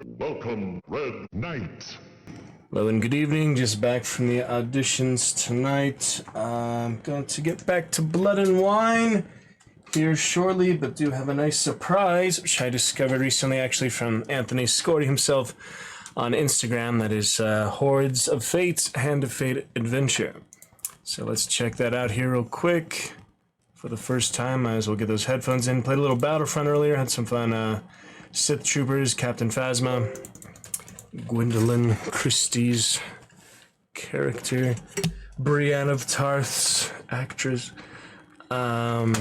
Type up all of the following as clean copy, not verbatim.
Welcome, Red Knight. Hello and good evening, just back from the auditions tonight. I'm going to get back to Blood and Wine here shortly, but do have a nice surprise, which I discovered recently actually from Anthony Scordy himself on Instagram. That is Hordes of Fate, Hand of Fate Adventure. So let's check that out here real quick. For the first time, might as well get those headphones in. Played a little Battlefront earlier, had some fun. Sith Troopers, Captain Phasma, Gwendolyn Christie's character, Brienne of Tarth's actress. It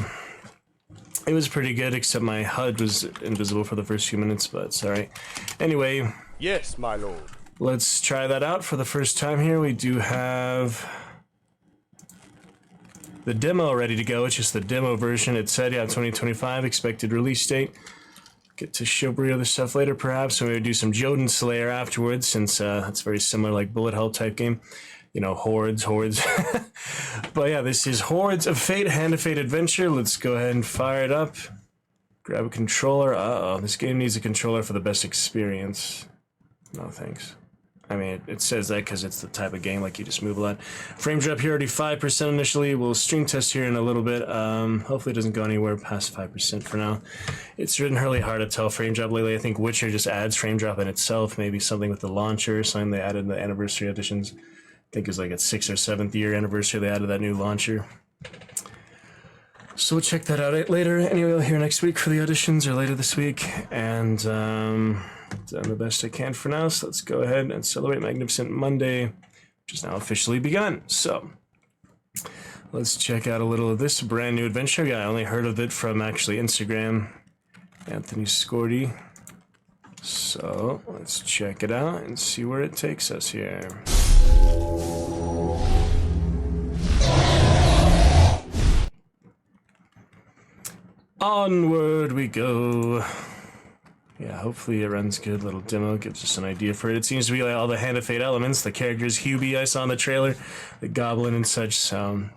was pretty good, except my HUD was invisible for the first few minutes, but it's alright. Anyway. Yes, my lord. Let's try that out for the first time here. We do have the demo ready to go. It's just the demo version. It said, yeah, 2025 expected release date. Get to show Brio the stuff later, perhaps. So we do some Jodin Slayer afterwards, since that's very similar, like bullet hell type game. You know, hordes. But yeah, this is Hordes of Fate, Hand of Fate Adventure. Let's go ahead and fire it up. Grab a controller. Uh-oh, this game needs a controller for the best experience. No thanks. I mean, it says that because it's the type of game, like you just move a lot. Frame drop here already 5% initially. We'll stream test here in a little bit. Hopefully it doesn't go anywhere past 5% for now. It's really hard to tell frame drop lately. I think Witcher just adds frame drop in itself. Maybe something with the launcher or something they added in the anniversary editions. I think it was like its 6th or 7th year anniversary they added that new launcher. So we'll check that out later. Anyway, we'll hear next week for the auditions or later this week. And done the best I can for now, so let's go ahead and celebrate Magnificent Monday, which is now officially begun. So let's check out a little of this brand new adventure. Yeah, I only heard of it from actually Instagram, Anthony Scordy. So let's check it out and see where it takes us here. Onward we go. Yeah, hopefully it runs good. Little demo gives us an idea for it. It seems to be like all the Hand of Fate elements. The characters Hubie I saw in the trailer, the Goblin and such, so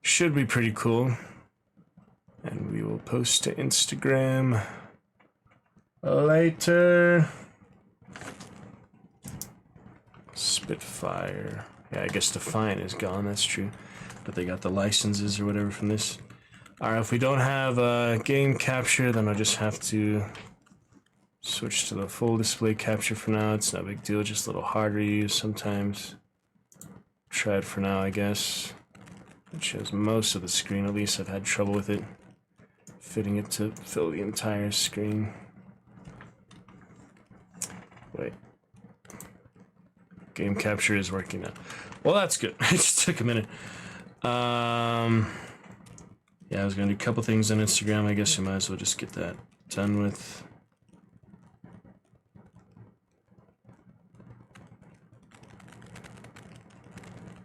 should be pretty cool. And we will post to Instagram later. Spitfire. Yeah, I guess Defiant is gone, that's true. But they got the licenses or whatever from this. Alright, if we don't have game capture, then I'll just have to switch to the full display capture for now. It's not a big deal, just a little harder to use sometimes. Try it for now, I guess. It shows most of the screen, at least. I've had trouble with it fitting it to fill the entire screen. Wait. Game capture is working now. Well, that's good. It just took a minute. Yeah, I was gonna do a couple things on Instagram. I guess I might as well just get that done with.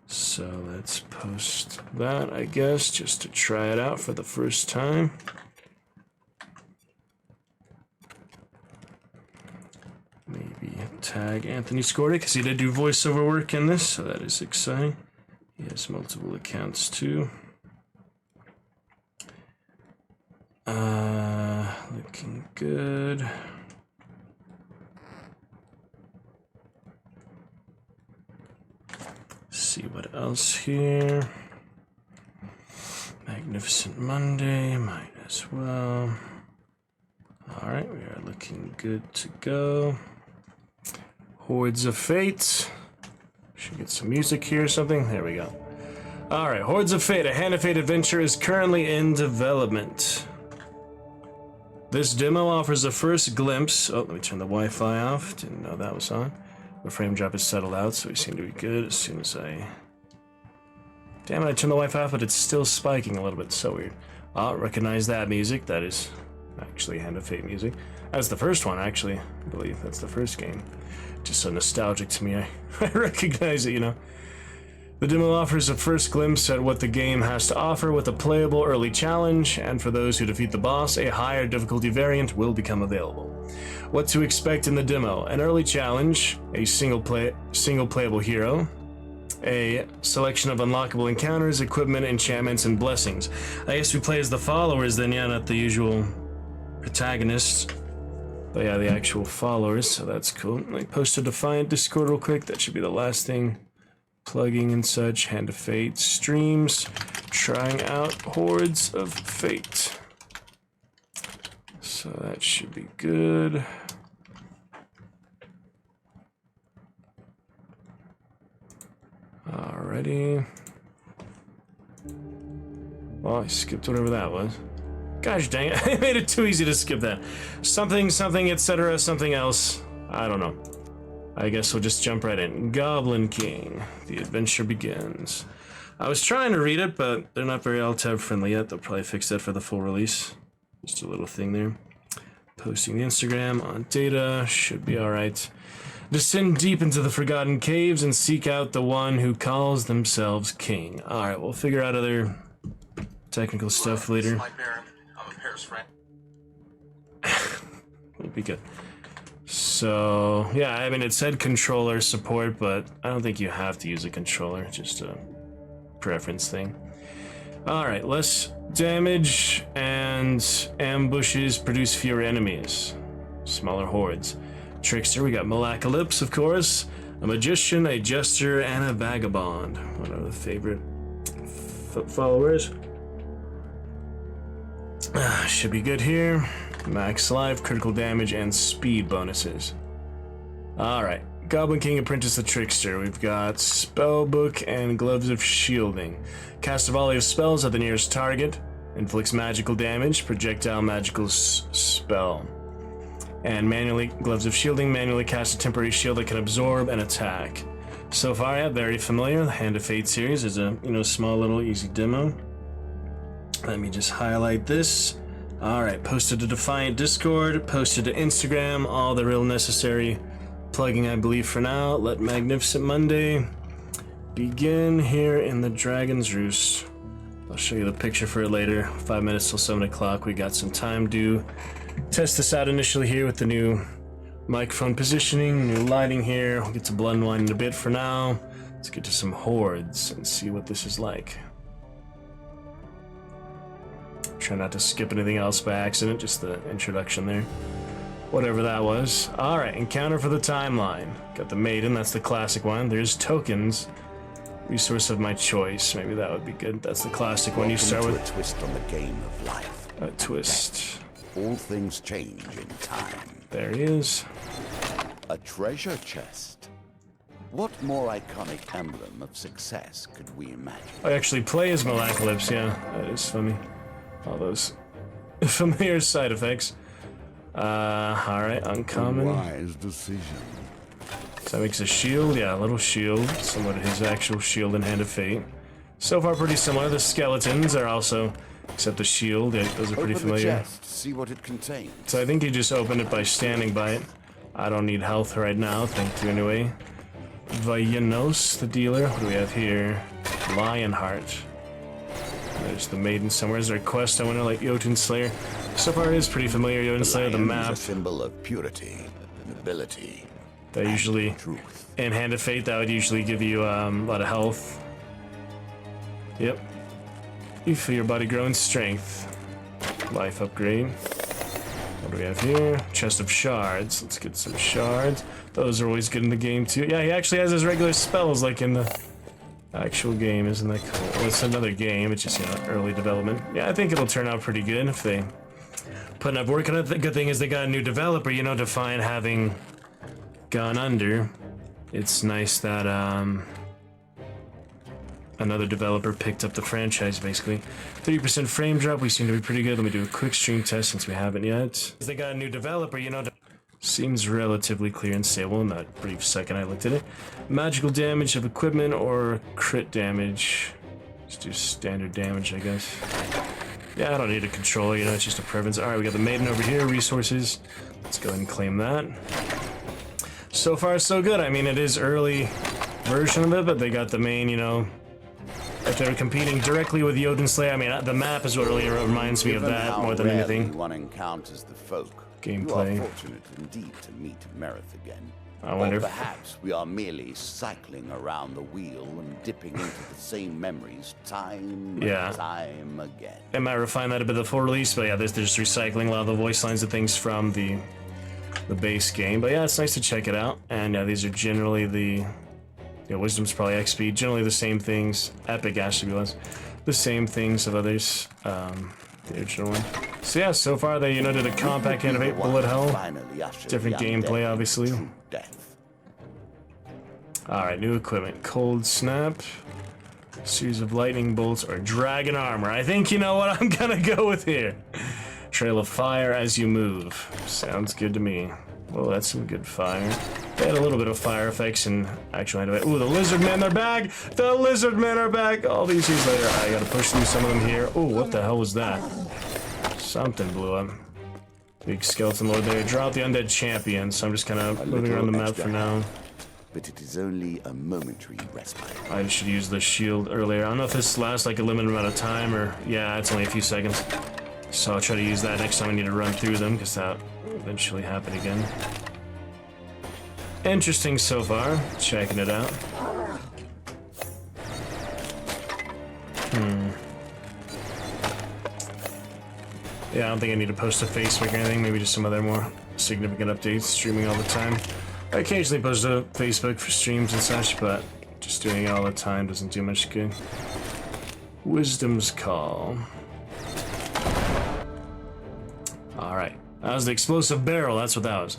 So let's post that, I guess, just to try it out for the first time. Maybe tag Anthony Scordy, because he did do voiceover work in this, so that is exciting. He has multiple accounts too. Looking good. See what else here. Magnificent Monday, might as well. Alright, we are looking good to go. Hordes of Fate. Should get some music here or something. There we go. Alright, Hordes of Fate, a Hand of Fate adventure is currently in development. This demo offers a first glimpse. Oh, let me turn the Wi-Fi off. Didn't know that was on. The frame drop is settled out, so we seem to be good as soon as I... Damn it, I turned the Wi-Fi off, but it's still spiking a little bit. So weird. Oh, recognize that music. That is actually Hand of Fate music. That's the first one, actually. I believe that's the first game. Just so nostalgic to me. I recognize it, you know. The demo offers a first glimpse at what the game has to offer with a playable early challenge, and for those who defeat the boss, a higher difficulty variant will become available. What to expect in the demo: an early challenge, a single playable hero, a selection of unlockable encounters, equipment, enchantments, and blessings. I guess we play as the followers then, yeah, not the usual protagonists. But yeah, the actual followers, so that's cool. Like, post a Defiant Discord real quick. That should be the last thing. Plugging and such. Hand of Fate streams. Trying out Hordes of Fate. So that should be good. Alrighty. Well, I skipped whatever that was. Gosh dang it, I made it too easy to skip that. Something, etc., something else. I don't know. I guess we'll just jump right in. Goblin King. The adventure begins. I was trying to read it, but they're not very alt-tab friendly yet. They'll probably fix that for the full release. Just a little thing there. Posting the Instagram on data. Should be alright. Descend deep into the forgotten caves and seek out the one who calls themselves king. Alright, we'll figure out other technical stuff later. I'm a Paris friend. It'll be good. So, yeah, I mean, it said controller support, but I don't think you have to use a controller. Just a preference thing. Alright, less damage and ambushes produce fewer enemies. Smaller hordes. Trickster, we got Malacalypse, of course. A magician, a jester, and a vagabond. One of the favorite followers. Should be good here. Max life, critical damage, and speed bonuses. Alright. Goblin King, Apprentice the Trickster. We've got Spellbook and Gloves of Shielding. Cast a volley of spells at the nearest target. Inflicts magical damage, projectile magical spell. And manually, Gloves of Shielding, manually cast a temporary shield that can absorb an attack. So far, yeah, very familiar. The Hand of Fate series is a, small little easy demo. Let me just highlight this. Alright, posted to Defiant Discord, posted to Instagram, all the real necessary plugging, I believe, for now. Let Magnificent Monday begin here in the Dragon's Roost. I'll show you the picture for it later. 5 minutes till 7 o'clock. We got some time to test this out initially here with the new microphone positioning, new lighting here. We'll get to Blood and Wine in a bit for now. Let's get to some hordes and see what this is like. Try not to skip anything else by accident, just the introduction there. Whatever that was. Alright, encounter for the timeline. Got the Maiden, that's the classic one. There's tokens. Resource of my choice. Maybe that would be good. That's the classic one. You start with a twist on the game of life. A twist. All things change in time. There he is. A treasure chest. What more iconic emblem of success could we imagine? I actually play as Malacalypse, yeah. That is funny. All those familiar side effects. Alright, uncommon. Wise decision. So that makes a shield, yeah, a little shield, similar to his actual shield in Hand of Fate. So far pretty similar. The skeletons are also, except the shield, yeah, those are pretty familiar. The chest, see what it contains. So I think you just open it by standing by it. I don't need health right now, thank you anyway. Vayanos, the dealer. What do we have here? Lionheart. There's the Maiden somewhere. Is there a quest I want to like Jotun Slayer? So far it is pretty familiar. Jotun Slayer, the map. Is a symbol of purity, nobility. That usually, truth. in Hand of Fate, that would usually give you a lot of health. Yep. You feel your body grow in strength. Life upgrade. What do we have here? Chest of shards. Let's get some shards. Those are always good in the game too. Yeah, he actually has his regular spells like in the actual game. Isn't that cool? Well, it's another game. It's just, early development. Yeah, I think it'll turn out pretty good if they put enough work on it. The good thing is they got a new developer, Defiant having gone under. It's nice that another developer picked up the franchise, basically. 30% frame drop, we seem to be pretty good. Let me do a quick stream test since we haven't yet. They got a new developer, seems relatively clear and stable in that brief second I looked at it. Magical damage of equipment or crit damage. Just do standard damage, I guess. Yeah, I don't need a controller, it's just a preference. Alright, we got the Maiden over here, resources. Let's go ahead and claim that. So far, so good. I mean, it is early version of it, but they got the main, if they're competing directly with Jotun Slayer, I mean, the map is what really reminds me of that more than anything. One encounters the folk. Gameplay. You are fortunate indeed to meet Merith again. I wonder or perhaps we are merely cycling around the wheel and dipping into the same memories time and time again. They might refine that a bit of the full release, but yeah, they're just recycling a lot of the voice lines and things from the the base game. But yeah, it's nice to check it out. And yeah, these are generally the... Yeah, Wisdom's probably XP. Generally the same things. Epic actually was. The same things of others. The original one. So yeah, so far they, you know, did a compact innovate bullet hell. Different gameplay, obviously. Alright, new equipment. Cold snap. Series of lightning bolts or dragon armor. I think you know what I'm gonna go with here. Trail of fire as you move. Sounds good to me. Well, that's some good fire. They had a little bit of fire effects and actual anyway. Ooh, the lizard men are back! The lizard men are back! All these years later, I gotta push through some of them here. Ooh, what the hell was that? Something blew up. Big skeleton lord there. Drop the undead champion, so I'm just kind of moving around the map for now. But it is only a momentary respite. I should use the shield earlier. I don't know if this lasts like a limited amount of time or... Yeah, it's only a few seconds. So I'll try to use that next time I need to run through them, because that will eventually happen again. Interesting so far. Checking it out. Yeah, I don't think I need to post to Facebook or anything. Maybe just some other more significant updates. Streaming all the time. I occasionally post to Facebook for streams and such, but just doing it all the time doesn't do much good. Wisdom's Call. Alright, that was the explosive barrel, that's what that was.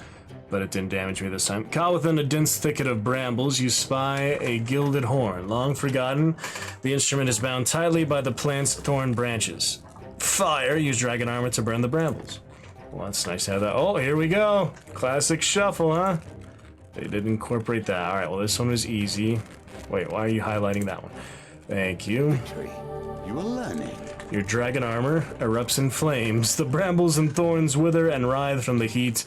But it didn't damage me this time. Caught within a dense thicket of brambles, you spy a gilded horn. Long forgotten, the instrument is bound tightly by the plant's thorn branches. Fire, use dragon armor to burn the brambles. Well, that's nice to have that. Oh, here we go. Classic shuffle, huh? They did incorporate that. Alright, well this one was easy. Wait, why are you highlighting that one? Thank you. You are learning. Your dragon armor erupts in flames. The brambles and thorns wither and writhe from the heat,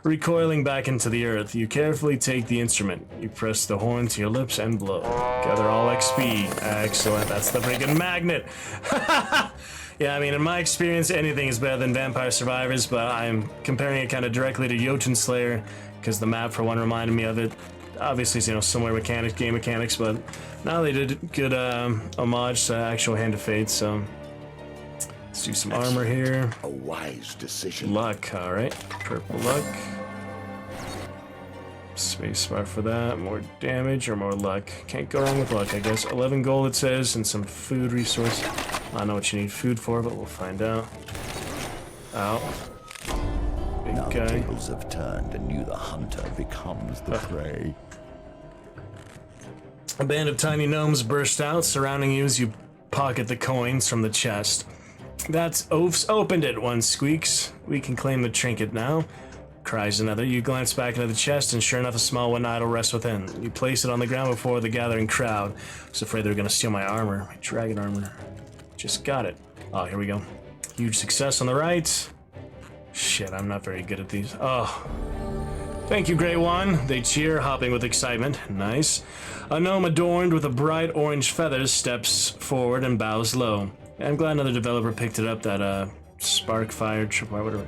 recoiling back into the earth. You carefully take the instrument. You press the horn to your lips and blow. Gather all XP. Excellent. That's the freaking magnet. Yeah, I mean, in my experience, anything is better than Vampire Survivors, but I'm comparing it kind of directly to Jotun Slayer, because the map, for one, reminded me of it. Obviously, it's, you know, similar mechanics, game mechanics, but now they did good homage to actual Hand of Fate, so... Let's do some armor here. A wise decision. Luck, alright. Purple luck. Spacebar for that. More damage or more luck. Can't go wrong with luck, I guess. 11 gold it says, and some food resource. I don't know what you need food for, but we'll find out. Ow. Big Now guy. the tables have turned, and you, the hunter, becomes the prey. A band of tiny gnomes burst out, surrounding you as you pocket the coins from the chest. That's Oaf's opened it, one squeaks. We can claim the trinket now, cries another. You glance back into the chest, and sure enough, a small one idol rests within. You place it on the ground before the gathering crowd. I was afraid they were going to steal my armor, my dragon armor. Just got it. Oh, here we go. Huge success on the right. Shit, I'm not very good at these. Oh. Thank you, Great One. They cheer, hopping with excitement. Nice. A gnome adorned with a bright orange feathers steps forward and bows low. I'm glad another developer picked it up, that Sparkfire, Tripwire, whatever.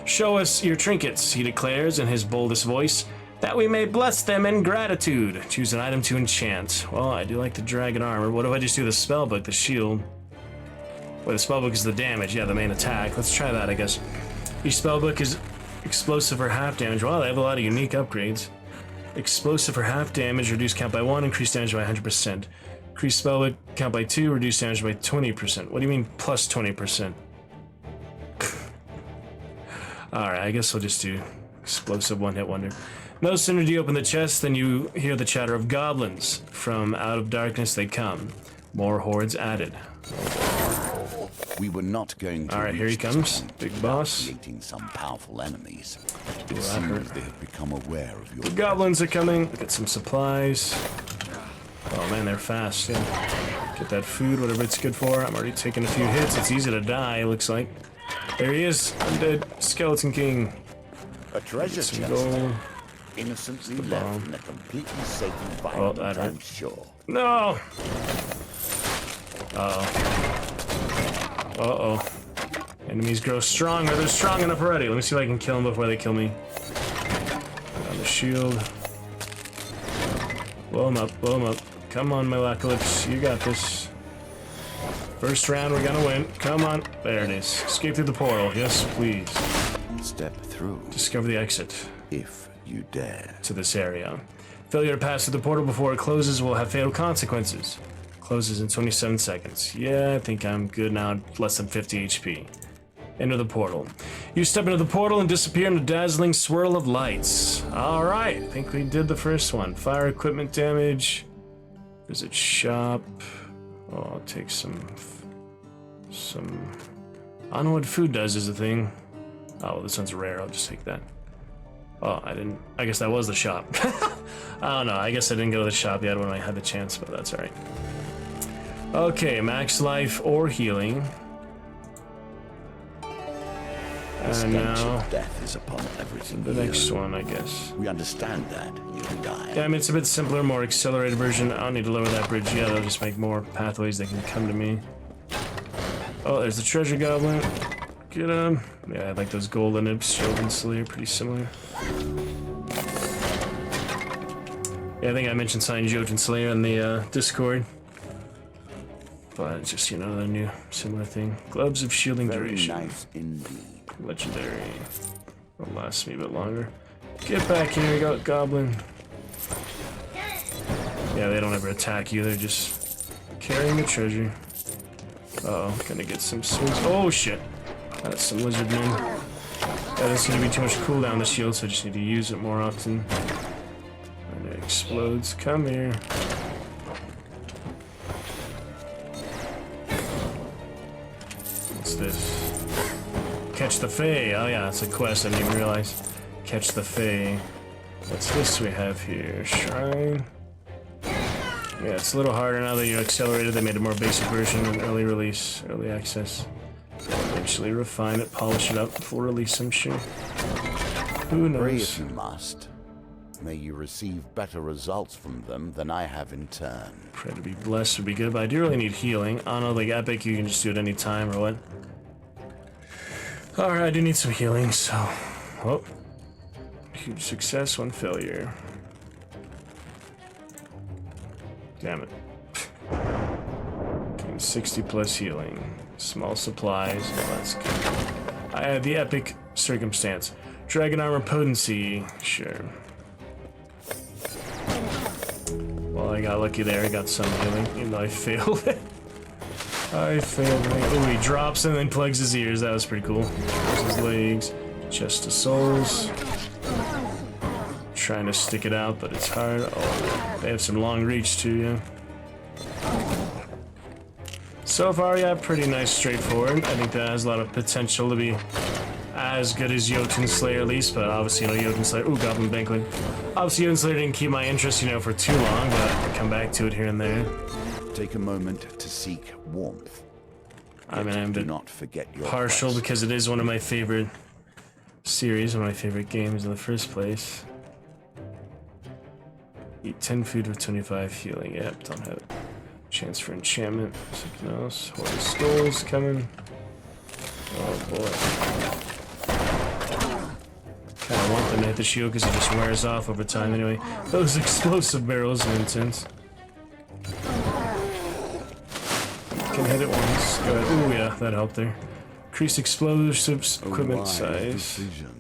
Show us your trinkets, he declares in his boldest voice, that we may bless them in gratitude. Choose an item to enchant. Well, I do like the dragon armor. What if I just do the spellbook, the shield? Wait, the spellbook is the damage, yeah, the main attack. Let's try that, I guess. Each spellbook is explosive for half damage. Wow, they have a lot of unique upgrades. Explosive for half damage, reduce count by 1, increase damage by 100%. Increase spellbook count by 2, reduce damage by 20%. What do you mean plus 20%? Alright, I guess I'll just do explosive one-hit wonder. No sooner do you open the chest than you hear the chatter of goblins. From out of darkness they come. More hordes added. We were not going to. Alright, here he comes. Big boss. Creating some powerful enemies. It seems they have become aware of your. The goblins are coming. Get some supplies. Oh man, they're fast, yeah. Get that food, whatever it's good for. I'm already taking a few hits. It's easy to die, looks like. There he is, undead Skeleton King. A treasure chest. Gold. Innocently left in a completely safe environment, I'm sure. No! Uh-oh. Uh-oh. Enemies grow stronger. They're strong enough already. Let me see if I can kill them before they kill me. On the shield. Blow him up, blow him up. Come on, Malacalypse, you got this. First round, we're gonna win. Come on. There it is. Escape through the portal. Yes, please. step through. Discover the exit If you dare. to this area. Failure to pass through the portal before it closes will have fatal consequences. Closes in 27 seconds. Yeah, I think I'm good now. Less than 50 HP. Enter the portal. You step into the portal and disappear in a dazzling swirl of lights. Alright, I think we did the first one. Fire equipment damage. Visit shop. Oh, I'll take some... I don't know what food does is a thing. Oh, well, this one's rare. I'll just take that. Oh, I guess that was the shop. I don't know. I guess I didn't go to the shop yet when I had the chance, but that's alright. Okay, max life or healing. And now death is upon everything. the next one, I guess. We understand that, you and I. Yeah, I mean, it's a bit simpler, more accelerated version. I don't need to lower that bridge yet. I'll just make more pathways that can come to me. Oh, there's the treasure goblin. Get him. Yeah, I like those golden imps. Jotun Slayer, pretty similar. Yeah, I think I mentioned signing Jotun Slayer in the Discord. But it's just, you know, the new similar thing. Gloves of shielding duration. Nice indeed. Legendary. Will last me a bit longer. Get back here, goblin. Yeah, they don't ever attack you. They're just carrying the treasure. Uh-oh, gonna get some swings. Oh, shit. That's some lizard men. That's gonna be too much cooldown, the shield, so I just need to use it more often. And it explodes. Come here. What's this? Catch the Fae. Oh yeah, it's a quest. I didn't even realize. Catch the Fae. What's this we have here? Shrine. Yeah, it's a little harder now that you're accelerated. They made a more basic version, an early release, early access. Eventually refine it, polish it up, full release, I'm sure. Who Pray knows? if you must. May you receive better results from them than I have in turn. Pray to be blessed would be good, but I do really need healing. I don't know, like Epic, you can just do it any time or what? Alright, I do need some healing, so... Oh. Huge success, one failure. Damn it. Getting 60 plus healing. Small supplies. Oh, that's good. I had the epic circumstance. Dragon armor potency. Sure. Well, I got lucky there. I got some healing, even though I failed it. I failed. Oh, he drops and then plugs his ears. That was pretty cool. There's his legs. Chest of souls. Trying to stick it out, but it's hard. Oh, they have some long reach too, yeah. So far, yeah, pretty nice, straightforward. I think that has a lot of potential to be as good as Jotun Slayer, at least, but obviously, you know, Jotun Slayer... Ooh, Goblin Banquet. Obviously, Jotun Slayer didn't keep my interest, you know, for too long, but I come back to it here and there. Take a moment to seek warmth. I mean, I'm do not forget your partial quest. because it is one of my favorite series, one of my favorite games in the first place. Eat 10 food with 25 healing. Yep, don't have it. Chance for enchantment. Something else. Hordes of Skulls coming. Oh boy. Kinda want them to hit the shield because it just wears off over time anyway. Those explosive barrels are intense. Can hit it once. Go ahead. Ooh, yeah, that helped there. Increased explosives equipment size. Decision.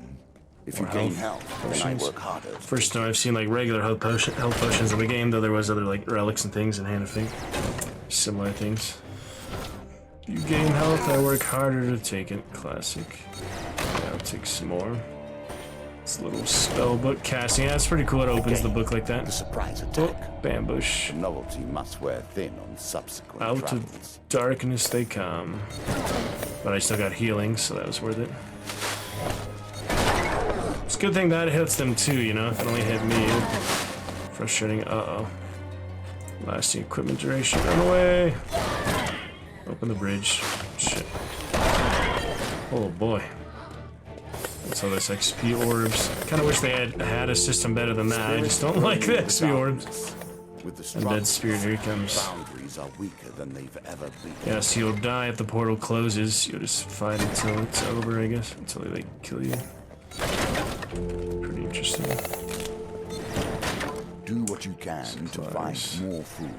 If you Or gain health health, then I potions. work harder. First time I've seen like regular health potions in the game, though there was other like relics and things in Hand of Fate. Similar things. You gain health, I work harder to take it. Classic. Yeah, I'll take some more. It's a little spell book casting. Yeah, it's pretty cool. It opens the book like The that. surprise Oh, attack. bambush. The novelty must wear thin on subsequent Out travels. of darkness they come. But I still got healing, so that was worth it. It's a good thing that hits them too, you know? If it only hit me. Frustrating. Uh-oh. Lasting equipment duration. Run away! Open the bridge. Shit. Oh boy. That's all this XP orbs. Kinda wish they had a system better than that. I just don't like the XP orbs. With the Undead Spirit, here he comes. boundaries are weaker than they've ever been. Yeah, so you'll die if the portal closes. You'll just fight until it's over, I guess. Until they kill you. Pretty interesting. Do what you can to find Supplies. more food.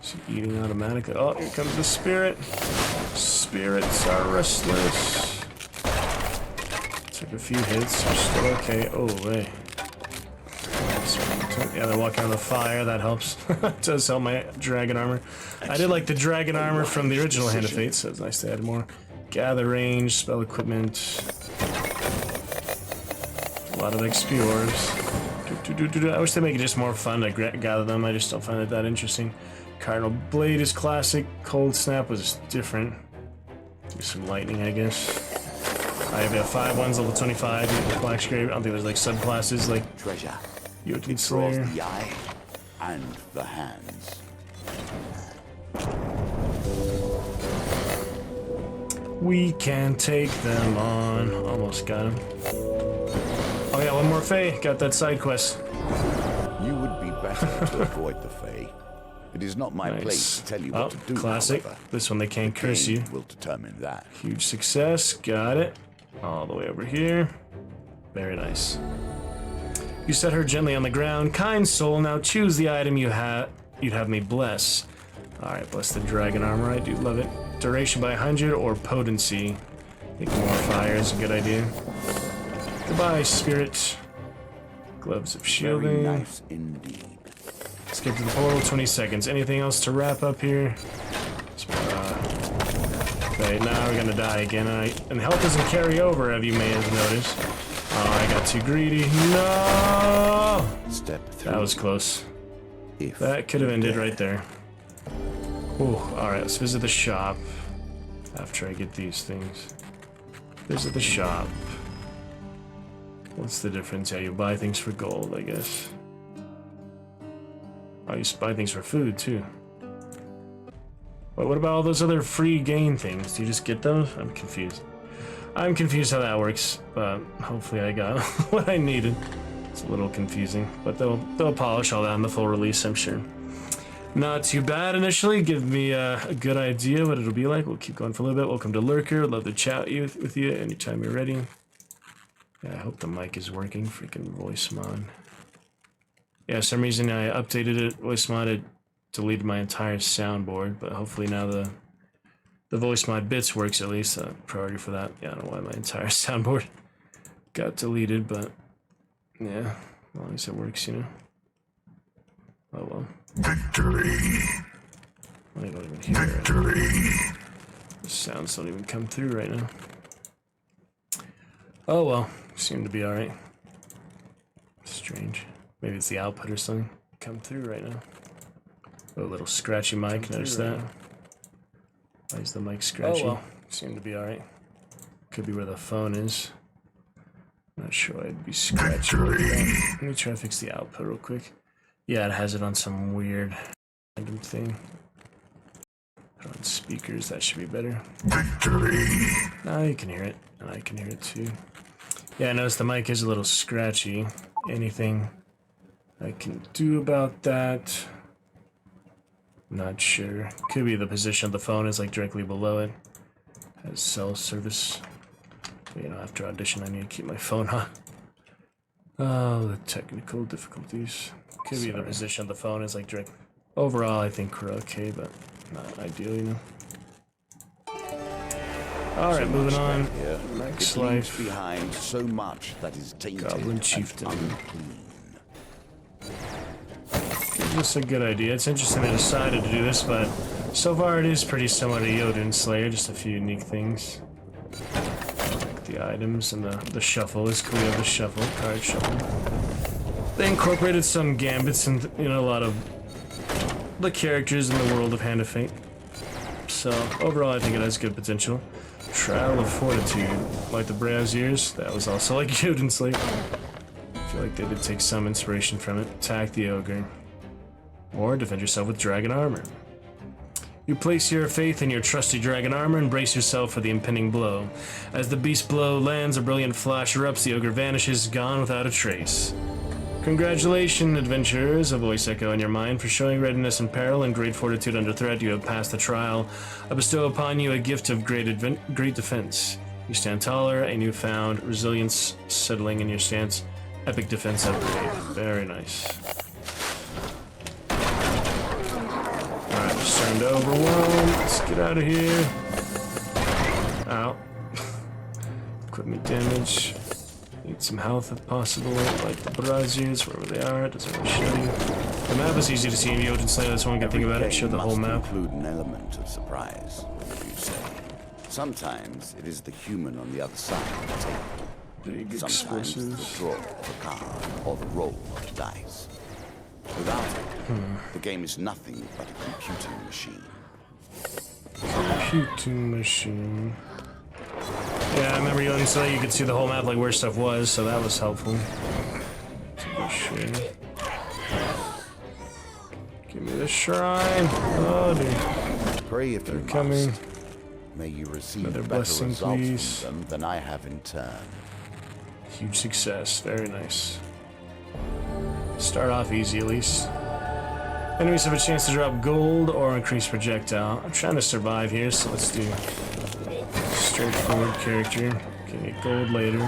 Is he eating automatically? Oh, here comes the spirit. Spirits are restless. Took Took a few hits. We're still okay. Oh, hey. Yeah, they're walking on the fire. That helps. It does help my dragon armor. I did like the dragon armor from the original Hand of Fate, so it's nice to add more. Gather range, spell equipment. A lot of XP orbs. I wish they make it just more fun to gather them. I just don't find it that interesting. Cardinal Blade is classic. Cold Snap was different. Do some lightning, I guess. I have 5 ones, level 25. Black Scrape. I don't think there's like subclasses like Treasure. Yotun Slayer. The eye and the hands. We can take them on. Almost got him. Oh yeah, one more Fae. Got that side quest. You would be better to avoid the Fae. It is not my place to tell you what to do. Classic. However. This one they can't curse you. Will determine that. Huge success. Got it. All the way over here. Very nice. You set her gently on the ground. Kind soul, now choose the item you'd have me bless. Alright, bless the dragon armor. I do love it. Duration by 100 or potency. I think more fire is a good idea. Goodbye, spirit. Gloves of shielding. Very nice indeed. Skip to the portal, 20 seconds. Anything else to wrap up here? Okay, now we're gonna die again. And health doesn't carry over, as you may have noticed. Oh, I got too greedy. No! Step 3. That was close. That could have ended right there. Ooh, alright, let's visit the shop. After I get these things. Visit the shop. What's the difference? Yeah, you buy things for gold, I guess. Oh, you buy things for food, too. But what about all those other free gain things? Do you just get those? I'm confused. I'm confused how that works, but hopefully I got what I needed. It's a little confusing, but they'll polish all that in the full release, I'm sure. Not too bad initially. Give me a good idea what it'll be like. We'll keep going for a little bit. Welcome to Lurker. Love to chat with you anytime you're ready. Yeah, I hope the mic is working. Freaking voice mod. Yeah, some reason I updated it. Voice mod, it deleted my entire soundboard, but hopefully now the voice mod bits works at least. Priority for that. Yeah, I don't know why my entire soundboard got deleted, but yeah, as long as it works, you know. Oh well. Victory! I don't even hear it. Victory! The sounds don't even come through right now. Oh well, seem to be alright. Strange. Maybe it's the output or something. Come through right now. Oh, a little scratchy mic, notice that? Why is the mic scratchy? Oh well, seem to be alright. Could be where the phone is. Not sure I'd be scratchy. Let me try to fix the output real quick. Yeah, it has it on some weird random thing. Put on speakers, that should be better. Victory! Now you can hear it, and I can hear it too. Yeah, I noticed the mic is a little scratchy. Anything I can do about that? Not sure. Could be the position of the phone is like directly below it. Has cell service. But, you know, after audition I need to keep my phone on. Oh, the technical difficulties. Could be the position of the phone is like direct. Overall, I think we're okay, but not ideal, you know. All right, moving on. Next life. Behind so much that is tainted. Goblin Chieftain. This is a good idea. It's interesting they decided to do this, but so far it is pretty similar to Yotun Slayer. Just a few unique things. Like the items and the shuffle is cool. The shuffle, card shuffle. They incorporated some gambits and, you know, a lot of the characters in the world of Hand of Fate. So overall, I think it has good potential. Trial of Fortitude, like the Braziers, that was also like Yotun Slayer. I feel like they did take some inspiration from it. Attack the ogre. Or defend yourself with dragon armor. You place your faith in your trusty dragon armor and brace yourself for the impending blow. As the beast blow lands, a brilliant flash erupts, the ogre vanishes, gone without a trace. Congratulations, adventurers, a voice echo in your mind. For showing readiness in peril and great fortitude under threat, you have passed the trial. I bestow upon you a gift of great defense. You stand taller, a newfound resilience settling in your stance. Epic defense upgrade. Very nice. Alright, just starting to overwhelm. Let's get out of here. Ow. Equipment damage. Need some health if possible, like the braziers, wherever they are. It doesn't really show you. The map is easy to see in the Odin Slayer. That's one good thing about it. Show the whole map. Include an element of surprise, you say. Sometimes it is the human on the other side of the table. Big Sometimes explosives. the draw of a card or the roll of a dice. Without it, the game is nothing but a computing machine. Computing machine. Yeah, I remember you so you could see the whole map, like where stuff was, so that was helpful. Give me the shrine. Oh, dude. Pray if They're you coming. must. May you receive Another better blessing, results please. from them than I have in turn. Huge success. Very nice. Start off easy, at least. Enemies have a chance to drop gold or increase projectile. I'm trying to survive here, so let's do straightforward character. Can get gold later.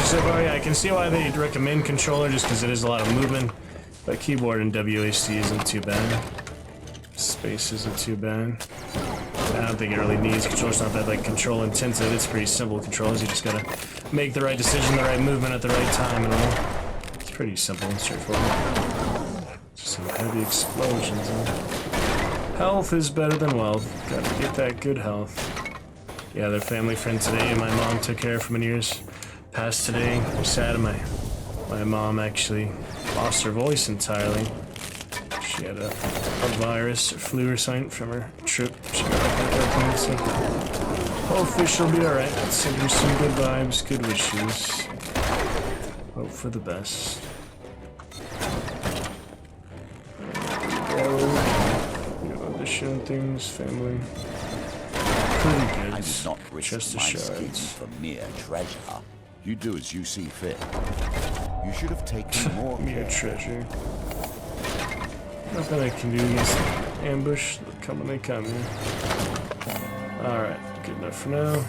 So far, yeah, I can see why they recommend controller, just because it is a lot of movement. But keyboard and WASD isn't too bad. Space isn't too bad. I don't think it really needs controllers. Not that like control intensive. It's pretty simple controls. You just gotta make the right decision, the right movement at the right time, and all. It's pretty simple and straightforward. Just some heavy explosions. Health is better than wealth. Gotta get that good health. Yeah, they're family friend today. My mom took care of for many years. Passed today. I'm sad. My mom actually lost her voice entirely. She had a virus or flu or something from her trip. She got that, so hopefully she'll be alright. Send her some good vibes, good wishes. Hope for the best. Audition things, family. Pretty good. I did not risk Just my the skin shards. for mere treasure. You do as you see fit. You should have taken more Mere care. treasure. Nothing I can do against ambush. They'll come when they come here. Alright, good enough for now.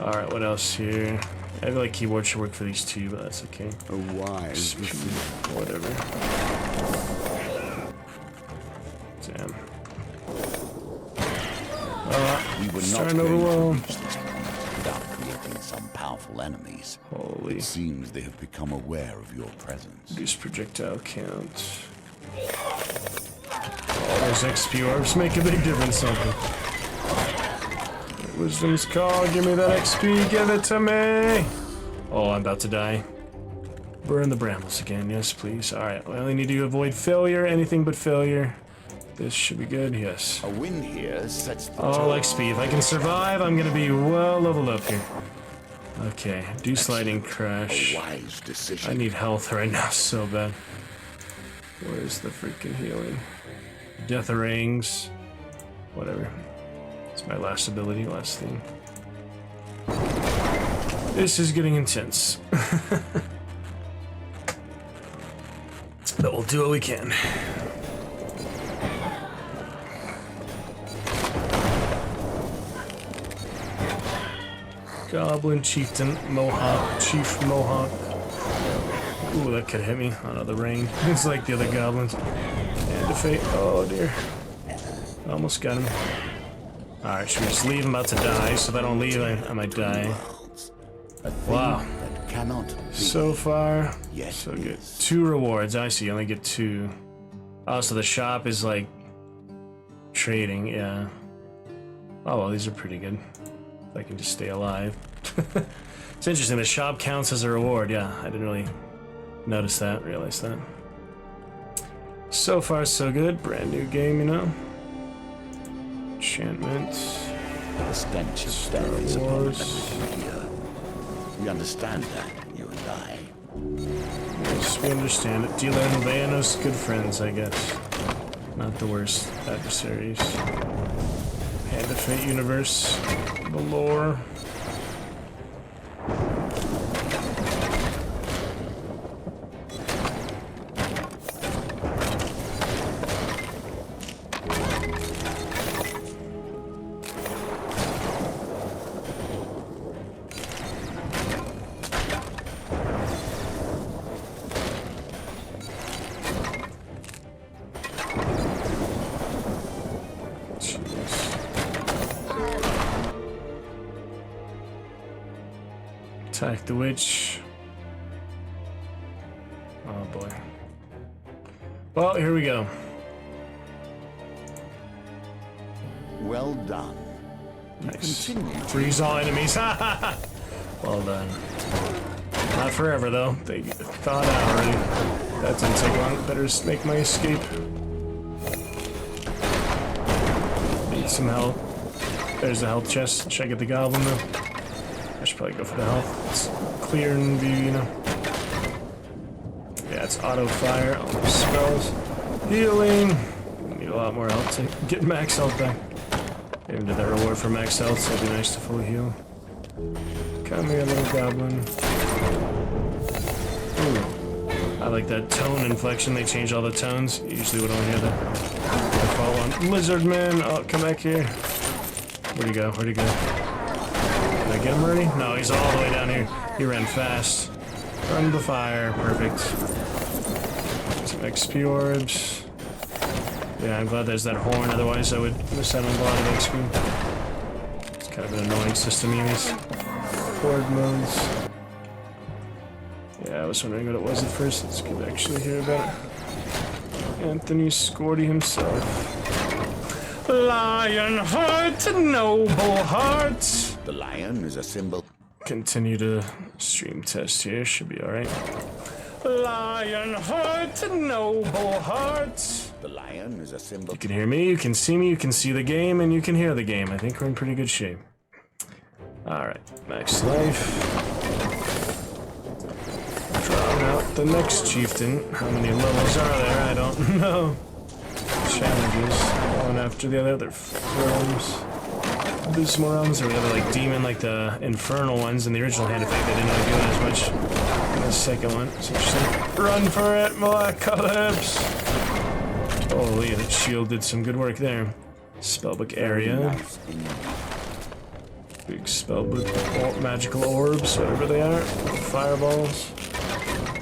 Alright, what else here? I feel like keyboard should work for these two, but that's okay. A wise Whatever. Damn. We would not starting going over to well. reach this point without creating some powerful enemies. Holy. It seems they have become aware of your presence. Reduce projectile count. All those XP orbs make a big difference, something. Wisdom's call, give me that XP, give it to me! Oh, I'm about to die. Burn the brambles again, yes please. Alright, I only need to avoid failure, anything but failure. This should be good, yes. A win here sets the All tone. XP, if I can survive, I'm gonna be well leveled up here. Okay, do sliding A crash. wise decision. I need health right now so bad. Where's the freaking healing? Death rings. Whatever. It's my last ability, last thing. This is getting intense. But we'll do what we can. Goblin Chieftain Mohawk, Chief Mohawk. Ooh, that could hit me out of the rain. It's like the other goblins. And to fate. Oh dear. Almost got him. Alright, should we just leave? I'm about to die, so if I don't leave, I might die. A thing Wow. that cannot be. So far, Yes, so it good. is. 2 rewards. I see, you only get 2. Oh, so the shop is like trading, yeah. Oh, well, these are pretty good. If I can just stay alive. It's interesting, the shop counts as a reward. Yeah, I didn't really notice that, realize that. So far, so good. Brand new game, you know. Enchantment. The stench of Star death is upon Wars. everything here. We understand that, you and I. Yes, we understand it. Dealer and Vanos, good friends, I guess. Not the worst adversaries. Hand of Fate universe. The lore. Attack the witch. Oh boy. Well, here we go. Well done. Nice. Continue. Freeze all enemies. Well done. Not forever though. They thawed out already. That didn't take long. Better make my escape. Need some help. There's the health chest. Should I get the goblin though? I should probably go for the health. It's clear and view, you know. Yeah, it's auto fire. All those spells. Healing. Need a lot more health to get max health back. Even did that reward for max health, so it'd be nice to fully heal. Come here, little goblin. Ooh. I like that tone inflection. They change all the tones. You usually would only hear the default one. Lizard man. Oh, come back here. Where'd he go? Where'd he go? Did I get him already? No, he's all the way down here. He ran fast. Run the fire. Perfect. Some XP orbs. Yeah, I'm glad there's that horn. Otherwise, I would miss out on a lot of XP. It's kind of an annoying system, anyways. Horde modes. Yeah, I was wondering what it was at first. It's good to actually hear about it. Anthony Scordy himself. Lionheart, noble heart. The lion is a symbol. Continue to stream test here. Should be alright. Lionheart, noble heart. The lion is a symbol. You can hear me, you can see me, you can see the game, and you can hear the game. I think we're in pretty good shape. Alright, max life. Drawing out the next chieftain. How many levels are there? I don't know. Challenges. One after the other. They're realms. Abysmal realms, or the other like demon, like the infernal ones. In the original Hand of Fate, they didn't really do as much. In the second one, it's interesting. Run for it, Malacalypse! Holy, that shield did some good work there. Spellbook area. Big spellbook, magical orbs, whatever they are. Fireballs.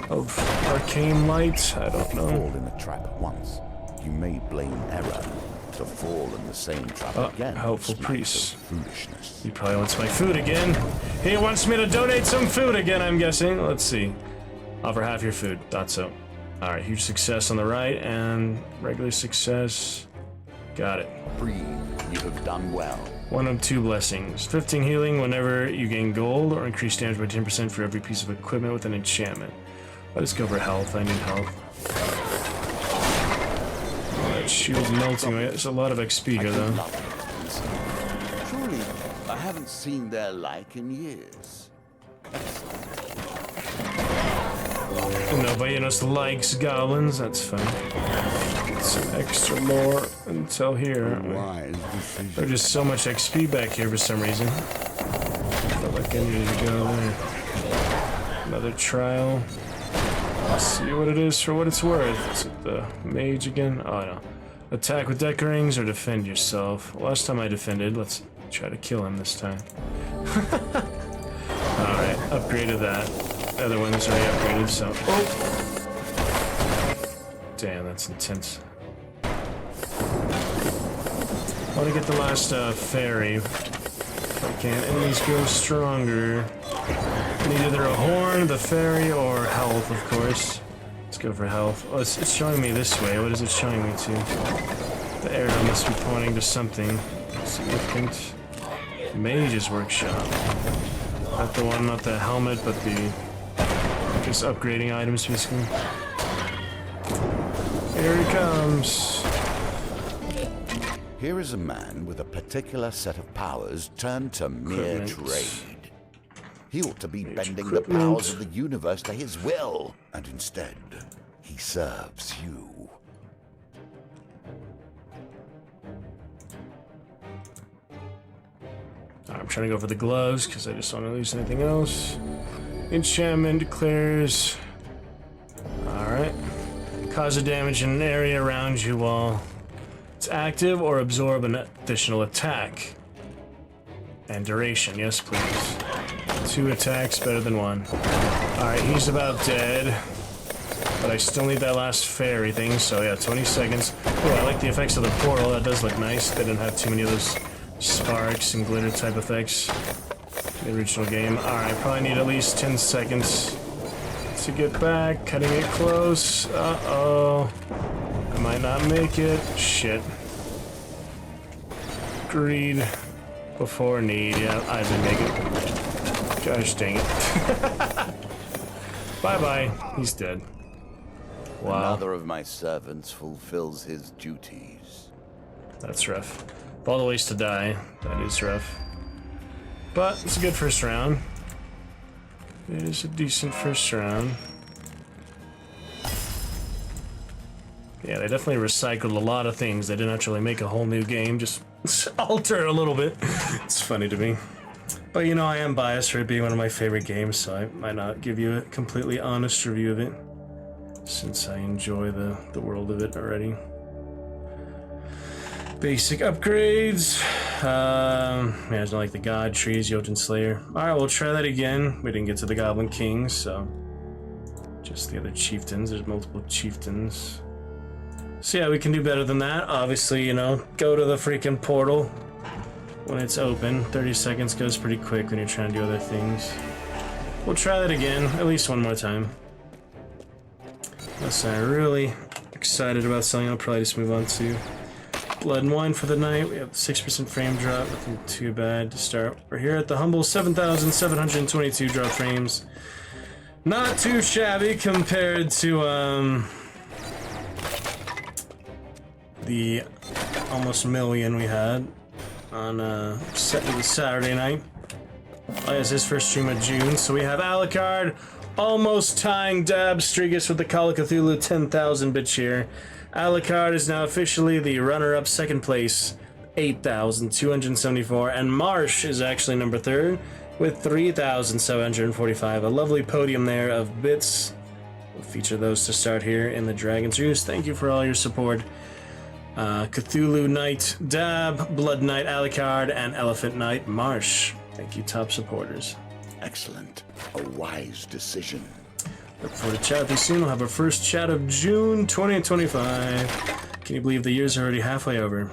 Of arcane light, I don't know. Fall in a trap once. You may blame error. To fall in the same trap again. Helpful priest. Foolishness. He probably wants my food again. He wants me to donate some food again, I'm guessing. Let's see. Offer half your food. Thought so. Alright, huge success on the right, and regular success. Got it. Breathe. You have done well. 1 of 2 blessings. 15 healing whenever you gain gold, or increase damage by 10% for every piece of equipment with an enchantment. Let's go for health. I need health. Oh, that shield's melting away. There's a lot of XP here, though. Truly, I haven't seen their like in years. Nobody else likes goblins. That's fine. Get some extra lore until here. There's just so much XP back here for some reason. Felt like I needed to go there. Another trial. Let's see what it is for what it's worth. Is it the mage again? Oh no. Attack with deck rings or defend yourself. Last time I defended. Let's try to kill him this time. Alright, upgraded that. The other one's already upgraded, so. Oh! Damn, that's intense. I want to get the last fairy. If I can. Enemies grow stronger. I need either a horn, the fairy, or health, of course. Let's go for health. Oh, it's showing me this way. What is it showing me to? The arrow must be pointing to something significant. Mage's workshop. Not the one, not the helmet, but the just upgrading items, basically. Here he comes. Here is a man with a particular set of powers turned to mere trade. He ought to be bending the powers of the universe to his will, and instead, he serves you. I'm trying to go for the gloves because I just don't want to lose anything else. Enchantment declares. Alright. Cause a damage in an area around you while it's active, or absorb an additional attack. And duration, yes please. 2 attacks, better than 1. Alright, he's about dead. But I still need that last fairy thing, so yeah, 20 seconds. Oh, I like the effects of the portal, that does look nice. They didn't have too many of those sparks and glitter type effects. The original game. Alright, probably need at least 10 seconds to get back. Cutting it close. Uh-oh. I might not make it. Shit. Greed before need. Yeah, I didn't make it. Gosh dang it. Bye-bye. He's dead. Wow. Another of my servants fulfills his duties. That's rough. All the ways to die. That is rough. But it's a good first round. It is a decent first round. Yeah, they definitely recycled a lot of things. They didn't actually make a whole new game, just alter it a little bit. It's funny to me. But you know, I am biased for it being one of my favorite games, so I might not give you a completely honest review of it, since I enjoy the world of it already. Basic upgrades. Yeah, there's not like the God Trees, Jotun Slayer. Alright, we'll try that again. We didn't get to the Goblin Kings, so just the other chieftains. There's multiple chieftains. So yeah, we can do better than that. Obviously, you know, go to the freaking portal when it's open. 30 seconds goes pretty quick when you're trying to do other things. We'll try that again, at least one more time. Unless I'm really excited about something, I'll probably just move on to Blood and Wine for the night. We have 6% frame drop, nothing too bad to start. We're here at the humble 7,722 drop frames. Not too shabby compared to the almost million we had on Saturday night. Oh, it's his first stream of June, so we have Alucard almost tying Dab Strigus with the Call of Cthulhu 10,000 bit cheer. Alucard is now officially the runner-up, second place, 8,274, and Marsh is actually number third with 3,745. A lovely podium there of bits. We'll feature those to start here in the Dragon's Roost. Thank you for all your support. Cthulhu Knight Dab, Blood Knight Alucard, and Elephant Knight Marsh. Thank you, top supporters. Excellent. A wise decision. Look forward to chat with you soon. We'll have our first chat of June 2025. Can you believe the year's already halfway over?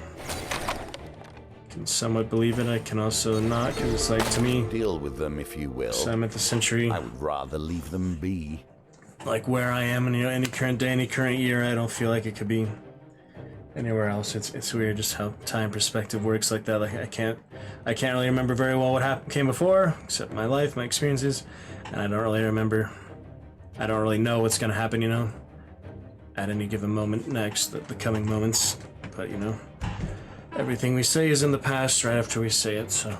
Can somewhat believe it. I can also not, because it's like, to me, Deal with them if you will. so I'm at the century. I would rather leave them be. Like where I am in, you know, any current day, any current year, I don't feel like it could be anywhere else. It's weird just how time perspective works like that. Like I can't really remember very well what came before, except my life, my experiences, and I don't really know what's gonna happen, you know, at any given moment next, the coming moments. But you know, everything we say is in the past right after we say it, so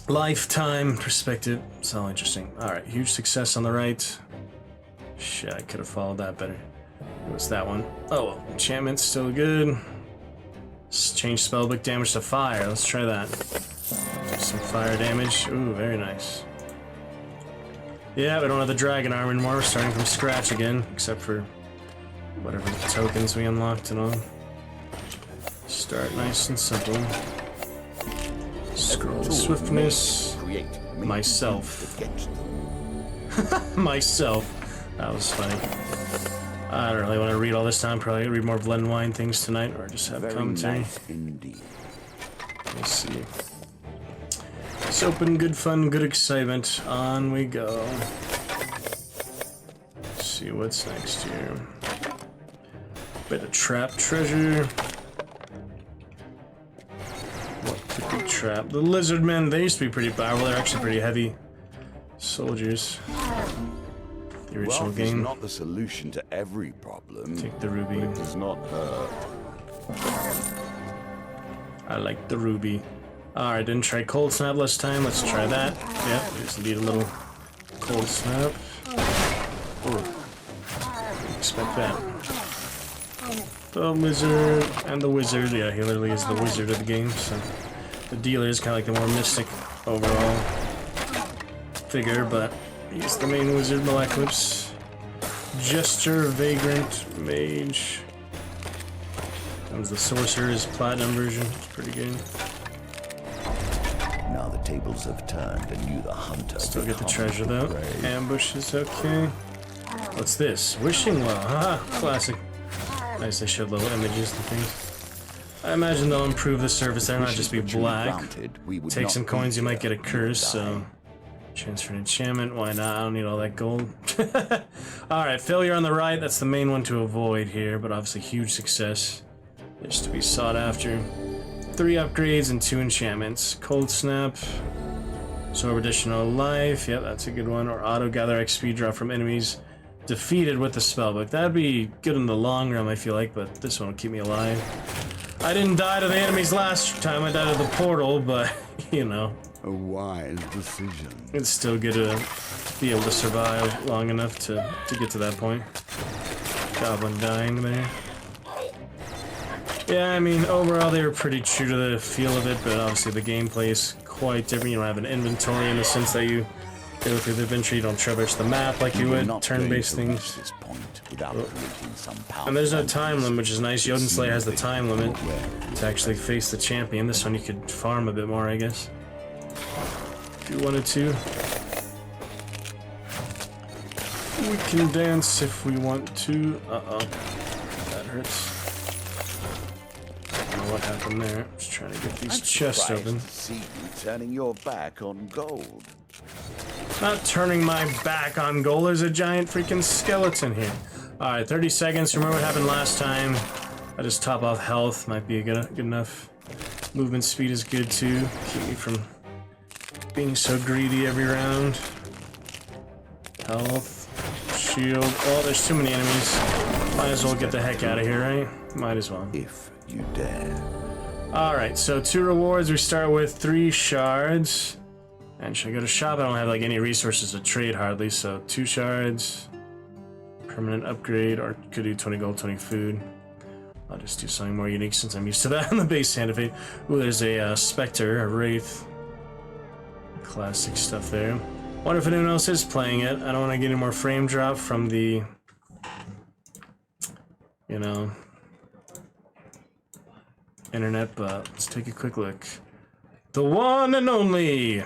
lifetime perspective, it's all interesting. Alright, huge success on the right. Shit, I could have followed that better. What's that one? Oh, well, enchantment's still good. Let's change spellbook damage to fire. Let's try that. Do some fire damage. Ooh, very nice. Yeah, we don't have the dragon armor anymore. We're starting from scratch again, except for whatever tokens we unlocked and all. Start nice and simple. Scroll swiftness. Myself. Myself. That was funny. I don't really want to read all this time. Probably read more Blood and Wine things tonight, or just have commentary. Nice indeed. Let's see. It's open, good fun, good excitement. On we go. Let's see what's next here. Bit of trap treasure. What could be trapped? The lizard men, they used to be pretty powerful. They're actually pretty heavy soldiers. The original Wealth game. is not the solution to every problem. Take the ruby. It does not hurt. I like the ruby. Alright, didn't try cold snap last time. Let's try that. Yep, just need a little cold snap. Ooh. Expect that. The lizard and the wizard. Yeah, he literally is the wizard of the game, so the dealer is kind of like the more mystic overall figure, but he's the main wizard. Malaclips. Jester, Vagrant, Mage. Comes the Sorcerer's Platinum version. It's pretty good. Now the tables have turned and you, the hunter, Still get the become treasure though. prey. Ambush is okay. What's this? Wishing Well. Haha, classic. Nice, they showed little images and things. I imagine they'll improve the surface there, not just be black. Granted, we would Take not some be coins, you might here get a curse, die. so... Transfer an enchantment, why not? I don't need all that gold. Alright, failure on the right, that's the main one to avoid here, but obviously huge success. Just to be sought after. 3 upgrades and 2 enchantments. Cold Snap. Absorb additional life, yep, that's a good one. Or auto gather XP draw from enemies defeated with the spellbook. That'd be good in the long run, I feel like, but this one will keep me alive. I didn't die to the enemies last time, I died to the portal, but, you know. A wise decision. It's still good to be able to survive long enough to get to that point. Goblin dying there. Yeah, I mean, overall they were pretty true to the feel of it, but obviously the gameplay is quite different. You don't have an inventory in the sense that you go through the inventory, you don't traverse the map like you would turn-based things. This point without creating some And there's no time limit, which is nice. Jotun Slayer has the time limit to actually face the champion. This one you could farm a bit more, I guess. If you wanted to. We can dance if we want to. Uh-oh. That hurts. I don't know what happened there. Just trying to get these chests open. To see you turning your back on gold. Not turning my back on gold. There's a giant freaking skeleton here. Alright, 30 seconds. Remember what happened last time. I just top off health. Might be good enough. Movement speed is good too. Keep me from being so greedy every round. Health. Shield. Oh, there's too many enemies. Might as well get the heck out of here, right? Might as well. If you dare. Alright, so 2 rewards. We start with 3 shards. And should I go to shop? I don't have like any resources to trade hardly, so 2 shards. Permanent upgrade, or could do 20 gold, 20 food. I'll just do something more unique since I'm used to that on the base Hand of Fate. Ooh, there's a Spectre, a Wraith. Classic stuff there. Wonder if anyone else is playing it. I don't want to get any more frame drop from the... you know... internet, but let's take a quick look. The one and only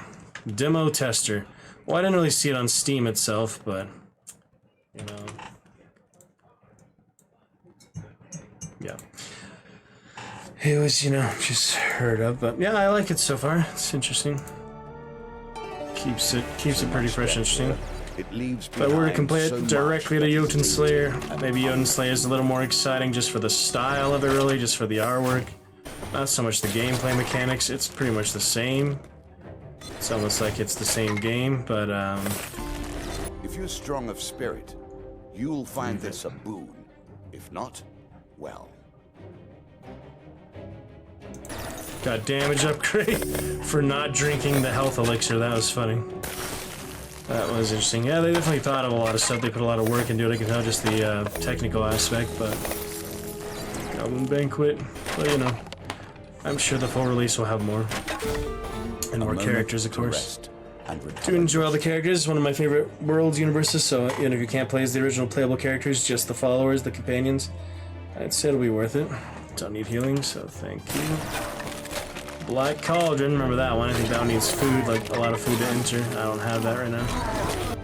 demo tester. Well, I didn't really see it on Steam itself, but... you know... yeah. It was, you know, just heard of, but yeah, I like it so far. It's interesting. Keeps it pretty fresh and interesting. It leaves If I were to compare so it much directly to that Jotun is Slayer, maybe Jotun Slayer is a little more exciting just for the style of it, really, just for the artwork. Not so much the gameplay mechanics, it's pretty much the same. It's almost like it's the same game, but If you're strong of spirit, you'll find this a boon. If not, well. got damage upgrade for not drinking the health elixir. That was funny. That was interesting. Yeah, they definitely thought of a lot of stuff. They put a lot of work into it. I can tell just the technical aspect, but Goblin Banquet. But you know, I'm sure the full release will have more and more characters, of course. Do enjoy all the characters. One of my favorite worlds, universes. So even if you can't play as the original playable characters, just the followers, the companions, I'd say it'll be worth it. Don't need healing, so thank you. Black Cauldron, remember that one? I think that one needs food, like a lot of food to enter. I don't have that right now.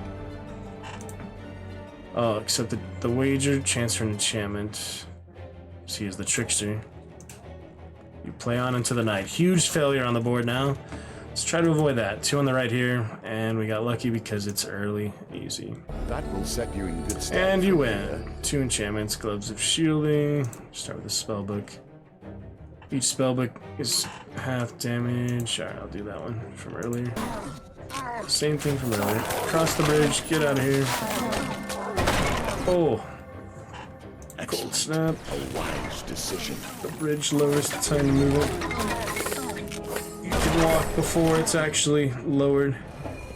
Oh, except the wager, chance for an enchantment. See, is the trickster. You play on into the night. Huge failure on the board now. Let's try to avoid that. 2 on the right here, and we got lucky because it's early. Easy. That will set you in good stead. And you win. 2 enchantments, Gloves of Shielding. Start with the spellbook. Each spellbook is half damage. Alright, I'll do that one from earlier. Same thing from earlier. Cross the bridge, get out of here. Oh. Cold snap. A wise decision. The bridge lowers the time to move up. You can walk before it's actually lowered.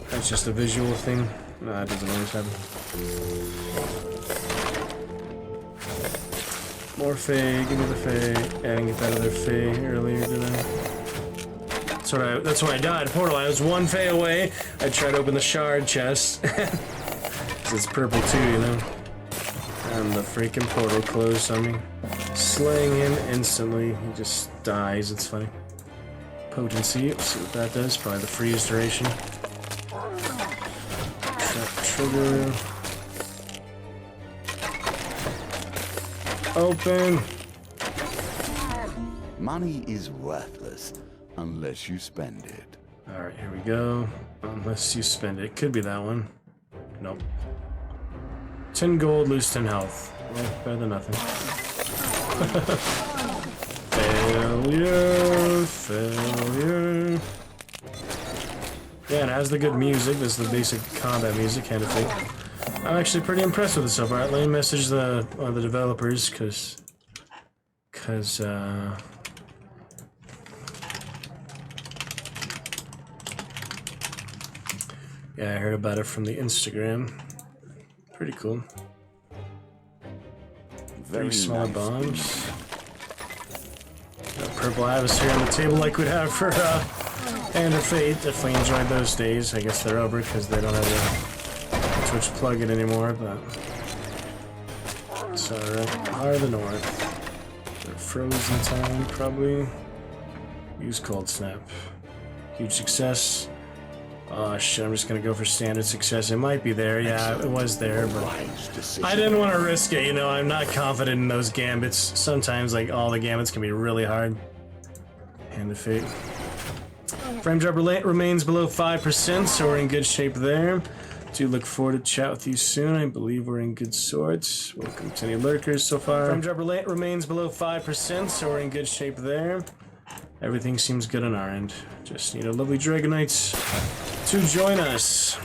That's just a visual thing. No, that doesn't always happen. More Fae, give me the Fae. I didn't get that other Fae earlier, did I? That's when I died. Portal, I was 1 Fae away. I tried to open the shard chest. It's purple too, you know? And the freaking portal closed on me. Slaying him instantly. He just dies, it's funny. Potency, let's see what that does. Probably the freeze duration. Trap trigger. Open. Money is worthless unless you spend it. Alright, here we go. Unless you spend it. Could be that one. Nope. 10 gold, lose 10 health. Well, better than nothing. Failure. Failure. Yeah, it has the good music. This is the basic combat music, kind of thing. I'm actually pretty impressed with it so far. Let me message the developers, yeah, I heard about it from the Instagram. Pretty cool. Very small nice bombs. Got purple atmosphere on the table like we'd have for Hand of Fate. Definitely enjoyed those days. I guess they're over because they don't have the Twitch plugin anymore, but it's alright. Far the north. They're frozen time, probably. Use Cold Snap. Huge success. Oh shit, I'm just gonna go for standard success. It might be there, yeah, it was there, but I didn't want to risk it, you know, I'm not confident in those gambits. Sometimes, like, all the gambits can be really hard. Hand of Fate. Frame drop remains below 5%, so we're in good shape there. Do look forward to chat with you soon. I believe we're in good sorts. Welcome to any lurkers so far. Frame drop remains below 5%, so we're in good shape there. Everything seems good on our end. Just need a lovely Dragonites to join us.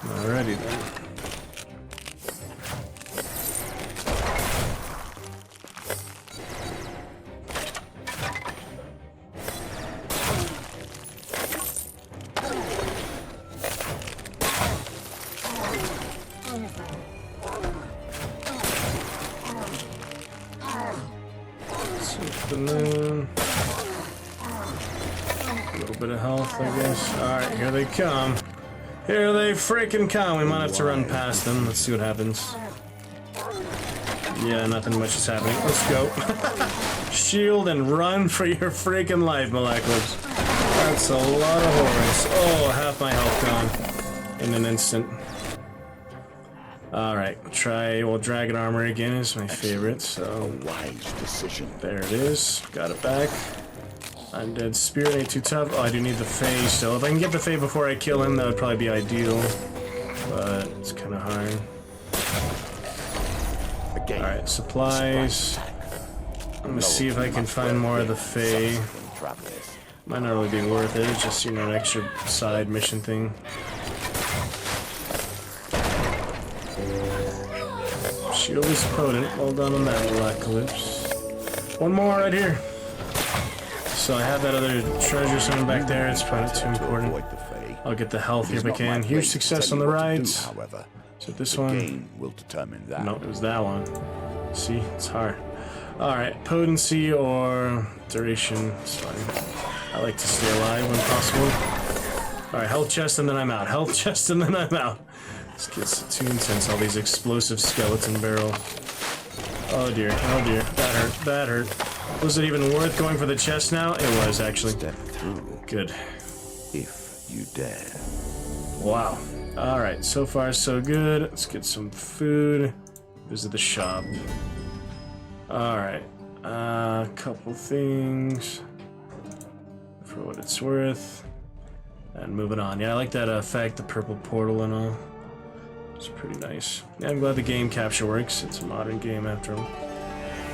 Alrighty then. A little bit of health, I guess. Alright, here they come. Here they freaking come. We might have to run past them. Let's see what happens. Yeah, nothing much is happening. Let's go. Shield and run for your freaking life, Molecules. That's a lot of horrors. Oh, half my health gone in an instant. Alright, Dragon Armor again is my favorite, so Wise decision. there it is. Got it back. Undead Spirit ain't too tough. Oh, I do need the Fae still. If I can get the Fae before I kill him, that would probably be ideal. But it's kind of hard. Alright, supplies. I'm gonna see if I can find more of the Fae. Might not really be worth it. It's just, you know, an extra side mission thing. Shield is potent. Well done on that, Molecules. One more right here. So I have that other treasure something back there. It's probably not too important. I'll get the health here if I can. Huge success on the right. Is it this one? No, it was that one. See, it's hard. Alright, potency or duration. It's fine. I like to stay alive when possible. Alright, health chest and then I'm out. Health chest and then I'm out. This gets too intense, all these explosive skeleton barrels. Oh dear, oh dear. That hurt, that hurt. Was it even worth going for the chest now? It was, actually. Step through. Good. If you dare. Wow. Alright, so far so good. Let's get some food. Visit the shop. Alright. Couple things. For what it's worth. And moving on. Yeah, I like that effect, the purple portal and all. It's pretty nice. Yeah, I'm glad the game capture works. It's a modern game after all.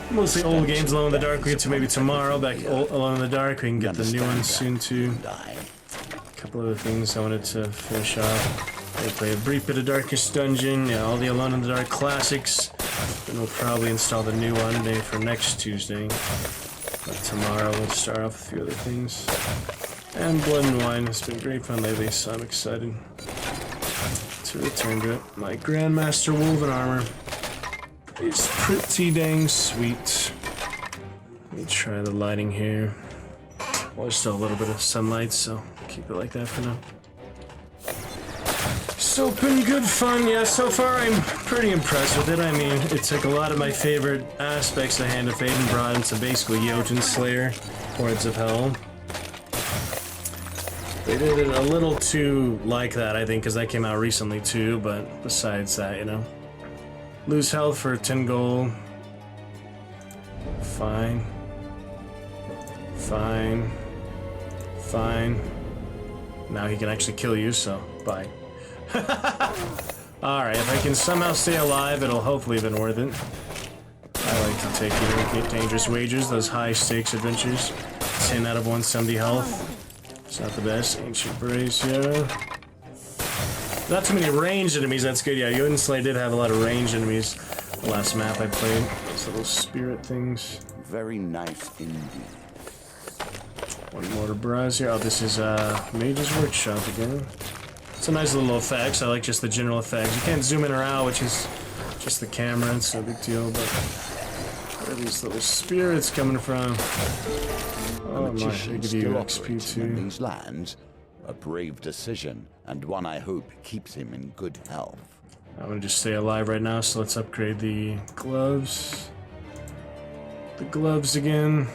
Mostly old games, Alone in the Dark. We get to maybe tomorrow back Alone in the Dark. We can get the new one soon too. A couple other things I wanted to finish off. I play a brief bit of Darkest Dungeon. Yeah, all the Alone in the Dark classics. Then we'll probably install the new one maybe for next Tuesday. But tomorrow we'll start off with a few other things. And Blood and Wine has been great fun lately, so I'm excited to return to it. My Grandmaster Woven Armor is pretty dang sweet. Let me try the lighting here. Well, there's still a little bit of sunlight, so keep it like that for now. Still been good fun, yeah, so far I'm pretty impressed with it. I mean, it took a lot of my favorite aspects of Hand of Fate and brought into basically Jotun Slayer, Hordes of Hell. They did it a little too like that, I think, because that came out recently too, but besides that, you know. Lose health for 10 gold. Fine. Fine. Fine. Now he can actually kill you, so bye. Alright, if I can somehow stay alive, it'll hopefully have been worth it. I like to take, you know, get dangerous wagers, those high stakes adventures. 10 out of 170 health. It's not the best. Ancient Brazier. Not too many ranged enemies, that's good. Yeah, Jotun Slayer did have a lot of ranged enemies the last map I played. Those little spirit things. Very nice indeed. One more Brazier. Oh, this is Mage's Workshop again. It's a nice little effects. I like just the general effects. You can't zoom in or out, which is just the camera. It's no big deal, but where are these little spirits coming from? Oh my, they give you XP too. In these lands, a brave decision, and one I hope keeps him in good health. I'm gonna just stay alive right now, so let's upgrade the gloves. The gloves again.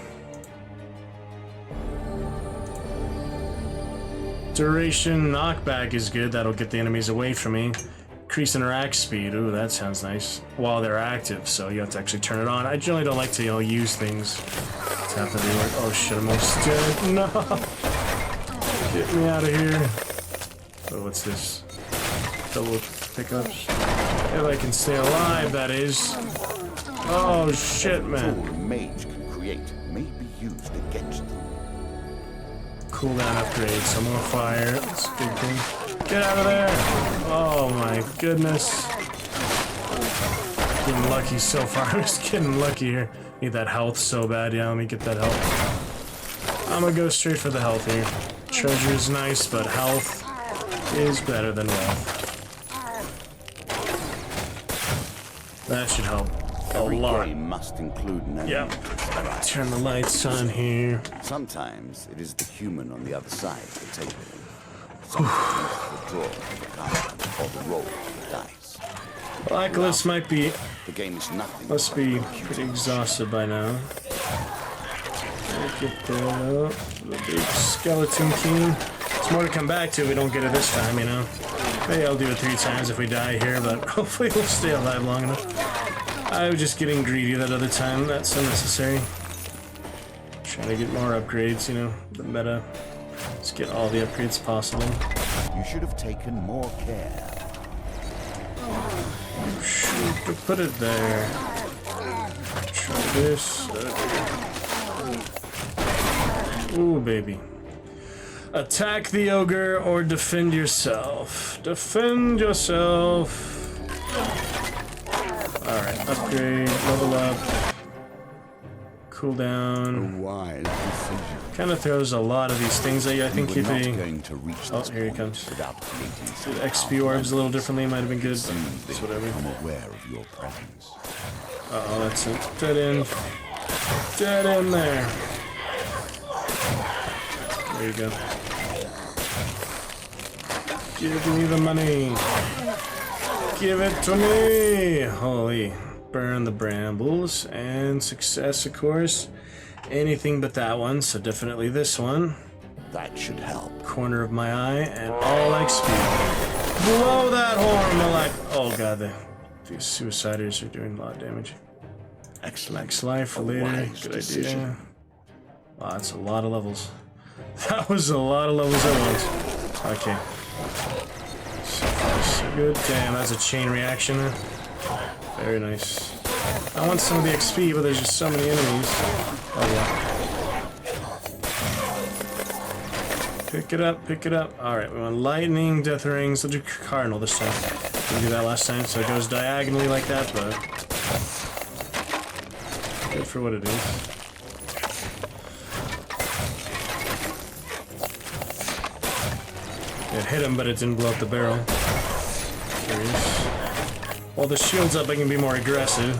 Duration knockback is good. That'll get the enemies away from me. Increase interact speed. Ooh, that sounds nice. While they're active, so you have to actually turn it on. I generally don't like to, you know, use things. Tap everywhere. Oh shit, I'm almost dead. No! Get me out of here. Oh, what's this? Double pickups. If I can stay alive, that is. Oh shit, man. All a mage can create may be used against them. Cooldown upgrade, some more fire. That's a big thing. Get out of there! Oh my goodness. Getting lucky so far. I'm just getting lucky here. Need that health so bad. Yeah, let me get that health. I'm gonna go straight for the health here. Treasure is nice, but health is better than wealth. That should help a lot. Game must include an enemy. Yep. Turn the lights on here. Sometimes it is the human on the other side of the table. Sometimes the draw of the card or the roll of the dice. Blacklist might be. The game is nothing. Must be pretty exhausted by now. Get the big skeleton king. There's more to come back to if we don't get it this time, you know. Maybe I'll do it 3 times if we die here, but hopefully we'll stay alive long enough. I was just getting greedy that other time. That's unnecessary. Trying to get more upgrades, you know, the meta. Let's get all the upgrades possible. You should have taken more care. Shoot, put it there. Try this. Ooh, baby. Attack the ogre or defend yourself. Defend yourself. Alright, upgrade, level up. Cooldown. A wise decision. Kind of throws a lot of these things at you. I think if they... Going to reach Oh, here he comes. without creating The XP orbs a little differently might have been good. It's whatever. I'm aware of your presence. Uh-oh, that's it. Dead end. Dead end there. There you go. Give me the money. Give it to me. Holy. Burn the brambles. And success, of course. Anything but that one, so definitely this one. That should help. Corner of my eye and all XP. Blow that horn, Malak. Oh god, these suiciders are doing a lot of damage. Excellent. Max life for later. wise Good decision. idea. Wow, that's a lot of levels. That was a lot of levels at once. Okay. So far, so good. Damn, that's a chain reaction there. Very nice. I want some of the XP, but there's just so many enemies. Oh yeah. Pick it up, pick it up. Alright, we want lightning, death rings. We'll do cardinal this time. Didn't do that last time, so it goes diagonally like that, but good for what it is. It hit him, but it didn't blow up the barrel. There he is. While the shield's up, I can be more aggressive.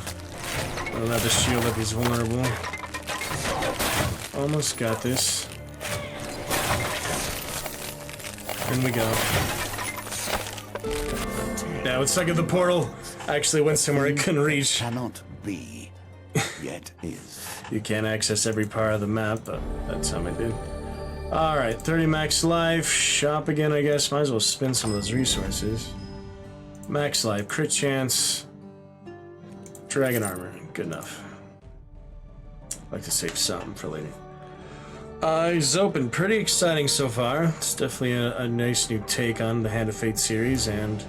I don't have the shield up, he's vulnerable. Almost got this. In we go. Yeah, it would suck if the portal actually went somewhere it couldn't reach. Cannot be, yet is. You can't access every part of the map, but that time I did. Alright, 30 max life. Shop again, I guess. Might as well spend some of those resources. Max life, crit chance. Dragon armor. Good enough. Like to save some for later. Eyes open. Pretty exciting so far. It's definitely a nice new take on the Hand of Fate series and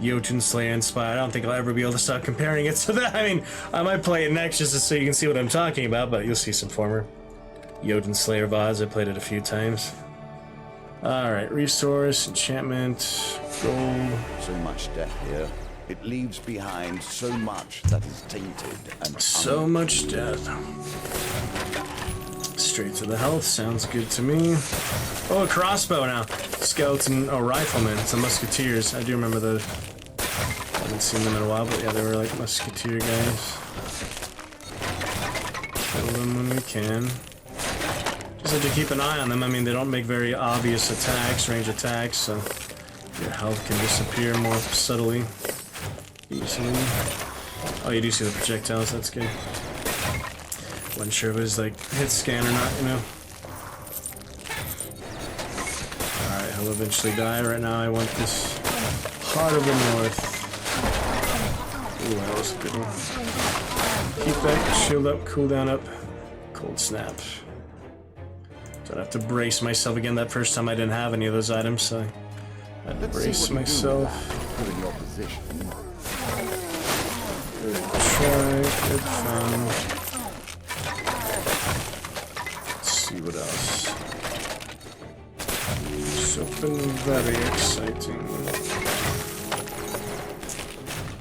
Jotun Slayer inspired. I don't think I'll ever be able to stop comparing it to that. I mean, I might play it next just so you can see what I'm talking about, but you'll see some former Jotun Slayer VODs. I played it a few times. Alright, resource, enchantment, gold. So much death here. It leaves behind so much that is tainted and so much death. Straight to the health, sounds good to me. Oh, a crossbow now. Skeleton, oh, rifleman. It's a musketeers. I do remember those. I haven't seen them in a while, but yeah, they were like musketeer guys. Kill them when we can. Just have to keep an eye on them. I mean, they don't make very obvious attacks, range attacks, so your health can disappear more subtly. Easily. Oh, you do see the projectiles, that's good. Wasn't sure if it was like hit scan or not, you know. Alright, he'll eventually die. Right now I want this Heart of the North. Ooh, that was a good one. Keep that shield up, cooldown up. Cold snap. So I'd have to brace myself again. That first time I didn't have any of those items, so I had to brace myself. put in your position. Good try, good fun. See what else. Something very exciting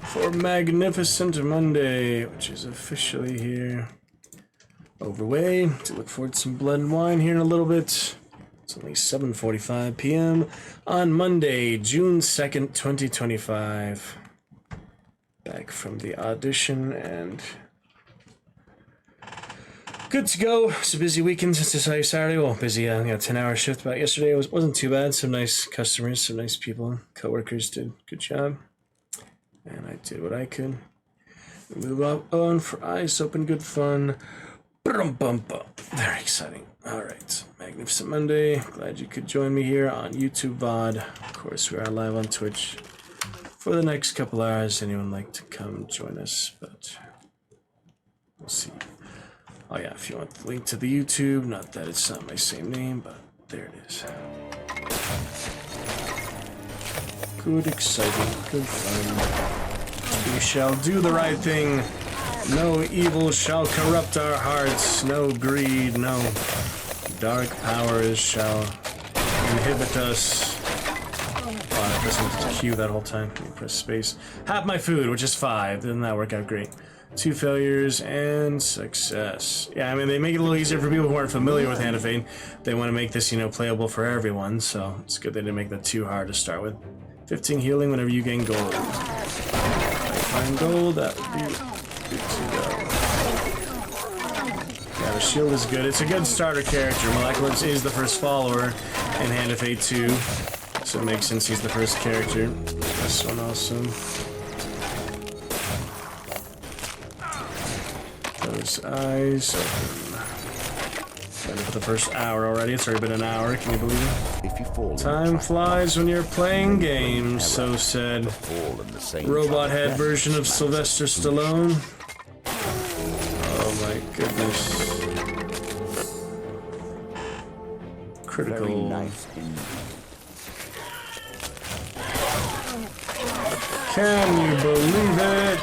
for Magnificent Monday, which is officially here. Overway to look forward to some blood and wine here in a little bit. It's only 7:45 p.m. on Monday, June 2nd, 2025. Back from the audition and good to go. It's a busy weekend since it's Saturday. Well, busy, 10-hour shift about yesterday. It wasn't too bad. Some nice customers, some nice people. Co-workers did a good job. And I did what I could. Move on for eyes open, good fun. Very exciting. Alright, Magnificent Monday. Glad you could join me here on YouTube VOD. Of course, we are live on Twitch for the next couple hours. Anyone like to come join us? But we'll see. Oh yeah, if you want the link to the YouTube, not that it's not my same name, but there it is. Good, exciting, good fun. We shall do the right thing. No evil shall corrupt our hearts. No greed, no dark powers shall inhibit us. Oh, I pressed Q that whole time. Press space. Have my food, which is 5. Didn't that work out great? 2 failures and success. Yeah, I mean, they make it a little easier for people who aren't familiar with Hand of Fate. They want to make this, playable for everyone, so it's good they didn't make that too hard to start with. 15 healing whenever you gain gold. Find gold, that would be good to go. Yeah, the shield is good. It's a good starter character. Molecular's is the first follower in Hand of Fate 2, so it makes sense he's the first character. This one also. Those eyes open. Been for the first hour already. It's already been an hour. Can you believe it? If you fall Time flies when you're playing games, so said robot head version of Sylvester Stallone. Oh my goodness. Critical. Very nice indeed. Can you believe it?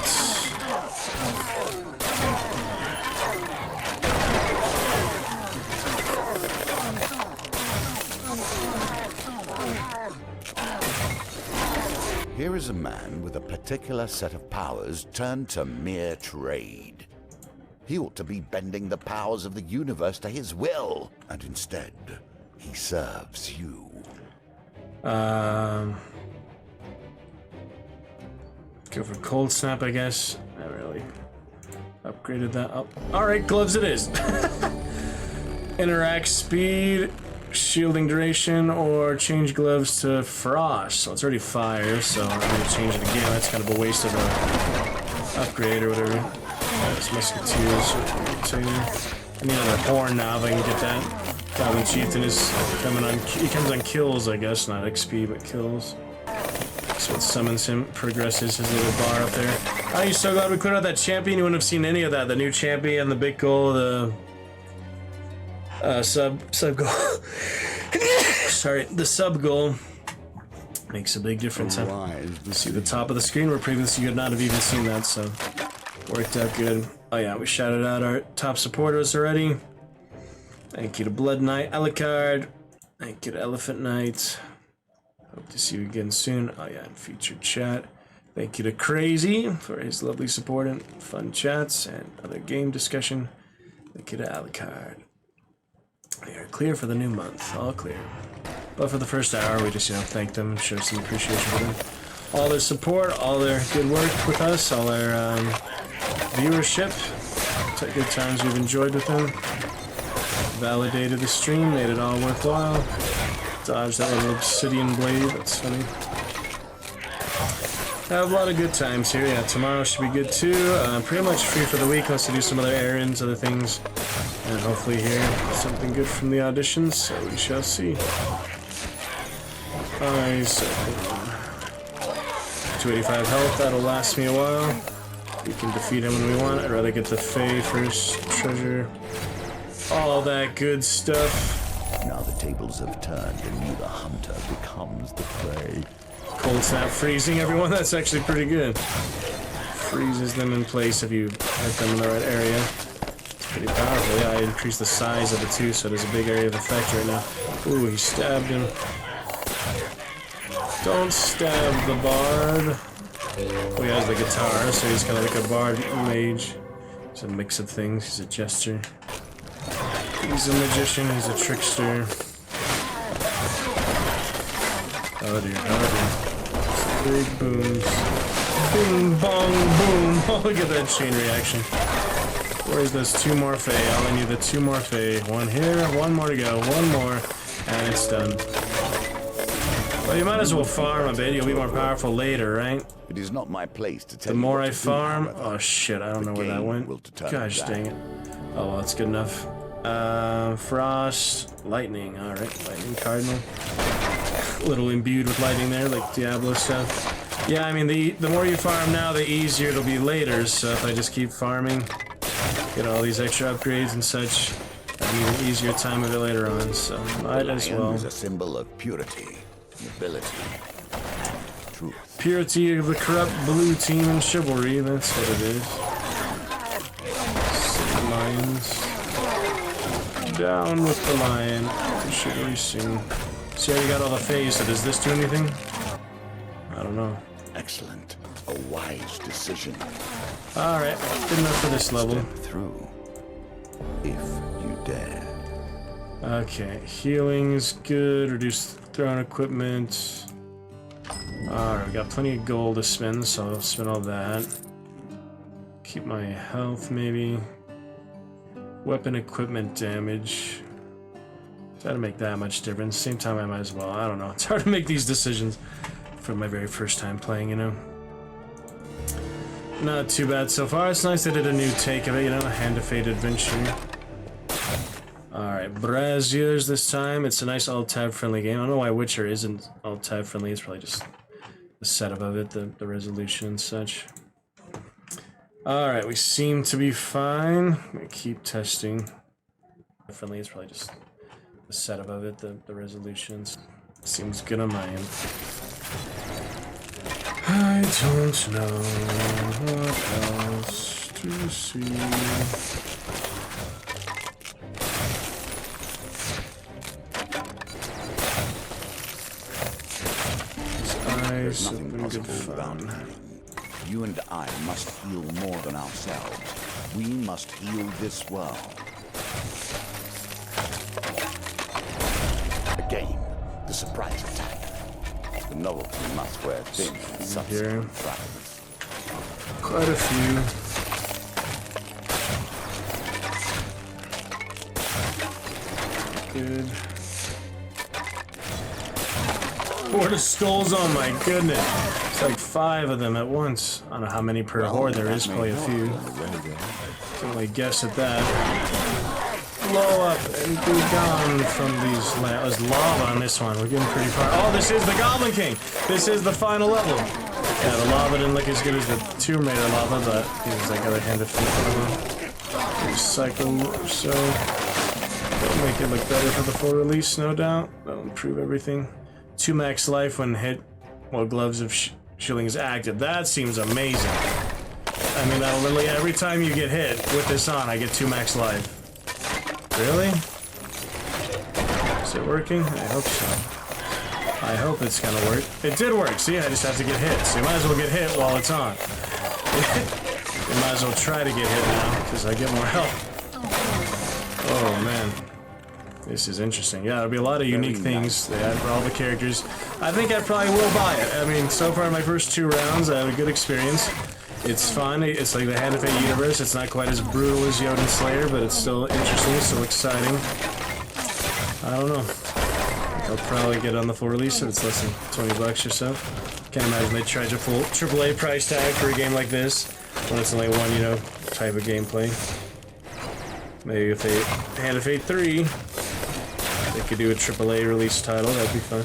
Here is a man with a particular set of powers turned to mere trade. He ought to be bending the powers of the universe to his will, and instead, he serves you. Go for cold snap, I guess. Not really. Upgraded that up. Alright, gloves it is. Interact speed, shielding duration, or change gloves to frost. So it's already fire, so I'm gonna change it again. That's kind of a waste of a upgrade or whatever. It's musketeers. I need another horn now if I can get that. Goblin Chieftain is coming on. He comes on kills, I guess, not XP, but kills. So what summons him progresses his little bar up there. Oh, you're so glad we cleared out that champion. You wouldn't have seen any of that. The new champion, the big goal, the sub goal. Sorry, the sub goal makes a big difference. See the top of the screen where previously you would not have even seen that, so worked out good. Oh yeah, we shouted out our top supporters already. Thank you to Blood Knight, Alucard. Thank you to Elephant Knight. Hope to see you again soon. Oh yeah, and featured chat. Thank you to Crazy for his lovely support and fun chats and other game discussion. Thank you to Alucard. We are clear for the new month. All clear. But for the first hour, we just, thank them, show some appreciation for them. All their support, all their good work with us, all their viewership. Good times we've enjoyed with them. Validated the stream, made it all worthwhile. Dodge that little obsidian blade, that's funny. Have a lot of good times here. Yeah, tomorrow should be good too. Pretty much free for the week unless I do some other errands, other things. And hopefully hear something good from the auditions, so we shall see. Nice. 285 health, that'll last me a while. We can defeat him when we want. I'd rather get the Fae first, treasure. All that good stuff. Now the tables have turned and you, the hunter, becomes the prey. Cold snap freezing everyone, that's actually pretty good. Freezes them in place if you hit them in the right area. It's pretty powerful. Yeah, I increased the size of it too, so there's a big area of effect right now. Ooh, he stabbed him. Don't stab the bard. Oh, he has the guitar, so he's kind of like a bard mage. It's a mix of things. He's a jester. He's a magician, he's a trickster. Oh dear, oh dear. Big booms. Boom, bong, boom. Oh, look at that chain reaction. Where's those two more Fae? All I need the two more Fae. One here, one more to go, one more, and it's done. Well, you might as well farm a bit, you'll be more powerful later, right? It is not my place to tell the you more what I to do, farm, however. oh shit, I don't know where that went. Gosh dang it. Oh well, that's good enough. Frost, lightning, alright, lightning cardinal. A little imbued with lightning there, like Diablo stuff. Yeah, I mean, the more you farm now, the easier it'll be later, so if I just keep farming, get all these extra upgrades and such, I'll need an easier time of it later on, so might as well. Is a symbol of purity, nobility, truth. Purity of the corrupt blue team and chivalry, that's what it is. Lions. Down with the lion. Chivalry soon. See how you got all the Fae, so does this do anything? I don't know. Excellent. A wise decision. Alright, good enough for this level. Step through, if you dare. Okay, healing's good. Reduce throne equipment. Alright, we got plenty of gold to spend, so I'll spend all that. Keep my health, maybe. Weapon equipment damage. Try to make that much difference. Same time, I might as well. I don't know. It's hard to make these decisions for my very first time playing, Not too bad so far. It's nice they did a new take of it, Hand of Fate adventure. Alright, Braziers this time. It's a nice alt-tab friendly game. I don't know why Witcher isn't alt-tab friendly. It's probably just the setup of it, the resolution and such. Alright, we seem to be fine. I'm gonna keep testing. Friendly is probably just the setup of it, the resolutions. Seems good on my end. I don't know what else to see. There's nothing possible without healing. You and I must heal more than ourselves. We must heal this world. Again, the surprise attack. The novelty must wear thin and subsequent trials. Quite a few. Good. Horde of skulls, oh my goodness. It's like 5 of them at once. I don't know how many per horde there is, probably a few. Can't really guess at that. blow up and be gone from these there's lava on this one. We're getting pretty far. Oh, this is the Goblin King. This is the final level. Yeah, the lava didn't look as good as the Tomb Raider lava, but here's like other hand of fate lava. Recycle or so. That'll make it look better for the full release, no doubt. That'll improve everything. 2 max life when hit while Gloves of Shilling is active. That seems amazing. I mean, that'll literally, every time you get hit with this on, I get 2 max life. Really? Is it working? I hope so. I hope it's gonna work. It did work. See, I just have to get hit. So you might as well get hit while it's on. You might as well try to get hit now, because I get more health. Oh, man. This is interesting. Yeah, there'll be a lot of unique things they add for all the characters. I think I probably will buy it. I mean, so far my first 2 rounds, I had a good experience. It's fun. It's like the Hand of Fate universe. It's not quite as brutal as Jotun Slayer, but it's still interesting, still exciting. I don't know. I'll probably get it on the full release if it's less than 20 bucks or so. Can't imagine they charge a full AAA price tag for a game like this when it's only one, you know, type of gameplay. Maybe if they Hand of Fate 3, they could do a AAA release title. That'd be fun.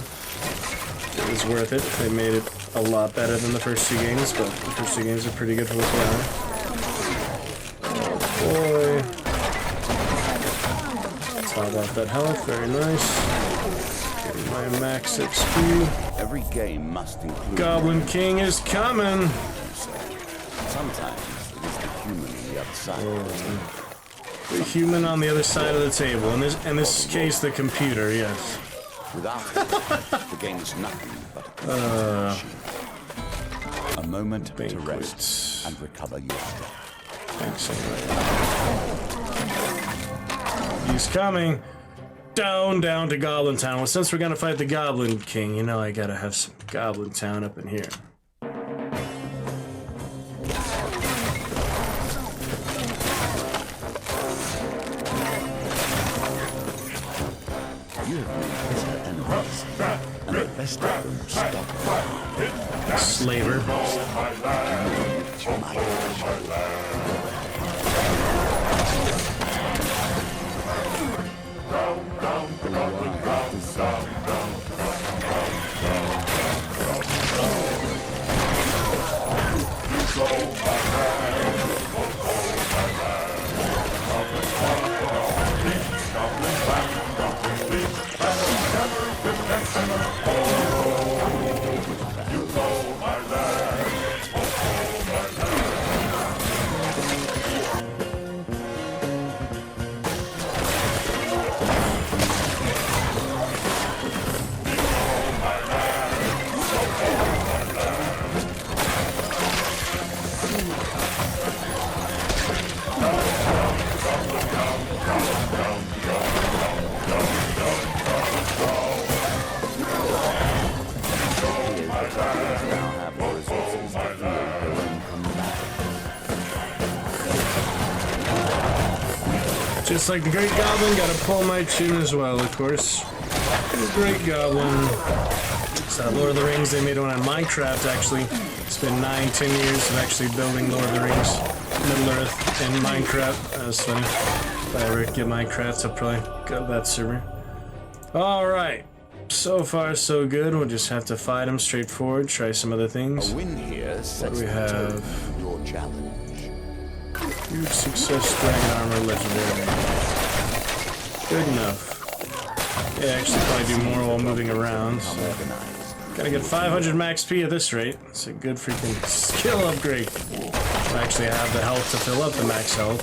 It was worth it. They made it a lot better than the first 2 games, but the first 2 games are pretty good for what they are. Oh boy. Top off that health, very nice. Getting my max XP. Every game must include... Goblin King is coming! Sometimes it is the human on the other side. The human on the other side of the table. In this case, the computer, yes. Without it, the game is nothing but a moment to rest and recover your strength. He's coming down to Goblin Town. Well, since we're gonna fight the Goblin King, you know I gotta have some Goblin Town up in here. You have made bitter enemies, and the best of them stop. Slaver. Just like the Great Goblin, gotta pull my chin as well, of course. The Great Goblin. It's that Lord of the Rings, they made one on Minecraft, actually. It's been 9-10 years of actually building Lord of the Rings, Middle-earth, and Minecraft. That was funny. If I ever get Minecraft, I'll probably go to that server. Alright. So far, so good. We'll just have to fight him straightforward, try some other things. A win here sets What do we have? your challenge. Huge success, Dragon Armor, Legendary. Good enough. Yeah, actually probably do more while moving around. So. Gotta get 500 max P at this rate. It's a good freaking skill upgrade. I actually have the health to fill up the max health.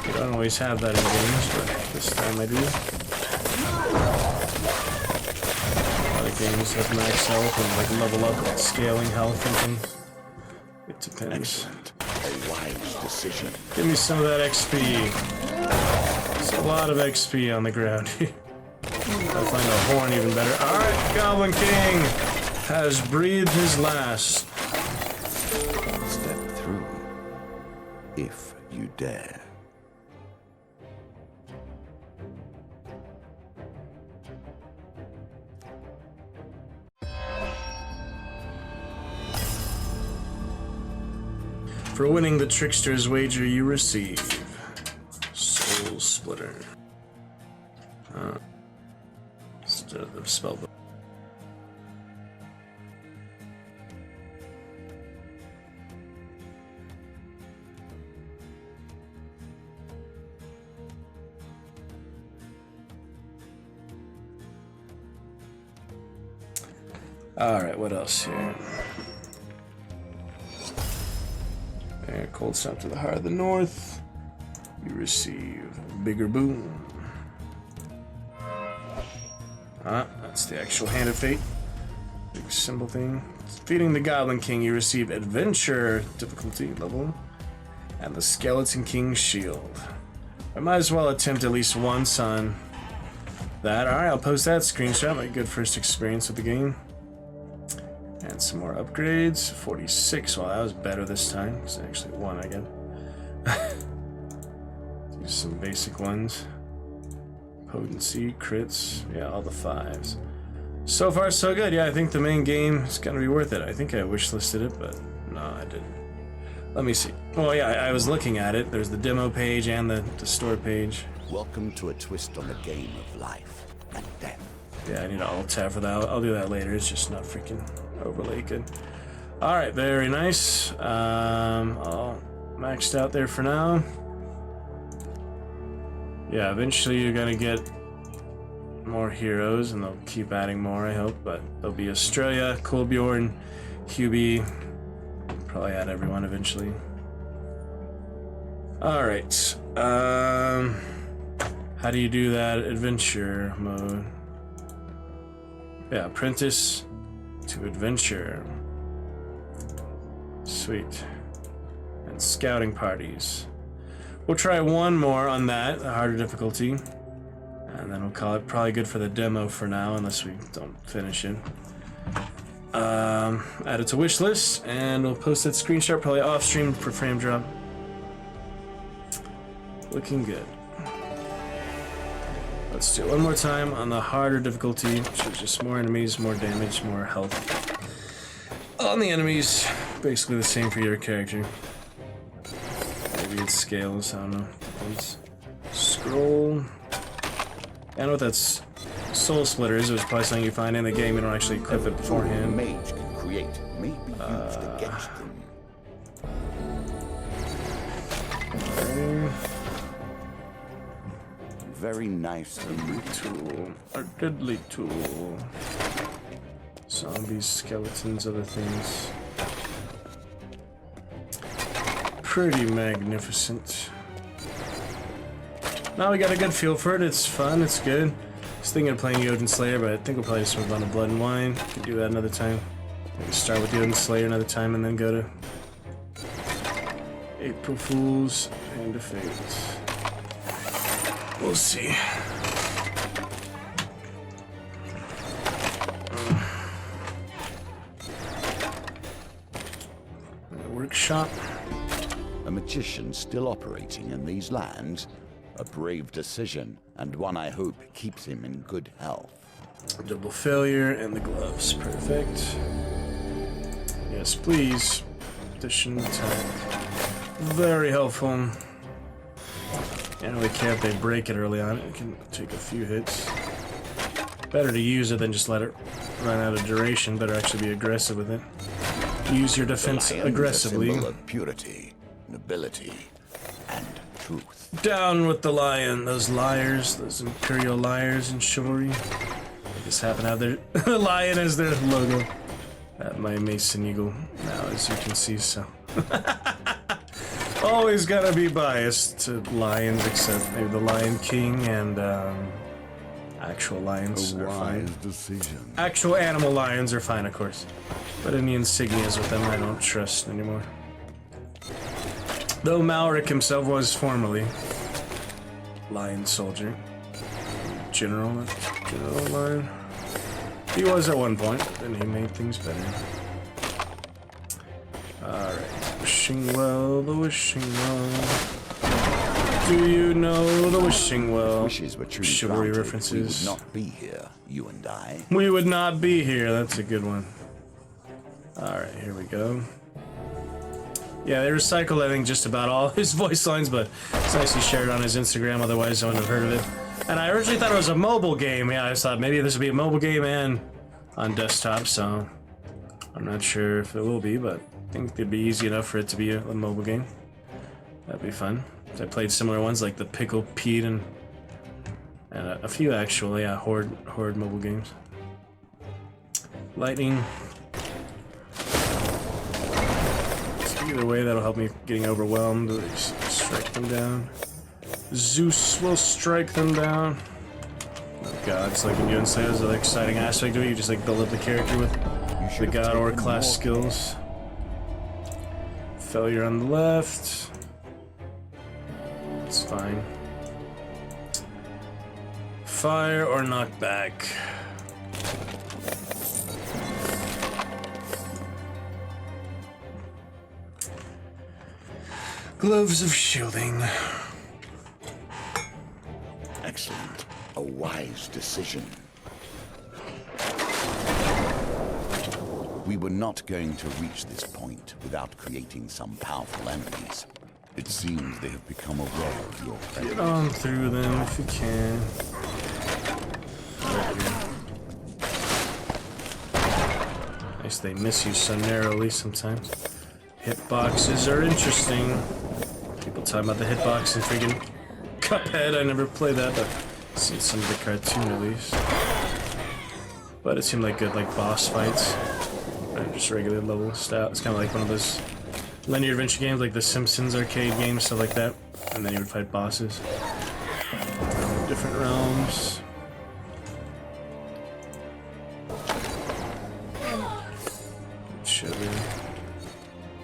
I don't always have that in games, but this time I do. A lot of games have max health and like level up with scaling health and things. It depends. Excellent. A wise decision. Give me some of that XP. There's a lot of XP on the ground. I'll find a horn even better. Alright, Goblin King has breathed his last. Step through, if you dare. For winning the Trickster's wager, you receive Soul Splitter. of spellbook. Alright, what else here? There, cold snap to the heart of the north. You receive bigger boom. That's the actual Hand of Fate. Big symbol thing. Defeating the Goblin King, you receive Adventure difficulty level. And the Skeleton King's Shield. I might as well attempt at least once on that. Alright, I'll post that screenshot. My good first experience with the game. And some more upgrades. 46. Well, that was better this time. It's actually one I get. Do some basic ones. Potency, crits. Yeah, all the 5s. So far, so good. Yeah, I think the main game is going to be worth it. I think I wishlisted it, but no, I didn't. Let me see. Oh, yeah, I was looking at it. There's the demo page and the store page. Welcome to a twist on the game of life and death. Yeah, I need to alt-tab for that. I'll do that later. It's just not freaking overlay good. Alright, very nice. All maxed out there for now. Yeah, eventually you're gonna get more heroes, and they'll keep adding more, I hope. But there'll be Australia, Kolbjorn, Hubie. Probably add everyone eventually. Alright. How do you do that adventure mode? Yeah, apprentice to adventure. Sweet. And scouting parties. We'll try one more on that, the harder difficulty. And then we'll call it probably good for the demo for now, unless we don't finish it. Add it to wish list, and we'll post that screenshot probably off stream for frame drop. Looking good. Let's do it one more time on the harder difficulty, which is just more enemies, more damage, more health on the enemies. Basically the same for your character. Maybe it scales, I don't know. Depends. Scroll. I know what that's Soul Splitter is. It was probably something you find in the game. You don't actually equip it beforehand. Mage can create may be used against them. Very nice. Deadly tool. A deadly tool. Zombies, skeletons, other things. Pretty magnificent. Now we got a good feel for it. It's fun. It's good. I was thinking of playing Odin Slayer, but I think we'll probably just move on to Blood and Wine. We can do that another time. Maybe start with the Odin Slayer another time and then go to April Fools and Fate. We'll see. Workshop. A magician still operating in these lands. A brave decision, and one I hope keeps him in good health. Double failure and the gloves. Perfect. Yes, please. Addition attack. Very helpful. I don't really care if they break it early on. It can take a few hits. Better to use it than just let it run out of duration. Better actually be aggressive with it. Use your defense aggressively. A symbol of purity, nobility, and truth. Down with the lion. Those liars, those imperial liars in chivalry. They just happen to have their lion as their logo. My Mason Eagle now, as you can see, so. Always gotta be biased to lions, except maybe the Lion King and actual lions are fine. Decision. Actual animal lions are fine, of course. But any insignias with them I don't trust anymore. Though Malric himself was formerly lion soldier. General lion. He was at one point, but then he made things better. Alright. Wishing well, the wishing well. Do you know the wishing well? Wishes were truly Chivalry granted, references. We would not be here, you and I. We would not be here. That's a good one. Alright, here we go. Yeah, they recycled, I think, just about all his voice lines, but it's nice he shared it on his Instagram, otherwise I wouldn't have heard of it. And I originally thought it was a mobile game. Yeah, I thought maybe this would be a mobile game and on desktop, so I'm not sure if it will be, but I think it'd be easy enough for it to be a mobile game. That'd be fun. I played similar ones like the Pickle Pete and a few actual, yeah, Horde mobile games. Lightning. So either way, that'll help me getting overwhelmed. Just strike them down. Zeus will strike them down. Oh god, it's like when you say there's an exciting aspect of it. You just like build up the character with the god or class skills. Failure on the left. It's fine. Fire or knockback. Gloves of shielding. Excellent. A wise decision. We were not going to reach this point without creating some powerful enemies. It seems they have become aware of your presence. Get on through them if you can. Nice, they miss you so narrowly sometimes. Hitboxes are interesting. People talking about the hitbox and freaking Cuphead. I never played that, but I've seen some of the cartoon at least. But it seemed like good, like boss fights. Or just regular level style. It's kind of like one of those linear adventure games, like the Simpsons arcade games, stuff like that. And then you would fight bosses. Different realms. Should be.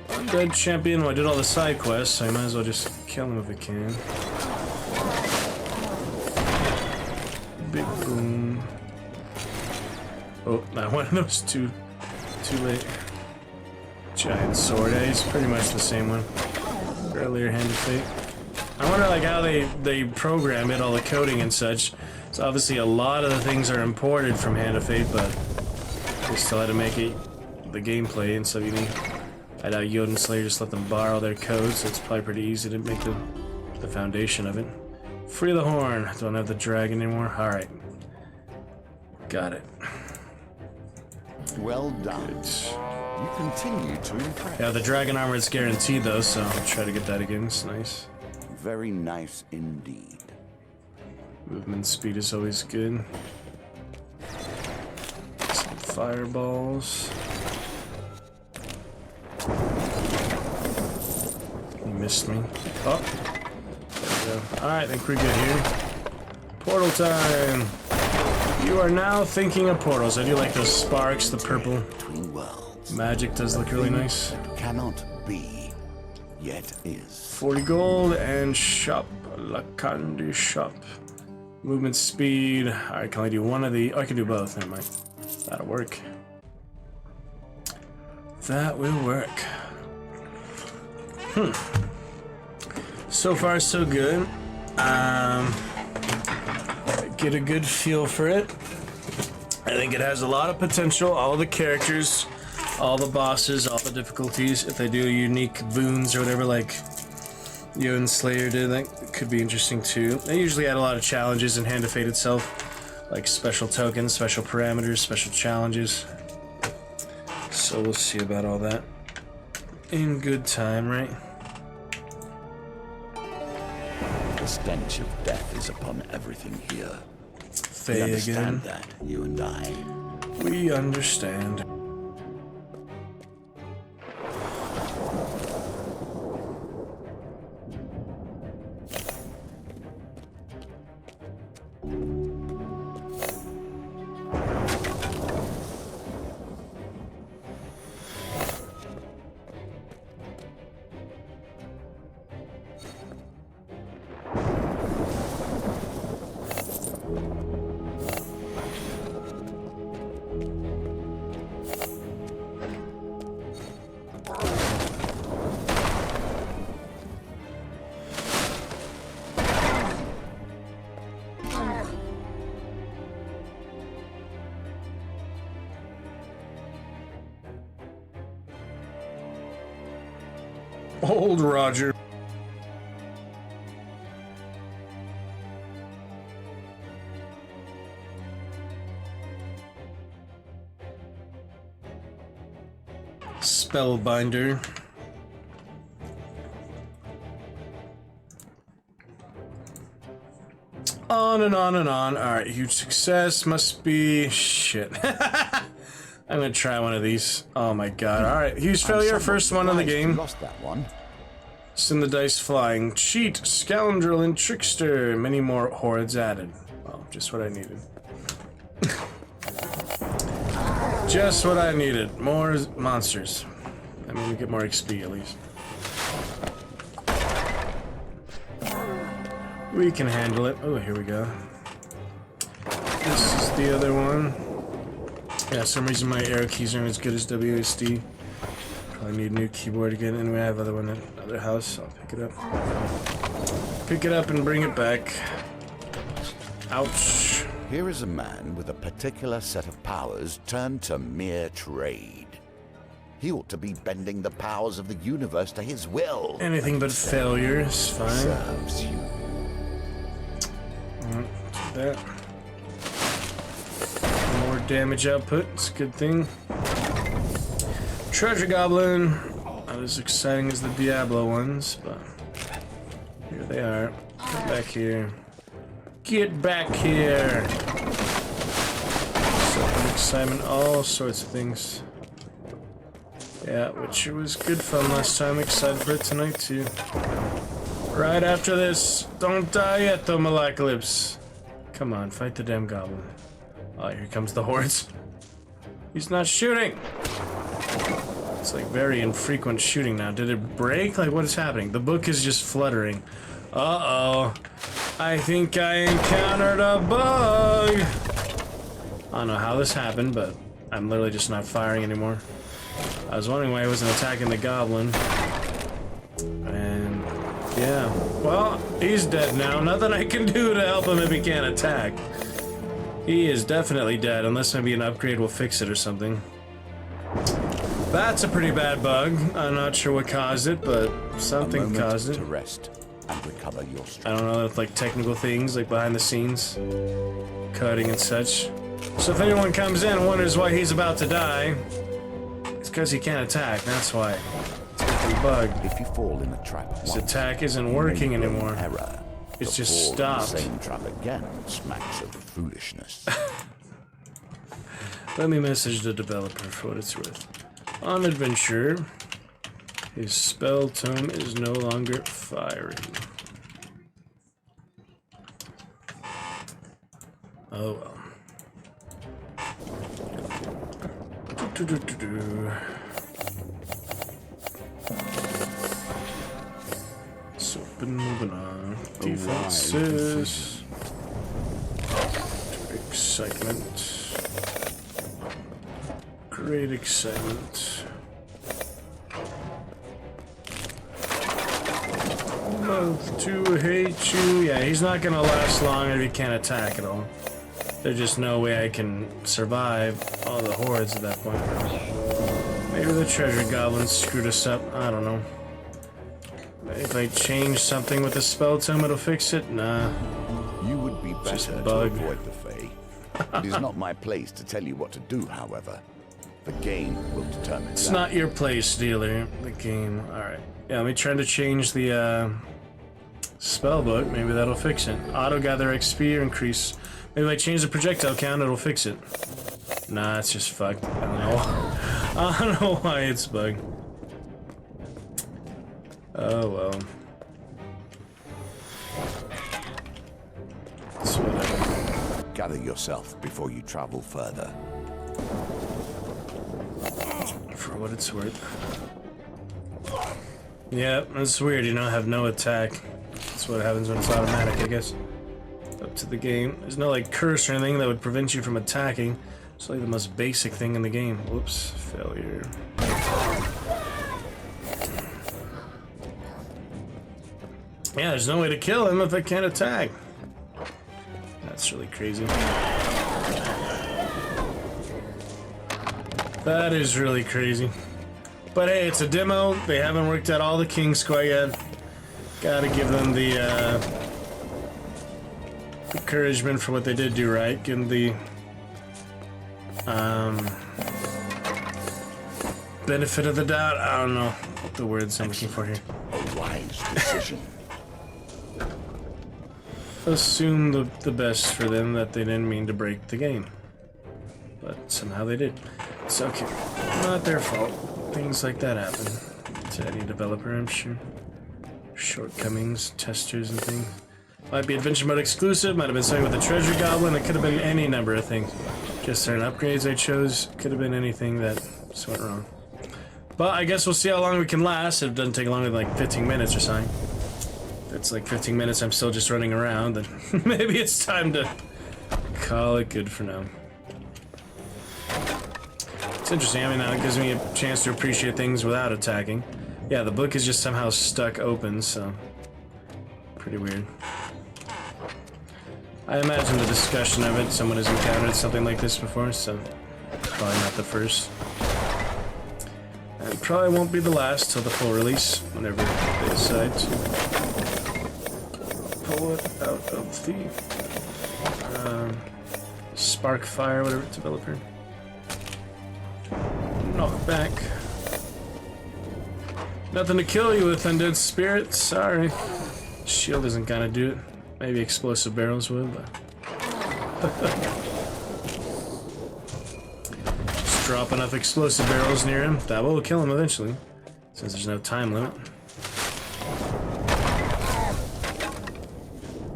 Undead champion. Well, I did all the side quests, so I might as well just kill him if I can. Big boom. Oh, not one of those too late. Giant sword. Yeah, he's pretty much the same one. Earlier Hand of Fate. I wonder like how they program it, all the coding and such. So obviously a lot of the things are imported from Hand of Fate, but they still had to make it the gameplay, and so you need. I doubt Yoden Slayer just let them borrow their code, so it's probably pretty easy to make the foundation of it. Free the horn. Don't have the dragon anymore. All right, got it. Well done. Good. You continue to impress. Yeah, the dragon armor is guaranteed though, so I'll try to get that again. It's nice. Very nice indeed. Movement speed is always good. Some fireballs. He missed me. Oh, there we go. Alright, I think we're good here. Portal time! You are now thinking of portals. I do like those sparks, the purple. Between worlds. Magic does look really nice. Cannot be, yet is. 40 gold and shop. Lakandi shop. Movement speed. Alright, can I do one of the... Oh, I can do both. Never mind. That'll work. That will work. So far, so good. Get a good feel for it. I think it has a lot of potential. All the characters, all the bosses, all the difficulties. If they do unique boons or whatever, like Yoden Slayer did, that could be interesting too. They usually add a lot of challenges in Hand of Fate itself, like special tokens, special parameters, special challenges. So we'll see about all that in good time, right? The stench of death is upon everything here. Faye We understand again. that, you and I. We understand. Old Roger. Spellbinder. On and on and on. Alright, huge success. Must be... shit. I'm gonna try one of these. Oh my god. Alright, huge failure. First one in the game. Lost that one. Send the dice flying. Cheat, scoundrel, and trickster. Many more hordes added. Well, just what I needed. Just what I needed. More monsters. I mean, we get more XP at least. We can handle it. Oh, here we go. This is the other one. Yeah, for some reason my arrow keys aren't as good as WSD. Probably need a new keyboard again. Anyway, I have other one in another house. I'll pick it up. Pick it up and bring it back. Ouch. Here is a man with a particular set of powers turned to mere trade. He ought to be bending the powers of the universe to his will. Anything but failure is fine. Serves you. Do that. More damage output. It's a good thing. Treasure Goblin. Not as exciting as the Diablo ones, but here they are. Get back here. Get back here. Some excitement, all sorts of things. Yeah, Witcher was good fun last time. Excited for it tonight too. Right after this. Don't die yet though, Malacalypse. Come on, fight the damn goblin. Oh, here comes the hordes. He's not shooting. It's like very infrequent shooting now. Did it break? Like, what is happening? The book is just fluttering. Uh-oh. I think I encountered a bug. I don't know how this happened, but I'm literally just not firing anymore. I was wondering why I wasn't attacking the goblin. And yeah, well, he's dead now. Nothing I can do to help him if he can't attack. He is definitely dead, unless maybe an upgrade will fix it or something. That's a pretty bad bug. I'm not sure what caused it, but something caused it. To rest and recover your strength. I don't know, if like technical things, like behind the scenes, cutting and such. So if anyone comes in and wonders why he's about to die, it's because he can't attack. That's why. It's a bug. If you fall in a trap, His attack isn't working anymore. Error. It's To just fall in stopped. the same trap again smacks of foolishness. Let me message the developer for what it's worth. On adventure, his spell tome is no longer firing. Oh well. So moving on. Defenses. Excitement. Great excitement. Love to hate you. Yeah, he's not gonna last long if he can't attack at all. There's just no way I can survive all the hordes at that point. Maybe the treasure goblins screwed us up. I don't know. If I change something with the spell tome, it'll fix it? Nah. You would be Just better to bug. avoid the Fae. It is not my place to tell you what to do, however. The game will determine It's that. not your place, dealer. The game. Alright. Yeah, let me try to change the spell book. Maybe that'll fix it. Auto gather XP or increase. Maybe if I change the projectile count, it'll fix it. Nah, it's just fucked. I don't know. I don't know why it's bugged. Oh well. It's whatever. Gather yourself before you travel further. For what it's worth. Yeah, that's weird, you know, I have no attack. That's what happens when it's automatic, I guess. Up to the game. There's no, like, curse or anything that would prevent you from attacking. It's like the most basic thing in the game. Whoops, failure. Yeah, there's no way to kill him if I can't attack. That's really crazy. That is really crazy. But hey, it's a demo. They haven't worked out all the kinks quite yet. Gotta give them the encouragement for what they did do right. Give them the benefit of the doubt. I don't know what the words I'm looking for here. A wise decision. Assume the best for them, that they didn't mean to break the game. But somehow they did. It's okay. Not their fault. Things like that happen to any developer, I'm sure. Shortcomings, testers and things. Might be adventure mode exclusive, might have been something with the treasure goblin, it could have been any number of things. Just certain upgrades I chose, could have been anything that just went wrong. But I guess we'll see how long we can last. It doesn't take longer than like 15 minutes or something. If it's like 15 minutes, I'm still just running around, then maybe it's time to call it good for now. It's interesting, I mean, now it gives me a chance to appreciate things without attacking. Yeah, the book is just somehow stuck open, so... pretty weird. I imagine the discussion of it, someone has encountered something like this before, so... probably not the first. And probably won't be the last till the full release, whenever they decide to pull it out of the Sparkfire, whatever developer. Knock back. Nothing to kill you with, undead spirit. Sorry. Shield isn't gonna do it. Maybe explosive barrels would, but just drop enough explosive barrels near him. That will kill him eventually, since there's no time limit.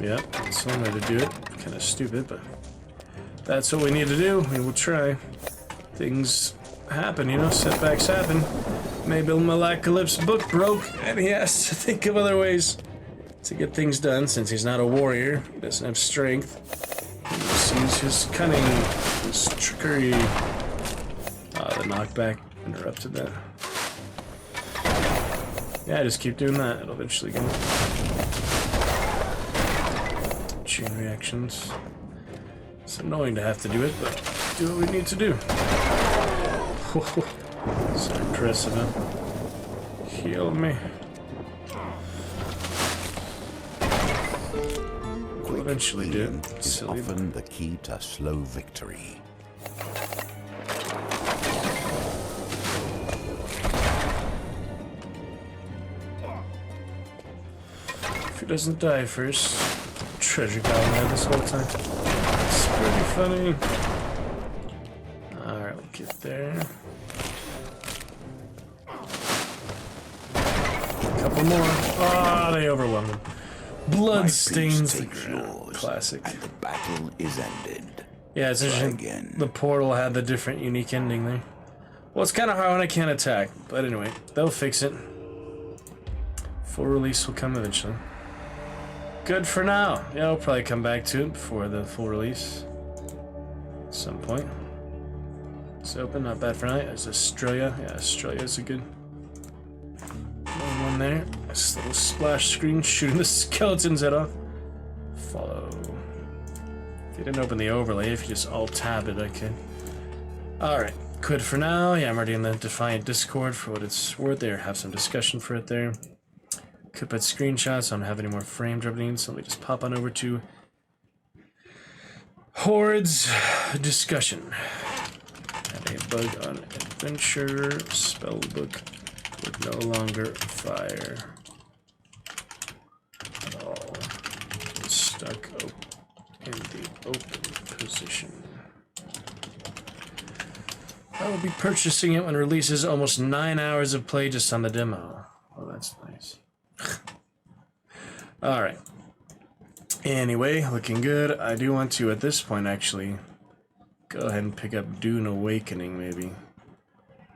Yep, that's one way to do it. Kind of stupid, but that's what we need to do. We will try. Things happen, you know, setbacks happen. Maybe Malacalypse's book broke, and he has to think of other ways to get things done, since he's not a warrior. He doesn't have strength. He just uses his cunning, his trickery. The knockback interrupted that. Yeah, just keep doing that. It'll eventually go. Chain reactions. It's annoying to have to do it, but do what we need to do. So impressive, huh? Heal me. We'll eventually do it. Is Silly, often the key to slow victory. if he doesn't die first, treasure goblin had this whole time. It's pretty funny. Alright, we'll get there. Couple more. Ah, they overwhelmed him. Blood stains the ground. Classic. And the battle is ended. Yeah, it's interesting. Again. The portal had the different unique ending there. Well, it's kind of hard when I can't attack. But anyway, they'll fix it. Full release will come eventually. Good for now. Yeah, I'll probably come back to it before the full release. At some point. It's open, not bad for now. There's Australia. Yeah, Australia's a good... one there. This little splash screen shooting the skeleton's head off. Follow. If you didn't open the overlay, if you just alt-tab it, okay. Alright, quit for now. Yeah, I'm already in the Defiant Discord for what it's worth there. Have some discussion for it there. Could put screenshots. I don't have any more frame dropping, so let me just pop on over to Hordes discussion. Had a bug on adventure spellbook. Would no longer fire at all. Stuck in the open position. I will be purchasing it when it releases. Almost 9 hours of play just on the demo. Oh, that's nice. Alright. Anyway, looking good. I do want to, at this point, actually, go ahead and pick up Dune Awakening, maybe.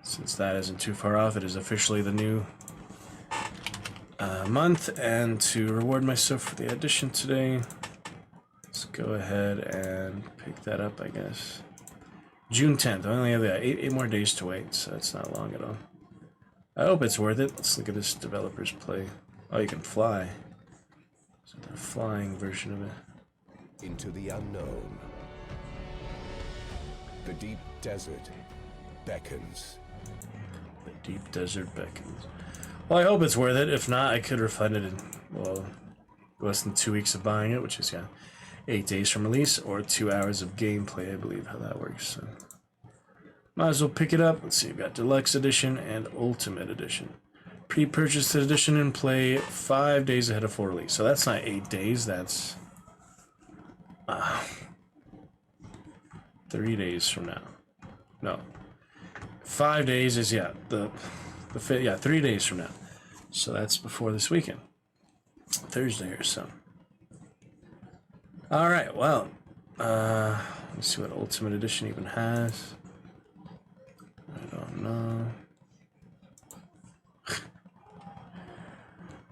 Since that isn't too far off, it is officially the new month, and to reward myself for the audition today, let's go ahead and pick that up, I guess. June 10th, I only have eight more days to wait, so that's not long at all. I hope it's worth it. Let's look at this developer's play. Oh, you can fly. So the flying version of it. Into the unknown. The deep desert beckons. The deep desert beckons. Well, I hope it's worth it. If not, I could refund it in, well, less than 2 weeks of buying it, which is, 8 days from release, or 2 hours of gameplay, I believe how that works. So Might as well pick it up. Let's see, we've got Deluxe Edition and Ultimate Edition. Pre-purchase the edition and play 5 days ahead of full release. So that's not 8 days, that's 3 days from now. No. 5 days is, yeah, the 3 days from now. So that's before this weekend. Thursday or so. Alright, well, let's see what Ultimate Edition even has. I don't know.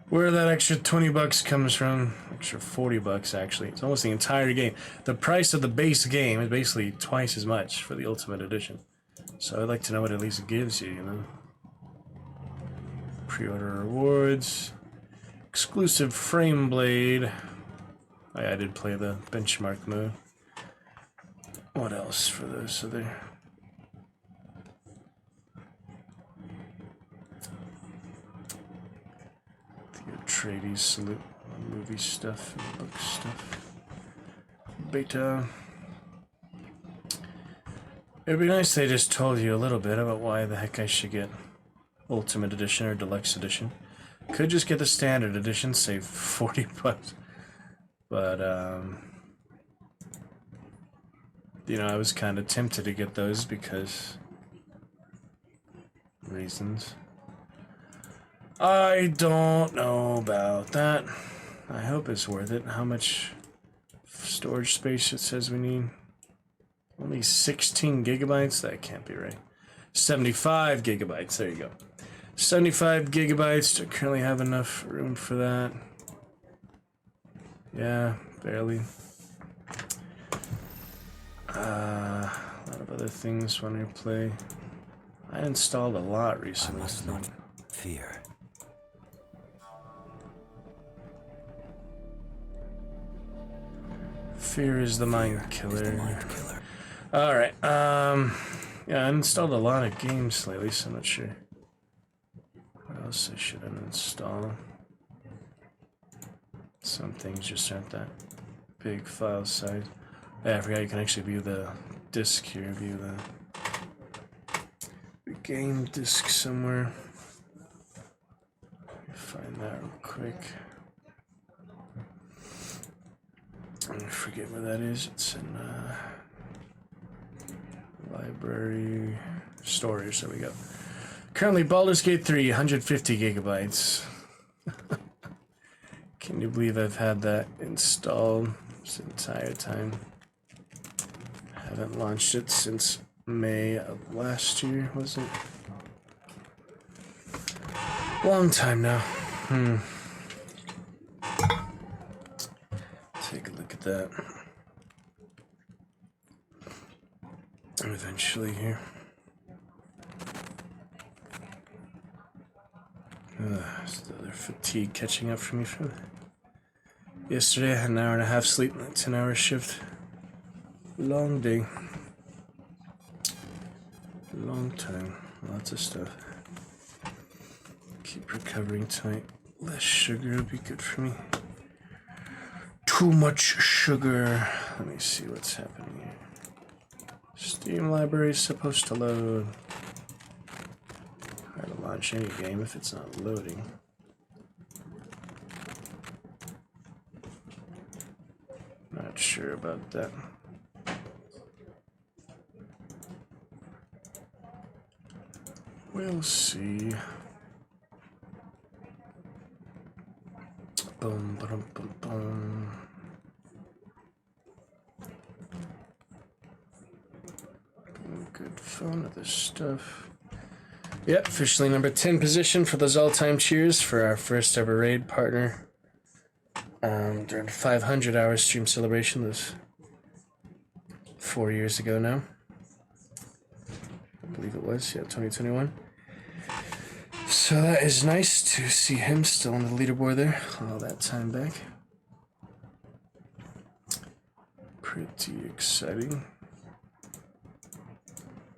Where that extra 20 bucks comes from, extra 40 bucks actually. It's almost the entire game. The price of the base game is basically twice as much for the Ultimate Edition. So I'd like to know what at least it gives you, you know. Pre-order rewards. Exclusive frame blade. Oh, yeah, I did play the benchmark mode. What else for those other? Tradies salute movie stuff and book stuff. Beta. It'd be nice if they just told you a little bit about why the heck I should get Ultimate Edition or Deluxe Edition. Could just get the Standard Edition, save 40 bucks. But, you know, I was kind of tempted to get those because reasons. I don't know about that. I hope it's worth it. How much storage space it says we need? Only 16 gigabytes? That can't be right. 75 gigabytes. There you go. 75 gigabytes. Do I currently have enough room for that? Yeah, barely. A lot of other things when I play. I installed a lot recently. I must not fear. Fear is the mind killer. Alright, yeah, I installed a lot of games lately, so I'm not sure what else I should uninstall. Some things just aren't that big file size. Yeah, I forgot you can actually view the disc here, view the game disc somewhere. Let me find that real quick. I forget where that is. It's in library storage. There we go. Currently, Baldur's Gate 3, 150 gigabytes. Can you believe I've had that installed this entire time? Haven't launched it since May of last year, was it? Long time now. Take a look at that. Eventually here. It's the other fatigue catching up for me from yesterday. I had an hour and a half sleep, 10-hour shift. Long day. Long time. Lots of stuff. Keep recovering tonight. Less sugar would be good for me. Too much sugar. Let me see what's happening here. Steam library is supposed to load. Hard to launch any game if it's not loading. Not sure about that. We'll see. Boom, boom, boom, boom. Good fun of this stuff. Yep, officially number 10 position for those all-time cheers for our first ever raid partner. During 500-hour stream celebration, this 4 years ago now. I believe it was, yeah, 2021. So that is nice to see him still on the leaderboard there, all that time back. Pretty exciting.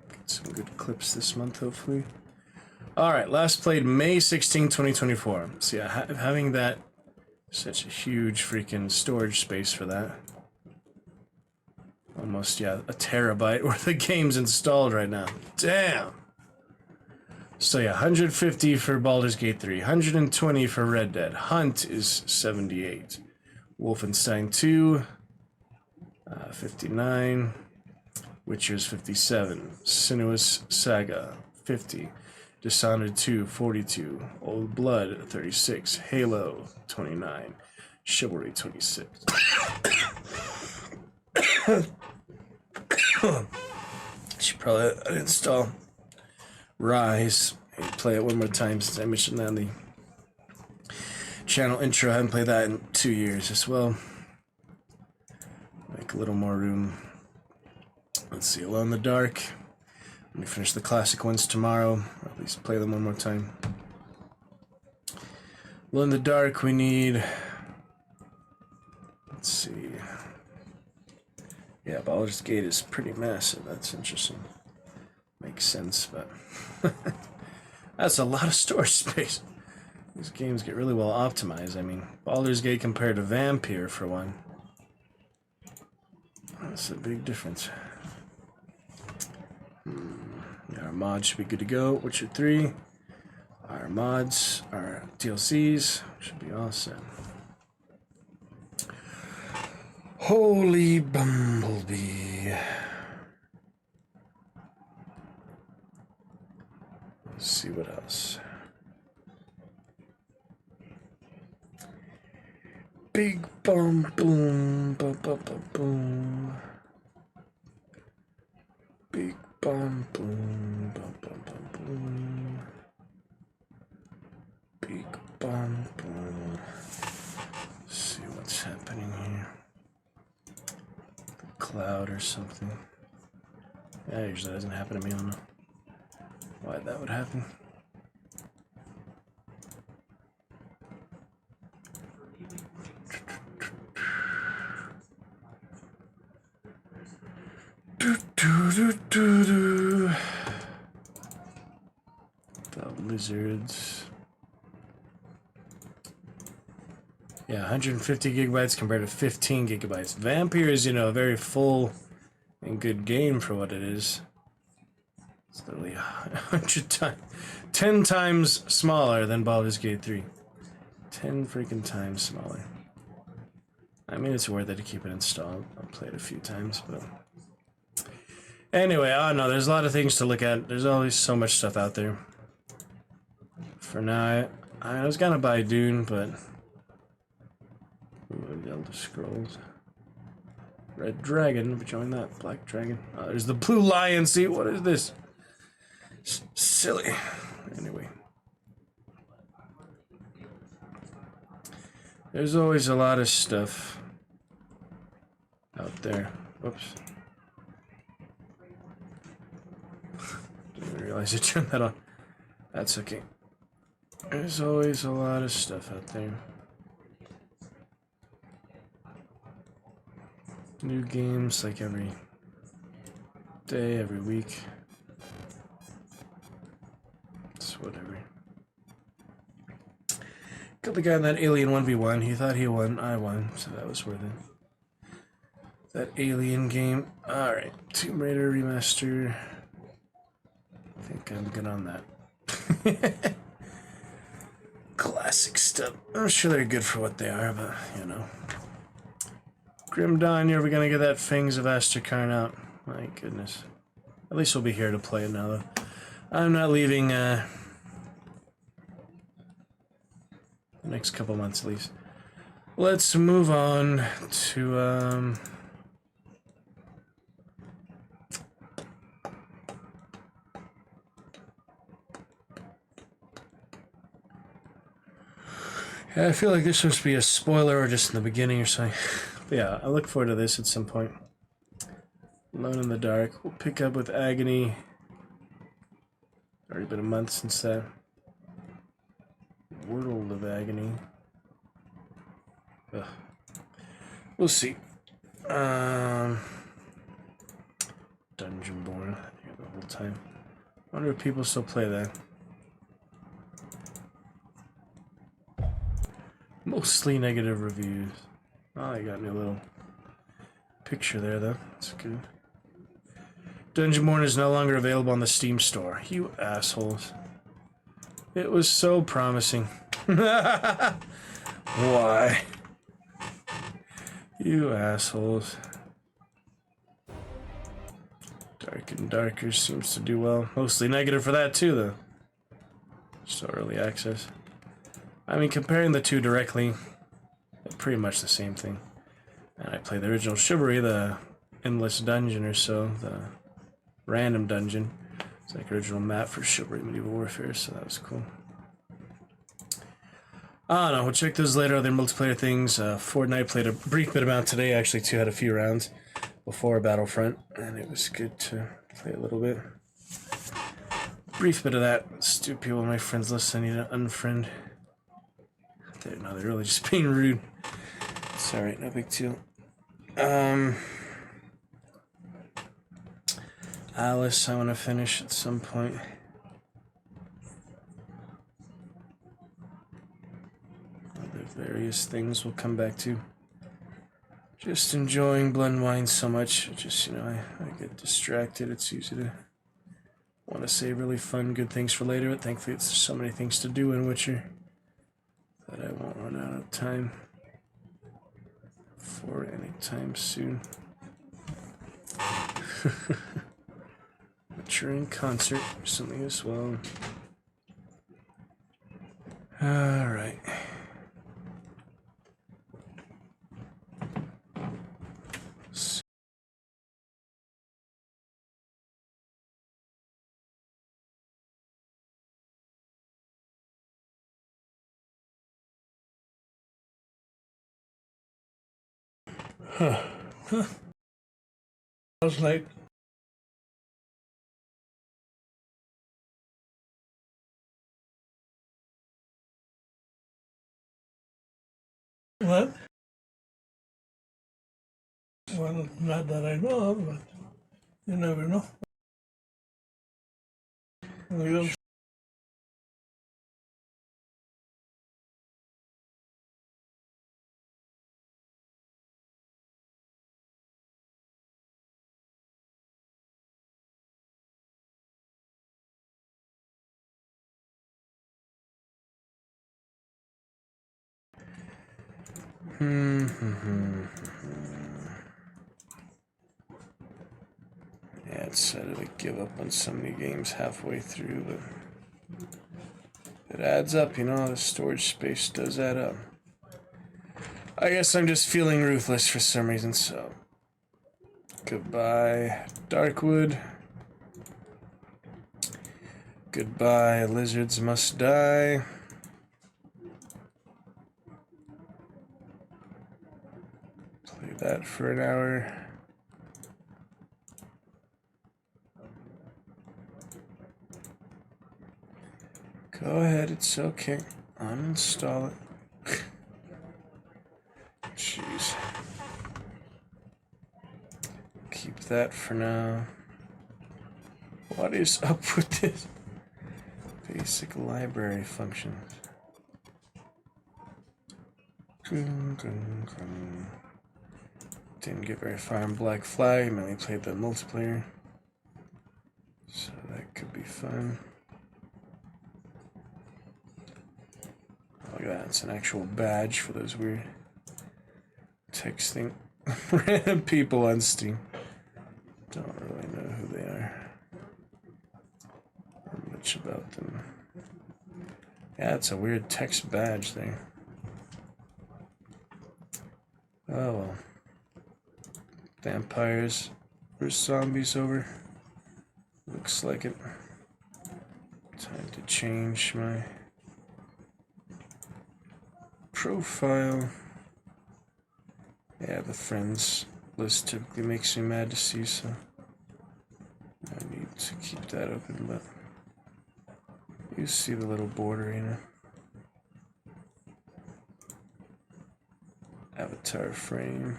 Get some good clips this month, hopefully. Alright, last played May 16, 2024. So yeah, having that, such a huge freaking storage space for that. Almost, yeah, a terabyte worth of games installed right now. Damn! So yeah, 150 for Baldur's Gate 3, 120 for Red Dead. Hunt is 78. Wolfenstein 2, 59. Witcher's 57. Sinuous Saga, 50. Dishonored 2, 42. Old Blood, 36. Halo, 29. Chivalry, 26. Should probably uninstall Rise and play it one more time since I mentioned that in the channel intro. I haven't played that in 2 years as well. Make a little more room. Let's see, Alone in the Dark. Let me finish the classic ones tomorrow, or at least play them one more time. Alone in the Dark, we need... Let's see. Yeah, Baldur's Gate is pretty massive. That's interesting. Makes sense, but... That's a lot of storage space. These games get really well optimized. I mean, Baldur's Gate compared to Vampire, for one. That's a big difference. Yeah, our mods should be good to go. Witcher 3. Our mods, our DLCs should be all set. Holy Bumblebee. Let's see what else. Big bum boom, bum bum bum boom. Big bum boom, bum bum bum boom. Big bum boom. Let's see what's happening here. The cloud or something. Yeah, usually doesn't happen to me. I don't know why that would happen. The lizards. Yeah, 150 gigabytes compared to 15 gigabytes. Vampire is, a very full and good game for what it is. It's literally 100 times, 10 times smaller than Baldur's Gate 3. 10 freaking times smaller. I mean, it's worth it to keep it installed. I've played a few times, but... Anyway, I don't know. There's a lot of things to look at. There's always so much stuff out there. For now, I was gonna buy Dune, but... Ooh, the Elder Scrolls. Red Dragon, join that. Black Dragon. Oh, there's the Blue Lion. See, what is this? Silly. Anyway. There's always a lot of stuff out there. Whoops. Didn't realize I turned that on. That's okay. There's always a lot of stuff out there. New games like every day, every week. It's whatever. Got the guy in that Alien 1v1. He thought he won. I won, so that was worth it. That Alien game. Alright. Tomb Raider Remaster. I think I'm good on that. Classic stuff. I'm sure they're good for what they are, but, Grim Dawn, you're ever gonna get that Fangs of Astrakarn out? My goodness. At least we'll be here to play it now, though. I'm not leaving, the next couple months, at least. Let's move on to, I feel like this supposed to be a spoiler or just in the beginning or something. But yeah, I look forward to this at some point. Alone in the Dark. We'll pick up with Agony. Already been a month since that. World of Agony. Ugh. We'll see. Dungeonborn. Here the whole time. I wonder if people still play that. Mostly negative reviews. Oh, I got me a little picture there, though. That's good. Dungeonborn is no longer available on the Steam store. You assholes. It was so promising. Why? You assholes. Dark and Darker seems to do well. Mostly negative for that too, though. Still early access. I mean, comparing the two directly, they're pretty much the same thing. And I played the original Chivalry, the Endless Dungeon or so, the random dungeon. It's like original map for Chivalry Medieval Warfare, so that was cool. I don't know, we'll check those later, other multiplayer things. Fortnite played a brief bit about today, actually, too, had a few rounds before Battlefront, and it was good to play a little bit. Brief bit of that. Stupid people, my friends listen, I need to unfriend. No, they're really just being rude. It's alright, no big deal. Alice, I want to finish at some point. Other various things we'll come back to. Just enjoying Blood Wine so much. Just, you know, I get distracted. It's easy to want to say really fun, good things for later, but thankfully it's so many things to do in Witcher that I won't run out of time for any time soon. Witcher in concert recently as well. Alright. Huh. I was like, what? Well, not that I know of, but you never know. We'll Yeah, it's sad to give up on so many games halfway through, but it adds up, you know, the storage space does add up. I guess I'm just feeling ruthless for some reason, so goodbye, Darkwood. Goodbye, Lizards Must Die. Play that for an hour. Go ahead, it's okay. Uninstall it. Jeez. Keep that for now. What is up with this? Basic library functions. Didn't get very far in Black Flag, mainly played the multiplayer. So that could be fun. Look at that, it's an actual badge for those weird texting random people on Steam. Don't really know who they are or much about them. Yeah, it's a weird text badge there. Oh well. Vampires versus zombies over. Looks like it. Time to change my profile. Yeah, the friends list typically makes me mad to see, so I need to keep that open, but you see the little border, you know. Avatar frame.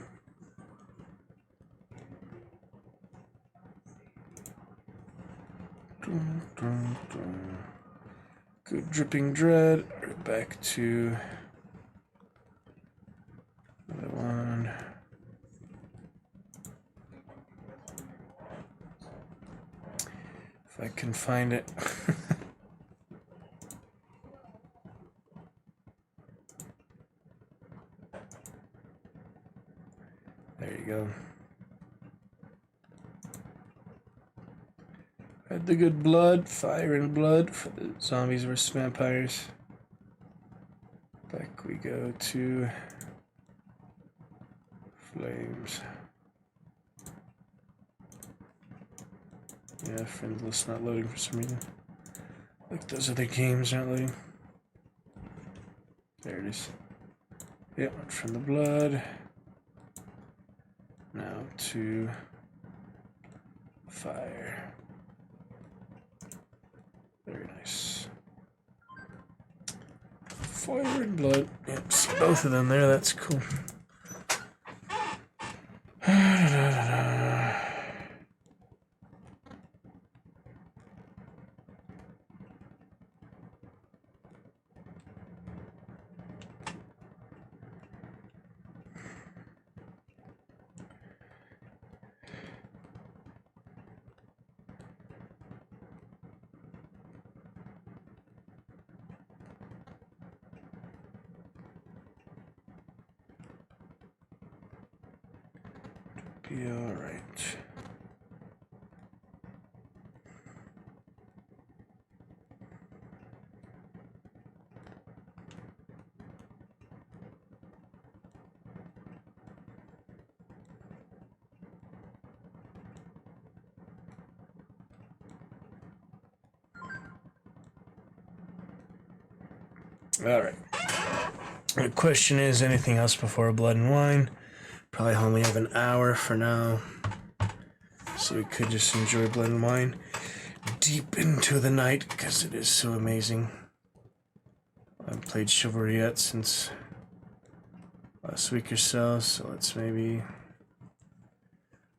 Good dripping dread. We're back to another one. If I can find it. There you go. Had the good blood, fire and blood for the zombies versus vampires. Back we go to flames. Yeah, friend list not loading for some reason. Like those other games aren't loading. There it is. Yep, from the blood. Now to fire. Very nice. Fire and blood. Yep, see both of them there. That's cool. Be all right. All right. The question is, anything else before Blood and Wine? Probably only have an hour for now, so we could just enjoy Blood and Wine deep into the night because it is so amazing. I haven't played Chivalry yet since last week or so, so let's maybe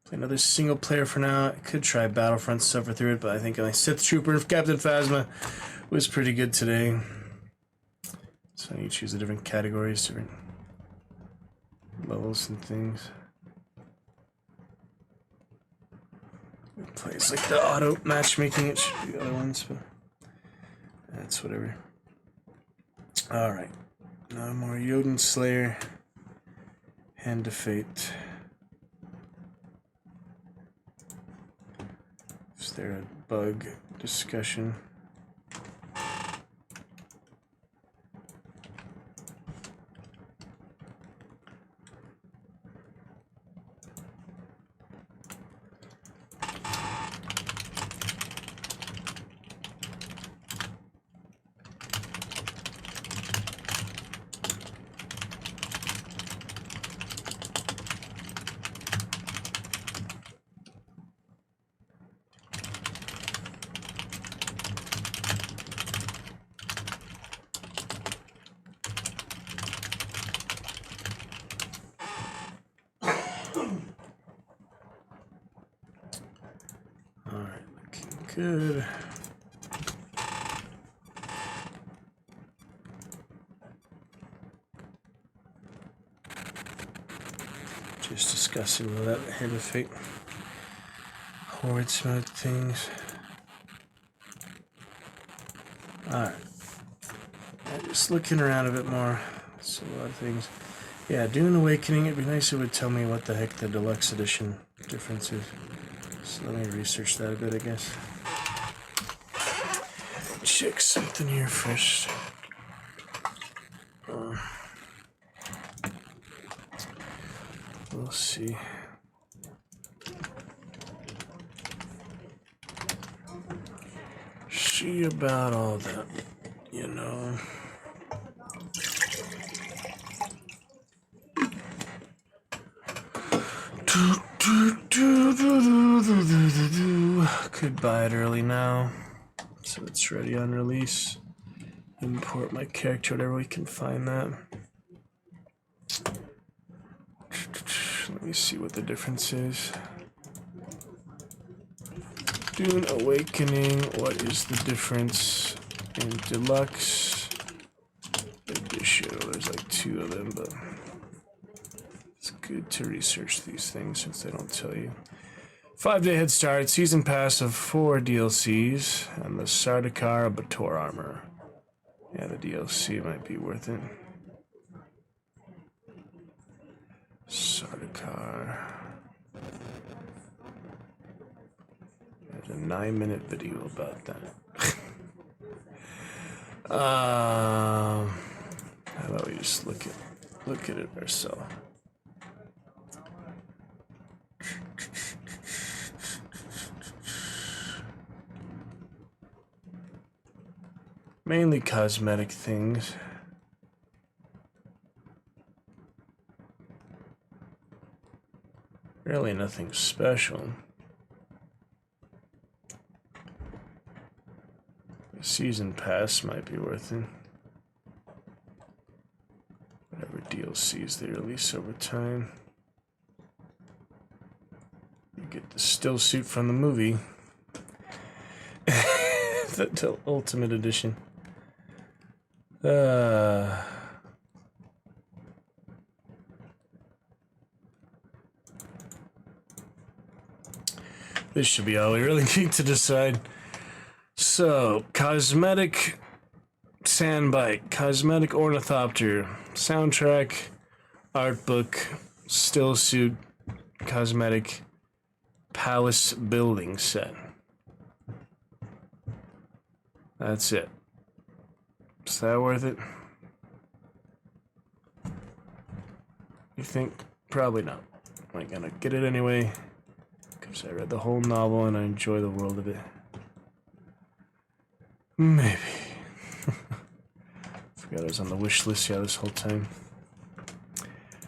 play another single player for now. I could try Battlefront, suffer through it, but I think my Sith Trooper of Captain Phasma was pretty good today. So you choose the different categories, different levels and things. It plays like the auto matchmaking. It should be the other ones, but that's whatever. Alright. No more Jotun Slayer. Hand of Fate. Is there a bug discussion? Alright, looking good. Just discussing that Hand of Fate. Horde mode things. Alright. Just looking around a bit more. It's a lot of things. Yeah, Dune Awakening, it'd be nice if it would tell me what the heck the deluxe edition difference is. So let me research that a bit, I guess. Check something here first. We'll see. See about all that, you know. Could buy it early now, so it's ready on release. Import my character, whatever we can find that. Let me see what the difference is. Dune Awakening, what is the difference in Deluxe Edition? Oh, there's like two of them, but it's good to research these things since they don't tell you. 5-day head start, season pass of 4 DLCs, and the Sardaukar Bator armor. Yeah, the DLC might be worth it. Sardaukar. There's a 9-minute video about that. How about we just look at it ourselves? Mainly cosmetic things. Really nothing special. The season pass might be worth it. Whatever DLCs they release over time. You get the still suit from the movie. The Ultimate Edition. This should be all we really need to decide. So, cosmetic sandbite, cosmetic ornithopter, soundtrack, art book, still suit, cosmetic palace building set. That's it. Is that worth it? You think? Probably not. I'm gonna get it anyway, because I read the whole novel and I enjoy the world of it. Maybe. Forgot I was on the wish list, yeah, this whole time.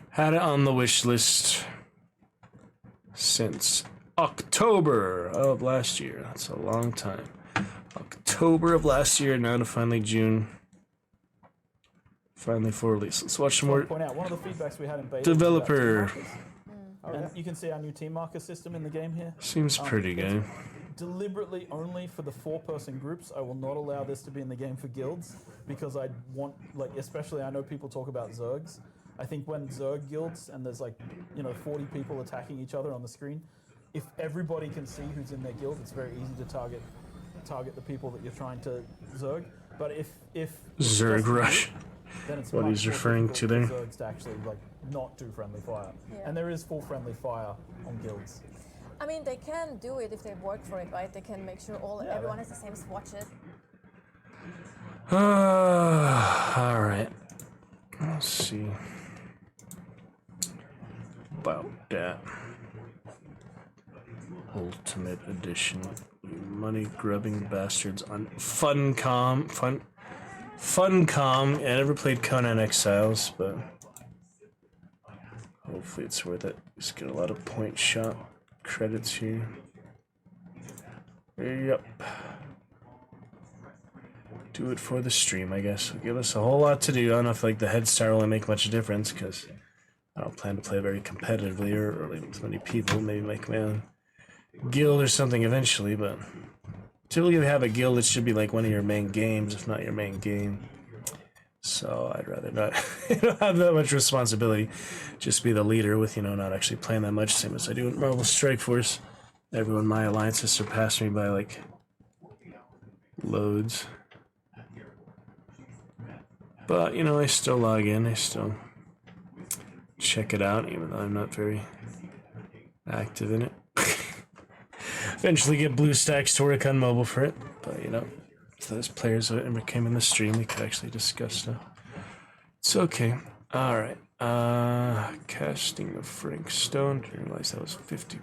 Had it on the wish list since October of last year. That's a long time. October of last year, now to finally June. Finally for release. Let's watch some more. Point out one of the feedbacks we had in beta. Developer. And you can see our new team marker system in the game here. Seems pretty good. Deliberately only for the 4-person groups. I will not allow this to be in the game for guilds because I want, like, especially I know people talk about Zergs. I think when Zerg guilds and there's 40 people attacking each other on the screen, if everybody can see who's in their guild, it's very easy to target the people that you're trying to Zerg. But if Zerg rush. Then it's What he's referring to there. Zergs to actually not do friendly fire, and there is full friendly fire on guilds. I mean, they can do it if they work for it, right? They can make sure everyone has the same swatches. All right. Let's see about that. Ultimate Edition. You money grubbing bastards on Funcom. Funcom. I never played Conan Exiles, but hopefully it's worth it. Just get a lot of point shot credits here. Yep. Do it for the stream, I guess. It'll give us a whole lot to do. I don't know if the head start will only make much difference because I don't plan to play very competitively or with many people. Maybe make my own guild or something eventually, but until you have a guild, it should be like one of your main games, if not your main game. So I'd rather not have that much responsibility. Just be the leader with, not actually playing that much, same as I do in Marvel Strike Force. Everyone in my alliance has surpassed me by loads. But, I still log in, I still check it out, even though I'm not very active in it. Eventually get BlueStacks to work on mobile for it, but if those players ever came in the stream, we could actually discuss stuff. It's okay. Alright. Casting of Frank Stone. Didn't realize that was $50.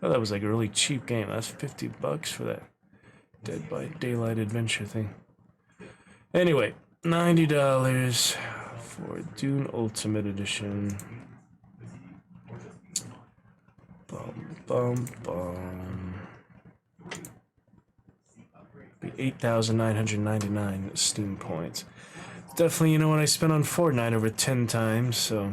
Oh, that was a really cheap game. That's $50 for that Dead by Daylight adventure thing. Anyway, $90 for Dune Ultimate Edition. Bum. Be 8,999 Steam points. Definitely, what I spent on Fortnite over 10 times, so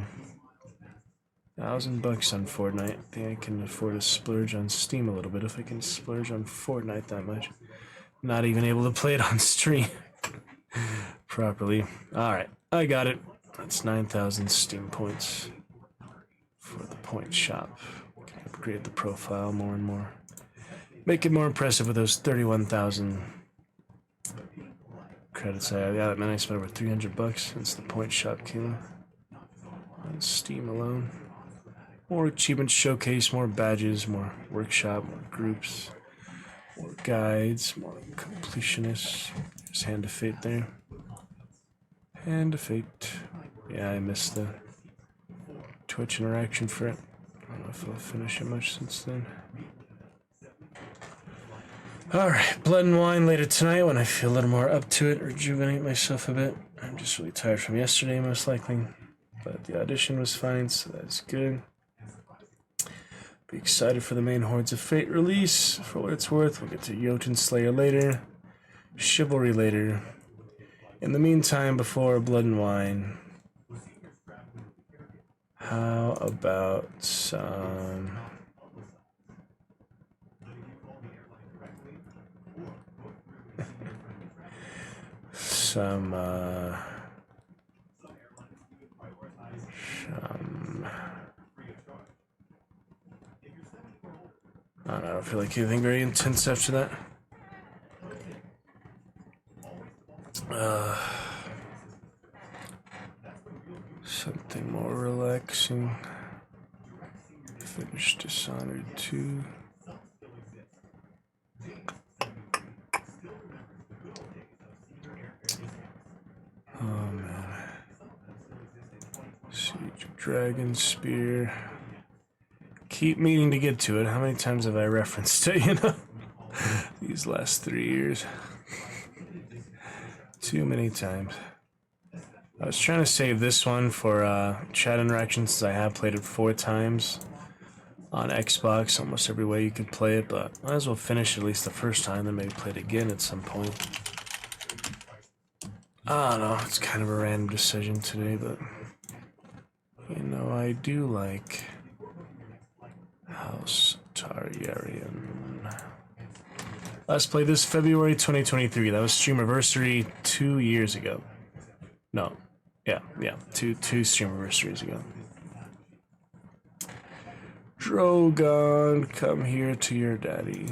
$1,000 on Fortnite. I think I can afford to splurge on Steam a little bit if I can splurge on Fortnite that much. Not even able to play it on stream properly. Alright, I got it. That's 9,000 Steam points for the point shop. We can upgrade the profile more and more. Make it more impressive with those 31,000 credits I have. Yeah, that meant I spent over 300 bucks since the point shop came on Steam alone. More achievement showcase, more badges, more workshop, more groups, more guides, more completionists. There's Hand of Fate there. Hand of Fate. Yeah, I missed the Twitch interaction for it. I don't know if I'll finish it much since then. Alright, Blood and Wine later tonight when I feel a little more up to it, rejuvenate myself a bit. I'm just really tired from yesterday, most likely. But the audition was fine, so that's good. Be excited for the main Hordes of Fate release. For what it's worth, we'll get to Jotun Slayer later. Chivalry later. In the meantime, before Blood and Wine, how about some... some I don't feel like anything very intense after that. Something more relaxing. Finish Dishonored 2. Oh man. Siege of Dragon Spear. Keep meaning to get to it. How many times have I referenced it, you know? These last 3 years. Too many times. I was trying to save this one for chat interactions since I have played it 4 times on Xbox, almost every way you could play it, but might as well finish it at least the first time, then maybe play it again at some point. I don't know, it's kind of a random decision today, but you know, I do like House Targaryen. Last played this February 2023. That was Streamiversary 2 years ago. No, yeah, two Streamiversaries ago. Drogon, come here to your daddy.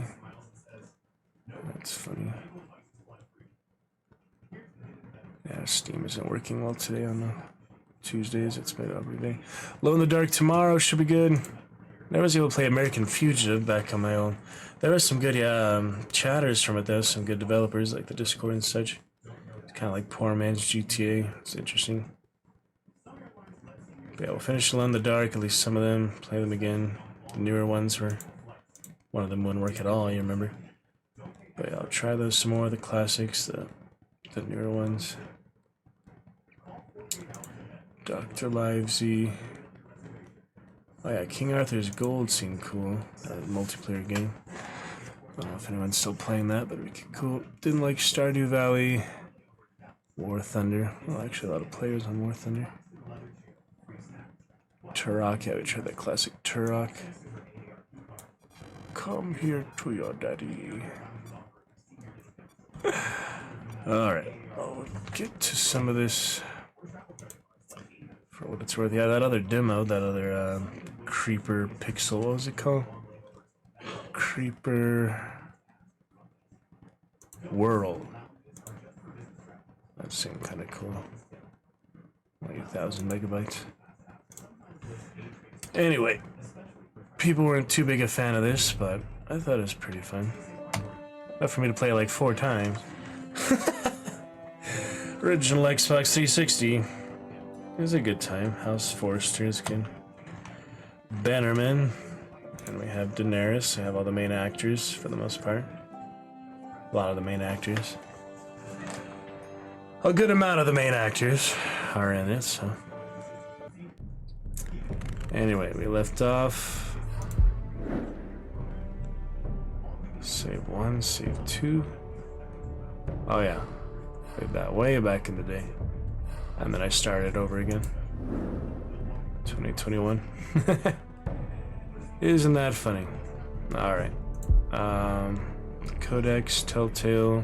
That's funny. Yeah, Steam isn't working well today on the Tuesdays. It's made every day. Glow in the Dark tomorrow should be good. Never was able to play American Fugitive back on my own. There was some good chatters from it though, some good developers like the Discord and such. It's kind of like poor man's GTA. It's interesting. But yeah, we'll finish Alone in the Dark, at least some of them, play them again. The newer ones were, one of them wouldn't work at all, you remember. But yeah, I'll try those some more, the classics, the newer ones. Dr. Livesey. Oh yeah, King Arthur's Gold seemed cool. That multiplayer game. I don't know if anyone's still playing that, but it'd be cool. Didn't like Stardew Valley. War Thunder. Well, actually a lot of players on War Thunder. Turok, yeah, we tried that classic Turok. Come here to your daddy. Alright, I'll get to some of this for what it's worth. Yeah, that other demo, that other Creeper Pixel, what was it called? Creeper World. That seemed kind of cool. Like 1,000 megabytes. Anyway, people weren't too big a fan of this, but I thought it was pretty fun. Enough for me to play it like 4 times. Original Xbox 360. It was a good time. House Forrester is good. Bannerman. And we have Daenerys. We have all the main actors for the most part. A lot of the main actors. A good amount of the main actors are in it, so. Anyway, we left off. Save 1, save 2. Oh yeah. Played that way back in the day. And then I started over again. 2021. Isn't that funny? Alright. Codex, Telltale.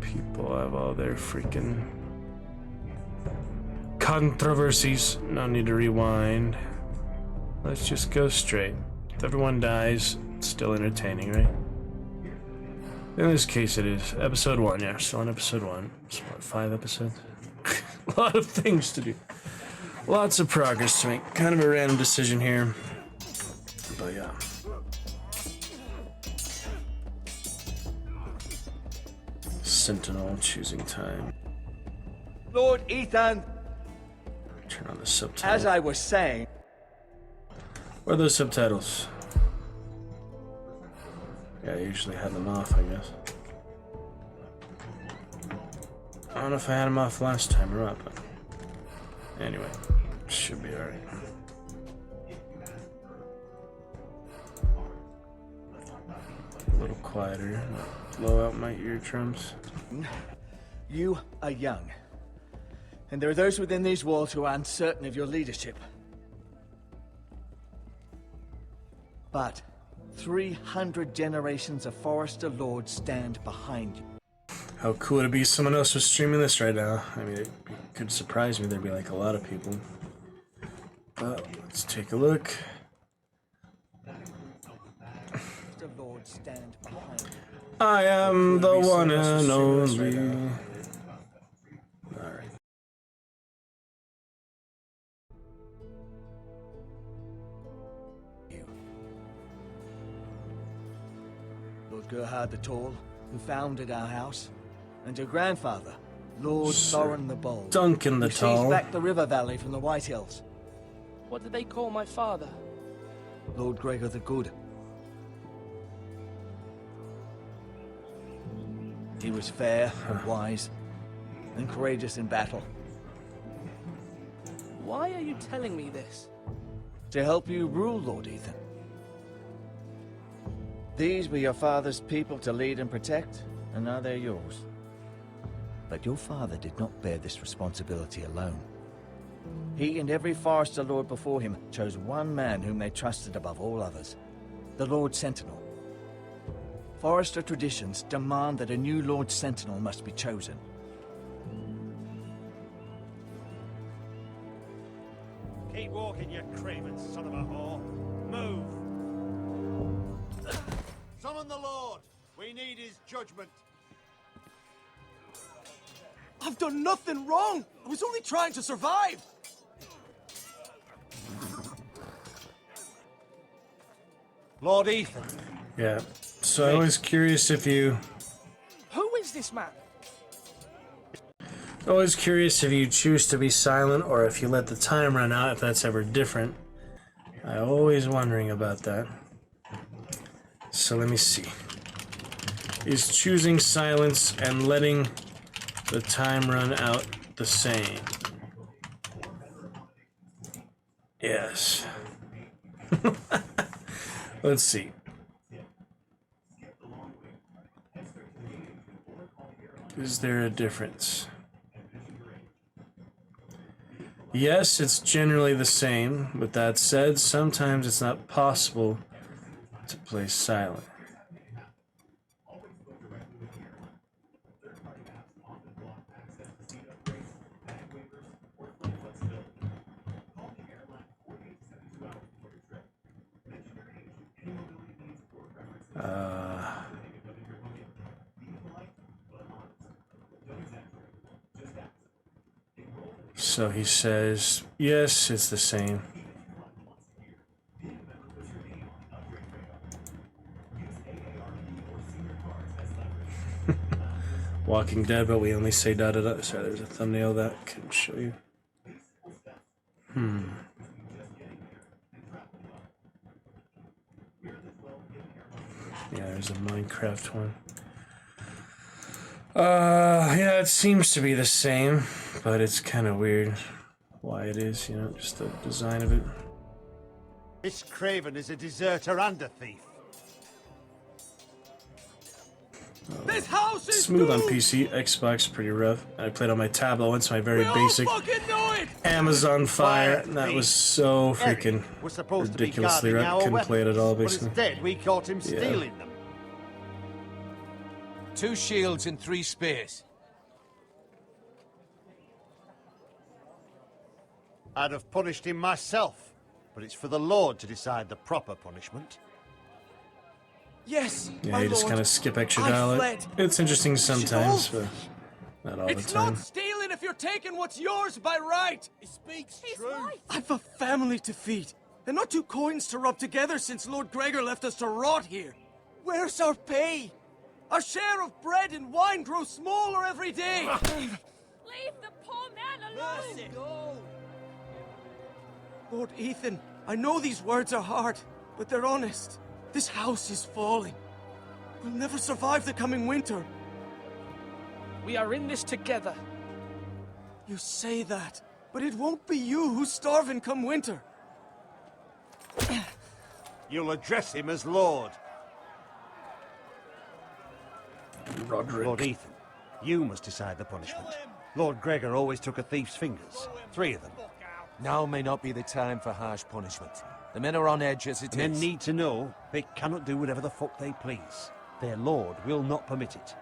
People have all their freaking controversies. No need to rewind. Let's just go straight. If everyone dies, it's still entertaining, right? In this case, it is. Episode 1, yeah. Still on episode 1. So what, 5 episodes? A lot of things to do. Lots of progress to make. Kind of a random decision here. But yeah. Sentinel choosing time. Lord Ethan, Turn on the subtitles. as I was saying, Where are those subtitles? Yeah, I usually have them off, I guess. I don't know if I had them off last time or not, but anyway, should be alright. A little quieter, not blow out my eardrums. you are young. And there are those within these walls who are uncertain of your leadership. But 300 generations of Forester Lords stand behind you. How cool would it be if someone else was streaming this right now? I mean, it could surprise me. There'd be like a lot of people. But let's take a look. The Lords stand behind you. I am the one and only. Alright. Lord Gerhard the Tall, who founded our house, and your grandfather, Lord Thorin the Bold, Duncan the who seized Tall. back the river valley from the White Hills. What did they call my father? Lord Gregor the Good. He was fair and wise, and courageous in battle. Why are you telling me this? To help you rule, Lord Ethan. These were your father's people to lead and protect, and now they're yours. But your father did not bear this responsibility alone. He and every Forester Lord before him chose one man whom they trusted above all others, the Lord Sentinel. Forester traditions demand that a new Lord Sentinel must be chosen. Keep walking, you craven son of a whore. Move! Summon the Lord! We need his judgment. I've done nothing wrong! I was only trying to survive! Lord Ethan. Yeah. So I was curious if you... Who is this man? Always curious if you choose to be silent or if you let the time run out, if that's ever different. I'm always wondering about that. So let me see. Is choosing silence and letting the time run out the same? Yes. Let's see. Is there a difference? Yes, it's generally the same. With that said, sometimes it's not possible to play silent. So he says, yes, it's the same. Walking Dead, but we only say da da da. Sorry, there's a thumbnail that I can show you. Yeah, there's a Minecraft one. Yeah, it seems to be the same, but it's kind of weird why it is, you know, just the design of it. This craven is a deserter and a thief. This house is Smooth on doomed! PC, Xbox pretty rough. I played on my tablet once, my very basic fucking know it! Amazon Fire, Quiet, and that thief. was so freaking Eric was supposed ridiculously to be rough. guarding our Couldn't play it at all, weapons, basically. but instead we caught him Yeah. stealing them. 2 shields and 3 spears. I'd have punished him myself, but it's for the Lord to decide the proper punishment. Yes, Yeah, my you just lord. kind of skip extra I dialogue. fled. It's interesting sometimes, but not all the It's time. not stealing if you're taking what's yours by right. He speaks He's true. right. I've a family to feed, and not two coins to rub together since Lord Gregor left us to rot here. Where's our pay? Our share of bread and wine grows smaller every day. Leave the poor man alone. Mercy. Go. Lord Ethan, I know these words are hard, but they're honest. This house is falling. We'll never survive the coming winter. We are in this together. You say that, but it won't be you who's starving come winter. You'll address him as Lord. Roderick. Lord Ethan, you must decide the punishment. Lord Gregor always took a thief's fingers. 3 of them. Now may not be the time for harsh punishment. The men are on edge as it Men is. need to know they cannot do whatever the fuck they please. Their Lord will not permit it.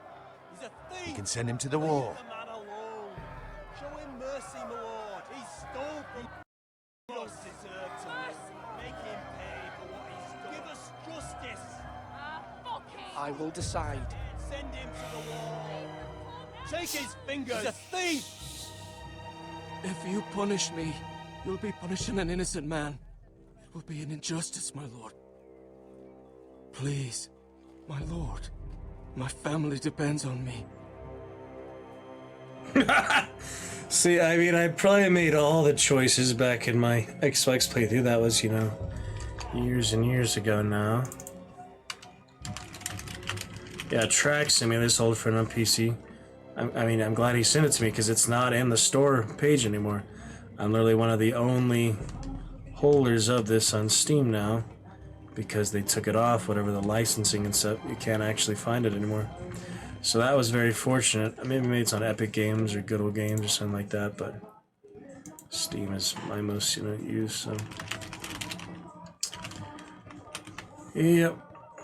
He's a thief. You can send him to the wall. Leave the man alone. Show him mercy, my lord. He stole from us. Deserve to make him pay for what he's done. Give us justice. Fuck him. I will decide. Send him to the wall. Take his fingers. He's a thief. If you punish me, you'll be punishing an innocent man. It will be an injustice, my lord. Please, my lord. My family depends on me. See, I mean, I probably made all the choices back in my Xbox playthrough. That was, you know, years and years ago now. Yeah, Track sent me this old friend on PC. I mean, I'm glad he sent it to me because it's not in the store page anymore. I'm literally one of the only holders of this on Steam now because they took it off, whatever the licensing and stuff. You can't actually find it anymore. So that was very fortunate. Maybe it's on Epic Games or Good Old Games or something like that, but Steam is my most, you know, used, so. Yep.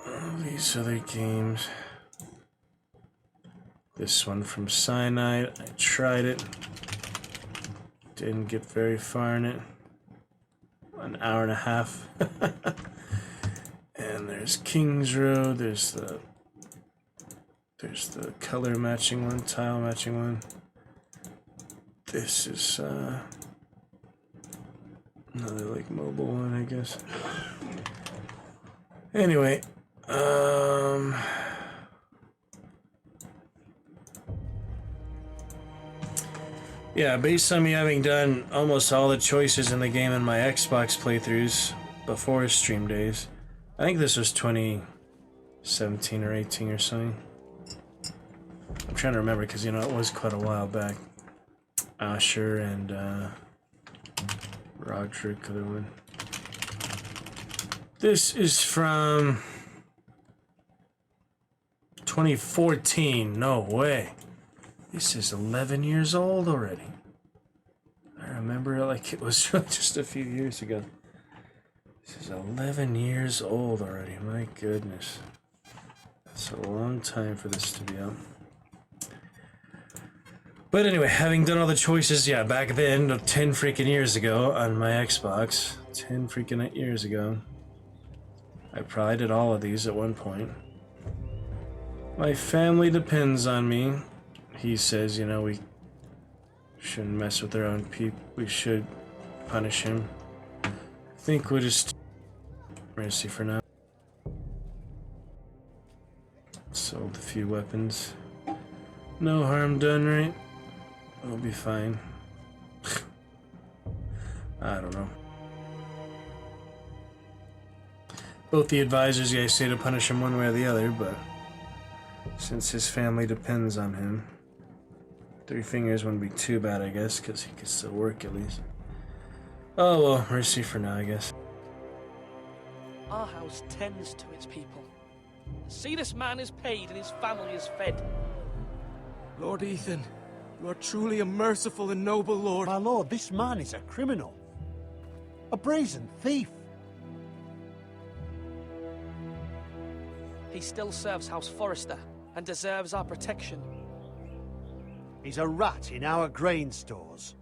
All these other games. This one from Cyanide, I tried it. Didn't get very far in it. An hour and a half. And there's King's Road, there's the color matching one, tile matching one. This is another like mobile one, I guess. Anyway, yeah, based on me having done almost all the choices in the game in my Xbox playthroughs before stream days, I think this was 2017 or 18 or something. I'm trying to remember because, you know, it was quite a while back. Asher and Roderick, other one. This is from 2014. No way. This is 11 years old already. I remember it like it was just a few years ago. This is 11 years old already. My goodness. That's a long time for this to be out. But anyway, having done all the choices, yeah, back then, 10 freaking years ago on my Xbox, 10 freaking years ago, I probably did all of these at one point. My family depends on me. He says, you know, we shouldn't mess with their own people. We should punish him. I think we'll just mercy for now. Sold a few weapons. No harm done, right? We'll be fine. I don't know. Both the advisors, yeah, say to punish him one way or the other, but since his family depends on him, 3 fingers wouldn't be too bad, I guess, because he could still work at least. Oh well, mercy for now, I guess. Our house tends to its people. See, this man is paid and his family is fed. Lord Ethan, you are truly a merciful and noble lord. My lord, this man is a criminal. A brazen thief. He still serves House Forrester and deserves our protection. He's a rat in our grain stores.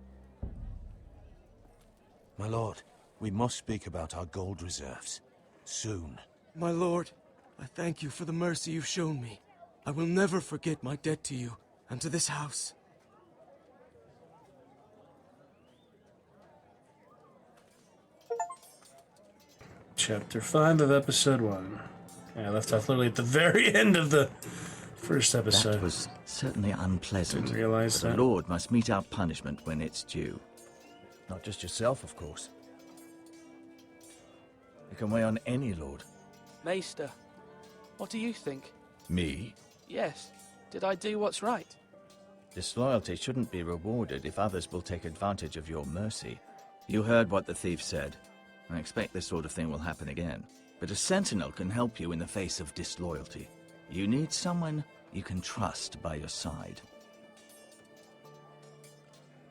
My lord, We must speak about our gold reserves. Soon. My lord, I thank you for the mercy you've shown me. I will never forget my debt to you and to this house. Chapter 5 of Episode 1. Yeah, I left off literally at the very end of the first episode. That was certainly unpleasant. Didn't realize but that. The Lord must mete out punishment when it's due. Not just yourself, of course. You can weigh on any Lord. Maester, what do you think? Me? Yes. Did I do what's right? Disloyalty shouldn't be rewarded if others will take advantage of your mercy. You heard what the thief said. I expect this sort of thing will happen again. But a sentinel can help you in the face of disloyalty. You need someone you can trust by your side.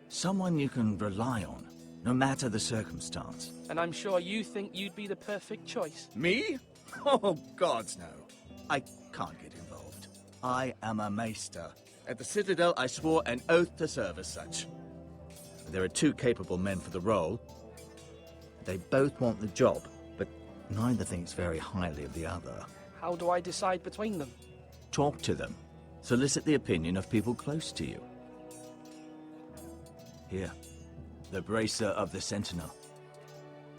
Someone you can rely on, no matter the circumstance. And I'm sure you think you'd be the perfect choice. Me? Oh, gods no. I can't get involved. I am a maester. At the Citadel, I swore an oath to serve as such. There are two capable men for the role. They both want the job, but neither thinks very highly of the other. How do I decide between them? Talk to them. Solicit the opinion of people close to you. Here, the bracer of the Sentinel.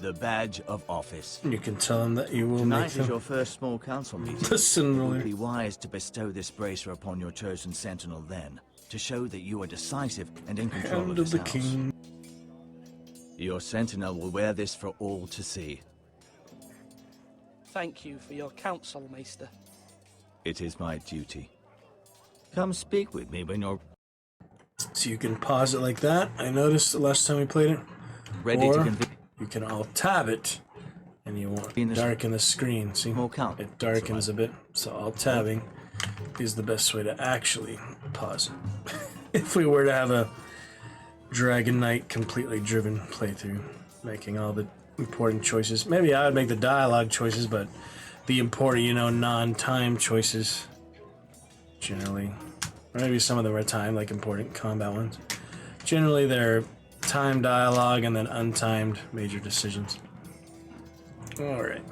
The badge of office. You can tell them that you will Tonight make is them your first small council meeting. listen, It would really. be wise to bestow this bracer upon your chosen Sentinel then, to show that you are decisive and in control Hand of of this the house. king. Your Sentinel will wear this for all to see. Thank you for your counsel, Maester. It is my duty. Come speak with me when you're So you can pause it like that. I noticed the last time we played it. ready Or to convene. you can alt-tab it, and you won't In the darken the screen. See, small count. it darkens a bit. So alt-tabbing is the best way to actually pause it. If we were to have a Dragon Knight completely driven playthrough, making all the important choices. Maybe I would make the dialogue choices, but the important, non-time choices, generally. Or maybe some of them are timed, like important combat ones. Generally, they're timed dialogue and then untimed major decisions. Alright.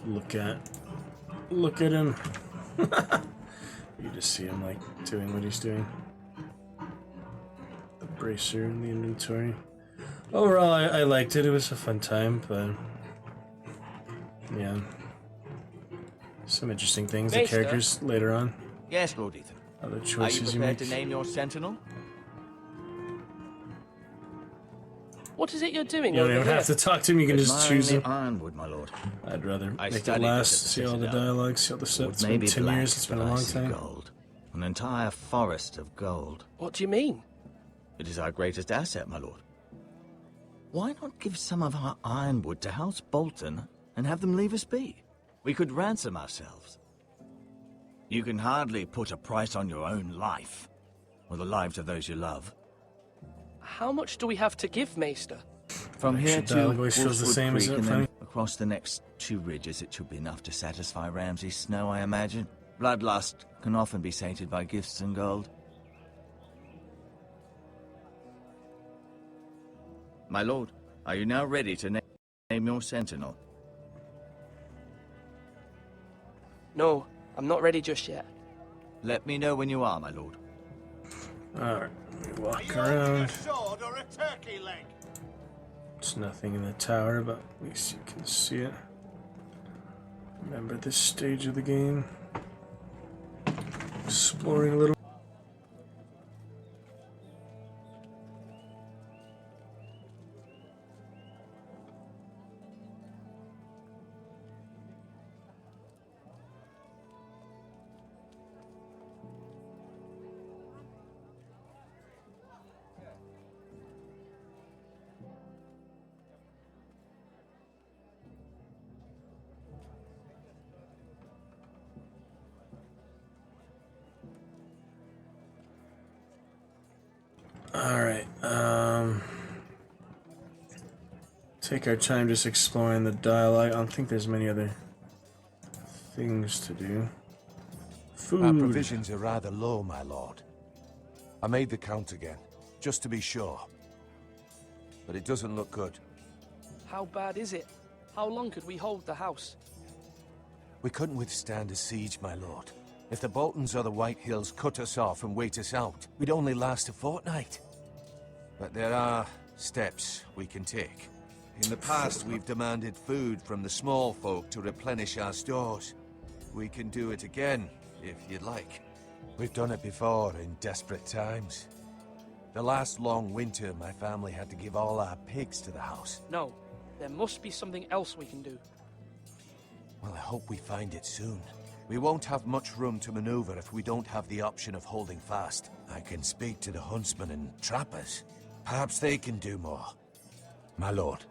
Look at him. You just see him, doing what he's doing. The bracer in the inventory. Overall, I liked it. It was a fun time, but yeah, some interesting things. The Maester? characters later on, Yes, Lord Ethan. other Are you choices you prepared make. to name your Sentinel? What is it you're doing You don't over even here? have to talk to him. You can just Admiring choose the them. ironwood, my lord. I'd rather I make it studied last. this at the See all the Citadel. dialogue. See all the stuff. Wood It's may been be 10 black, years. It's been a but I long see time. gold. An entire forest of gold. What do you mean? It is our greatest asset, my lord. Why not give some of our ironwood to House Bolton and have them leave us be? We could ransom ourselves. You can hardly put a price on your own life, or the lives of those you love. How much do we have to give, Maester? From here Actually, to dialogue always feels the Wolfwood same, Creek isn't it and funny? then across the next 2 ridges, it should be enough to satisfy Ramsay's Snow, I imagine. Bloodlust can often be sated by gifts and gold. My lord, are you now ready to name your Sentinel? No, I'm not ready just yet. Let me know when you are, my lord. Alright, we walk around. sword or a turkey leg? There's nothing in the tower, but at least you can see it. Remember this stage of the game. Exploring a little. Alright, take our time just exploring the dialogue. I don't think there's many other things to do. Food. Our provisions are rather low, my lord. I made the count again, just to be sure. but it doesn't look good. How bad is it? How long could we hold the house? We couldn't withstand a siege, my lord. If the Boltons or the White Hills cut us off and wait us out, we'd only last a fortnight. But there are steps we can take. In the past, we've demanded food from the small folk to replenish our stores. We can do it again, if you'd like. We've done it before in desperate times. The last long winter, my family had to give all our pigs to the house. No, there must be something else we can do. Well, I hope we find it soon. We won't have much room to maneuver if we don't have the option of holding fast. I can speak to the huntsmen and trappers. Perhaps they can do more. My lord.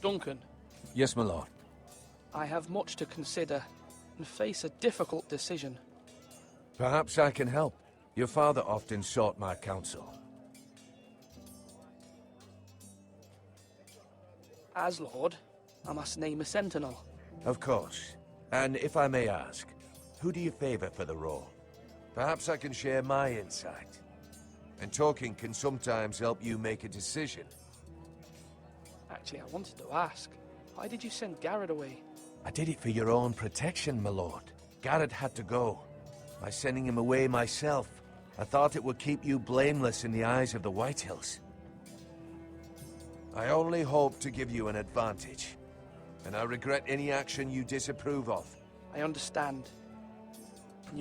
Duncan. Yes, my lord. I have much to consider and face a difficult decision. Perhaps I can help. Your father often sought my counsel. As Lord, I must name a sentinel. Of course. And if I may ask, who do you favor for the role? Perhaps I can share my insight. And talking can sometimes help you make a decision. Actually, I wanted to ask, why did you send Garrett away? I did it for your own protection, my lord. Garrett had to go. By sending him away myself, I thought it would keep you blameless in the eyes of the White Hills. I only hope to give you an advantage, and I regret any action you disapprove of. I understand.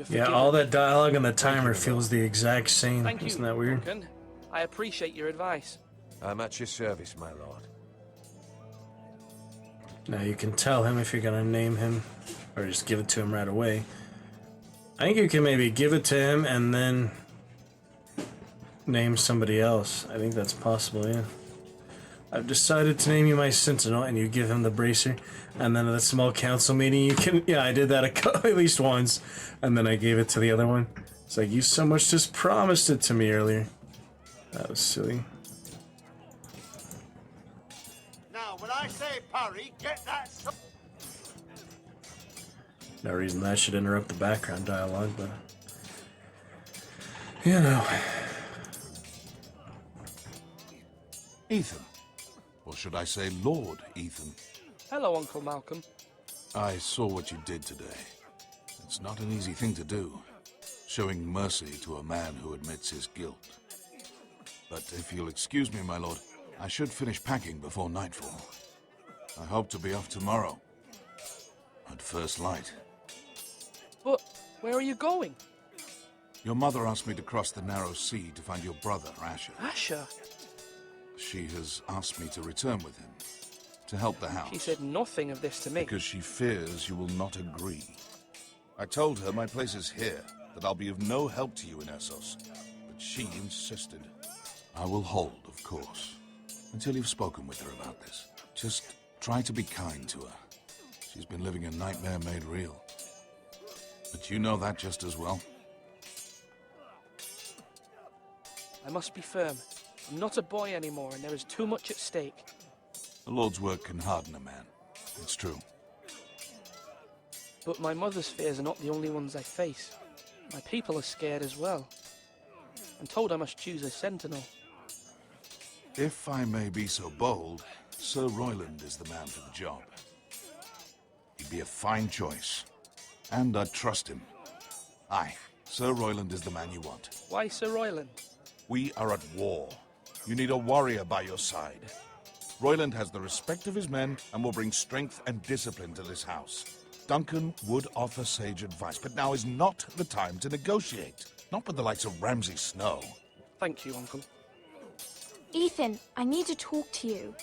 Yeah, all that dialogue and the timer feels the exact same. Thank you, Isn't that weird? Duncan. I appreciate your advice. I'm at your service, my lord. Now you can tell him if you're gonna name him, or just give it to him right away. I think you can maybe give it to him and then name somebody else. I think that's possible, yeah. I've decided to name you my sentinel, and you give him the bracer, and then at a small council meeting you can... Yeah, I did that at least once, and then I gave it to the other one. It's like, you so much just promised it to me earlier. That was silly. Now, when I say parry, get that... No reason that should interrupt the background dialogue, but... You know. Ethan. Or should I say Lord Ethan? Hello, Uncle Malcolm. I saw what you did today. It's not an easy thing to do, showing mercy to a man who admits his guilt. But if you'll excuse me, my lord, I should finish packing before nightfall. I hope to be off tomorrow, at first light. But where are you going? Your mother asked me to cross the narrow sea to find your brother, Asher. Asher? She has asked me to return with him, to help the house. She said nothing of this to me. Because she fears you will not agree. I told her my place is here, that I'll be of no help to you in Essos. But she insisted. I will hold, of course, until you've spoken with her about this. Just try to be kind to her. She's been living a nightmare made real. But you know that just as well. I must be firm. I'm not a boy anymore, and there is too much at stake. The Lord's work can harden a man. It's true. But my mother's fears are not the only ones I face. My people are scared as well. I'm told I must choose a sentinel. If I may be so bold, Sir Royland is the man for the job. He'd be a fine choice. And I'd trust him. Aye, Sir Royland is the man you want. Why Sir Royland? We are at war. You need a warrior by your side. Royland has the respect of his men and will bring strength and discipline to this house. Duncan would offer sage advice, but now is not the time to negotiate. Not with the likes of Ramsay Snow. Thank you, Uncle. Ethan, I need to talk to you.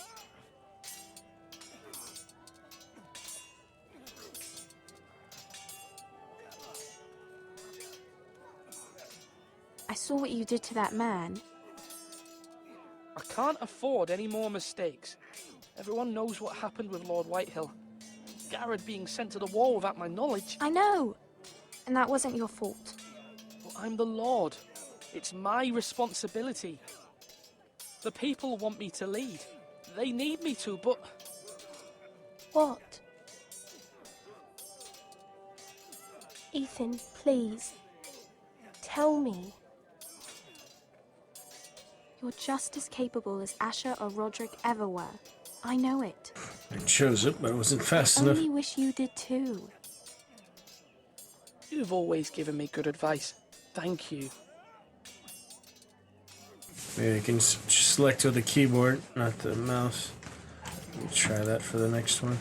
I saw what you did to that man. I can't afford any more mistakes. Everyone knows what happened with Lord Whitehill. Garrett being sent to the war without my knowledge. I know. And that wasn't your fault. But I'm the Lord. It's my responsibility. The people want me to lead. They need me to, but... What? Ethan, please. Tell me. You're just as capable as Asher or Roderick ever were. I know it. I chose it, but it wasn't fast I enough. only wish you did too. You've always given me good advice. Thank you. Yeah, you can select with the keyboard, not the mouse. Let me try that for the next one.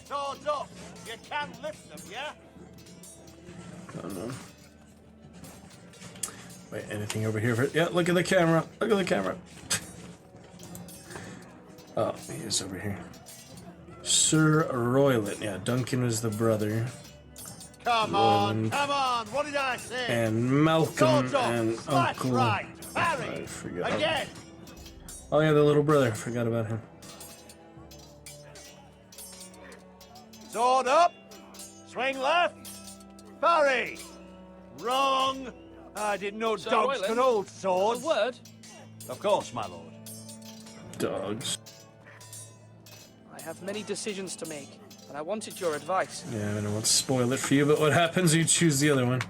Swords up! You can lift them, yeah? Oh no. Wait, anything over here? Yeah, look at the camera. Look at the camera. Oh, he is over here. Sir Royland. Yeah, Duncan was the brother. Come Royland. on, come on! What did I say? And Malcolm Swords up! and Slash Uncle. right! I Parry! forgot. Again! Oh yeah, the little brother. I forgot about him. Sword up! Swing left! Parry! Wrong! I didn't know Sir dogs Royland, could hold swords. A word? Of course, my lord. Dogs. I have many decisions to make, and I wanted your advice. Yeah, I don't want to spoil it for you, but what happens when you choose the other one?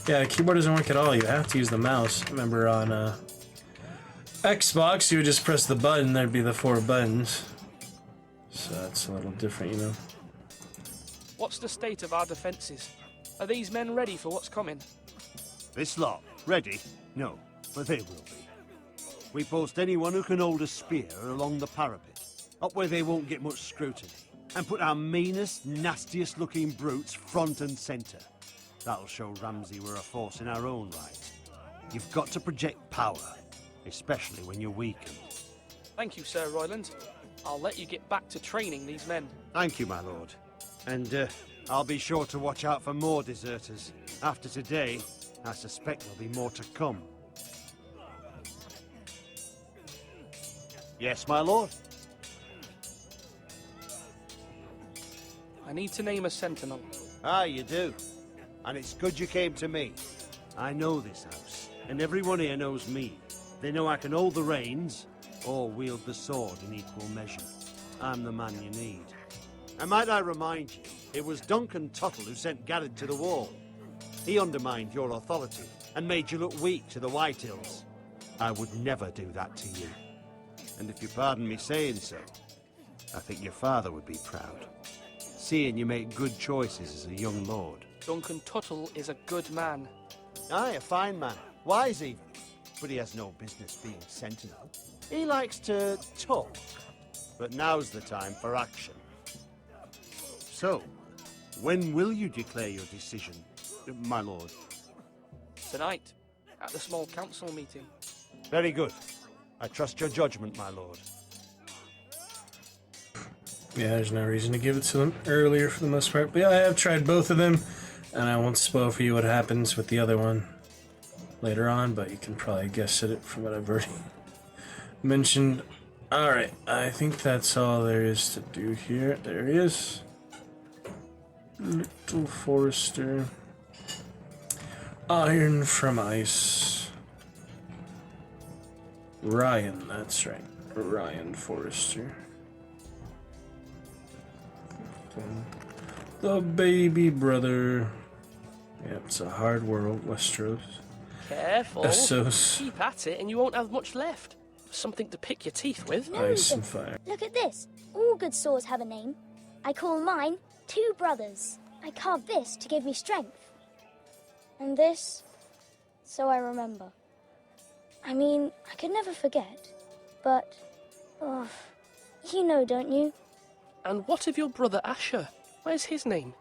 Yeah, the keyboard doesn't work at all. You have to use the mouse. Remember on Xbox, you would just press the button, there'd be the 4 buttons. So that's a little different, you know. What's the state of our defences? Are these men ready for what's coming? This lot, ready? No, but they will be. We post anyone who can hold a spear along the parapet, up where they won't get much scrutiny, and put our meanest, nastiest looking brutes front and centre. That'll show Ramsay we're a force in our own right. You've got to project power, especially when you're weakened. Thank you, Sir Royland. I'll let you get back to training these men. Thank you, my lord. And I'll be sure to watch out for more deserters. After today, I suspect there'll be more to come. Yes, my lord? I need to name a sentinel. Ah, you do. And it's good you came to me. I know this house, and everyone here knows me. They know I can hold the reins, or wield the sword in equal measure. I'm the man you need. And might I remind you, it was Duncan Tuttle who sent Garrett to the wall. He undermined your authority, and made you look weak to the Whitehills. I would never do that to you. And if you pardon me saying so, I think your father would be proud. Seeing you make good choices as a young lord. Duncan Tuttle is a good man. Aye, a fine man. Wise even. But he has no business being sentinel. He likes to talk. But now's the time for action. So, when will you declare your decision, my lord? Tonight, at the small council meeting. Very good. I trust your judgment, my lord. Yeah, there's no reason to give it to them earlier for the most part. But yeah, I have tried both of them, and I won't spoil for you what happens with the other one later on, but you can probably guess at it from what I've already mentioned. Alright, I think that's all there is to do here. There he is. Little Forester. Iron from Ice. Ryan, that's right. Ryan Forrester. The baby brother. Yep, it's a hard world, Westeros. Careful. Essos. Keep at it and you won't have much left. Something to pick your teeth with. Ice and fire. Look at this. All good swords have a name. I call mine Two Brothers. I carved this to give me strength. And this, so I remember. I mean, I could never forget. But, oh, you know, don't you? And what of your brother Asher? Where's his name?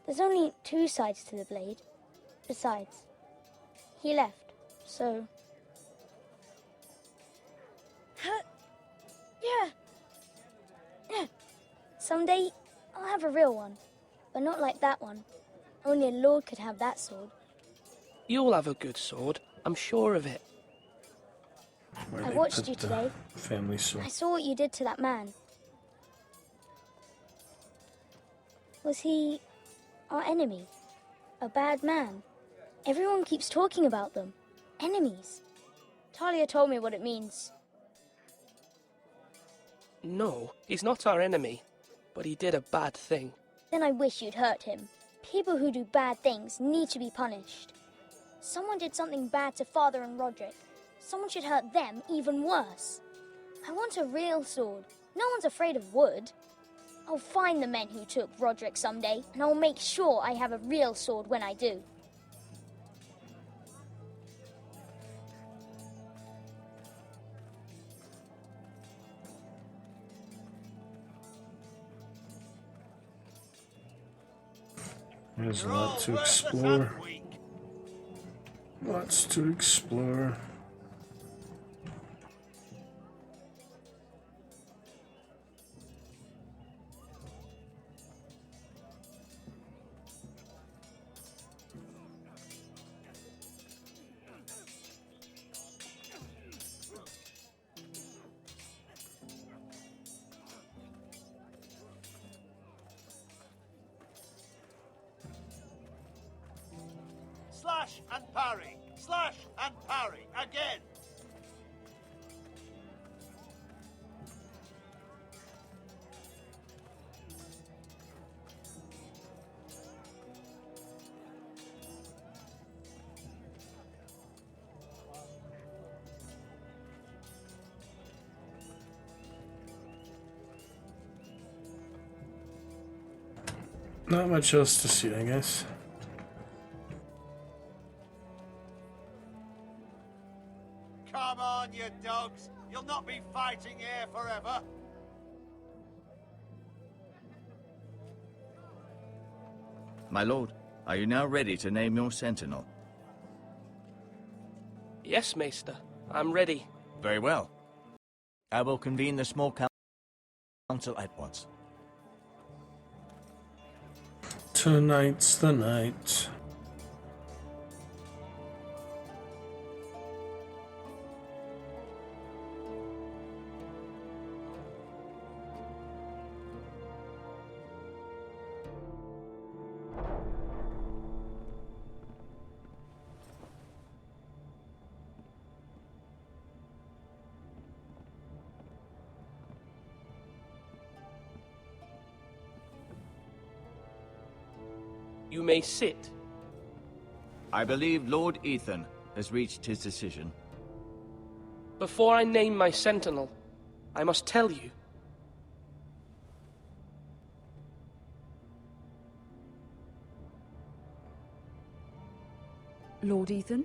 There's only 2 sides to the blade. Besides, he left, so... Yeah. Someday, I'll have a real one. But not like that one. Only a lord could have that sword. You'll have a good sword. I'm sure of it. Where I they watched put you the today. Family sword. I saw what you did to that man. Was he our enemy? A bad man? Everyone keeps talking about them. Enemies. Talia told me what it means. No, he's not our enemy, but he did a bad thing. Then I wish you'd hurt him. People who do bad things need to be punished. Someone did something bad to Father and Roderick. Someone should hurt them even worse. I want a real sword. No one's afraid of wood. I'll find the men who took Roderick someday, and I'll make sure I have a real sword when I do. There's a lot to explore. Lots to explore. Slash and parry! Slash and parry! Again! Not much else to see, I guess. Come on, you dogs! You'll not be fighting here forever! My lord, are you now ready to name your sentinel? Yes, Maester. I'm ready. Very well. I will convene the small council at once. Tonight's the night. You may sit. I believe Lord Ethan has reached his decision. Before I name my sentinel, I must tell you. Lord Ethan?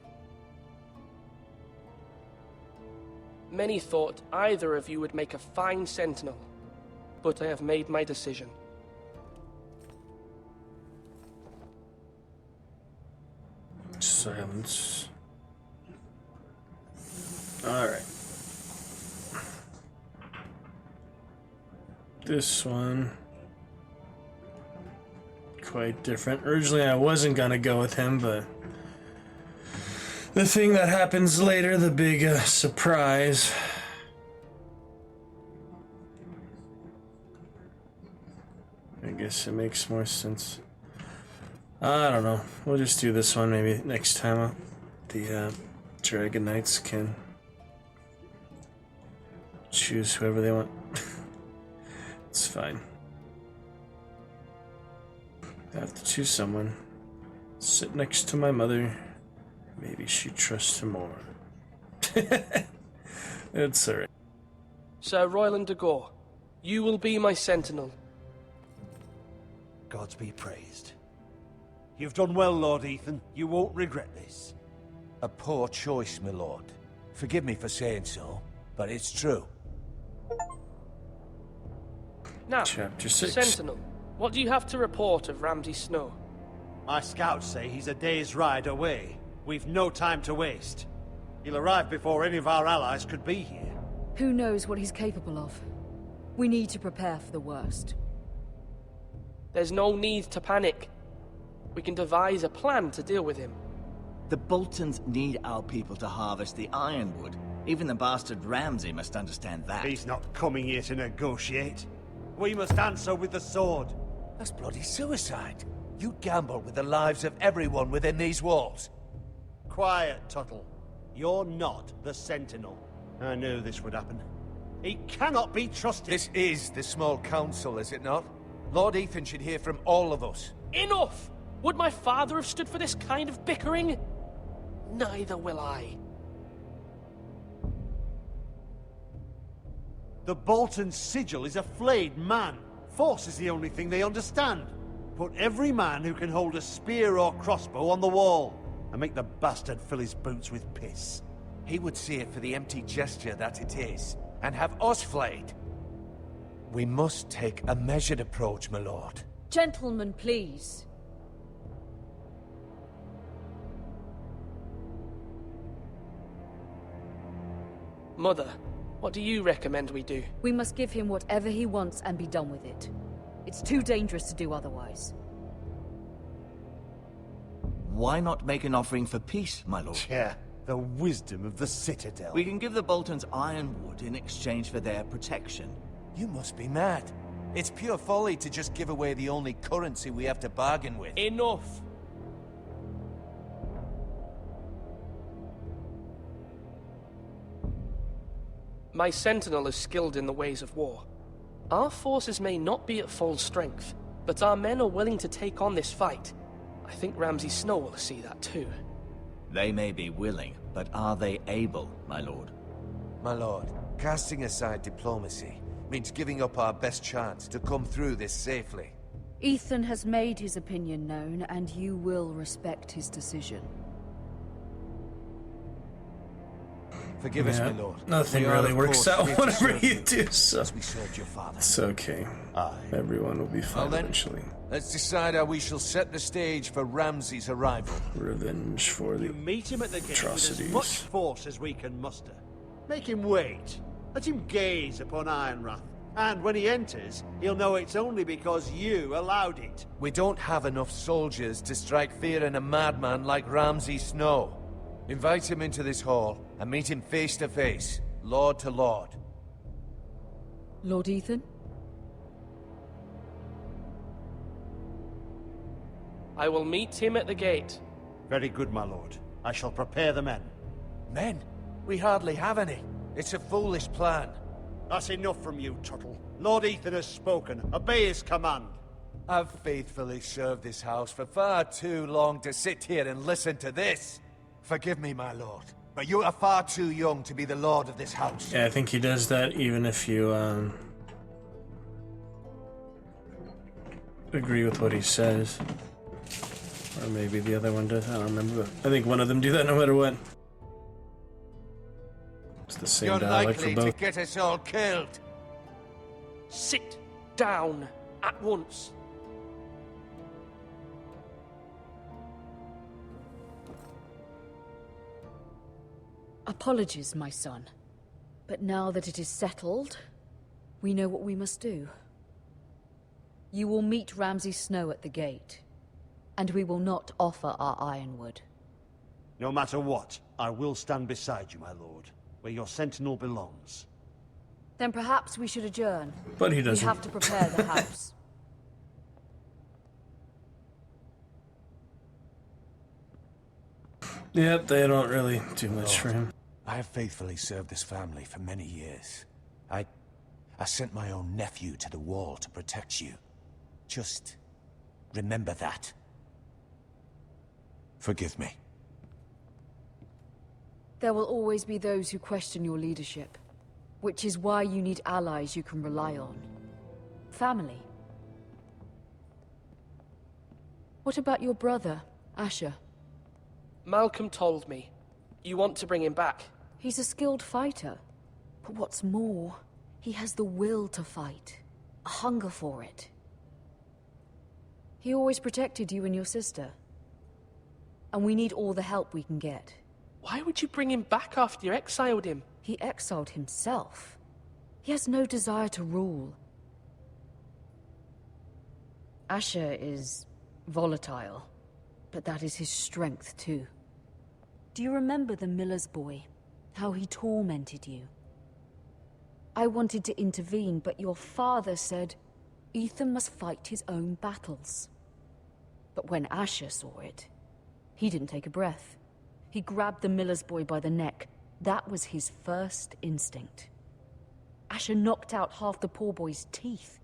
Many thought either of you would make a fine sentinel, but I have made my decision. Silence. Alright. This one. Quite different. Originally I wasn't gonna go with him, but the thing that happens later, the big surprise. I guess it makes more sense. I don't know. We'll just do this one maybe next time. The Dragon Knights can choose whoever they want. It's fine. I have to choose someone. Sit next to my mother. Maybe she trusts him more. It's alright. Sir Royland de Gore, you will be my sentinel. Gods be praised. You've done well, Lord Ethan. You won't regret this. A poor choice, my lord. Forgive me for saying so, but it's true. Now, Chapter 6. Sentinel, what do you have to report of Ramsay Snow? My scouts say he's a day's ride away. We've no time to waste. He'll arrive before any of our allies could be here. Who knows what he's capable of? We need to prepare for the worst. There's no need to panic. We can devise a plan to deal with him. The Boltons need our people to harvest the ironwood. Even the bastard Ramsay must understand that. He's not coming here to negotiate. We must answer with the sword. That's bloody suicide. You gamble with the lives of everyone within these walls. Quiet, Tuttle. You're not the Sentinel. I knew this would happen. He cannot be trusted. This is the small council, is it not? Lord Ethan should hear from all of us. Enough! Would my father have stood for this kind of bickering? Neither will I. The Bolton sigil is a flayed man. Force is the only thing they understand. Put every man who can hold a spear or crossbow on the wall, and make the bastard fill his boots with piss. He would see it for the empty gesture that it is, and have us flayed. We must take a measured approach, my lord. Gentlemen, please. Mother, what do you recommend we do? We must give him whatever he wants and be done with it. It's too dangerous to do otherwise. Why not make an offering for peace, my lord? Yeah, the wisdom of the Citadel. We can give the Boltons ironwood in exchange for their protection. You must be mad. It's pure folly to just give away the only currency we have to bargain with. Enough! My sentinel is skilled in the ways of war. Our forces may not be at full strength, but our men are willing to take on this fight. I think Ramsay Snow will see that too. They may be willing, but are they able, my lord? My lord, casting aside diplomacy means giving up our best chance to come through this safely. Ethan has made his opinion known, and you will respect his decision. Forgive us, my lord. Nothing We are, really of works course, out here to whatever serve you do, so as we served your father. it's okay. Everyone will be fine Well then, eventually. let's decide how we shall set the stage for Ramsay's arrival. Revenge for the You meet him at the gate with as atrocities. much force as we can muster. Make him wait. Let him gaze upon Ironrath. And when he enters, he'll know it's only because you allowed it. We don't have enough soldiers to strike fear in a madman like Ramsay Snow. Invite him into this hall and meet him face to face, lord to lord. Lord Ethan? I will meet him at the gate. Very good, my lord. I shall prepare the men. Men? We hardly have any. It's a foolish plan. That's enough from you, Tuttle. Lord Ethan has spoken. Obey his command. I've faithfully served this house for far too long to sit here and listen to this. Forgive me, my lord, but you are far too young to be the lord of this house. Yeah, I think he does that even if you agree with what he says. Or maybe the other one does, I don't remember. But I think one of them do that no matter what. It's the same You're dialect for likely to both. get us all killed. Sit down at once. Apologies, my son. But now that it is settled, we know what we must do. You will meet Ramsay Snow at the gate, and we will not offer our ironwood. No matter what, I will stand beside you, my lord, where your sentinel belongs. Then perhaps we should adjourn. But he doesn't. We have to prepare the house. Yep, they don't really do much for him. I have faithfully served this family for many years. I sent my own nephew to the wall to protect you. Just remember that. Forgive me. There will always be those who question your leadership, which is why you need allies you can rely on. Family. What about your brother, Asher? Malcolm told me. You want to bring him back? He's a skilled fighter. But what's more, he has the will to fight. A hunger for it. He always protected you and your sister. And we need all the help we can get. Why would you bring him back after you exiled him? He exiled himself. He has no desire to rule. Asher is volatile, but that is his strength too. Do you remember the miller's boy? How he tormented you? I wanted to intervene, but your father said Ethan must fight his own battles. But when Asher saw it, he didn't take a breath. He grabbed the miller's boy by the neck. That was his first instinct. Asher knocked out half the poor boy's teeth.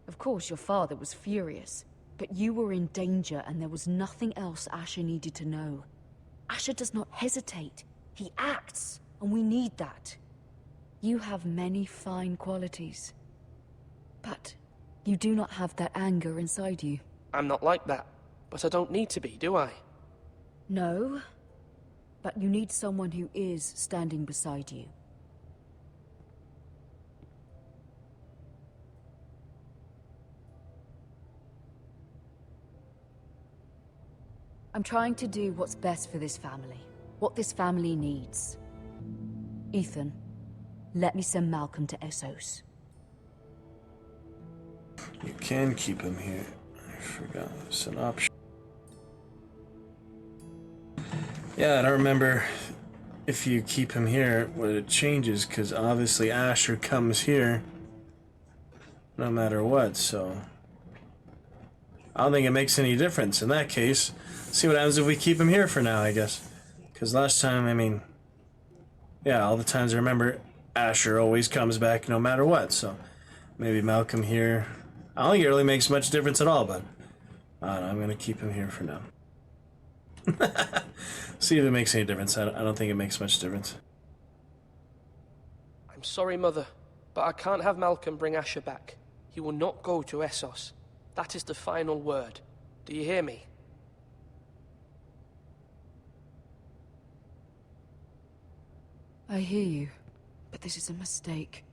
Of course, your father was furious, but you were in danger and there was nothing else Asher needed to know. Asher does not hesitate. He acts, and we need that. You have many fine qualities, but you do not have that anger inside you. I'm not like that, but I don't need to be, do I? No, but you need someone who is standing beside you. I'm trying to do what's best for this family, what this family needs. Ethan, let me send Malcolm to Essos. You can keep him here. I forgot it's an option. Yeah, I don't remember if you keep him here what it changes, because obviously Asher comes here no matter what, so I don't think it makes any difference in that case. See what happens if we keep him here for now, I guess. Because last time, I mean, yeah, all the times I remember, Asher always comes back no matter what, so maybe Malcolm here. I don't think it really makes much difference at all, but I don't know, I'm going to keep him here for now. See if it makes any difference. I don't think it makes much difference. I'm sorry, Mother, but I can't have Malcolm bring Asher back. He will not go to Essos. That is the final word. Do you hear me? I hear you, but this is a mistake.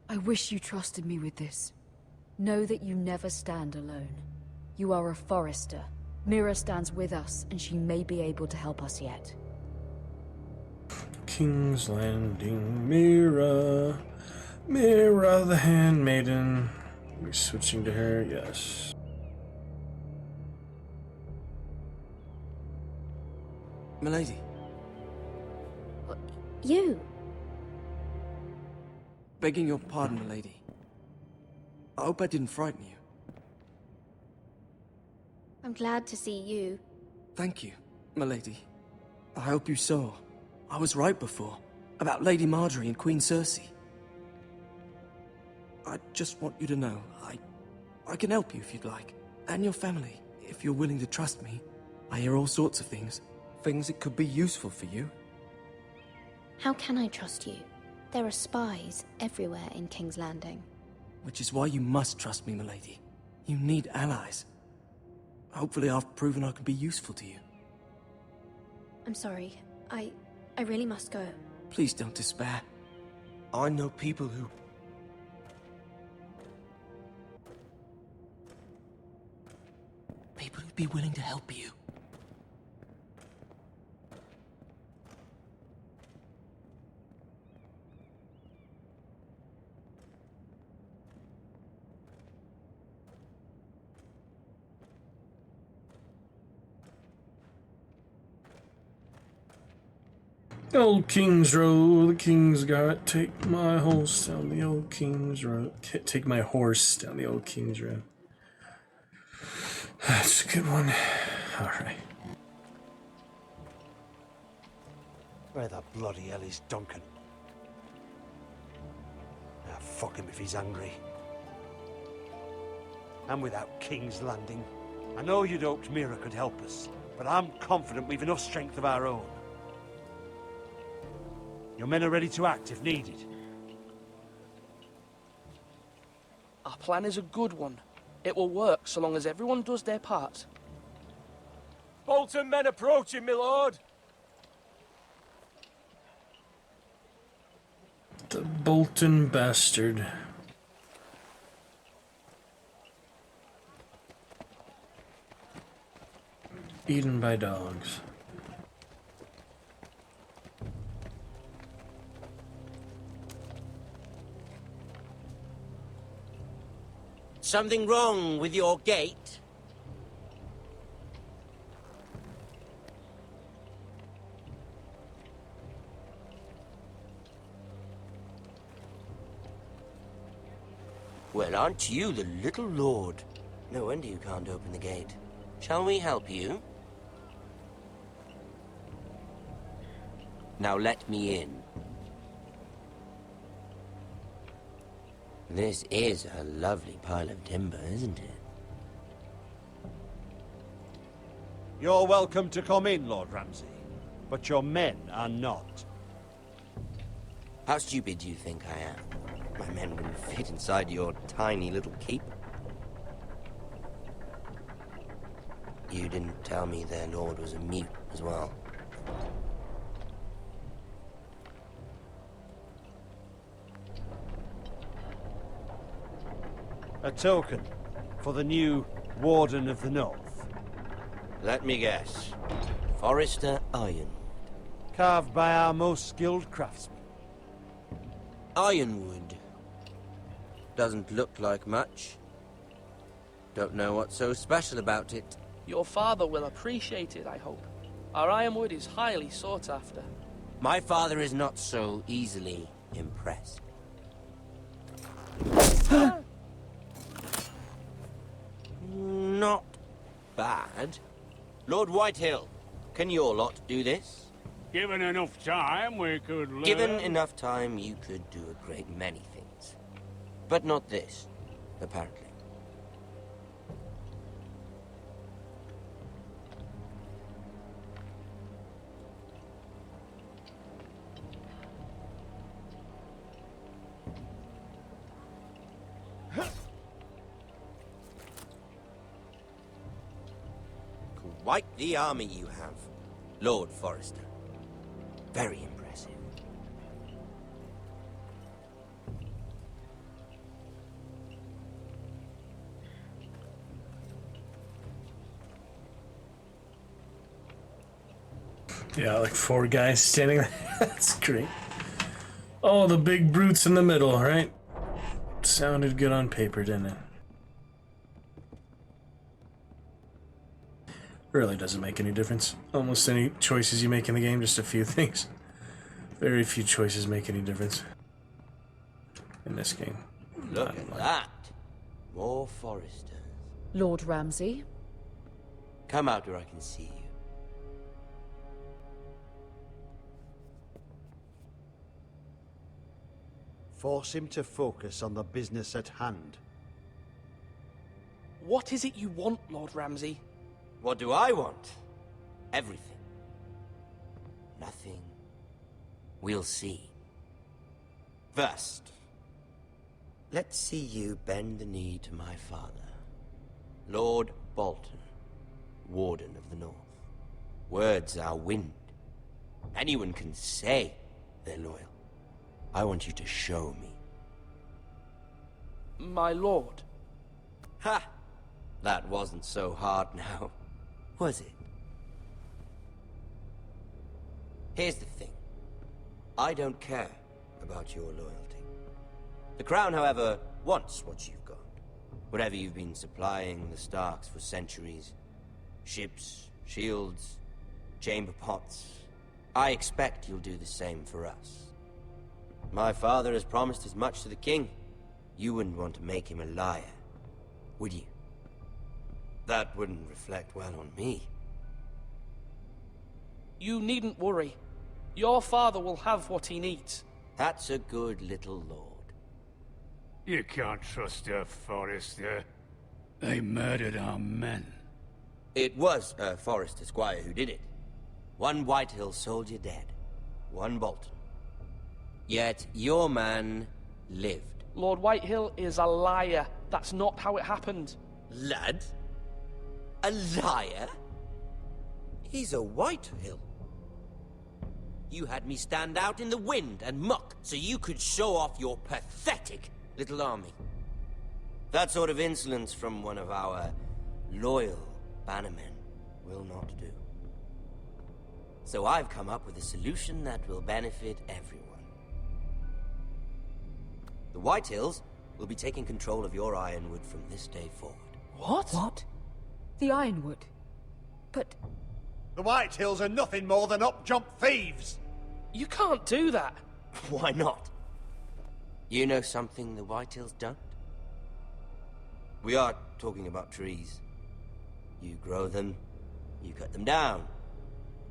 I wish you trusted me with this. Know that you never stand alone. You are a Forrester. Mira stands with us, and she may be able to help us yet. King's Landing, Mira. Mira the Handmaiden. We're switching to her, yes. Milady. You? Begging your pardon, milady. I hope I didn't frighten you. I'm glad to see you. Thank you, milady. I hope you saw. I was right before, about Lady Marjorie and Queen Cersei. I just want you to know, I can help you if you'd like. And your family, if you're willing to trust me. I hear all sorts of things. Things that could be useful for you. How can I trust you? There are spies everywhere in King's Landing. Which is why you must trust me, milady. You need allies. Hopefully I've proven I can be useful to you. I'm sorry. I really must go. Please don't despair. I know people who... People who'd be willing to help you. Old King's Road, the King's got. Take my horse down the old King's Road. Take my horse down the old King's Road. That's a good one. Alright. Where the bloody hell is Duncan? Ah, fuck him if he's angry. And without King's Landing. I know you'd hoped Mira could help us, but I'm confident we've enough strength of our own. Your men are ready to act if needed. Our plan is a good one. It will work so long as everyone does their part. Bolton men approaching, my lord! The Bolton bastard. Eaten by dogs. Something wrong with your gate? Well, aren't you the little lord? No wonder you can't open the gate. Shall we help you? Now let me in. This is a lovely pile of timber, isn't it? You're welcome to come in, Lord Ramsay, but your men are not. How stupid do you think I am? My men wouldn't fit inside your tiny little keep. You didn't tell me their lord was a mute as well. A token for the new Warden of the North. Let me guess. Forrester Ironwood. Carved by our most skilled craftsmen. Ironwood. Doesn't look like much. Don't know what's so special about it. Your father will appreciate it, I hope. Our ironwood is highly sought after. My father is not so easily impressed. Not bad. Lord Whitehill, can your lot do this? Given enough time, we could learn. Given enough time, you could do a great many things. But not this, apparently. Quite the army you have, Lord Forrester. Very impressive. Yeah, like 4 guys standing there. That's great. Oh, the big brutes in the middle, right? Sounded good on paper, didn't it? Really doesn't make any difference. Almost any choices you make in the game, just a few things. Very few choices make any difference in this game. Look at that. More Forresters. Lord Ramsay? Come out where I can see you. Force him to focus on the business at hand. What is it you want, Lord Ramsay? What do I want? Everything. Nothing. We'll see. First, let's see you bend the knee to my father, Lord Bolton, Warden of the North. Words are wind. Anyone can say they're loyal. I want you to show me. My lord. Ha! That wasn't so hard now, was it? Here's the thing. I don't care about your loyalty. The Crown, however, wants what you've got. Whatever you've been supplying the Starks for centuries. Ships, shields, chamber pots. I expect you'll do the same for us. My father has promised as much to the king. You wouldn't want to make him a liar, would you? That wouldn't reflect well on me. You needn't worry. Your father will have what he needs. That's a good little lord. You can't trust her, Forrester. They murdered our men. It was a Forrester squire who did it. One Whitehill soldier dead. One Bolton. Yet your man lived. Lord Whitehill is a liar. That's not how it happened. Lad? A liar? He's a Whitehill. You had me stand out in the wind and muck so you could show off your pathetic little army. That sort of insolence from one of our loyal bannermen will not do. So I've come up with a solution that will benefit everyone. The Whitehills will be taking control of your Ironwood from this day forward. What? What? The Ironwood? But... The Whitehills are nothing more than up-jump thieves! You can't do that. Why not? You know something the Whitehills don't? We are talking about trees. You grow them, you cut them down.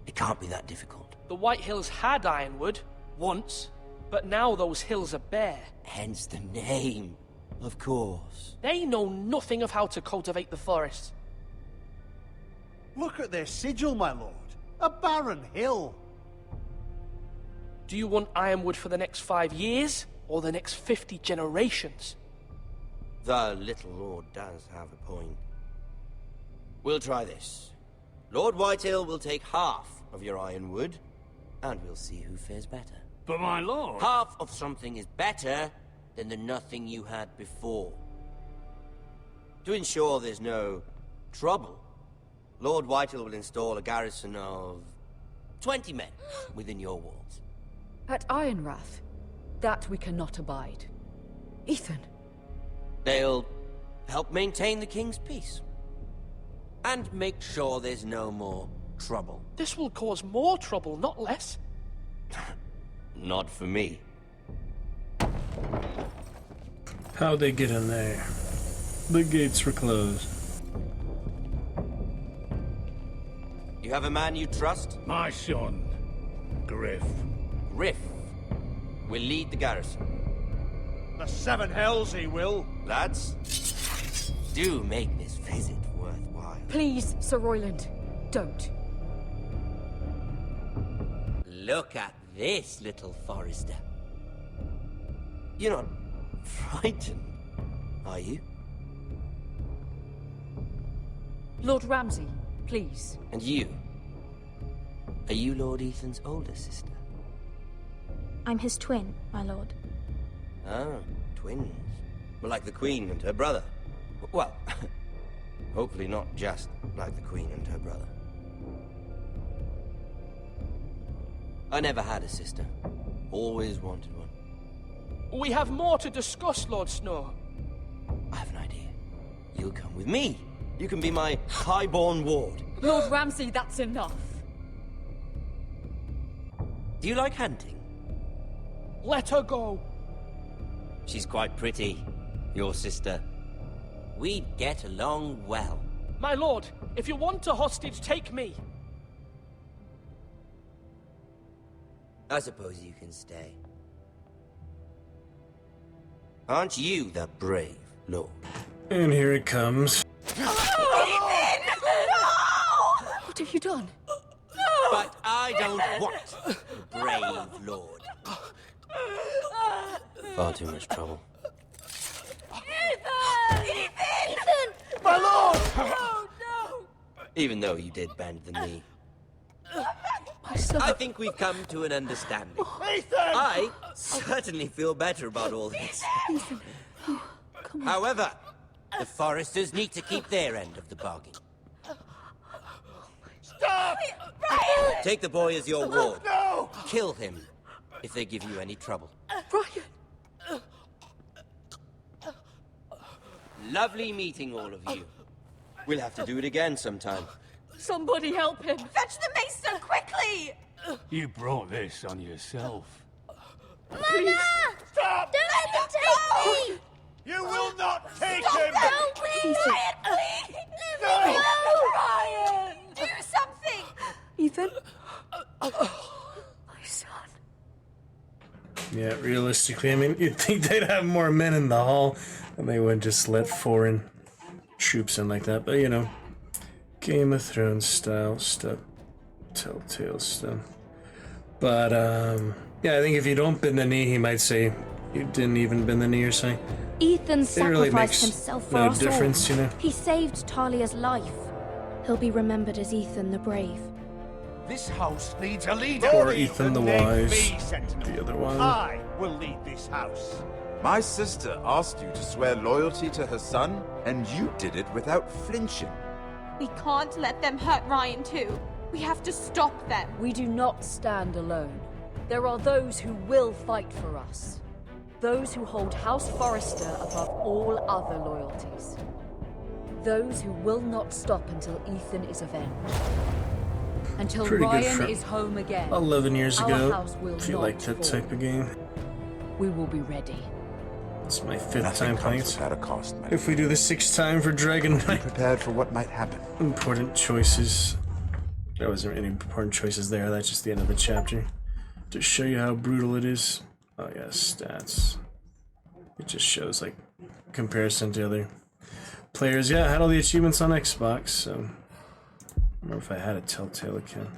It can't be that difficult. The Whitehills had Ironwood, once, but now those hills are bare. Hence the name. Of course. They know nothing of how to cultivate the forest. Look at their sigil, my lord. A barren hill. Do you want ironwood for the next 5 years, or the next 50 generations? The little lord does have a point. We'll try this. Lord Whitehill will take half of your ironwood, and we'll see who fares better. But my lord... Half of something is better than the nothing you had before. To ensure there's no trouble, Lord Whitehill will install a garrison of 20 men within your walls. At Ironrath, that we cannot abide. Ethan. They'll help maintain the king's peace. And make sure there's no more trouble. This will cause more trouble, not less. Not for me. How'd they get in there? The gates were closed. You have a man you trust? My son, Griff. Griff will lead the garrison. The seven hells he will. Lads, do make this visit worthwhile. Please, Sir Royland, don't. Look at this, little Forester. You're not frightened, are you? Lord Ramsay, please. And you? Are you Lord Ethan's older sister? I'm his twin, my lord. Oh, twins. Well, like the Queen and her brother. Well, hopefully not just like the Queen and her brother. I never had a sister. Always wanted one. We have more to discuss, Lord Snow. I have an idea. You'll come with me. You can be my highborn ward. Lord Ramsay, that's enough. Do you like hunting? Let her go. She's quite pretty, your sister. We'd get along well. My lord, if you want a hostage, take me. I suppose you can stay. Aren't you the brave lord? And here it comes. What have you done? But I don't want a brave lord. Far too much trouble. Ethan! My lord! Oh, no! Even though you did bend the knee. My son. I think we've come to an understanding. Ethan! I certainly feel better about all this. Ethan. Oh, come on. However, the Foresters need to keep their end of the bargain. Stop! Brian! Take the boy as your ward. No! Kill him if they give you any trouble. Brian! Lovely meeting all of you. We'll have to do it again sometime. Somebody help him! Fetch the mason quickly! You brought this on yourself. Mama! Stop! Don't let him take me! You will not take Stop him! Help me! Brian, please! Let me go! Brian! Do something! Ethan? My son. Yeah, realistically, I mean, you'd think they'd have more men in the hall, and they wouldn't just let foreign troops in like that. But, you know, Game of Thrones style stuff, Telltale stuff. But, yeah, I think if you don't bend the knee, he might say you didn't even bend the knee or something. Ethan It really sacrificed makes himself for no us difference, all. you know. He saved Talia's life. He'll be remembered as Ethan the Brave. This house needs a leader. Or Ethan the Name Wise, me, Sentinel. the other one. I will lead this house. My sister asked you to swear loyalty to her son, and you did it without flinching. We can't let them hurt Ryan too. We have to stop them. We do not stand alone. There are those who will fight for us. Those who hold House Forrester above all other loyalties. Those who will not stop until Ethan is avenged. Until Pretty good Ryan for is home again. 11 years our ago, house will if you not like that fall. type of game. We will be ready. It's my 5th Nothing time playing comes it. without a cost, man. If we do the 6th time for Dragon Be Knight, prepared for what might happen. important choices. There wasn't any important choices there. That's just the end of the chapter. To show you how brutal it is. Oh yeah, stats. It just shows like comparison to other players. Yeah, I had all the achievements on Xbox, so I don't remember if I had a Telltale account.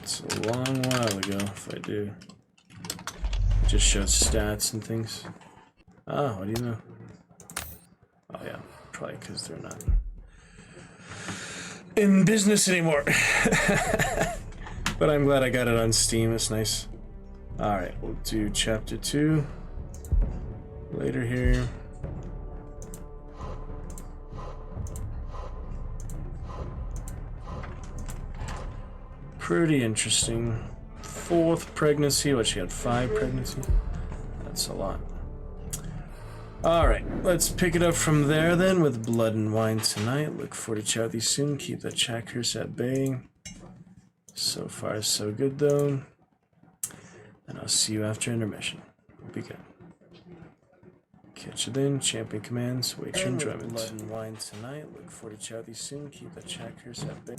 It's a long while ago, if I do. It just shows stats and things. Ah, what do you know? Oh yeah, probably because they're not in business anymore. But I'm glad I got it on Steam, it's nice. Alright, we'll do chapter 2 later here. Pretty interesting. 4th pregnancy. What, she had 5 pregnancy? That's a lot. Alright, let's pick it up from there then with Blood and Wine tonight. Look forward to chat with you soon. Keep the checkers at bay. So far, so good though. And I'll see you after intermission. Be good. Catch you then. Champion commands. Wait your enjoyment. Blood and Wine tonight. Look forward to chat with you soon. Keep the checkers at bay.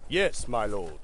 Yes, my lord.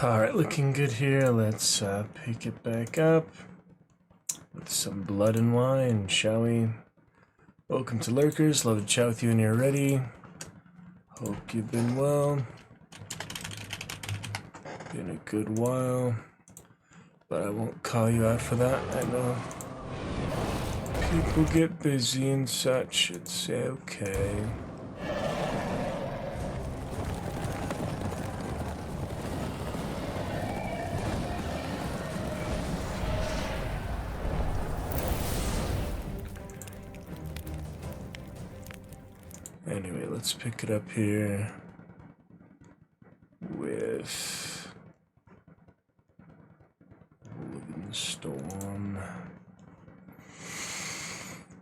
Alright, looking good here. Let's pick it back up with some blood and wine, shall we? Welcome to Lurkers. Love to chat with you when you're ready. Hope you've been well. Been a good while. But I won't call you out for that. I know people get busy and such. It's okay. Anyway, let's pick it up here with Living Storm.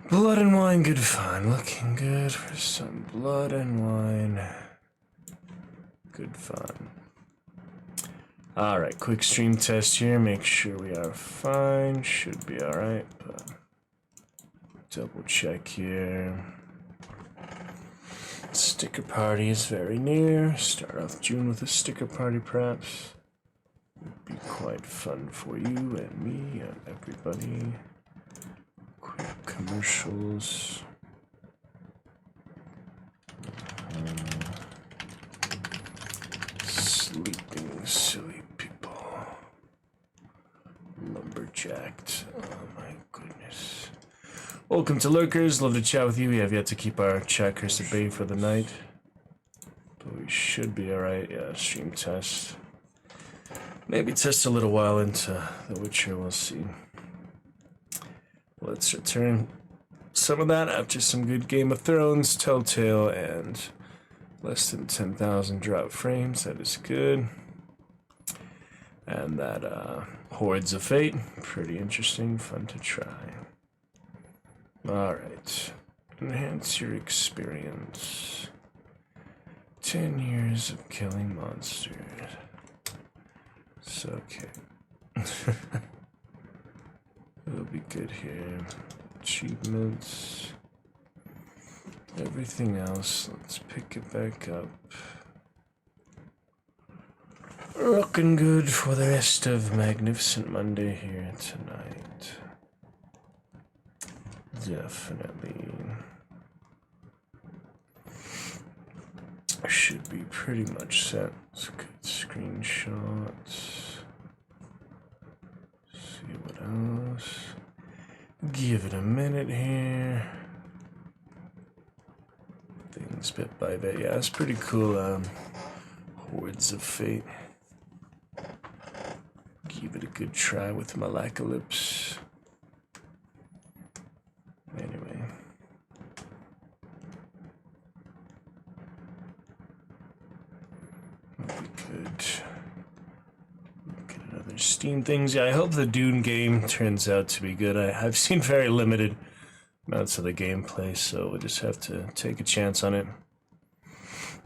Blood and wine, good fun. Looking good for some blood and wine. Good fun. Alright, quick stream test here. Make sure we are fine. Should be alright, but double check here. Sticker party is very near. Start off June with a sticker party, perhaps. Would be quite fun for you and me and everybody. Quick commercials. Sleeping silly people. Lumberjacked. Oh my goodness. Welcome to Lurkers. Love to chat with you. We have yet to keep our checkers at bay for the night. But we should be alright. Yeah, stream test. Maybe test a little while into The Witcher. We'll see. Let's return some of that after some good Game of Thrones, Telltale, and less than 10,000 drop frames. That is good. And that Hordes of Fate. Pretty interesting. Fun to try. Alright. Enhance your experience. 10 years of killing monsters. It's okay. It'll be good here. Achievements. Everything else. Let's pick it back up. Looking good for the rest of Magnificent Monday here tonight. Definitely. Should be pretty much set. It's good screenshots. See what else. Give it a minute here. Things bit by bit. Yeah, it's pretty cool. Hordes of Fate. Give it a good try with Malacalypse. Anyway. We could look at other Steam things. Yeah, I hope the Dune game turns out to be good. I've seen very limited amounts of the gameplay, so we'll just have to take a chance on it.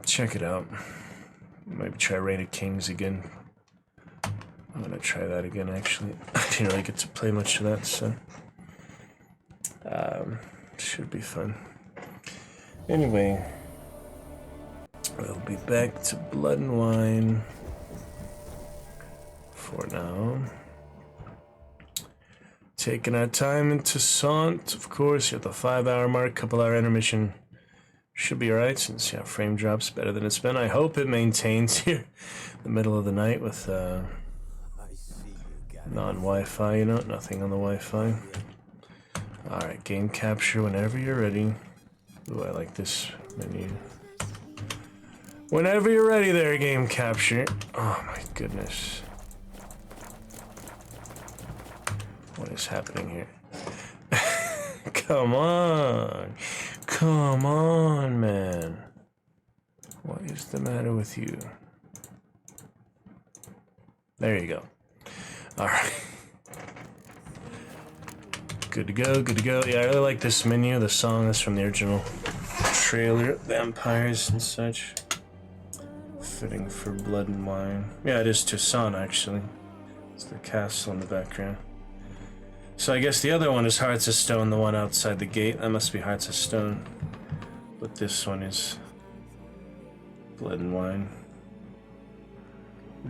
check it out. Maybe try Reign of Kings again. I'm gonna try that again, actually. I didn't really get to play much of that, so... should be fun. Anyway, we'll be back to Blood and Wine for now. Taking our time into Toussaint, of course, at the 5-hour mark, couple-hour intermission. Should be alright, since, yeah, frame drops better than it's been. I hope it maintains here in the middle of the night with non-Wi-Fi, you know, nothing on the Wi-Fi. Alright, game capture whenever you're ready. Ooh, I like this menu. Whenever you're ready there, game capture. Oh my goodness. What is happening here? Come on. Come on, man. What is the matter with you? There you go. Alright. Good to go, good to go. Yeah, I really like this menu. The song is from the original trailer, Vampires and such. Fitting for Blood and Wine. Yeah, it is Toussaint, actually. It's the castle in the background. So I guess the other one is Hearts of Stone, the one outside the gate. That must be Hearts of Stone. But this one is Blood and Wine.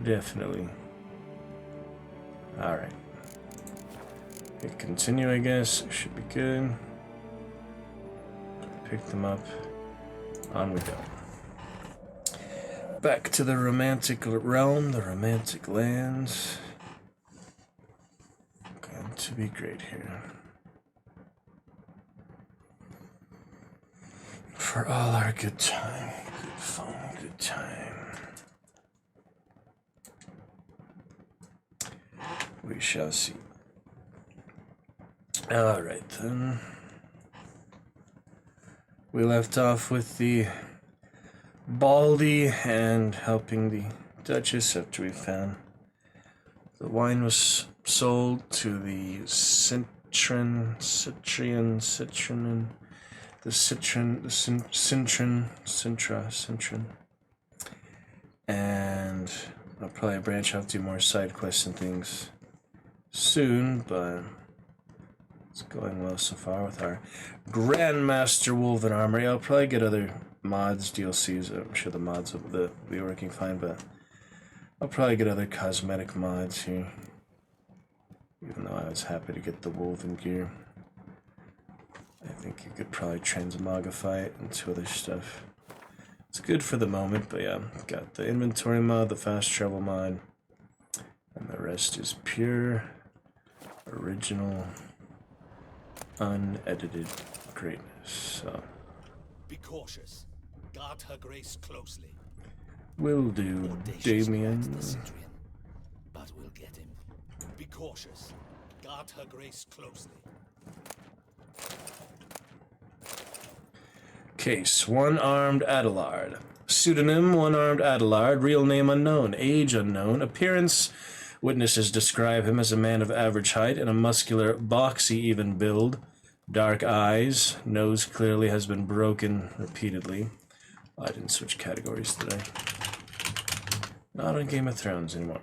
Definitely. Alright. Hit continue, I guess. Should be good. Pick them up. On we go. Back to the romantic realm, the romantic lands. Going to be great here. For all our good time, good fun, good time. We shall see. Alright then. We left off with the Baldy and helping the Duchess after we found the wine was sold to the Cintran, and I'll probably branch off, do more side quests and things soon, but it's going well so far with our Grandmaster Wolven Armory. I'll probably get other mods, DLCs. I'm sure the mods will be working fine, but I'll probably get other cosmetic mods here. Even though I was happy to get the Wolven gear. I think you could probably transmogrify it into other stuff. It's good for the moment, but yeah, got the inventory mod, the fast travel mod, and the rest is pure, original, unedited greatness. So be cautious. Guard her grace closely. Will do, Damien. But we'll get him. Be cautious. Guard her grace closely. Case: One-Armed Adelard. Pseudonym: One-Armed Adelard. Real name unknown. Age unknown. Appearance: witnesses describe him as a man of average height and a muscular, boxy even build. Dark eyes. Nose clearly has been broken repeatedly. Oh, I didn't switch categories today. Not on Game of Thrones anymore.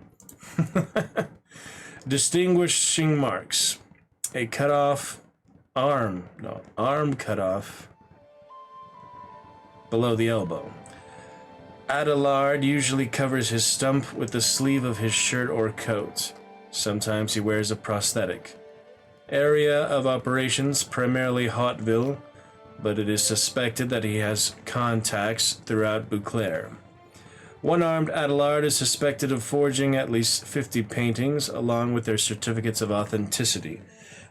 Distinguishing marks. A cut-off arm. No, arm cut-off below the elbow. Adelard usually covers his stump with the sleeve of his shirt or coat. Sometimes he wears a prosthetic. Area of operations, primarily Hautville, but it is suspected that he has contacts throughout Beauclair. One-Armed Adelard is suspected of forging at least 50 paintings, along with their certificates of authenticity.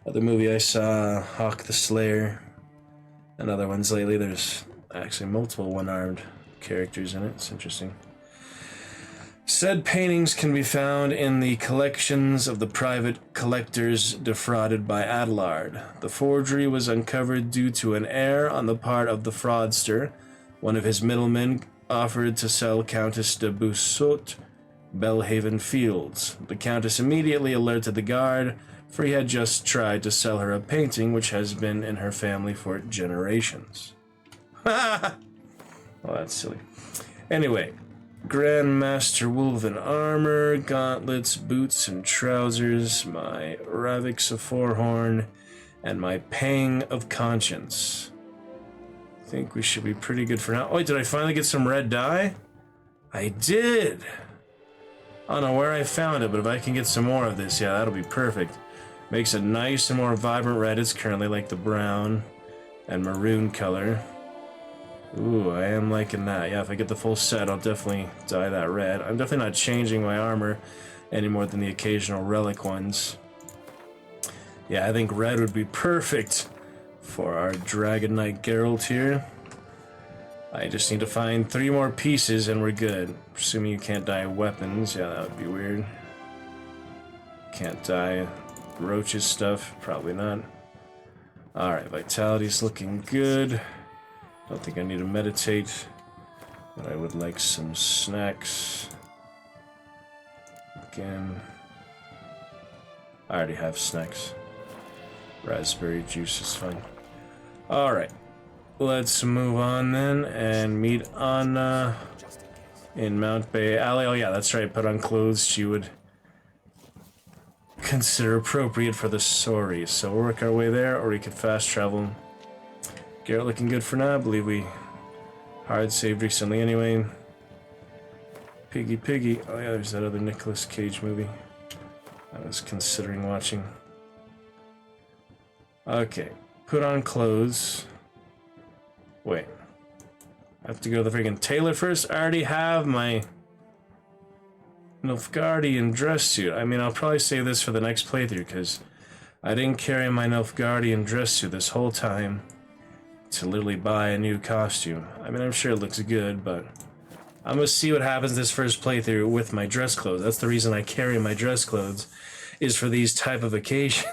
The movie I saw, Hawk the Slayer, and other ones lately, there's actually multiple one-armed characters in it. It's interesting. Said paintings can be found in the collections of the private collectors defrauded by Adelard. The forgery was uncovered due to an error on the part of the fraudster. One of his middlemen offered to sell Countess de Bussault Belhaven Fields. The Countess immediately alerted the guard, for he had just tried to sell her a painting which has been in her family for generations. Oh, that's silly. Anyway, Grandmaster Wolven armor, gauntlets, boots, and trousers, my Ravix of Forehorn, and my Pang of Conscience. I think we should be pretty good for now. Oh, wait, did I finally get some red dye? I did! I don't know where I found it, but if I can get some more of this, yeah, that'll be perfect. Makes it nice and more vibrant red. It's currently like the brown and maroon color. Ooh, I am liking that. Yeah, if I get the full set, I'll definitely dye that red. I'm definitely not changing my armor any more than the occasional relic ones. Yeah, I think red would be perfect for our Dragon Knight Geralt here. I just need to find 3 more pieces and we're good. Assuming you can't dye weapons. Yeah, that would be weird. Can't dye Roach's stuff. Probably not. Alright, vitality's looking good. Don't think I need to meditate, but I would like some snacks. Again, I already have snacks. Raspberry juice is fine. Alright, let's move on then and meet on in Mount Bay Alley. Oh yeah, that's right, put on clothes she would consider appropriate for the story. So we'll work our way there, or we could fast travel. Garrett looking good for now. I believe we hard saved recently anyway. Piggy Piggy. Oh yeah, there's that other Nicolas Cage movie I was considering watching. Okay, put on clothes. Wait. I have to go to the freaking tailor first? I already have my Nilfgaardian dress suit. I mean, I'll probably save this for the next playthrough because I didn't carry my Nilfgaardian dress suit this whole time to literally buy a new costume. I mean, I'm sure it looks good, but I'm gonna see what happens this first playthrough with my dress clothes. That's the reason I carry my dress clothes, is for these type of occasions.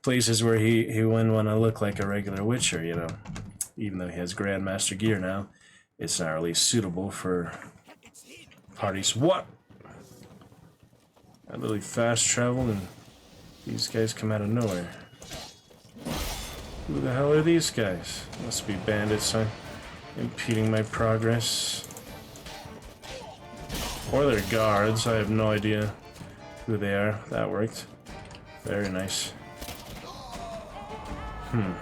Places where he wouldn't want to look like a regular Witcher, you know. Even though he has Grandmaster gear now, it's not really suitable for parties. What? I literally fast travel and these guys come out of nowhere. Who the hell are these guys? Must be bandits, huh? Impeding my progress. Or they're guards, I have no idea who they are. That worked. Very nice. I'm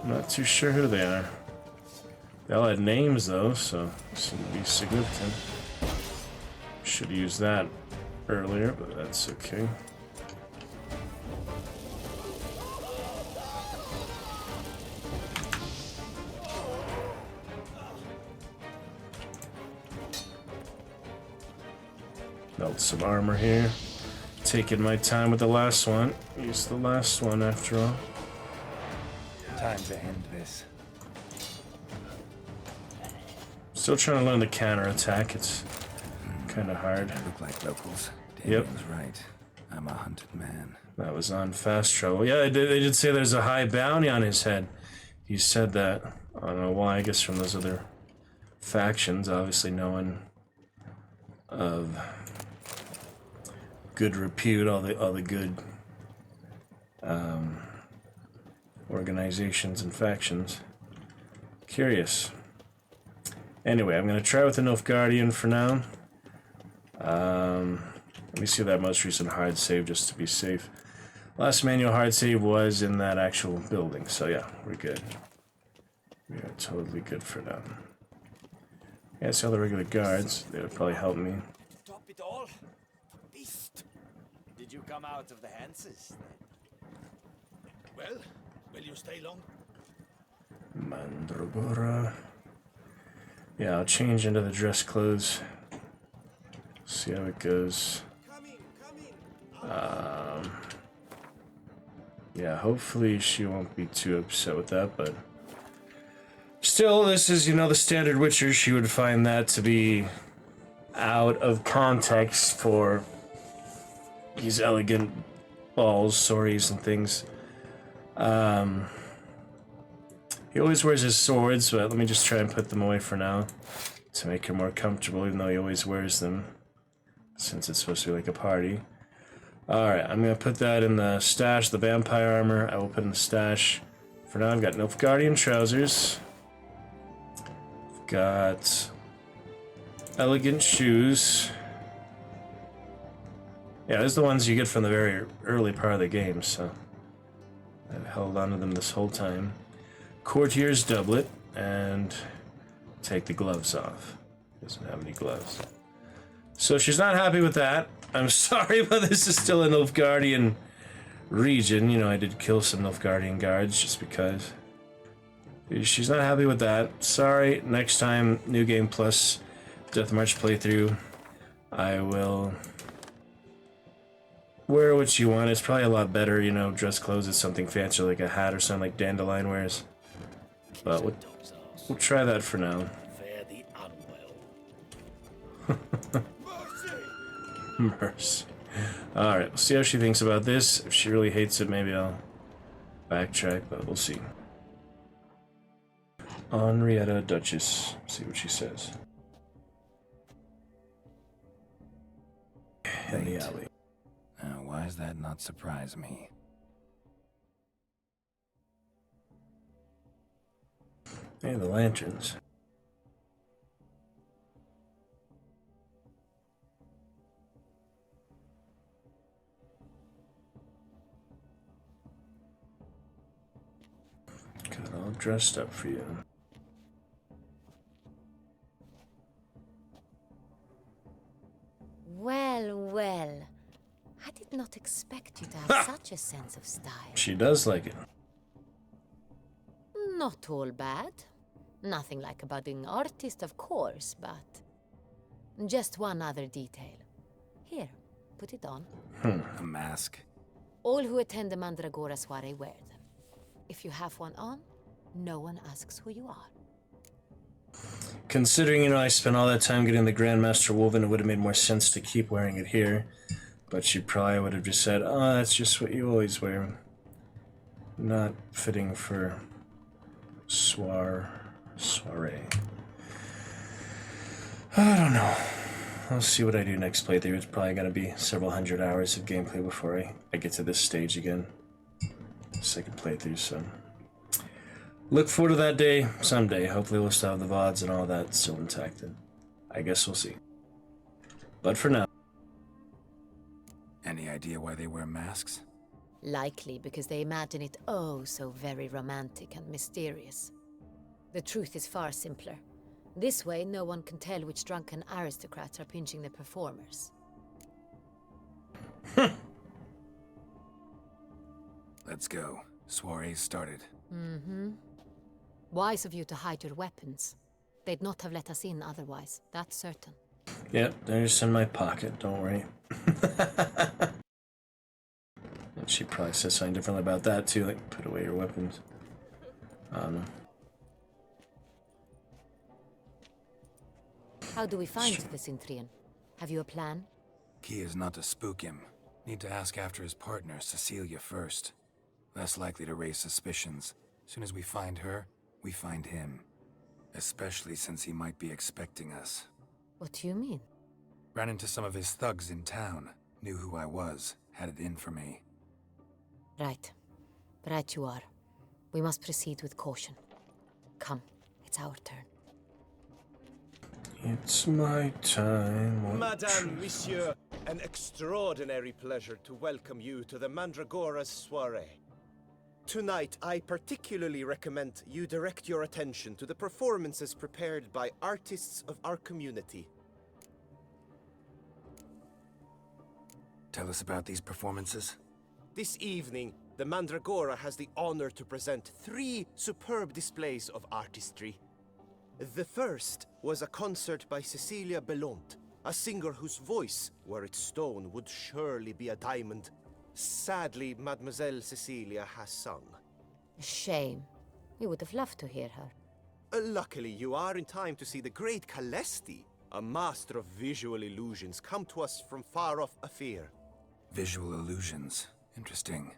not too sure who they are. They all had names though, so seem to be significant. Should have used that earlier, but that's okay. Melt some armor here. Taking my time with the last one. Use the last one after all. Time to end this. Still trying to learn the counter-attack. It's kind of hard. Look like locals. Yep. Damien's right. I'm a hunted man. That was on fast travel. Yeah, they did say there's a high bounty on his head. He said that. I don't know why. I guess from those other factions. Obviously no one of good repute, all the good organizations and factions. Curious. Anyway, I'm gonna try with the Nilfgaardian for now. Let me see that most recent hard save just to be safe. Last manual hard save was in that actual building, so yeah, we're good. We are totally good for now. Yeah, see all the regular guards. They would probably help me. Top it all, beast. Did you come out of the Hanses? Well, will you stay long? Mandragora. Yeah, I'll change into the dress clothes. See how it goes. Yeah, hopefully she won't be too upset with that, but still, this is, the standard Witcher. She would find that to be out of context for these elegant balls, stories, and things. He always wears his swords, but let me just try and put them away for now to make her more comfortable, even though he always wears them, since it's supposed to be like a party. Alright, I'm going to put that in the stash, the vampire armor. I will put in the stash. For now, I've got Nilfgaardian trousers. Got elegant shoes. Yeah, those are the ones you get from the very early part of the game, so I've held on to them this whole time. Courtier's doublet, and take the gloves off. Doesn't have any gloves. So she's not happy with that. I'm sorry, but this is still a Nilfgaardian region. You know, I did kill some Nilfgaardian guards just because. She's not happy with that. Sorry, next time, New Game Plus Death March playthrough, I will wear what you want. It's probably a lot better, you know, dress clothes as something fancy like a hat or something like Dandelion wears. But we'll try that for now. Mercy. Alright, we'll see how she thinks about this. If she really hates it, maybe I'll backtrack, but we'll see. Henrietta Duchess. See what she says. In the alley. Now, why does that not surprise me? Hey, the lanterns. Got all dressed up for you. Well, well. I did not expect you to have such a sense of style. She does like it. Not all bad. Nothing like a budding artist, of course, but just one other detail. Here, put it on. A mask. All who attend the Mandragora soiree wear them. If you have one on, no one asks who you are. Considering, you know, I spent all that time getting the Grandmaster woven, it would have made more sense to keep wearing it here. But she probably would have just said, oh, that's just what you always wear. Not fitting for soiree. I don't know. I'll see what I do next playthrough. It's probably going to be several hundred hours of gameplay before I get to this stage again. Second playthrough, so... Look forward to that day someday. Hopefully we'll still have the VODs and all that still intact. And I guess we'll see. But for now... Any idea why they wear masks? Likely because they imagine it oh so very romantic and mysterious. The truth is far simpler. This way, no one can tell which drunken aristocrats are pinching the performers. Let's go. Soiree's started. Mm-hmm. Wise of you to hide your weapons. They'd not have let us in otherwise, that's certain. Yep, they're just in my pocket, don't worry. And she probably says something different about that too, like put away your weapons. I don't know. How do we find the Cintrian? Have you a plan? Key is not to spook him. Need to ask after his partner, Cecilia, first. Less likely to raise suspicions. As soon as we find her, we find him. Especially since he might be expecting us. What do you mean? Ran into some of his thugs in town. Knew who I was. Had it in for me. Right. Right you are. We must proceed with caution. Come, it's our turn. It's my time. Madame, Monsieur, an extraordinary pleasure to welcome you to the Mandragora's soiree. Tonight, I particularly recommend you direct your attention to the performances prepared by artists of our community. Tell us about these performances. This evening, the Mandragora has the honor to present 3 superb displays of artistry. The first was a concert by Cecilia Belont, a singer whose voice, were it stone, would surely be a diamond. Sadly, Mademoiselle Cecilia has sung. Shame. We would have loved to hear her. Luckily, you are in time to see the great Calesti, a master of visual illusions, come to us from far off Afir. Visual illusions. Interesting.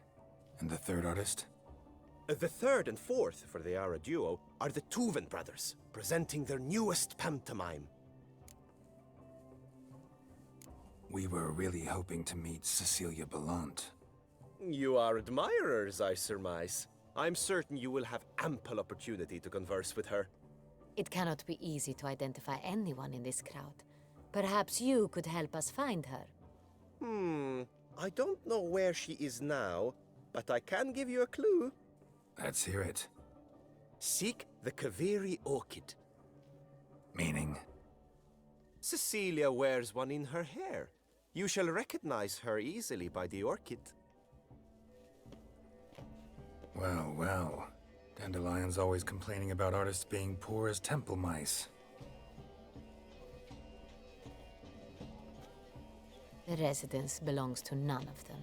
And the third artist? The third and fourth, for they are a duo, are the Tuven brothers, presenting their newest pantomime. We were really hoping to meet Cecilia Belont. You are admirers, I surmise. I'm certain you will have ample opportunity to converse with her. It cannot be easy to identify anyone in this crowd. Perhaps you could help us find her. I don't know where she is now, but I can give you a clue. Let's hear it. Seek the Kaveri orchid. Meaning? Cecilia wears one in her hair. You shall recognize her easily by the orchid. Well, well. Dandelion's always complaining about artists being poor as temple mice. The residence belongs to none of them.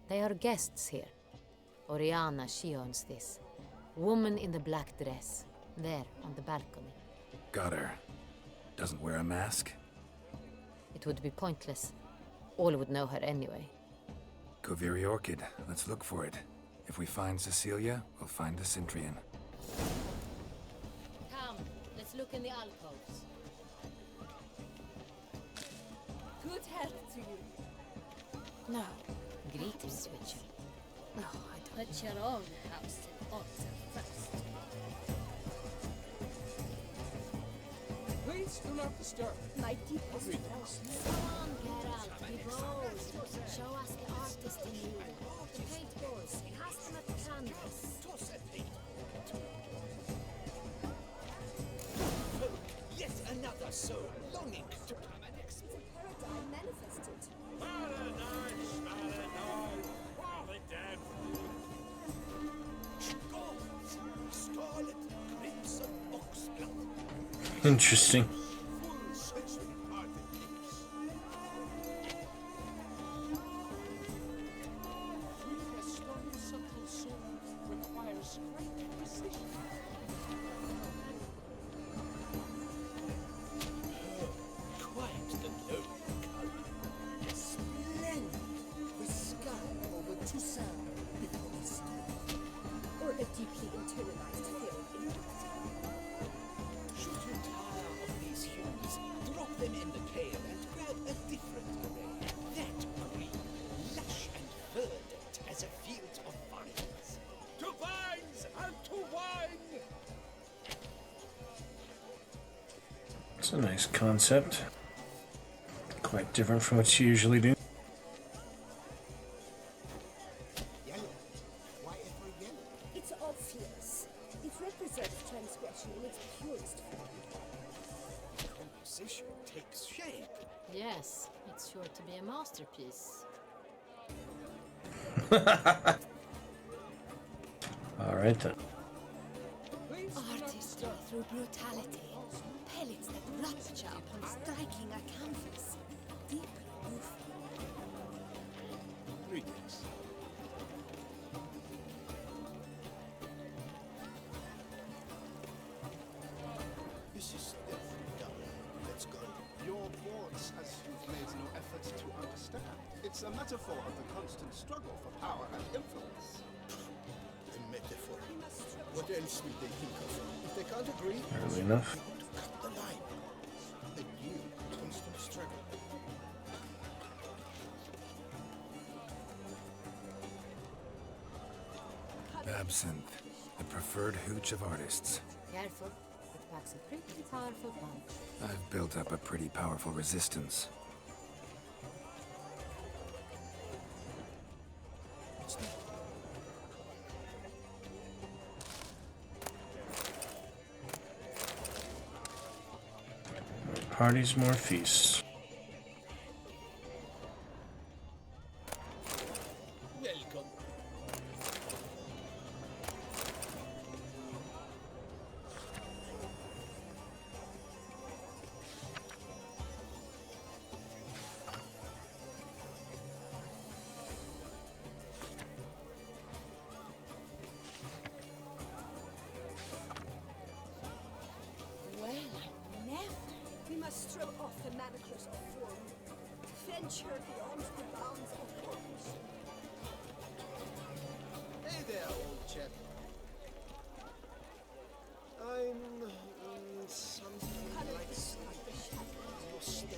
They are guests here. Oriana, she owns this. Woman in the black dress. There, on the balcony. Got her. Doesn't wear a mask? It would be pointless. All would know her anyway. Kaveri Orchid. Let's look for it. If we find Cecilia, we'll find the Cintrian. Come, let's look in the alcoves. Good health to you. No. Greetings, Witcher. No, I don't. Put your own house in order first. Please do not disturb. My deepest Come on, Geralt, be bold. Show us the artist in you. The paintballs, cast them at the canvas. Yet another soul longing to become an expert. paradigm manifested. Paradise, paradise, for the dead. Gold, scarlet, crimson, oxblood. Interesting. Full sensory parted lips. Freeing a strong, subtle soul requires great precision. Quite the low color. Splendid. The sky over Toussaint before the storm. Or a deeply internalized feeling. Should you tire of these hues, drop them in the pail and grab a different array. That green, lush and verdant as a field of vines. To vines and to wine! It's a nice concept. Quite different from what you usually do. Yellow. Why ever yellow? It's obvious. It represents transgression in its purest form. Composition takes shape. Yes, it's sure to be a masterpiece. Alright then. Artistry through brutality. Pellets that rupture upon striking a canvas. Deeply moving. Greetings. This is definitely done. Let's go. Your wards, as you've made no effort to understand. It's a metaphor of the constant struggle for power and influence. A metaphor. What else will they think of? If they can't agree, Early enough. they want to cut the line. A new constant struggle. Absinthe. The preferred hooch of artists. Careful, it packs a pretty powerful punch. I've built up a pretty powerful resistance. More parties, more feasts. Welcome. Well, never. We must strip off the manacles of form. Venture beyond the bounds of forms. Hey there, old chap. I'm something like your stealth.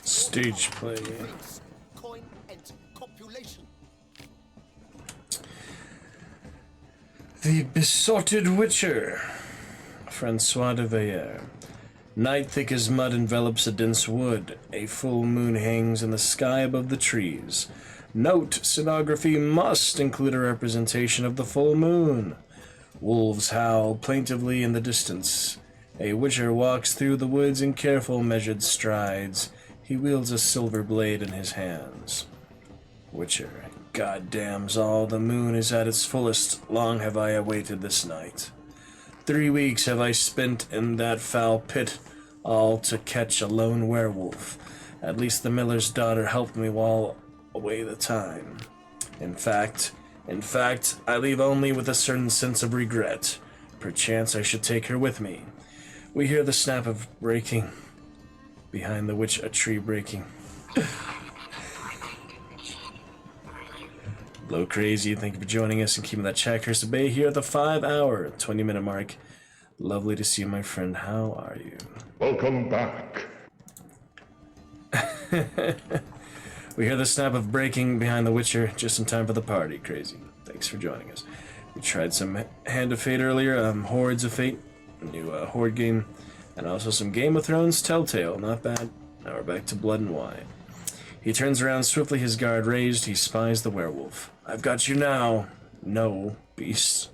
Stage play. Coin and copulation. The Besotted Witcher, Francois de Veillere. Night thick as mud envelops a dense wood. A full moon hangs in the sky above the trees. Note, scenography must include a representation of the full moon. Wolves howl plaintively in the distance. A witcher walks through the woods in careful, measured strides. He wields a silver blade in his hands. Witcher, goddamns all, the moon is at its fullest. Long have I awaited this night. 3 weeks have I spent in that foul pit, all to catch a lone werewolf. At least the miller's daughter helped me while away the time. In fact, I leave only with a certain sense of regret. Perchance I should take her with me. We hear the snap of breaking. Behind the witch, a tree breaking. Hello, Crazy. Thank you for joining us and keeping that chat curse at bay here at the 5-hour, 20-minute mark. Lovely to see you, my friend. How are you? Welcome back. We hear the snap of breaking behind the Witcher just in time for the party. Crazy. Thanks for joining us. We tried some Hand of Fate earlier, Hordes of Fate, a new Horde game, and also some Game of Thrones Telltale. Not bad. Now we're back to Blood and Wine. He turns around swiftly, his guard raised. He spies the werewolf. I've got you now. No, beast.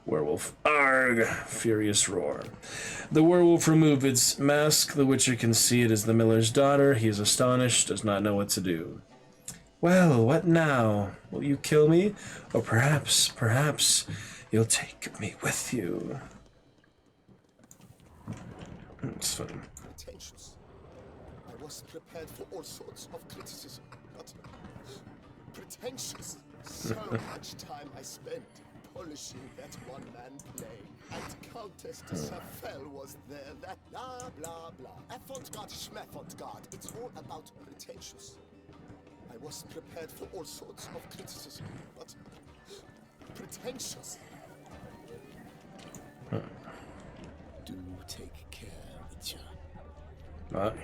Werewolf. Arg! Furious roar. The werewolf removed its mask. The Witcher can see it is the miller's daughter. He is astonished, does not know what to do. Well, what now? Will you kill me? Or perhaps you'll take me with you. It's funny. Pretentious. I was prepared for all sorts of criticism, but pretentious. So much time I spent polishing that one-man play. And Countess de Safel was there, that blah, blah, blah. Avant-garde, schmavant-garde. It's all about pretentious. I was prepared for all sorts of criticism, but pretentious. Do take care, Witcher.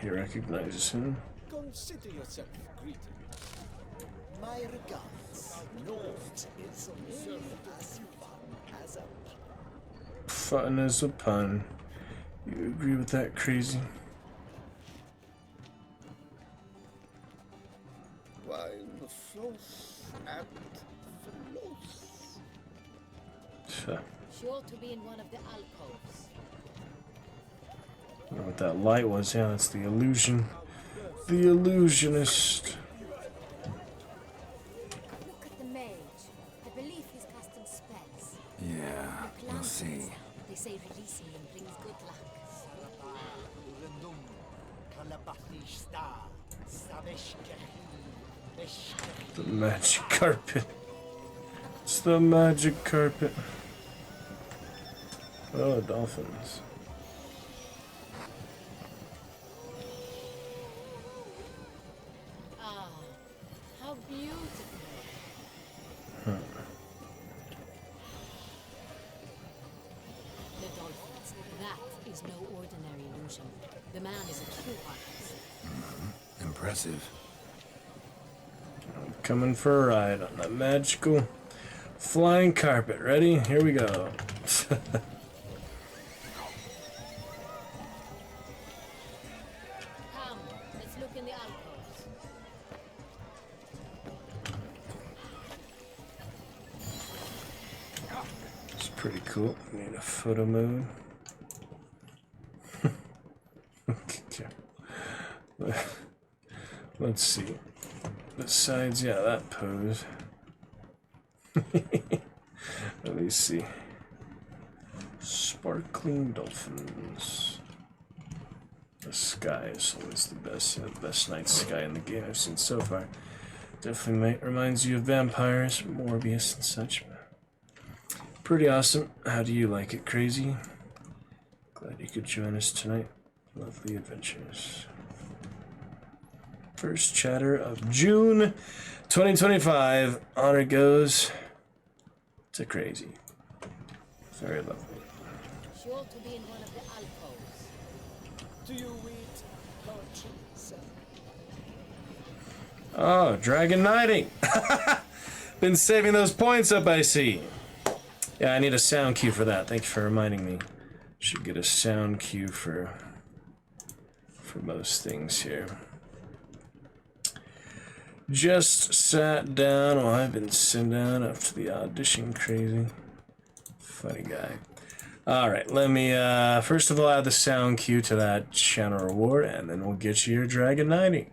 He recognizes him. Consider yourself greeted. My regards. North is as fun as a Fun as a pun. You agree with that, Crazy? while floss and floss. Sure to be in one of the alcoves. I don't know what that light was. Yeah, that's the illusion. The illusionist. Look at the mage. I believe he's casting spells. Yeah, we'll see. They say releasing them brings good luck. The magic carpet. It's the magic carpet. Oh, dolphins. Ah, how beautiful. The dolphins. That is no ordinary illusion. The man is a true artist. Impressive. I'm coming for a ride on the magical flying carpet. Ready? Here we go. Come, let's look in the alcoves. It's pretty cool. Need a photo mode. Okay. Let's see. Besides, yeah, that pose. Let me see. Sparkling dolphins. The sky is always the best. The best night sky in the game I've seen so far. Definitely reminds you of vampires, Morbius and such. Pretty awesome. How do you like it, Crazy? Glad you could join us tonight. Lovely adventures. First chatter of June 2025. Honor goes to Crazy. Very lovely. Sure to be in one of the alcoves. Do you read poetry, sir. Oh, Dragon Knighting. Been saving those points up, I see. Yeah, I need a sound cue for that. Thank you for reminding me. Should get a sound cue for most things here. Just sat down. Oh, I've been sitting down after the audition. Crazy. Funny guy. Alright, let me first of all add the sound cue to that channel reward, and then we'll get you your Dragon Knighting.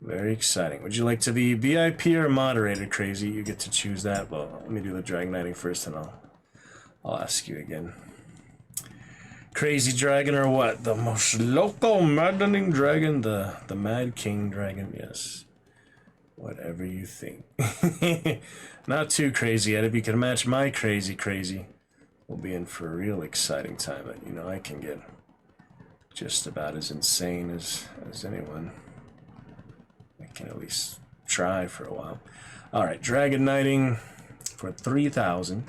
Very exciting. Would you like to be VIP or moderator, Crazy? You get to choose that. Well, let me do the Dragon Knighting first, and I'll ask you again. Crazy Dragon or what? The most local maddening dragon? The Mad King Dragon? Yes. Whatever you think. Not too crazy yet. If you can match my crazy, we'll be in for a real exciting time. But, you know, I can get just about as insane as anyone. I can at least try for a while. Alright, Dragon Knighting for 3,000.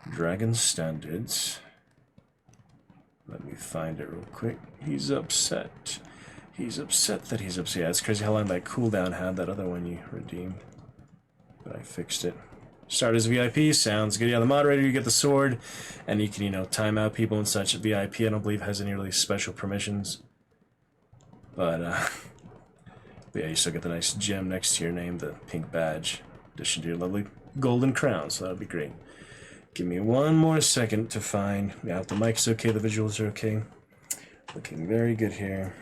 Dragon Standards. Let me find it real quick. He's upset. He's upset that he's upset. Yeah, it's crazy how long that cooldown had, that other one you redeemed. But I fixed it. Start as VIP, sounds good. Yeah, the moderator, you get the sword, and you can, you know, time out people and such. VIP, I don't believe, has any really special permissions. But yeah, you still get the nice gem next to your name, the pink badge, in addition to your lovely golden crown, so that'll be great. Give me one more second to find. Yeah, the mic's okay, the visuals are okay. Looking very good here.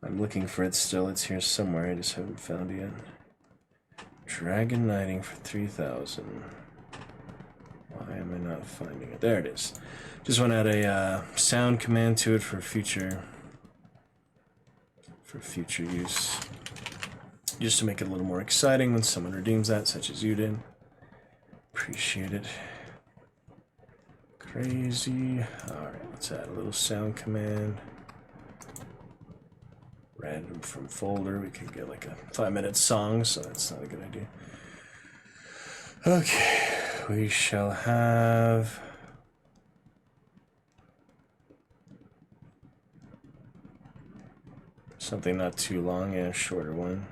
I'm looking for it still. It's here somewhere. I just haven't found it yet. Dragon Knighting for 3,000. Why am I not finding it? There it is. Just want to add a sound command to it for future use. Just to make it a little more exciting when someone redeems that, such as you did. Appreciate it. Crazy. Alright, let's add a little sound command. Random from folder. We could get like a 5-minute song, so that's not a good idea. Okay, we shall have something not too long, and a shorter one.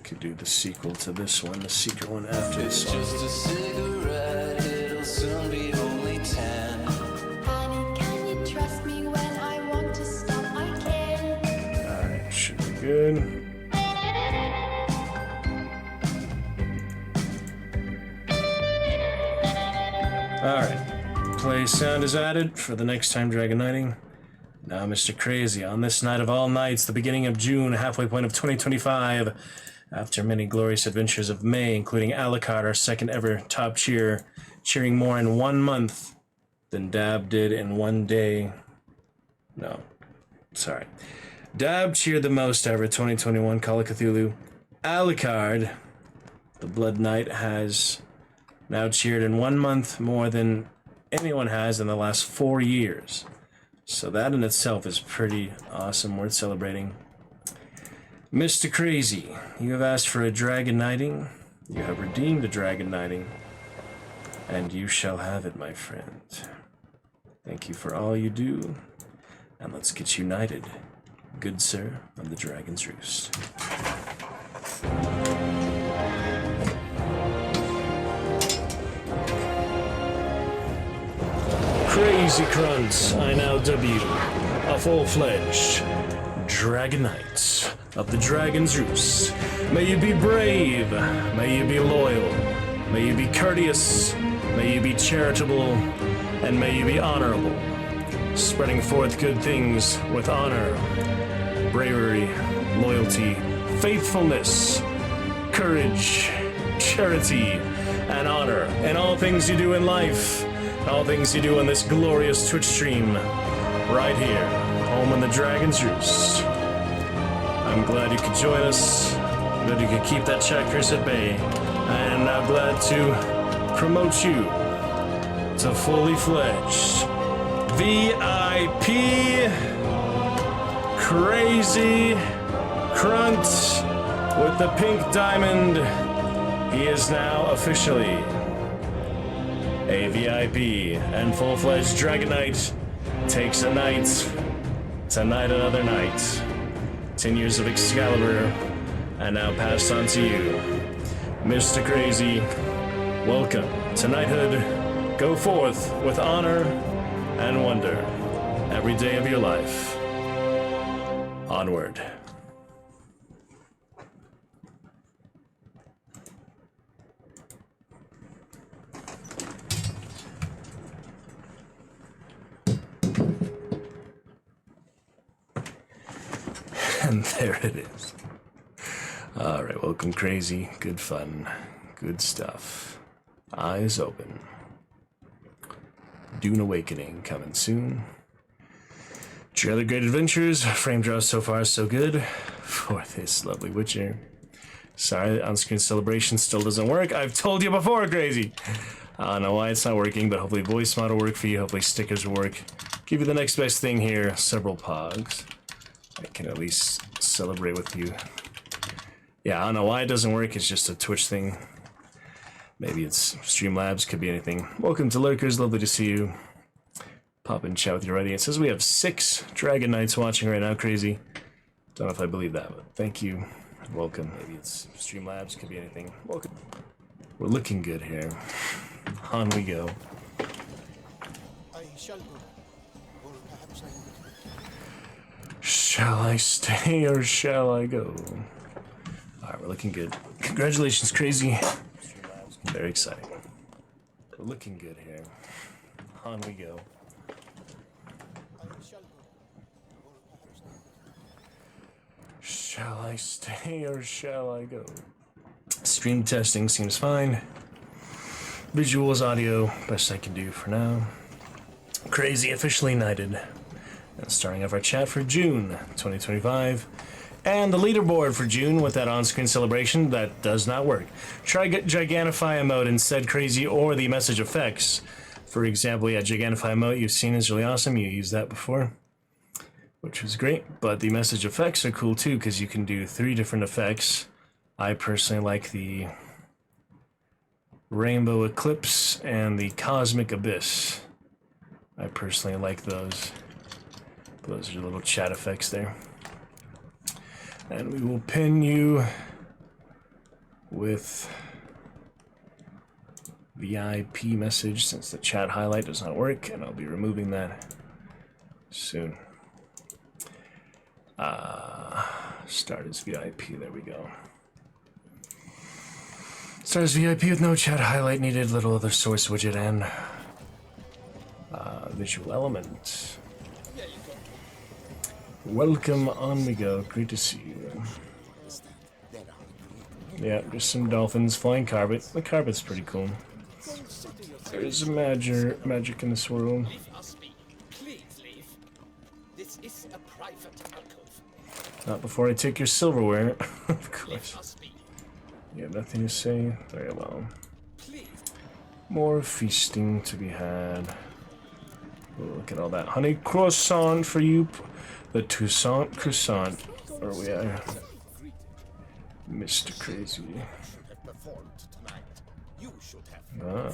Could do the sequel to this one, the secret one after this one. Just a cigarette, it'll soon be only 10. Honey, can you trust me when I want to stop? I can. Alright, should be good. Alright, play sound is added for the next time Dragon Knighting. Now, Mr. Crazy, on this night of all nights, the beginning of June, halfway point of 2025, after many glorious adventures of May, including Alucard, our second ever top cheer, cheering more in 1 month than Dab did in 1 day. No, sorry. Dab cheered the most ever, 2021 Call of Cthulhu. Alucard, the Blood Knight, has now cheered in 1 month more than anyone has in the last 4 years. So that in itself is pretty awesome, worth celebrating. Mr. Crazy, you have asked for a Dragon Knighting. You have redeemed a Dragon Knighting. And you shall have it, my friend. Thank you for all you do. And let's get you knighted, good sir of the Dragon's Roost. Crazy Crunts, I now dub you a full-fledged Dragon Knight of the Dragon's Roost. May you be brave, may you be loyal, may you be courteous, may you be charitable, and may you be honorable, spreading forth good things with honor, bravery, loyalty, faithfulness, courage, charity, and honor, and all things you do in life, all things you do in this glorious Twitch stream, right here, home in the Dragon's Roost. I'm glad you could join us, glad you could keep that chat curse at bay, and I'm glad to promote you to fully fledged VIP Crazy Crunt with the pink diamond He is now officially a VIP and full-fledged Dragon Knight. Takes a night. Tonight another night. 10 years of Excalibur, and now passed on to you. Mr. Crazy, welcome to knighthood. Go forth with honor and wonder every day of your life. Onward. And there it is. Alright, welcome Crazy. Good fun. Good stuff. Eyes open. Dune Awakening coming soon. Your other great adventures. Frame draw so far so good for this lovely Witcher. Sorry, on-screen celebration still doesn't work. I've told you before, Crazy. I don't know why it's not working, but hopefully voice mod will work for you. Hopefully stickers will work. Give you the next best thing here. Several pogs. I can at least celebrate with you. Yeah, I don't know why it doesn't work. It's just a Twitch thing. Maybe it's Streamlabs. Could be anything. Welcome to Lurkers. Lovely to see you. Pop and chat with your audience. It says we have 6 Dragon Knights watching right now. Crazy. Don't know if I believe that, but thank you. Welcome. Maybe it's Streamlabs. Could be anything. Welcome. We're looking good here. On we go. I shall go. Or perhaps I... Shall I stay or shall I go? Alright, we're looking good. Congratulations, Crazy. Very exciting. We're looking good here. On we go. Shall I stay or shall I go? Stream testing seems fine. Visuals, audio, best I can do for now. Crazy officially knighted. And starting off our chat for June 2025. And the leaderboard for June with that on-screen celebration, that does not work. Try Gigantify emote instead, Crazy, or the message effects. For example, yeah, Gigantify emote you've seen is really awesome. You used that before, which was great. But the message effects are cool too, because you can do 3 different effects. I personally like the Rainbow Eclipse and the Cosmic Abyss. I personally like those. Those are little chat effects there. And we will pin you with VIP message since the chat highlight does not work, and I'll be removing that soon. Start as VIP, there we go. Start as VIP with no chat highlight needed, little other source widget and visual element. Welcome, on we go. Great to see you. Yeah, just some dolphins, flying carpet. The carpet's pretty cool. There's magic in this world. This is a private alcove. Not before I take your silverware, of course. You have nothing to say? Very well. More feasting to be had. Oh, look at all that honey croissant for you. The Toussaint croissant. Where we are. Mr. Crazy. Ah.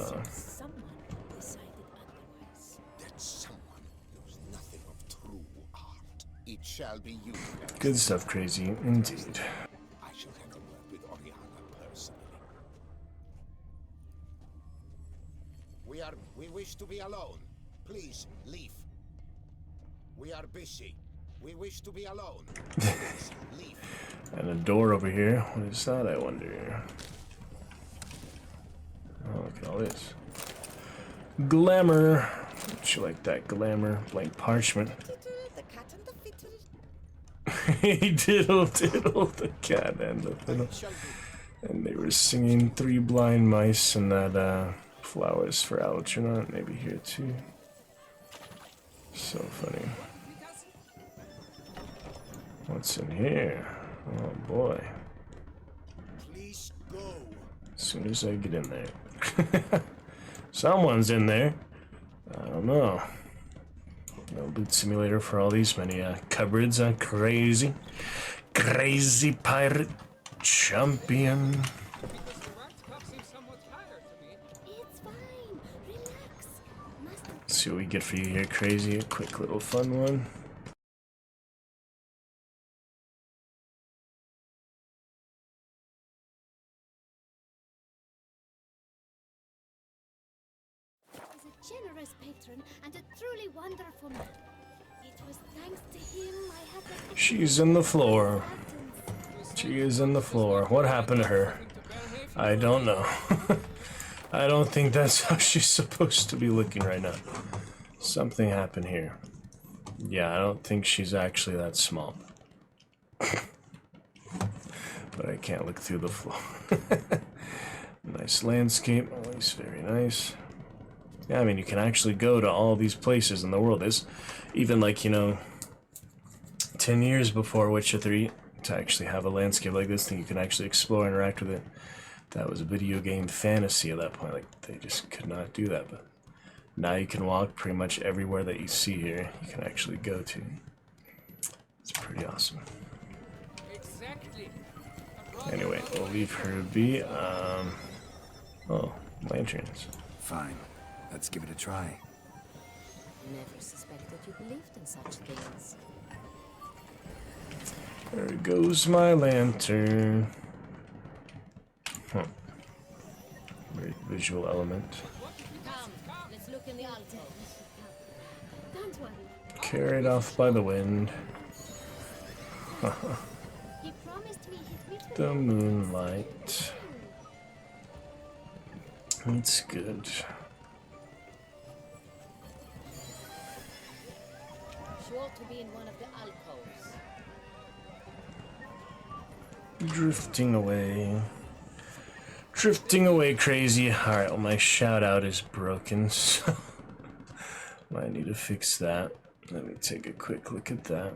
That someone knows nothing of true art. It shall be you. Good stuff, Crazy, indeed. I shall have a word with Oriana personally. We wish to be alone. Please, leave. We are busy. We wish to be alone. Please, leave. And a door over here. What is that, I wonder? Oh, look at all this. Glamour. Don't you like that glamour? Blank parchment. He diddle the cat and the fiddle. And they were singing 3 blind mice and that flowers for Algernon. Maybe here too. So funny. What's in here? Oh boy. Please go. As soon as I get in there. Someone's in there. I don't know. No loot simulator for all these many cupboards. Crazy pirate champion. see what we get for you here, Crazy. A quick little fun one. He's a generous patron and a truly wonderful man. It was thanks to him I had the... She's in the floor. She is in the floor. What happened to her? I don't know. I don't think that's how she's supposed to be looking right now. Something happened here. Yeah, I don't think she's actually that small. But I can't look through the floor. Nice landscape, always very nice. Yeah, I mean, you can actually go to all these places in the world. There's even, like, you know, 10 years before Witcher 3, to actually have a landscape like this, thing you can actually explore and interact with it. That was a video game fantasy at that point. Like, they just could not do that. But now you can walk pretty much everywhere that you see here. You can actually go to. It's pretty awesome. Anyway, we'll leave her be. Oh, lanterns. Fine. Let's give it a try. Never suspected you believed in such things. There goes my lantern. Huh. Great visual element. Come, let's look in the alto. Don't worry. Carried off by the wind. He promised me he'd meet The moonlight. It's good. Sure to be in one of the alcoves. Drifting away. Drifting away, Crazy. Alright, well, my shout out is broken, so I need to fix that. Let me take a quick look at that.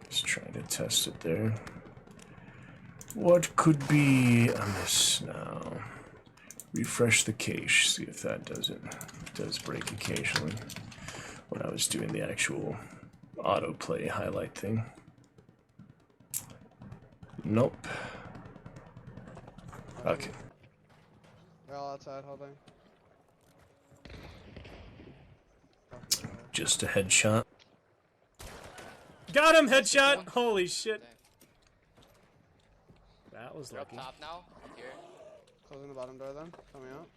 Just trying to test it there. What could be amiss now? Refresh the cache, see if that does it. It does break occasionally when I was doing the actual autoplay highlight thing. Nope. Okay. They're all outside holding. Just a headshot. Got him! Headshot! Holy shit. That was lucky. Top now, here. Closing the bottom door then, coming out.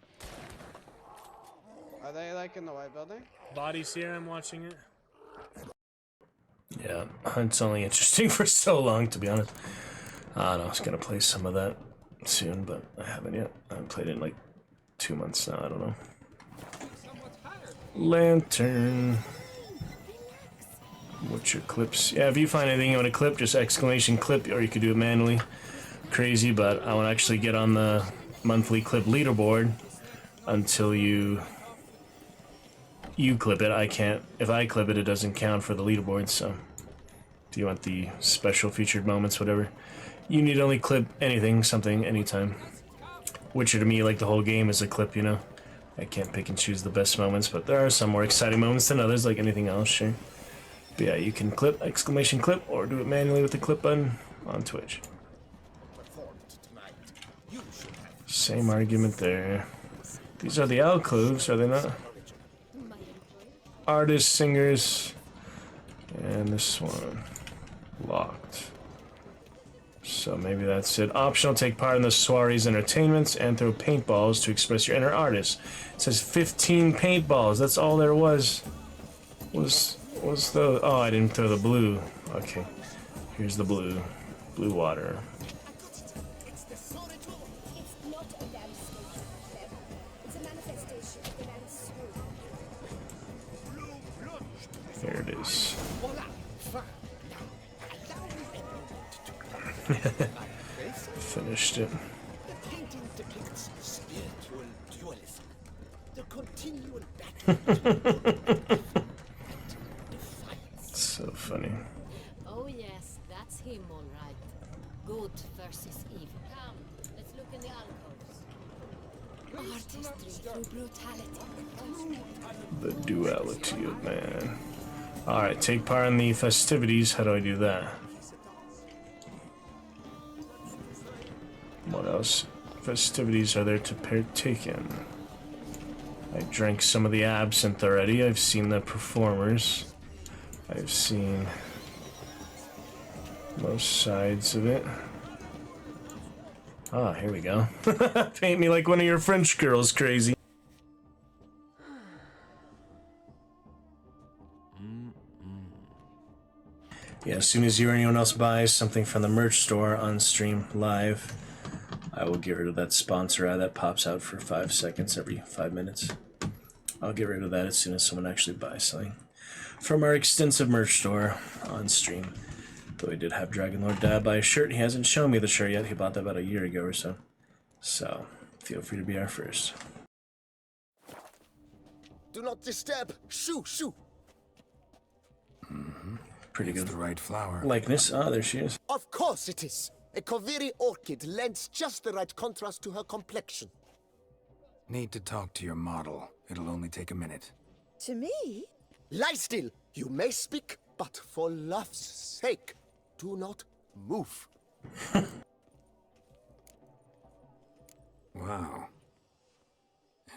Are they like in the white building? Bodies here, I'm watching it. Yeah, Hunt's only interesting for so long, to be honest. I don't know, I was gonna play some of that soon, but I haven't yet. I haven't played it in like 2 months now, I don't know. Lantern. What's your clips? Yeah, if you find anything you want to clip, just exclamation clip, or you could do it manually. Crazy, but I won't actually get on the monthly clip leaderboard until you clip it. I can't. If I clip it, it doesn't count for the leaderboard, so do you want the special featured moments, whatever? You need to only clip anything, something, anytime. Witcher to me, like the whole game, is a clip, you know? I can't pick and choose the best moments, but there are some more exciting moments than others, like anything else, sure. But yeah, you can clip, exclamation clip, or do it manually with the clip button on Twitch. Same argument there. These are the alcoves, are they not? Artists, singers, and this one locked. So maybe that's it. Optional, take part in the soirees, entertainments, and throw paintballs to express your inner artist. It says 15 paintballs. That's all there was. Was the... Oh, I didn't throw the blue. Okay. Here's the blue. Blue water. Here it is. Finished it. The painting depicts spiritual dualism. The continual battle. So funny. Oh yes, that's him all right. Good versus evil. Come, let's look in the alcoves. Artistry through brutality. The duality of man. Alright, take part in the festivities. How do I do that? What else? Festivities are there to partake in? I drank some of the absinthe already. I've seen the performers. I've seen most sides of it. Ah, here we go. Paint me like one of your French girls, crazy. Yeah, as soon as you or anyone else buys something from the merch store on stream live, I will get rid of that sponsor ad that pops out for 5 seconds every 5 minutes. I'll get rid of that as soon as someone actually buys something from our extensive merch store on stream. Though I did have Dragon Lord Dad buy a shirt. He hasn't shown me the shirt yet. He bought that about a year ago or so. So, feel free to be our first. Do not disturb. Shoo, shoo. Pretty good. The right flower. Likeness. Ah, there she is. Of course it is. A Kaviri orchid lends just the right contrast to her complexion. Need to talk to your model. It'll only take a minute. To me? Lie still. You may speak, but for love's sake, do not move. Wow.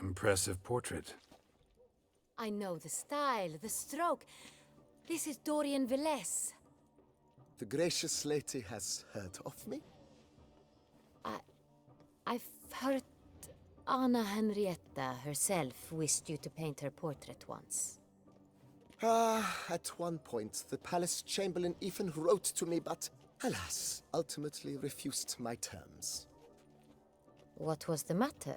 Impressive portrait. I know the style, the stroke. This is Dorian Velez. The gracious lady has heard of me? I've heard Anna Henrietta herself wished you to paint her portrait once. At one point, the palace chamberlain even wrote to me, but alas, ultimately refused my terms. What was the matter?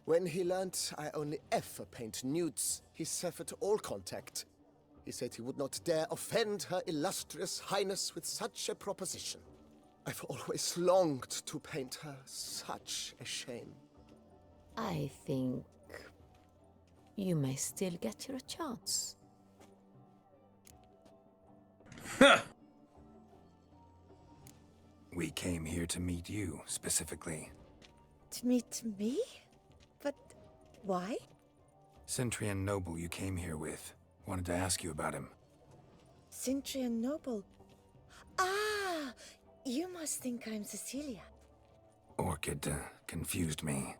When he learned I only ever paint nudes, he severed all contact. He said he would not dare offend Her Illustrious Highness with such a proposition. I've always longed to paint her. Such a shame. I think you may still get your chance. We came here to meet you, specifically. To meet me? But why? Centrian noble you came here with. Wanted to ask you about him. Centrian noble. Ah, you must think I'm Cecilia. Orchid confused me.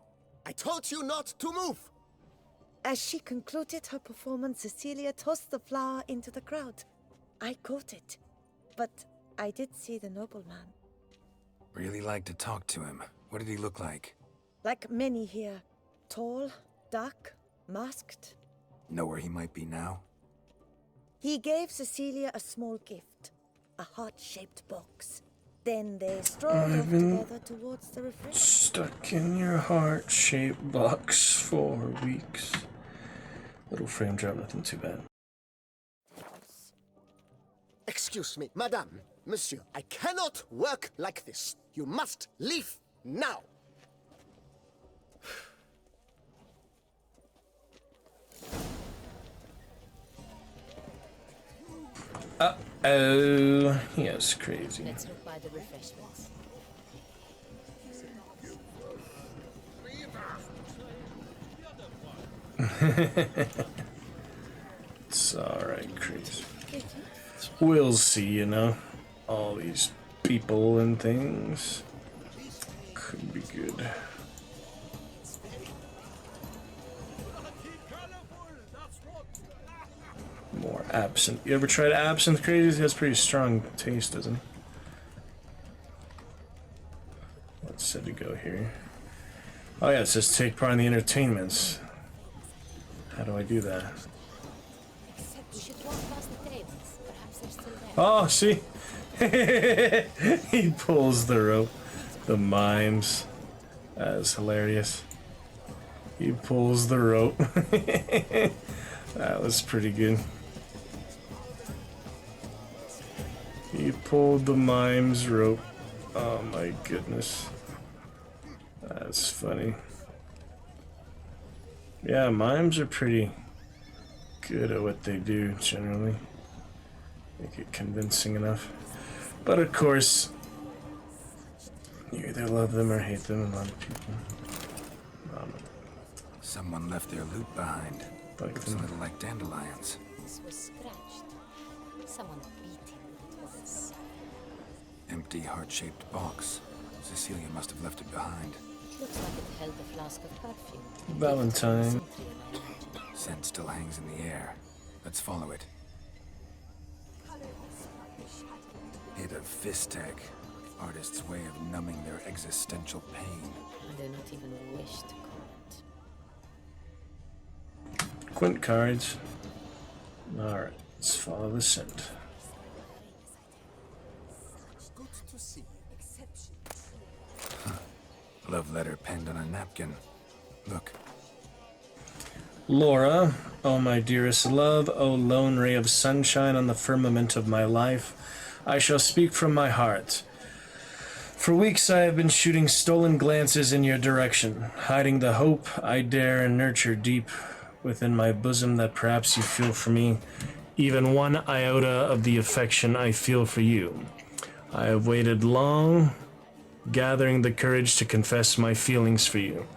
I told you not to move! As she concluded her performance, Cecilia tossed the flower into the crowd. I caught it, but I did see the nobleman. Really like to talk to him. What did he look like? Like many here. Tall, dark, masked. Know where he might be now? He gave Cecilia a small gift, a heart-shaped box. Then they strolled off together towards the refreshment. Stuck in your heart-shaped box for weeks. Little frame drop, nothing too bad. Excuse me, madame, monsieur, I cannot work like this. You must leave now. Uh-oh. Yes, crazy. Let's look by the refreshments. It's alright, crazy. We'll see, you know. All these people and things. Could be good. More absinthe. You ever tried absinthe, crazy? It has pretty strong taste, doesn't it? What's said to go here? Oh yeah, it says take part in the entertainments. How do I do that? We should walk past the tables. Perhaps they're still there. Oh, see? He pulls the rope. The mimes. That's hilarious. He pulls the rope. That was pretty good. He pulled the mimes rope. Oh my goodness. That's funny. Yeah, mimes are pretty good at what they do, generally. Make it convincing enough. But of course, you either love them or hate them, a lot of people. Someone left their loot behind. Looks a little like dandelions. This was scratched. Someone beat him with it once. Empty heart-shaped box. Cecilia must have left it behind. Looks like it held a flask of perfume. Valentine. Scent still hangs in the air. Let's follow it. Hit of Fistek. Artist's way of numbing their existential pain. I do not even wish to comment. Quint cards. Alright, let's follow the scent. Good to see you. Love letter penned on a napkin. Look. Laura, oh my dearest love, oh lone ray of sunshine on the firmament of my life, I shall speak from my heart. For weeks I have been shooting stolen glances in your direction, hiding the hope I dare and nurture deep within my bosom that perhaps you feel for me, even one iota of the affection I feel for you. I have waited long, gathering the courage to confess my feelings for you.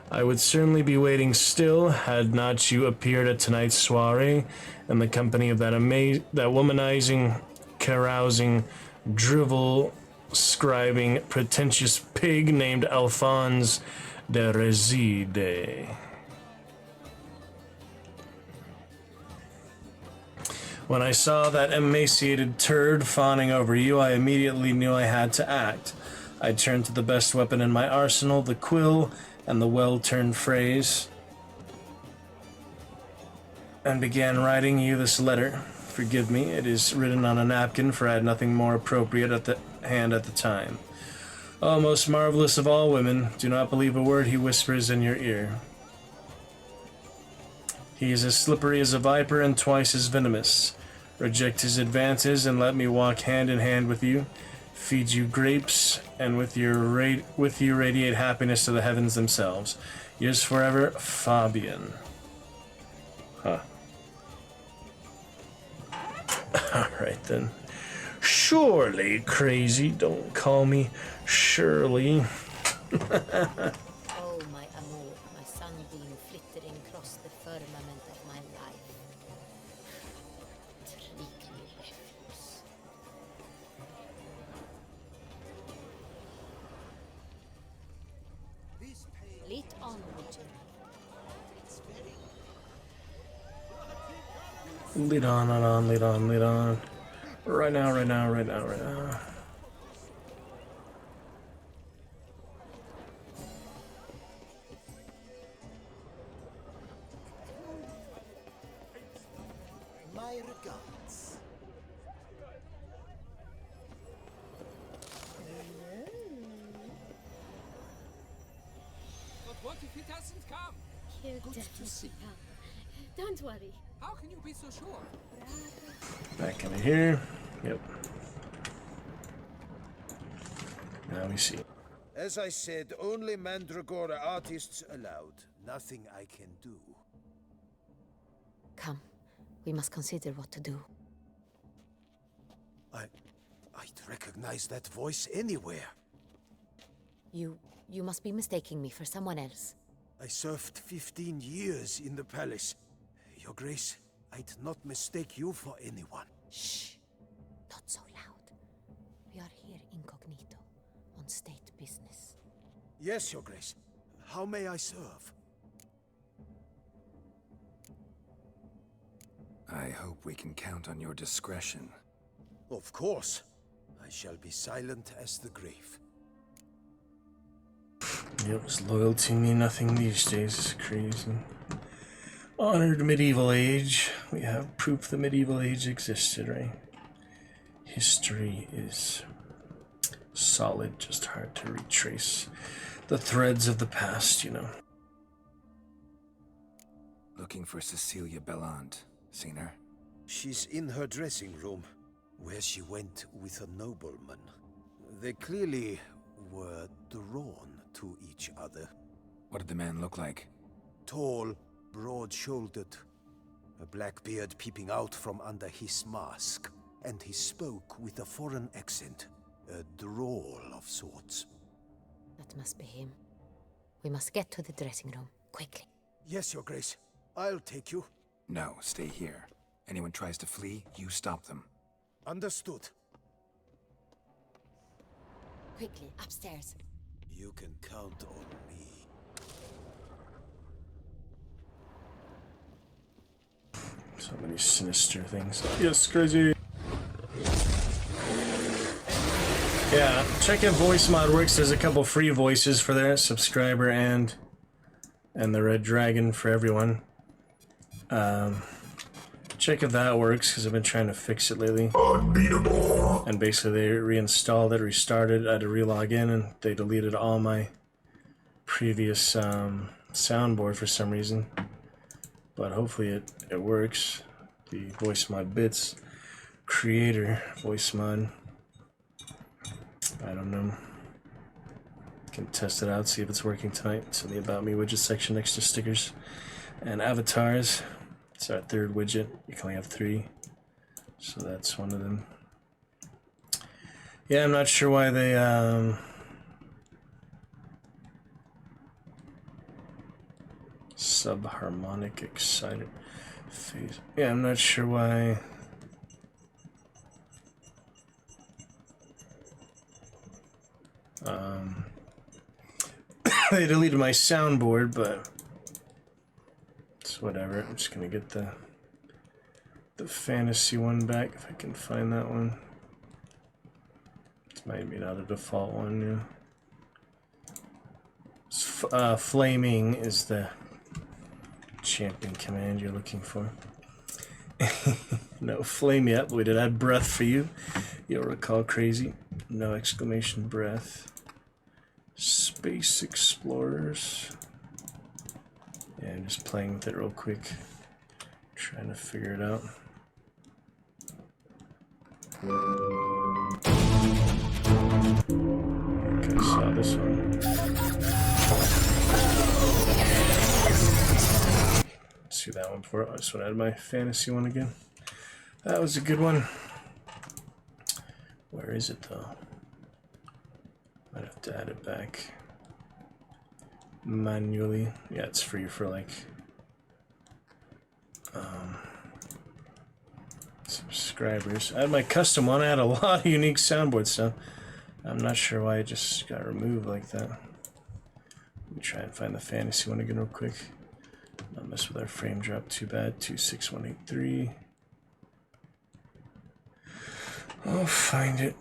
I would certainly be waiting still had not you appeared at tonight's soiree in the company of that womanizing, carousing, drivel-scribing, pretentious pig named Alphonse de Reside. When I saw that emaciated turd fawning over you, I immediately knew I had to act. I turned to the best weapon in my arsenal, the quill, and the well-turned phrase, and began writing you this letter. Forgive me, it is written on a napkin, for I had nothing more appropriate at the hand at the time. Oh, most marvelous of all women, do not believe a word he whispers in your ear. He is as slippery as a viper and twice as venomous. Reject his advances and let me walk hand in hand with you, feed you grapes, and with you radiate happiness to the heavens themselves. Yours forever, Fabian. Huh. Alright then. Surely, crazy, don't call me Shirley. Oh, my amour, my sunbeam flittering across the firmament of my life. Tricky refuse. Lead on, Richard. Lead on, lead on, lead on, lead on. Right now, right now, right now, right now. My regards. But what if he doesn't come? He'll Good to definitely see you. come. Don't worry. How can you be so sure? Back into here. Yep. Now we see. As I said, only Mandragora artists allowed. Nothing I can do. Come, we must consider what to do. I'd recognize that voice anywhere. You must be mistaking me for someone else. I served 15 years in the palace. Your Grace, I'd not mistake you for anyone. Shh! Not so loud. We are here incognito, on state business. Yes, Your Grace. How may I serve? I hope we can count on your discretion. Of course. I shall be silent as the grave. Yep, does loyalty mean nothing these days? It's crazy. Honored medieval age. We have proof the medieval age existed, right? History is solid, just hard to retrace the threads of the past, you know. Looking for Cecilia Bellant. Seen her? She's in her dressing room, where she went with a nobleman. They clearly were drawn to each other. What did the man look like? Tall, broad-shouldered, a black beard peeping out from under his mask, and he spoke with a foreign accent, a drawl of sorts. That must be him. We must get to the dressing room, quickly. Yes, Your Grace. I'll take you. No, stay here. Anyone tries to flee, you stop them. Understood. Quickly, upstairs. You can count on me. So many sinister things. Yes, crazy. Yeah, check out Voice Mod Works. There's a couple free voices for there, subscriber and the Red Dragon for everyone. Check if that works, because I've been trying to fix it lately. Unbeatable. And basically they reinstalled it, restarted, I had to relog in, and they deleted all my previous soundboard for some reason. But hopefully it works. The Voice Mod Bits creator, Voice Mod. I don't know. Can test it out, see if it's working tonight. So the About Me widget section next to stickers and avatars. It's our third widget. You can only have 3. So that's one of them. Yeah, I'm not sure why they subharmonic excited phase. Yeah, I'm not sure why. They deleted my soundboard, but it's whatever. I'm just gonna get the fantasy one back if I can find that one. It's maybe not a default one, yeah. Flaming is the champion command you're looking for. No flame yet, but we did add breath for you. You'll recall crazy. No exclamation breath. Space Explorers. Yeah, I'm just playing with it real quick. Trying to figure it out. Okay, I saw this one. Let's see that one before. I just want to add my fantasy one again. That was a good one. Where is it though? Might have to add it back manually. Yeah, it's free for like subscribers. I had my custom one. I had a lot of unique soundboard stuff. I'm not sure why it just got removed like that. Let me try and find the fantasy one again real quick. Not mess with our frame drop too bad. 26183. I'll find it.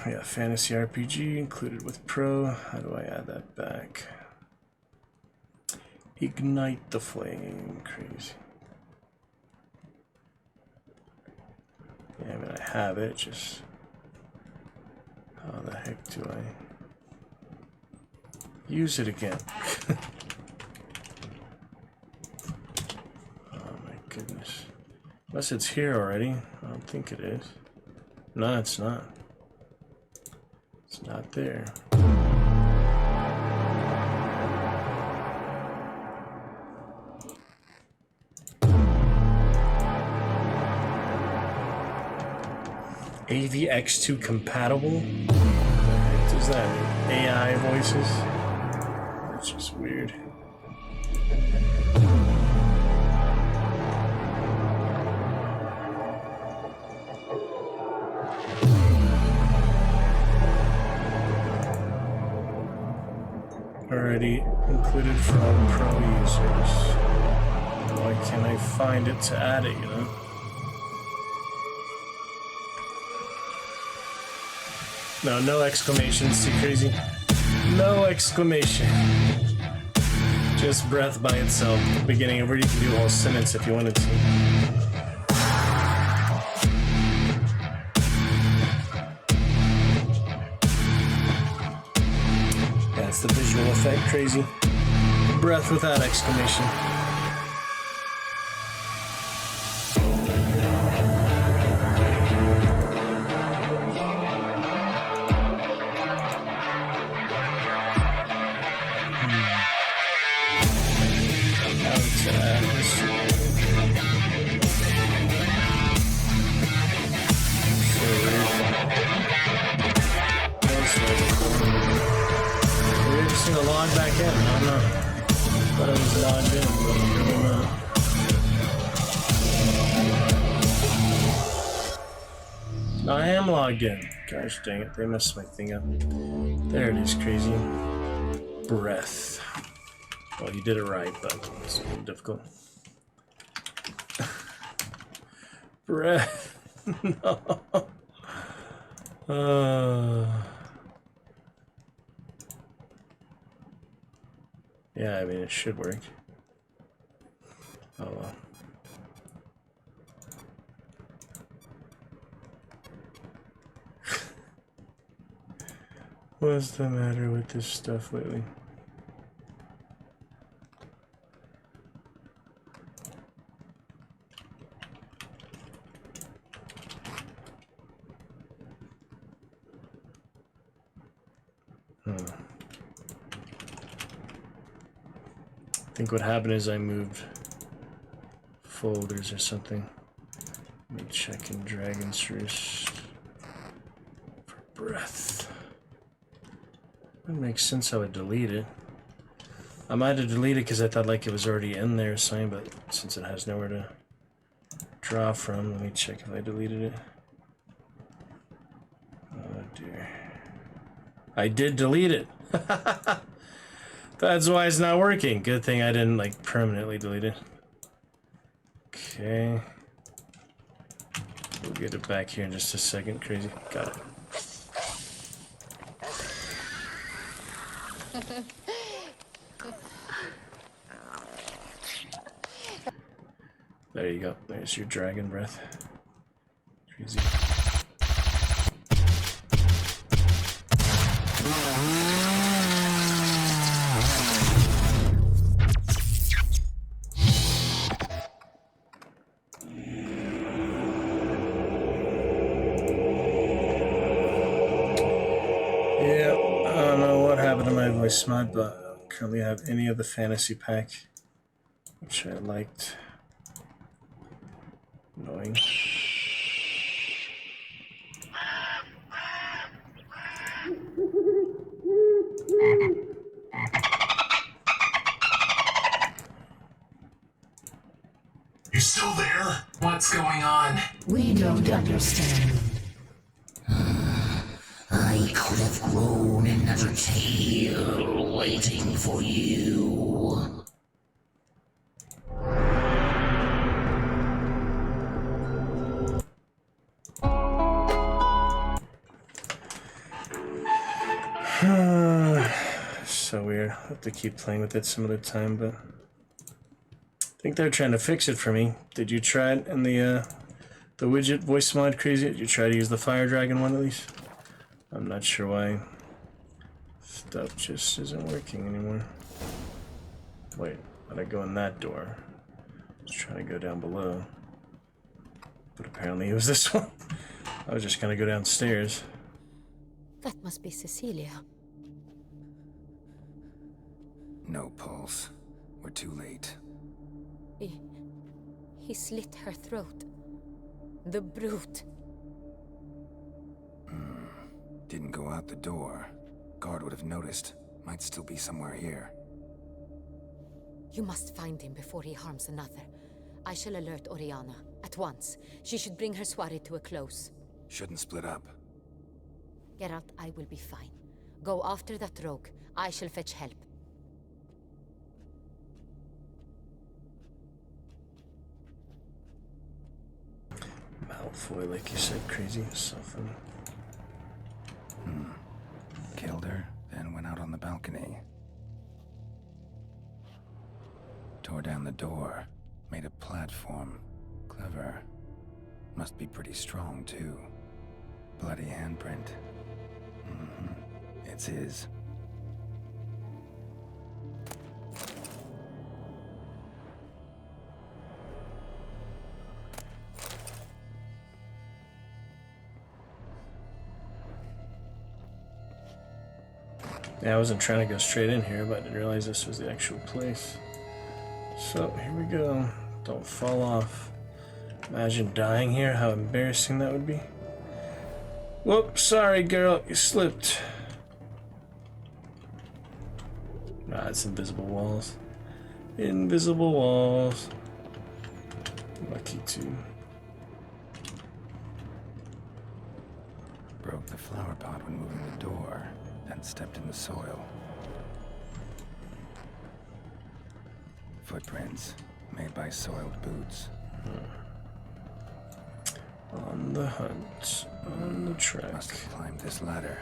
Yeah, fantasy RPG included with Pro. How do I add that back? Ignite the flame. Crazy. Yeah, I mean, I have it, just how the heck do I use it again? Oh my goodness. Unless it's here already. I don't think it is. No, it's not. It's not there. AVX2 compatible? What the heck does that mean? AI voices? That's just weird. Already included for all Pro users. Why can't I find it to add it, you know? No, no exclamations, too crazy. No exclamation. Just breath by itself. At the beginning of it, you can do a whole sentence if you wanted to. That's the visual effect, crazy. Breath without exclamation. Log back in. I don't know. Thought I was logged in, but apparently not. I am logged in. Gosh dang it, they messed my thing up. There it is, crazy. Breath. Well, you did it right, but it's a little difficult. Breath. No. Yeah, I mean, it should work. Oh well. What's the matter with this stuff lately? I think what happened is I moved folders or something. Let me check in Dragon's Roost for breath. It makes sense I would delete it. I might have deleted it because I thought like it was already in there or something, but since it has nowhere to draw from, let me check if I deleted it. Oh dear. I did delete it. That's why it's not working. Good thing I didn't like permanently delete it. Okay. We'll get it back here in just a second. Crazy. Got it. There you go. There's your dragon breath. Crazy. Mod, but I don't currently have any of the fantasy pack, which I liked. Annoying. You still there? What's going on? We don't understand. I could have grown another tail waiting for you. So weird. I'll have to keep playing with it some other time, but I think they're trying to fix it for me. Did you try it in the widget voice mod, Crazy? Did you try to use the Fire Dragon one at least? I'm not sure why stuff just isn't working anymore. Wait, how'd I go in that door? I was trying to go down below. But apparently it was this one. I was just gonna go downstairs. That must be Cecilia. No pulse. We're too late. He slit her throat. The brute. Didn't go out the door. Guard would have noticed. Might still be somewhere here. You must find him before he harms another. I shall alert Oriana. At once. She should bring her soirée to a close. Shouldn't split up. Geralt, I will be fine. Go after that rogue. I shall fetch help. Malfoy, like you said, Crazy. So funny. Killed her, then went out on the balcony. Tore down the door. Made a platform. Clever. Must be pretty strong, too. Bloody handprint. It's his. Yeah, I wasn't trying to go straight in here, but I didn't realize this was the actual place. So, here we go. Don't fall off. Imagine dying here, how embarrassing that would be. Whoops, sorry girl, you slipped. Nah, it's invisible walls. Invisible walls. Lucky too. The flower pot when moving the door, then stepped in the soil. Footprints made by soiled boots. On the hunt, on the track. Must have climbed this ladder.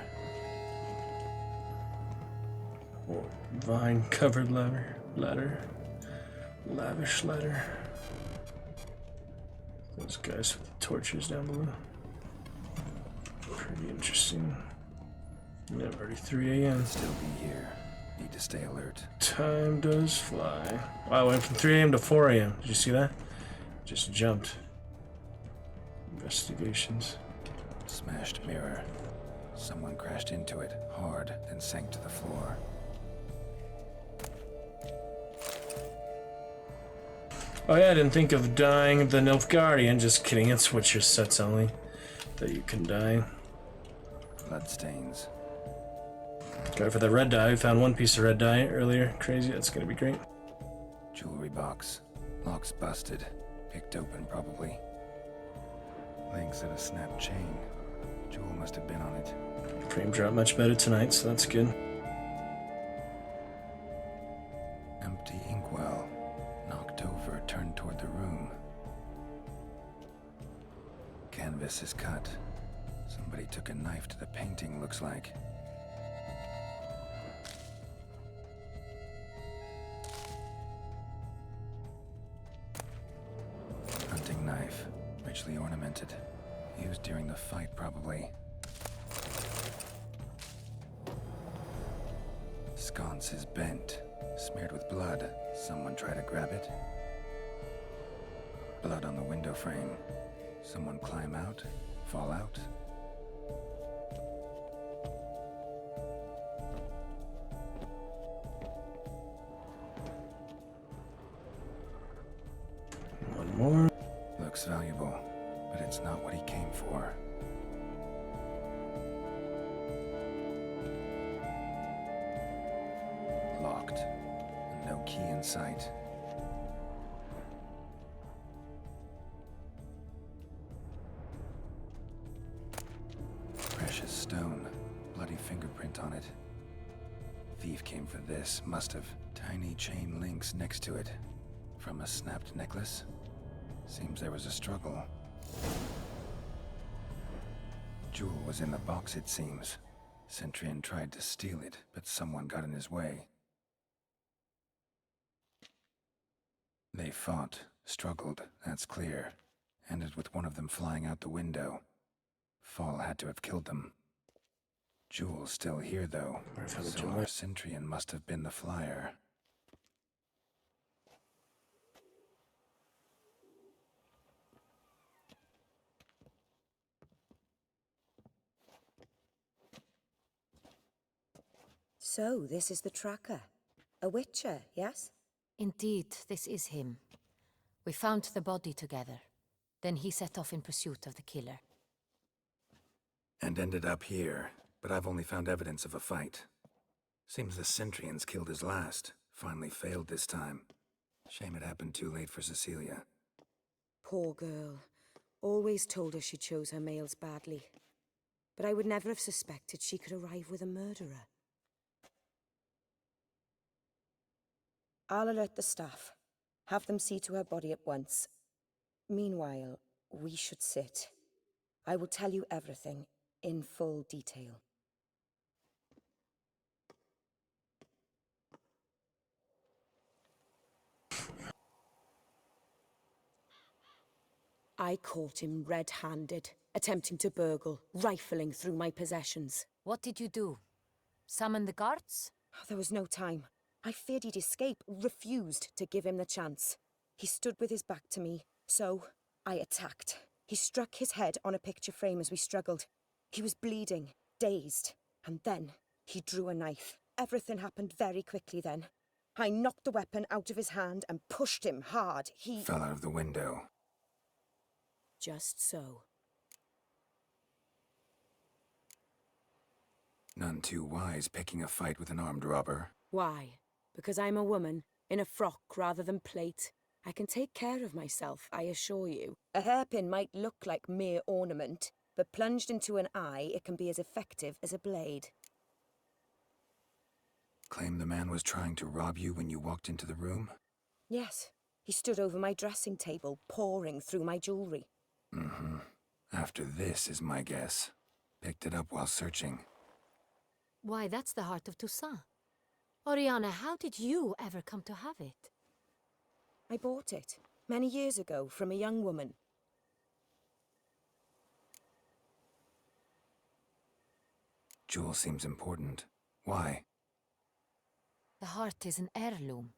Vine-covered ladder. Lavish ladder. Those guys with the torches down below. Pretty interesting. Yeah, already 3 a.m. Still be here. Need to stay alert. Time does fly. Wow, I went from 3 a.m. to 4 a.m. Did you see that? Just jumped. Investigations. Smashed mirror. Someone crashed into it hard, then sank to the floor. Oh yeah, I didn't think of dying the Nilfgaardian. Just kidding, it's Witcher sets only that you can die. Bloodstains. Go for the red dye. We found 1 piece of red dye earlier. Crazy, that's gonna be great. Jewelry box. Locks busted. Picked open, probably. Links of a snapped chain. Jewel must have been on it. Frame drop much better tonight, so that's good. Empty inkwell. Knocked over, turned toward the room. Canvas is cut. Somebody took a knife to the painting, looks like. Hunting knife. Richly ornamented. Used during the fight, probably. Sconce is bent. Smeared with blood. Someone try to grab it. Blood on the window frame. Someone climb out? Fall out? One more. Looks valuable, but it's not what he came for. Locked. And no key in sight. Precious stone. Bloody fingerprint on it. Thief came for this, must have. Tiny chain links next to it. From a snapped necklace? Seems there was a struggle. Jewel was in the box, it seems. Centurion tried to steal it, but someone got in his way. They fought, struggled, that's clear. Ended with one of them flying out the window. Fall had to have killed them. Jewel's still here, though, so our Centurion must have been the flyer. So, this is the tracker. A Witcher, yes? Indeed, this is him. We found the body together. Then he set off in pursuit of the killer. And ended up here, but I've only found evidence of a fight. Seems the Centurions killed his last. Finally failed this time. Shame it happened too late for Cecilia. Poor girl. Always told her she chose her males badly. But I would never have suspected she could arrive with a murderer. I'll alert the staff. Have them see to her body at once. Meanwhile, we should sit. I will tell you everything, in full detail. I caught him red-handed, attempting to burgle, rifling through my possessions. What did you do? Summon the guards? There was no time. I feared he'd escape, refused to give him the chance. He stood with his back to me, so I attacked. He struck his head on a picture frame as we struggled. He was bleeding, dazed, and then he drew a knife. Everything happened very quickly then. I knocked the weapon out of his hand and pushed him hard. He fell out of the window. Just so. None too wise picking a fight with an armed robber. Why? Because I'm a woman, in a frock rather than plate. I can take care of myself, I assure you. A hairpin might look like mere ornament, but plunged into an eye, it can be as effective as a blade. Claim the man was trying to rob you when you walked into the room? Yes, he stood over my dressing table, pouring through my jewelry. Mm-hmm. After this is my guess. Picked it up while searching. Why, that's the heart of Toussaint. Oriana, how did you ever come to have it? I bought it, many years ago, from a young woman. Jewel seems important. Why? The heart is an heirloom.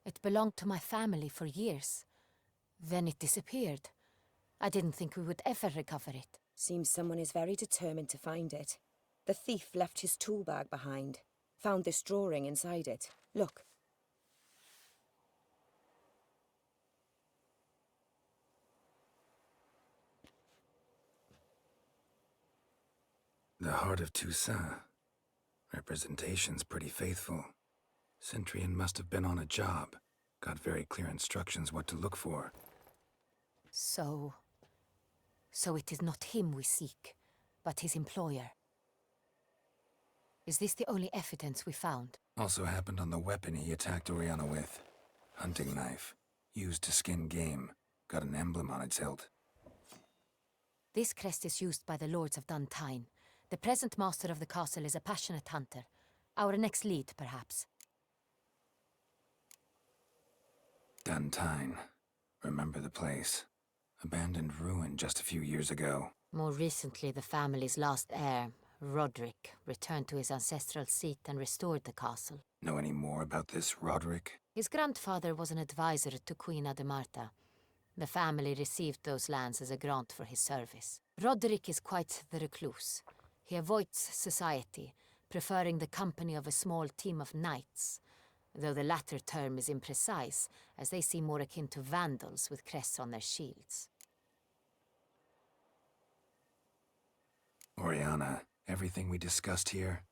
It belonged to my family for years. Then it disappeared. I didn't think we would ever recover it. Seems someone is very determined to find it. The thief left his tool bag behind. Found this drawing inside it. Look. The Heart of Toussaint. Representation's pretty faithful. Centurion must have been on a job. Got very clear instructions what to look for. So it is not him we seek, but his employer. Is this the only evidence we found? Also happened on the weapon he attacked Oriana with. Hunting knife. Used to skin game. Got an emblem on its hilt. This crest is used by the Lords of Duntine. The present master of the castle is a passionate hunter. Our next lead, perhaps. Duntine. Remember the place. Abandoned ruin just a few years ago. More recently, the family's last heir, Roderick, returned to his ancestral seat and restored the castle. Know any more about this Roderick? His grandfather was an advisor to Queen Ademarta. The family received those lands as a grant for his service. Roderick is quite the recluse. He avoids society, preferring the company of a small team of knights, though the latter term is imprecise, as they seem more akin to vandals with crests on their shields. Oriana, everything we discussed here,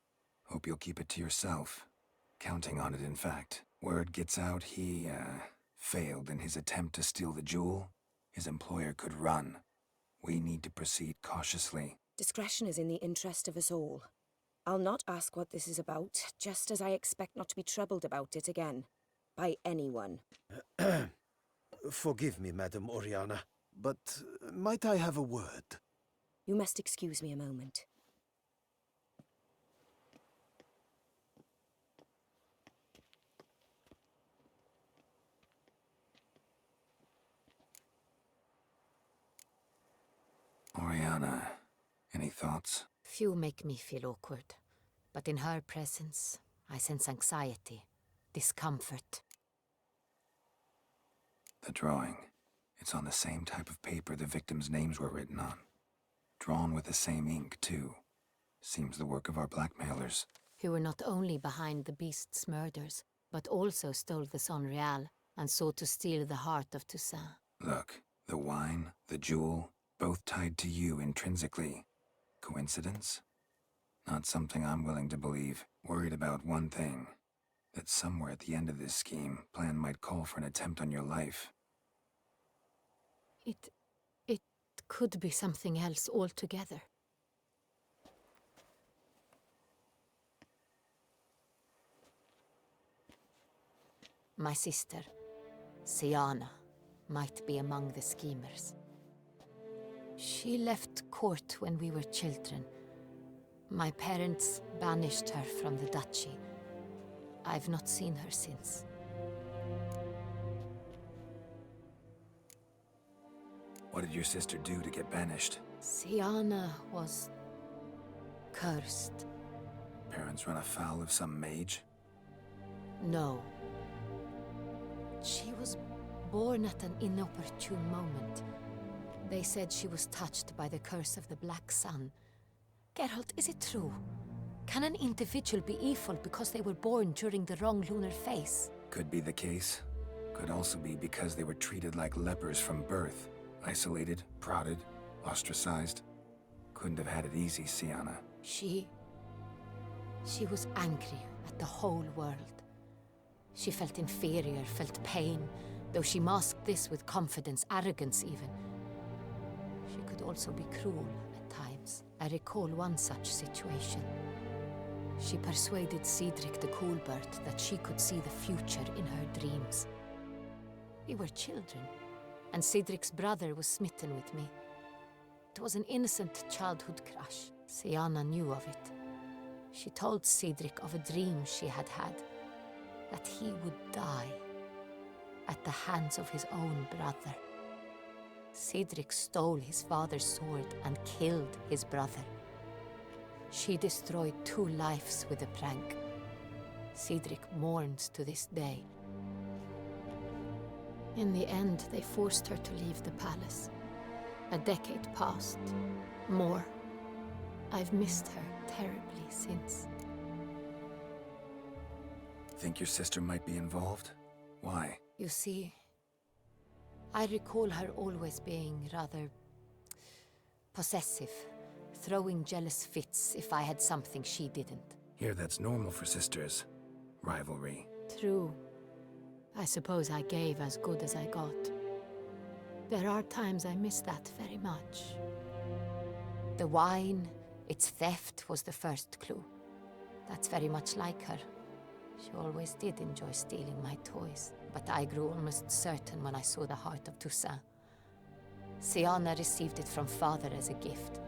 hope you'll keep it to yourself. Counting on it, in fact. Word gets out he, failed in his attempt to steal the jewel. His employer could run. We need to proceed cautiously. Discretion is in the interest of us all. I'll not ask what this is about, just as I expect not to be troubled about it again. By anyone. Forgive me, Madam Oriana, but might I have a word? You must excuse me a moment. Oriana, any thoughts? Few make me feel awkward, but in her presence, I sense anxiety, discomfort. The drawing. It's on the same type of paper the victims' names were written on. Drawn with the same ink, too. Seems the work of our blackmailers. Who were not only behind the beast's murders, but also stole the Son Real and sought to steal the heart of Toussaint. Look, the wine, the jewel, both tied to you intrinsically. Coincidence? Not something I'm willing to believe. Worried about one thing. That somewhere at the end of this scheme, plan might call for an attempt on your life. It could be something else altogether. My sister, Siana, might be among the schemers. She left court when we were children. My parents banished her from the duchy. I've not seen her since. What did your sister do to get banished? Siana was cursed. Parents run afoul of some mage? No. She was born at an inopportune moment. They said she was touched by the curse of the Black Sun. Geralt, is it true? Can an individual be evil because they were born during the wrong lunar phase? Could be the case. Could also be because they were treated like lepers from birth. Isolated, prodded, ostracized. Couldn't have had it easy, Siana. She was angry at the whole world. She felt inferior, felt pain, though she masked this with confidence, arrogance even. She could also be cruel at times. visions, I recall one such situation. She persuaded Cedric the Coolbird that she could see the future in her dreams. We were children, and Cedric's brother was smitten with me. It was an innocent childhood crush. Sienna knew of it. She told Cedric of a dream she had had, that he would die at the hands of his own brother. Cedric stole his father's sword and killed his brother. She destroyed 2 lives with a prank. Cedric mourns to this day. In the end, they forced her to leave the palace. A decade passed. More. I've missed her terribly since. Think your sister might be involved? Why? You see, I recall her always being rather possessive, throwing jealous fits if I had something she didn't. Here, that's normal for sisters. Rivalry. True. I suppose I gave as good as I got. There are times I miss that very much. The wine, its theft, was the first clue. That's very much like her. She always did enjoy stealing my toys, but I grew almost certain when I saw the heart of Toussaint. Sienna received it from father as a gift,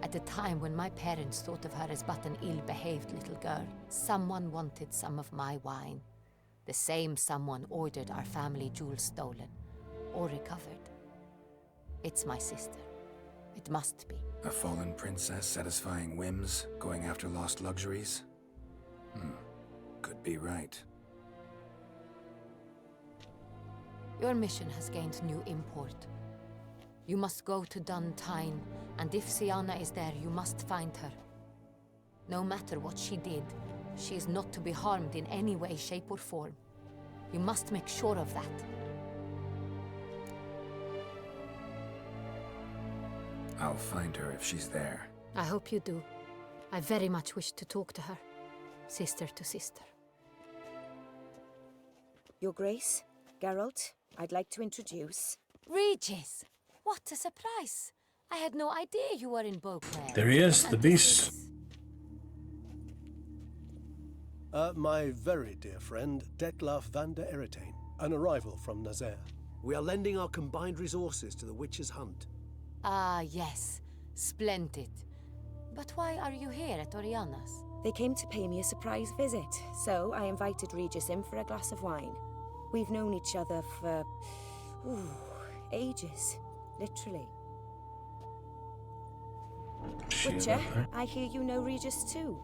at a time when my parents thought of her as but an ill-behaved little girl. Someone wanted some of my wine. The same someone ordered our family jewels stolen, or recovered. It's my sister. It must be. A fallen princess satisfying whims, going after lost luxuries? Could be right. Your mission has gained new import. You must go to Dun Tyne, and if Sienna is there, you must find her. No matter what she did, she is not to be harmed in any way, shape, or form. You must make sure of that. I'll find her if she's there. I hope you do. I very much wish to talk to her. Sister to sister. Your Grace, Geralt, I'd like to introduce... Regis! What a surprise! I had no idea you were in Beauclair. There he is, the beast. My very dear friend, Detlaf van der Eretain, an arrival from Nazaire. We are lending our combined resources to the Witch's Hunt. Ah, yes. Splendid. But why are you here at Oriana's? They came to pay me a surprise visit, so I invited Regis in for a glass of wine. We've known each other for... ages. Literally. Witcher, I hear you know Regis too.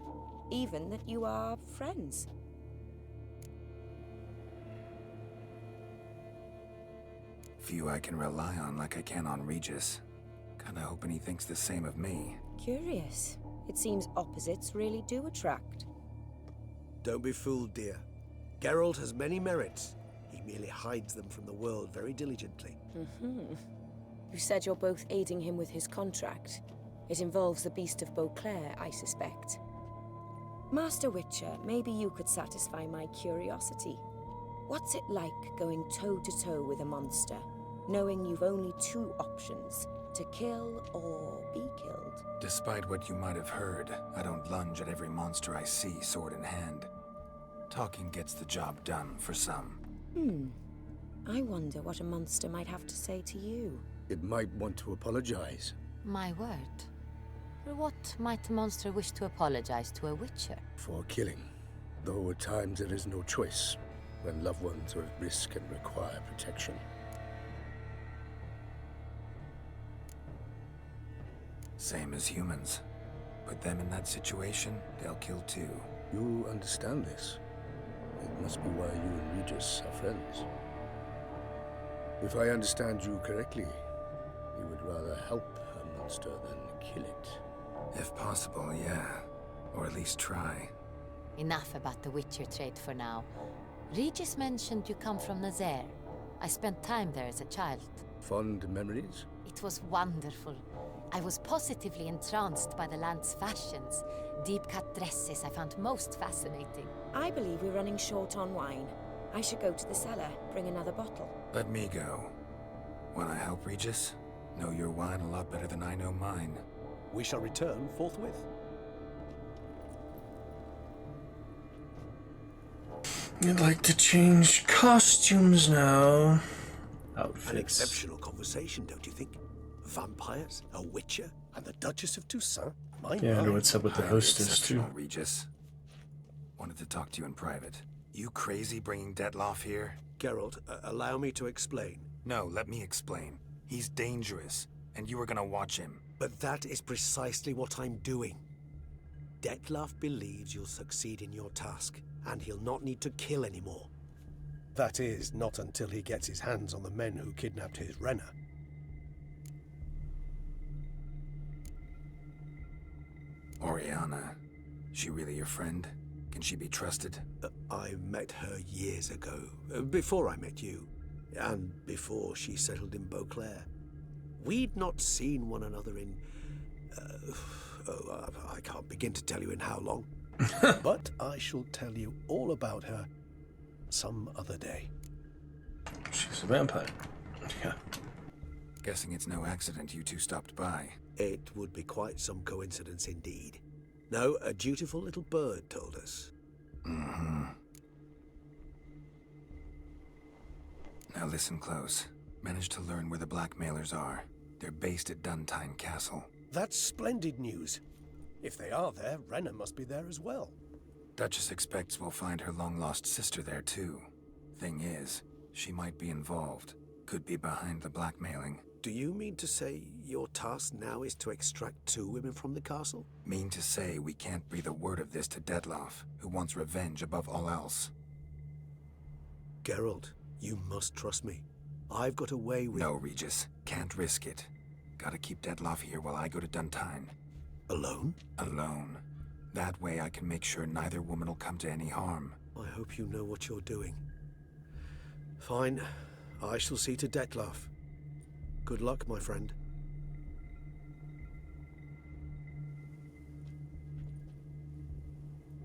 Even that you are friends. Few I can rely on like I can on Regis. Kinda hoping he thinks the same of me. Curious. It seems opposites really do attract. Don't be fooled, dear. Geralt has many merits. He merely hides them from the world very diligently. You said you're both aiding him with his contract. It involves the Beast of Beauclair, I suspect. Master Witcher, maybe you could satisfy my curiosity. What's it like going toe-to-toe with a monster, knowing you've only 2 options, to kill or be killed? Despite what you might have heard, I don't lunge at every monster I see sword in hand. Talking gets the job done for some. I wonder what a monster might have to say to you. It might want to apologize. My word. For what might a monster wish to apologize to a witcher? For killing. Though at times there is no choice, when loved ones are at risk and require protection. Same as humans. Put them in that situation, they'll kill too. You understand this. It must be why you and Regis are friends. If I understand you correctly, you would rather help a monster than kill it. If possible, yeah. Or at least try. Enough about the witcher trade for now. Regis mentioned you come from Nazaire. I spent time there as a child. Fond memories? It was wonderful. I was positively entranced by the land's fashions. Deep-cut dresses I found most fascinating. I believe we're running short on wine. I should go to the cellar, bring another bottle. Let me go. Wanna help, Regis? Know your wine a lot better than I know mine. We shall return forthwith. You'd like to change costumes now. Outfits. An exceptional conversation, don't you think? Vampires, a witcher, and the Duchess of Toussaint. Yeah, I wonder what's up with the hostess, too. Exceptional, Regis. Wanted to talk to you in private. You crazy bringing Detloff here? Geralt, allow me to explain. No, let me explain. He's dangerous, and you were gonna watch him. But that is precisely what I'm doing. Detloff believes you'll succeed in your task, and he'll not need to kill anymore. That is, not until he gets his hands on the men who kidnapped his Renna. Oriana, she really your friend? Can she be trusted? I met her years ago, before I met you, and before she settled in Beauclair. We'd not seen one another in... I can't begin to tell you in how long. But I shall tell you all about her some other day. She's a vampire. Yeah. Guessing it's no accident you two stopped by. It would be quite some coincidence indeed. No, a dutiful little bird told us. Mm-hmm. Now listen close. Managed to learn where the blackmailers are. They're based at Duntine Castle. That's splendid news. If they are there, Renna must be there as well. Duchess expects we'll find her long-lost sister there too. Thing is, she might be involved. Could be behind the blackmailing. Do you mean to say your task now is to extract 2 women from the castle? Mean to say we can't breathe a word of this to Detloff, who wants revenge above all else. Geralt, you must trust me. I've got a way with... No, Regis. Can't risk it. Gotta keep Detloff here while I go to Duntine. Alone? Alone. That way I can make sure neither woman will come to any harm. I hope you know what you're doing. Fine. I shall see to Detloff. Good luck, my friend.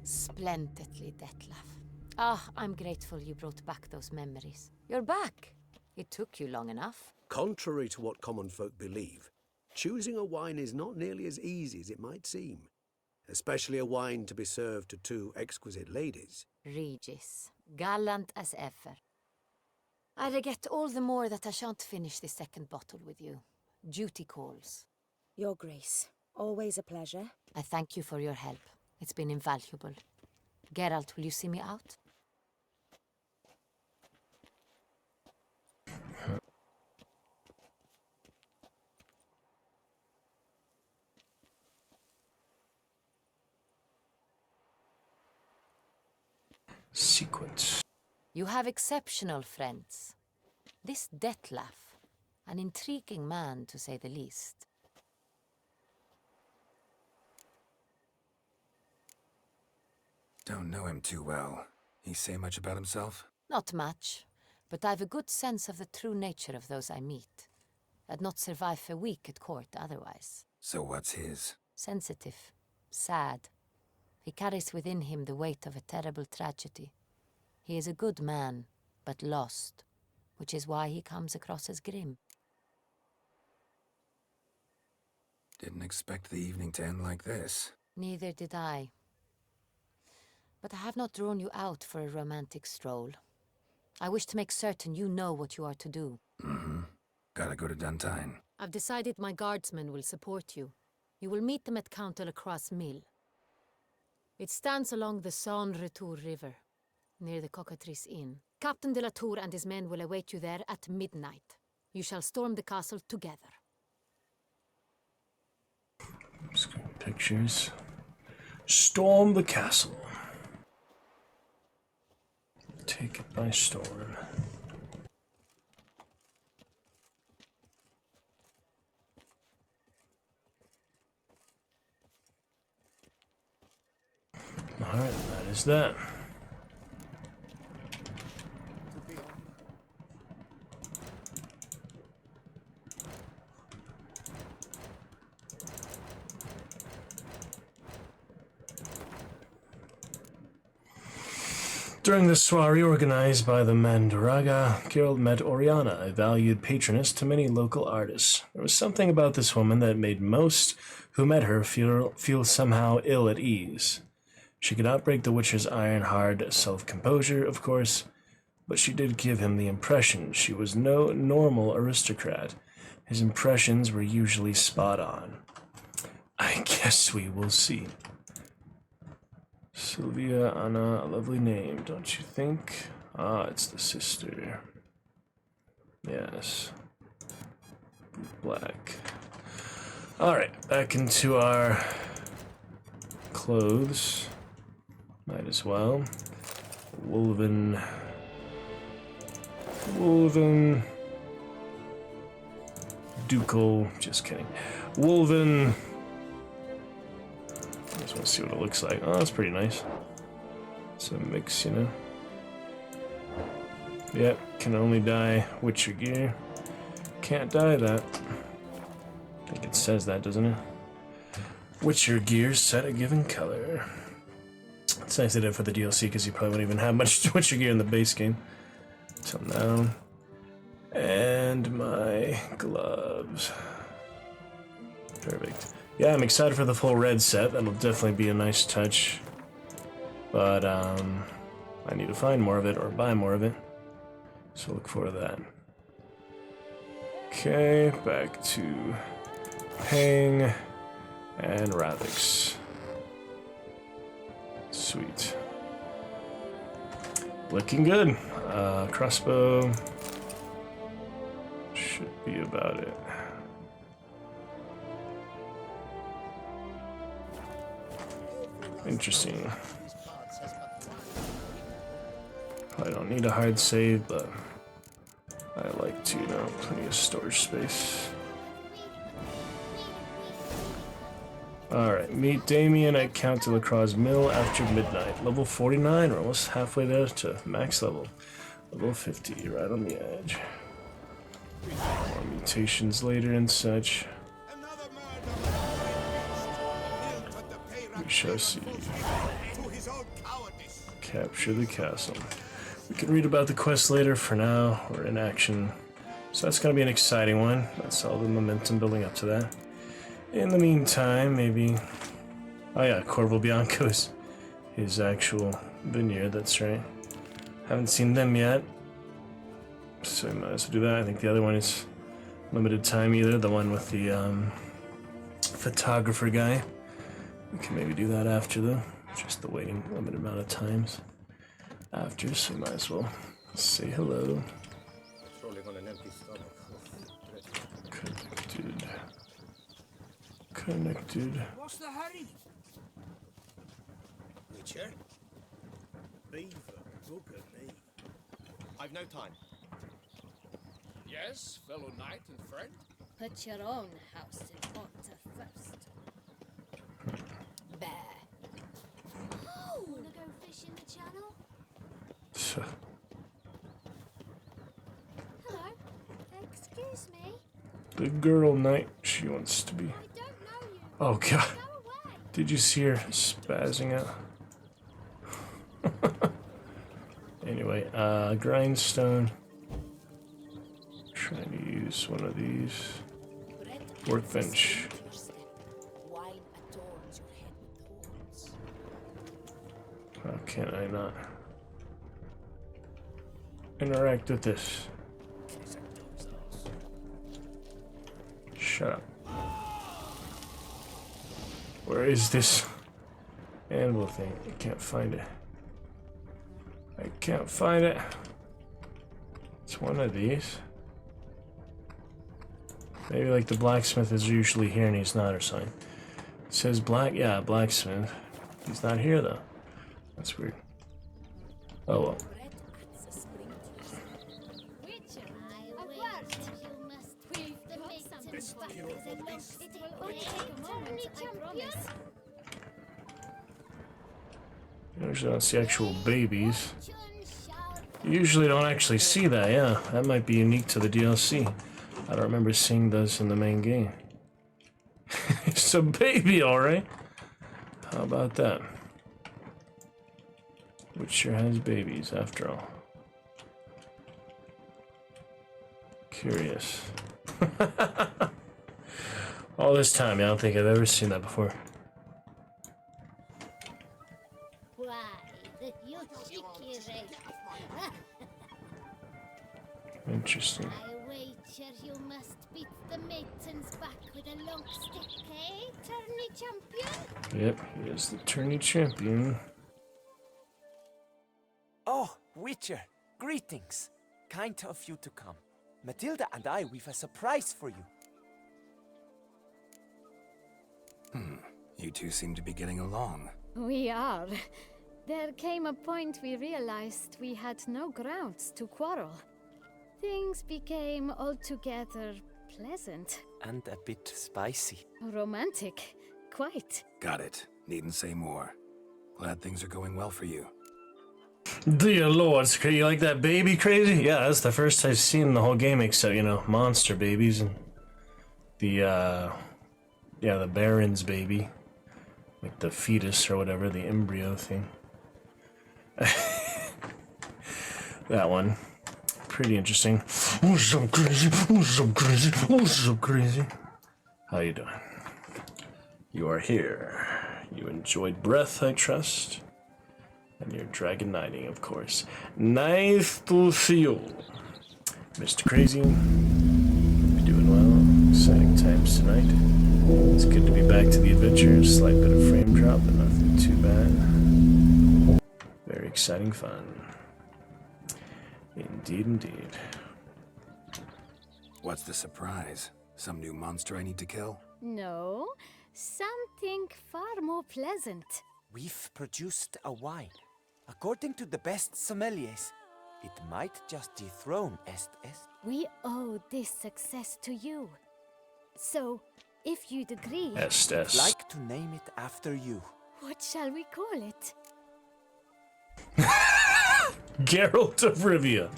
Splendidly, Detlaff. Ah, I'm grateful you brought back those memories. You're back. It took you long enough. Contrary to what common folk believe, choosing a wine is not nearly as easy as it might seem. Especially a wine to be served to 2 exquisite ladies. Regis, gallant as ever. I regret all the more that I shan't finish the second bottle with you. Duty calls. Your Grace, always a pleasure. I thank you for your help. It's been invaluable. Geralt, will you see me out? Sequence. You have exceptional friends. This Detlaff, an intriguing man to say the least. Don't know him too well. He say much about himself? Not much, but I've a good sense of the true nature of those I meet. I'd not survive a week at court otherwise. So what's his? Sensitive, sad. He carries within him the weight of a terrible tragedy. He is a good man, but lost, which is why he comes across as grim. Didn't expect the evening to end like this. Neither did I. But I have not drawn you out for a romantic stroll. I wish to make certain you know what you are to do. Mm-hmm. Gotta go to Duntine. I've decided my guardsmen will support you. You will meet them at Count Delacroix's mill. It stands along the Saône-Retour River, near the Cockatrice Inn. Captain de la Tour and his men will await you there at midnight. You shall storm the castle together. Pictures. Storm the castle. Take it by storm. Alright, that is that. During the soiree organized by the Mandaraga Guild met Oriana, a valued patroness to many local artists. There was something about this woman that made most who met her feel somehow ill at ease. She could not break the Witcher's iron-hard self-composure, of course, but she did give him the impression she was no normal aristocrat. His impressions were usually spot on. I guess we will see. Sylvia Anna, a lovely name, don't you think? Ah, it's the sister. Yes. Black. Alright, back into our clothes. Might as well. Woven. Ducal. Just kidding. Woven. I just want to see what it looks like. Oh, that's pretty nice. It's a mix, you know. Yep, can only dye Witcher gear. Can't dye that. I think it says that, doesn't it? Witcher gear set a given color. It's nice they did it for the DLC because you probably wouldn't even have much Witcher gear in the base game. Till now. And my gloves. Perfect. Yeah, I'm excited for the full red set. That'll definitely be a nice touch. But, I need to find more of it or buy more of it. So look forward to that. Okay, back to Pang and Ravix. Sweet. Looking good. Crossbow should be about it. Interesting. I don't need a hard save, but I like to, you know, plenty of storage space. Alright, meet Damien at Count de Lacroix's Mill after midnight. Level 49, we're almost halfway there to max level. Level 50, right on the edge. More mutations later and such. We shall see. Capture the castle. We can read about the quest later. For now, we're in action. So that's going to be an exciting one. That's all the momentum building up to that. In the meantime, maybe... Oh yeah, Corvo Bianco's his actual vineyard, that's right. Haven't seen them yet. So we might as well do that. I think the other one is limited time either. The one with the photographer guy. We can maybe do that after though. Just the waiting limited amount of times after, so we might as well say hello. Connected. What's the hurry? Witcher? Beaver, bugger me. I've no time. Yes, fellow knight and friend? Put your own house in order first. Bear. Oh, wanna go fish in the channel? Hello. Excuse me. The girl knight she wants to be. Oh god. Did you see her spazzing out? Anyway, grindstone. Trying to use one of these. Workbench. How can I not interact with this? Shut up. Where is this anvil thing? I can't find it. I can't find it. It's one of these. Maybe like the blacksmith is usually here and he's not or something. It says blacksmith. He's not here though. That's weird. Oh well. You usually don't see actual babies. You usually don't actually see that, yeah. That might be unique to the DLC. I don't remember seeing those in the main game. It's a baby, alright. How about that? Witcher has babies, after all. Curious. All this time, I don't think I've ever seen that before. Why, you cheeky race. Interesting. I wager you must beat the maidens back with a long stick, eh, tourney champion? Yep, he is the tourney champion. Oh, Witcher, greetings. Kind of you to come. Matilda and I, we've a surprise for you. You two seem to be getting along. We are. There came a point we realized we had no grounds to quarrel. Things became altogether pleasant. And a bit spicy. Romantic. Quite. Got it. Needn't say more. Glad things are going well for you. Dear Lord, you like that baby crazy? Yeah, that's the first I've seen the whole game except, you know, monster babies and the, the Baron's baby. Like the fetus or whatever, the embryo thing. That one. Pretty interesting. Oh, so crazy. Oh, so crazy. Oh, so crazy. How you doing? You are here. You enjoyed Breath, I trust. And you're dragon knighting, of course. Nice to see you. Mr. Crazy. You're doing well. Exciting times tonight. It's good to be back to the adventure. Slight bit of frame drop, but nothing too bad. Very exciting fun. Indeed, indeed. What's the surprise? Some new monster I need to kill? No, something far more pleasant. We've produced a wine. According to the best sommeliers, it might just dethrone Est. We owe this success to you. So, if you'd agree... Est. I'd like to name it after you. What shall we call it? Geralt of Rivia.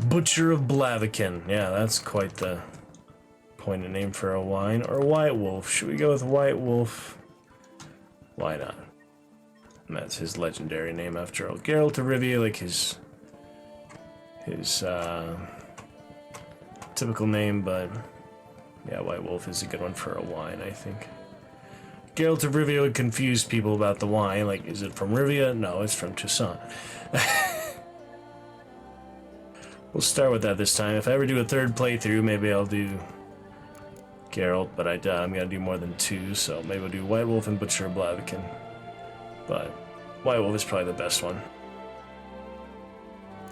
Butcher of Blaviken. Yeah, that's quite the pointed name for a wine. Or White Wolf. Should we go with White Wolf? Why not? And that's his legendary name after all. Geralt of Rivia, like his typical name, but yeah, White Wolf is a good one for a wine, I think. Geralt of Rivia would confuse people about the wine, like, is it from Rivia? No, it's from Toussaint. We'll start with that this time. If I ever do a third playthrough, maybe I'll do Geralt, but I doubt I'm gonna do more than 2, so maybe I'll do White Wolf and Butcher of Blaviken. But White Wolf is probably the best one.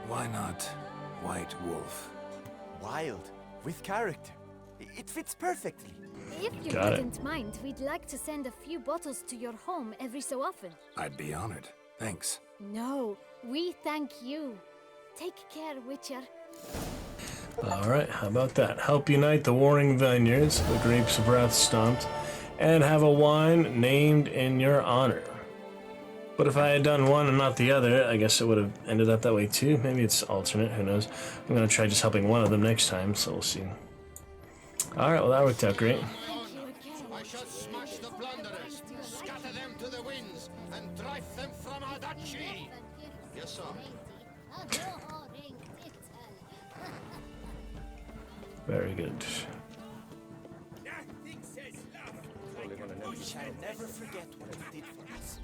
Why not White Wolf? Wild, with character. It fits perfectly. If you Got it. wouldn't mind, we'd like to send a few bottles to your home every so often. I'd be honored. Thanks. No, we thank you. Take care, Witcher. Alright, how about that? Help unite the warring vineyards, the grapes of wrath stomped, and have a wine named in your honor. But if I had done one and not the other, I guess it would have ended up that way too. Maybe it's alternate, who knows. I'm going to try just helping one of them next time, so we'll see. Alright, well that worked out great. I shall smash the plunderers, scatter them to the winds, and drive them from our duchy. Yes, sir. Very good. We shall never forget what you did for us.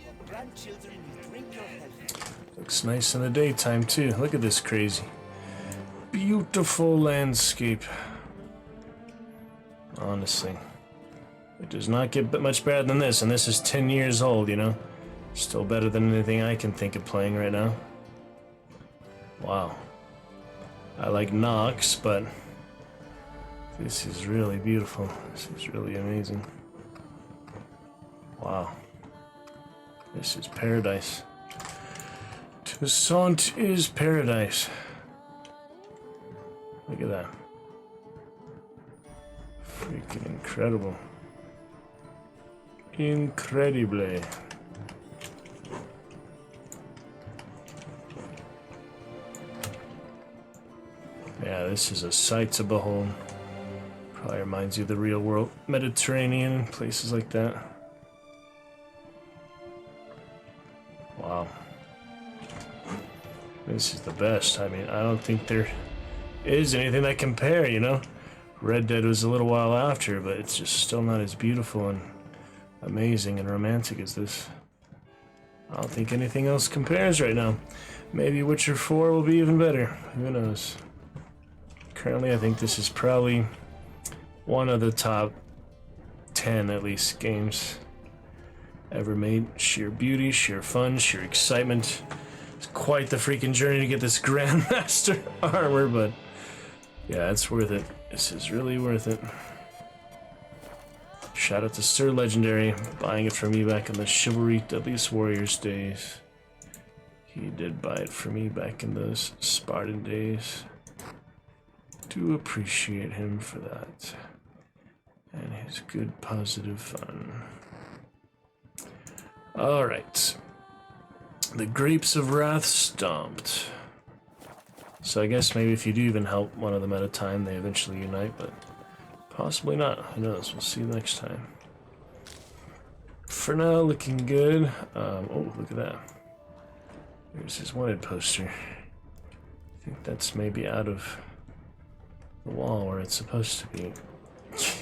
Your grandchildren will drink your health. Looks nice in the daytime too. Look at this crazy. Beautiful landscape. Honestly. It does not get much better than this, and this is 10 years old, you know? Still better than anything I can think of playing right now. Wow. I like Nox, but this is really beautiful. This is really amazing. Wow. This is paradise. Toussaint is paradise. Look at that. Freaking incredible. Incredibly. Yeah, this is a sight to behold. Probably reminds you of the real world. Mediterranean, places like that. Wow. This is the best. I mean, I don't think there is anything that compare, you know? Red Dead was a little while after, but it's just still not as beautiful and amazing and romantic as this. I don't think anything else compares right now. Maybe Witcher 4 will be even better. Who knows? Currently, I think this is probably one of the top 10, at least, games ever made. Sheer beauty, sheer fun, sheer excitement. It's quite the freaking journey to get this Grandmaster armor, but yeah, it's worth it. This is really worth it. Shout out to Sir Legendary, buying it for me back in the Chivalry Deadliest Warriors days. He did buy it for me back in those Spartan days. Do appreciate him for that. And his good positive fun. Alright. The Grapes of Wrath stomped. So I guess maybe if you do even help one of them at a time, they eventually unite, but possibly not. Who knows? We'll see next time. For now, looking good. Oh, look at that. There's his wanted poster. I think that's maybe out of the wall where it's supposed to be. Is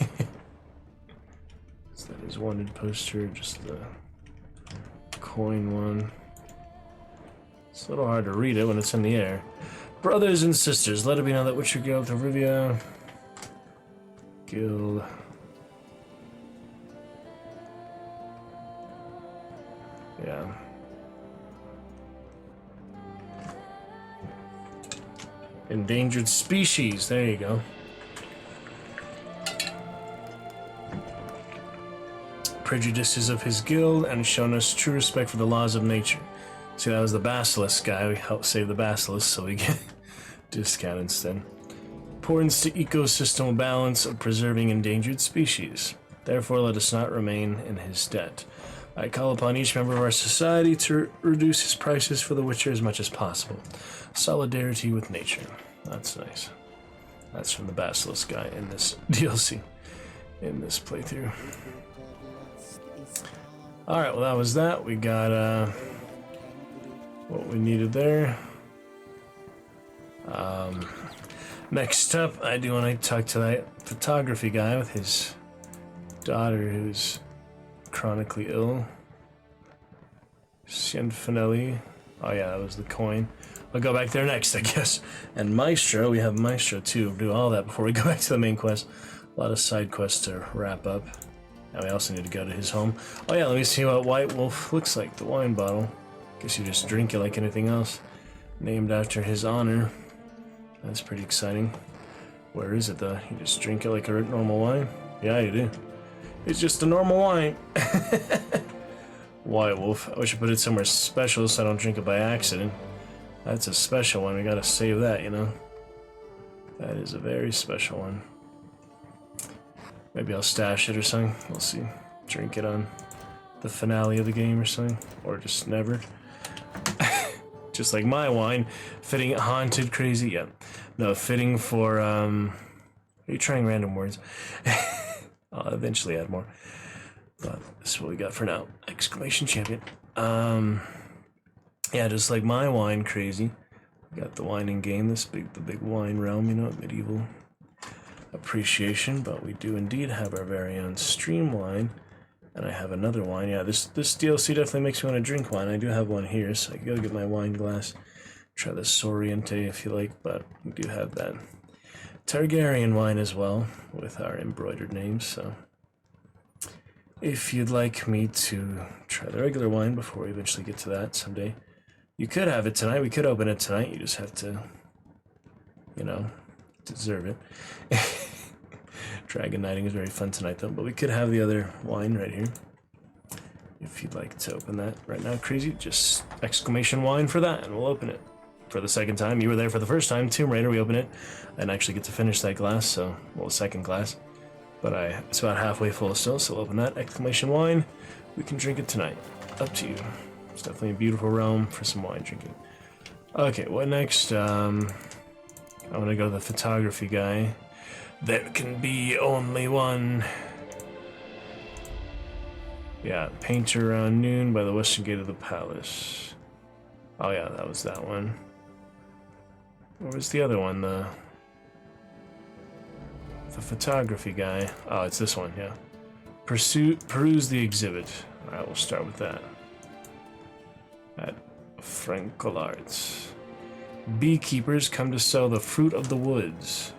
that his wanted poster? Just the coin one. It's a little hard to read it when it's in the air. Brothers and sisters, let it be known that Witcher Guild of Rivia Guild. Yeah. Endangered species, there you go. Prejudices of his guild and shown us true respect for the laws of nature. See, that was the Basilisk guy. We helped save the Basilisk so we get discount instead. Importance to ecosystem balance of preserving endangered species. Therefore, let us not remain in his debt. I call upon each member of our society to reduce his prices for the Witcher as much as possible. Solidarity with nature. That's nice. That's from the Basilisk guy in this DLC, in this playthrough. Alright, well that was that. We got what we needed there. Next up, I do want to talk to that photography guy with his daughter who's chronically ill. Cianfinelli. Oh yeah, that was the coin. I'll go back there next, I guess. And Maestro, we have Maestro too. We'll do all that before we go back to the main quest. A lot of side quests to wrap up. And we also need to go to his home. Oh yeah, let me see what White Wolf looks like, the wine bottle. Guess you just drink it like anything else. Named after his honor. That's pretty exciting. Where is it though? You just drink it like a normal wine? Yeah, you do. It's just a normal wine. White Wolf. I wish I put it somewhere special so I don't drink it by accident. That's a special one. We gotta save that, you know? That is a very special one. Maybe I'll stash it or something. We'll see. Drink it on the finale of the game or something. Or just never. Just like my wine. Fitting haunted crazy. Yeah. No, fitting for are you trying random words? I'll eventually add more. But this is what we got for now. Exclamation champion. Yeah, just like my wine crazy. Got the wine in game, the big wine realm, you know, medieval appreciation, but we do indeed have our very own stream wine. And I have another wine. Yeah, this DLC definitely makes me want to drink wine. I do have one here, so I can go get my wine glass. Try the Soriente if you like, but we do have that Targaryen wine as well, with our embroidered names, so if you'd like me to try the regular wine before we eventually get to that someday, you could have it tonight. We could open it tonight. You just have to, you know, deserve it. Dragon Knighting is very fun tonight, though, but we could have the other wine right here. If you'd like to open that right now, crazy, just exclamation wine for that, and we'll open it for the second time. You were there for the first time, Tomb Raider, we open it, and actually get to finish that glass, so, well, second glass. But it's about halfway full still, so we'll open that exclamation wine. We can drink it tonight. Up to you. It's definitely a beautiful realm for some wine drinking. Okay, what next? I'm gonna go to the photography guy. There can be only one. Yeah, painter around noon by the western gate of the palace. Oh yeah, that was that one. What was the other one? The photography guy. Oh, it's this one, yeah. Peruse the exhibit. Alright, we'll start with that. At Frankel Arts. Beekeepers come to sell the fruit of the woods.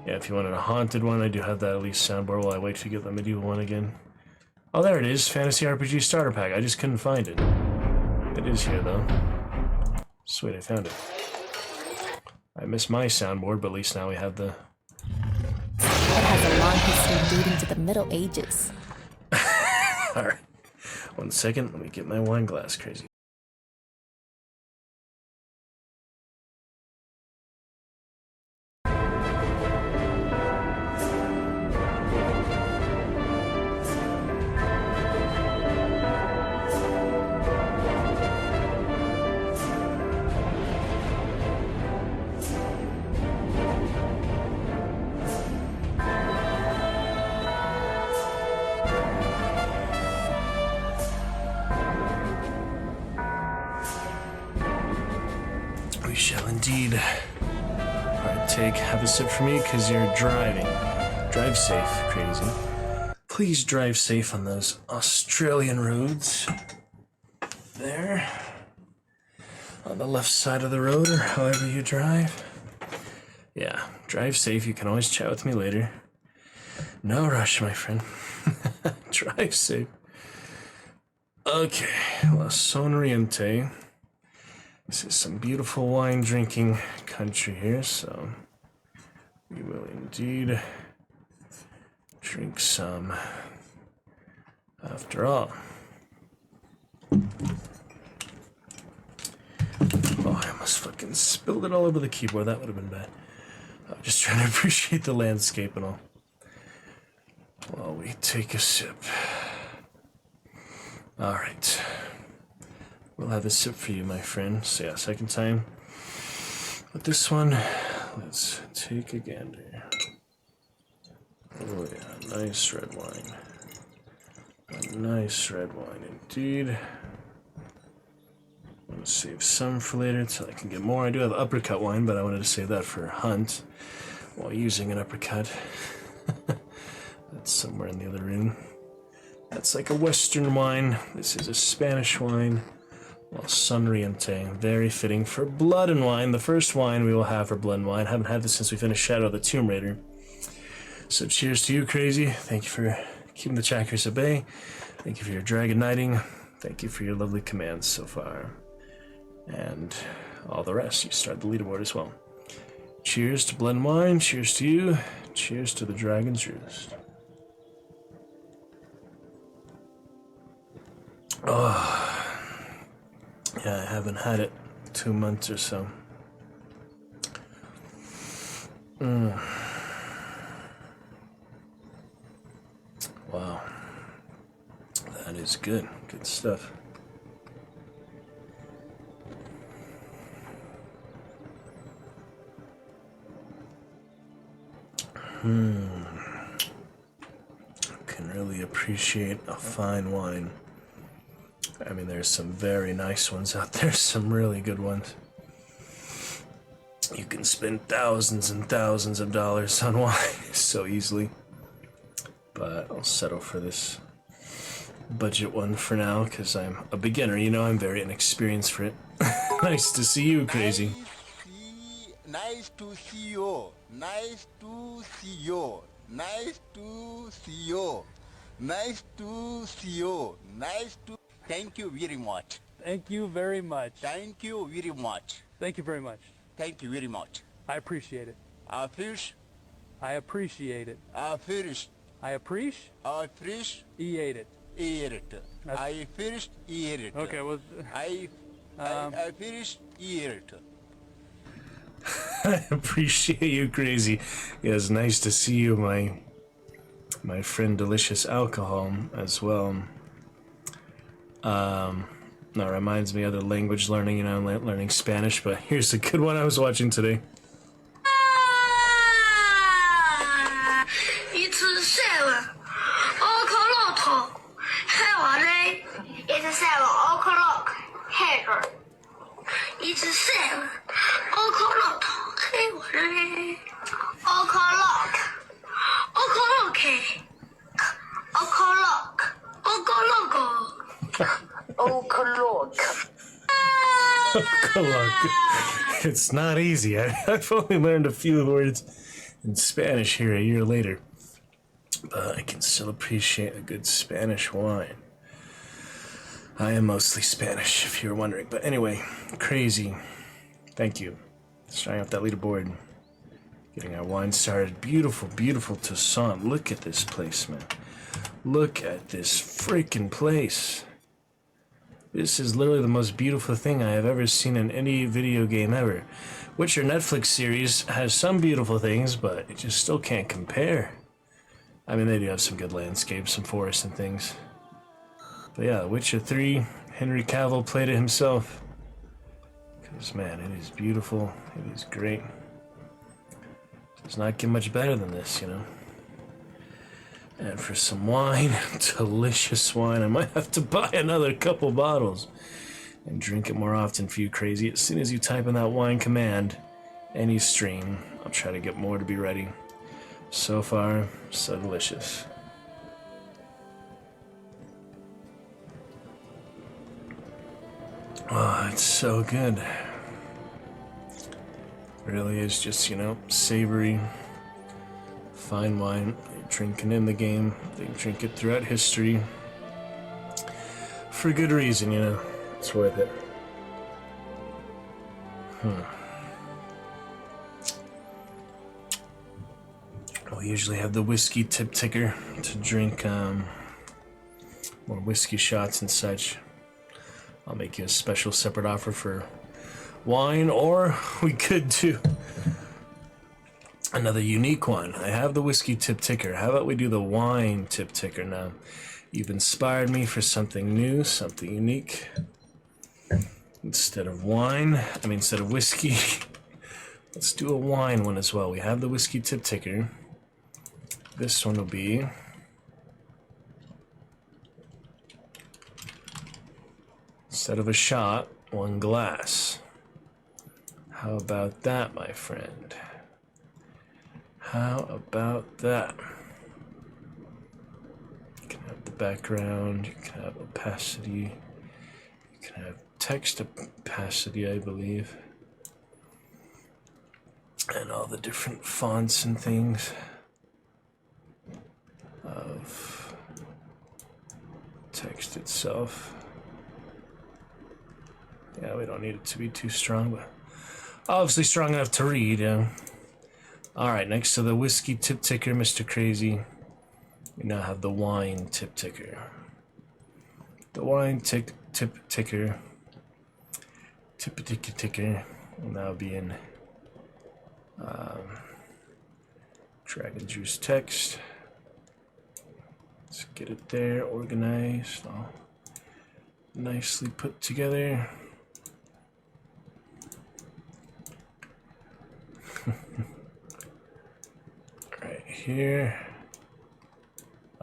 Yeah, if you wanted a haunted one, I do have that at least soundboard while I wait to get the medieval one again. Oh, there it is. Fantasy RPG Starter Pack. I just couldn't find it. It is here, though. Sweet, I found it. I missed my soundboard, but at least now we have the... It has a long history dating to the Middle Ages. Alright. 1 second. Let me get my wine glass crazy. Indeed. Alright, have a sip for me because you're driving. Drive safe, crazy. Please drive safe on those Australian roads. There. On the left side of the road, or however you drive. Yeah, drive safe. You can always chat with me later. No rush, my friend. Drive safe. Okay, La Sonriente. This is some beautiful wine drinking country here, so we will indeed drink some after all. Oh, I almost fucking spilled it all over the keyboard. That would have been bad. I'm just trying to appreciate the landscape and all while we take a sip. Alright. We'll have a sip for you, my friend. So yeah, second time. But this one, let's take a gander. Oh yeah, nice red wine. A nice red wine indeed. I'm gonna save some for later until I can get more. I do have uppercut wine, but I wanted to save that for Hunt while using an uppercut. That's somewhere in the other room. That's like a Western wine. This is a Spanish wine. Well, Sonriente, very fitting for Blood and Wine. The first wine we will have for Blood and Wine. Haven't had this since we finished Shadow of the Tomb Raider. So cheers to you, Crazy. Thank you for keeping the Chackers at bay. Thank you for your dragon knighting. Thank you for your lovely commands so far. And all the rest. You start the leaderboard as well. Cheers to Blood and Wine. Cheers to you. Cheers to the Dragon's Roost. Oh. Yeah, I haven't had it 2 months or so. Wow. That is good. Good stuff. Can really appreciate a fine wine. I mean, there's some very nice ones out there, some really good ones. You can spend thousands and thousands of dollars on wine so easily. But I'll settle for this budget one for now, because I'm a beginner, you know, I'm very inexperienced for it. Nice to see you, Crazy. Nice to see you. Nice to see you. Nice to see you. Nice to see you. Nice to... Thank you very much. Thank you very much. Thank you very much. Thank you very much. Thank you very much. I appreciate it. I fish. I appreciate it. I fish. I appreciate. I fish. Eat it. Eat it. I finished. Eat it. Okay. Well. I finished. Eat it. I appreciate you, Crazy. Yeah, it's nice to see you, my friend Delicious Alcohol, as well. That reminds me of the language learning, you know, learning Spanish, but here's a good one I was watching today. It's 7 o'clock. It's 7 o'clock. It's 7 It's not easy. I've only learned a few words in Spanish here a year later, but I can still appreciate a good Spanish wine. I am mostly Spanish, if you were wondering. But anyway, crazy. Thank you. Starting off that leaderboard. Getting our wine started. Beautiful, beautiful Toussaint. Look at this place, man. Look at this freaking place. This is literally the most beautiful thing I have ever seen in any video game ever. Witcher Netflix series has some beautiful things, but it just still can't compare. I mean, they do have some good landscapes, some forests and things. But yeah, Witcher 3, Henry Cavill played it himself. Because, man, it is beautiful. It is great. Does not get much better than this, you know. And for some wine, delicious wine, I might have to buy another couple bottles and drink it more often for you crazy. As soon as you type in that wine command, any stream, I'll try to get more to be ready. So far, so delicious. Oh, it's so good. It really is just, you know, savory, fine wine. Drinking in the game, they drink it throughout history. For good reason, you know. It's worth it. We usually have the whiskey tip ticker to drink more whiskey shots and such. I'll make you a special separate offer for wine, or we could do another unique one. I have the whiskey tip ticker. How about we do the wine tip ticker now? You've inspired me for something new, something unique. Instead of whiskey, let's do a wine one as well. We have the whiskey tip ticker. This one will be instead of a shot, one glass. How about that, my friend? How about that? You can have the background, you can have opacity, you can have text opacity, I believe, and all the different fonts and things of text itself. Yeah, we don't need it to be too strong, but obviously strong enough to read, yeah. Alright, next to the whiskey tip ticker, Mr. Crazy, we now have the wine tip ticker. The wine tip ticker will now be in Dragon Juice text. Let's get it there, organized, all nicely put together. Right here.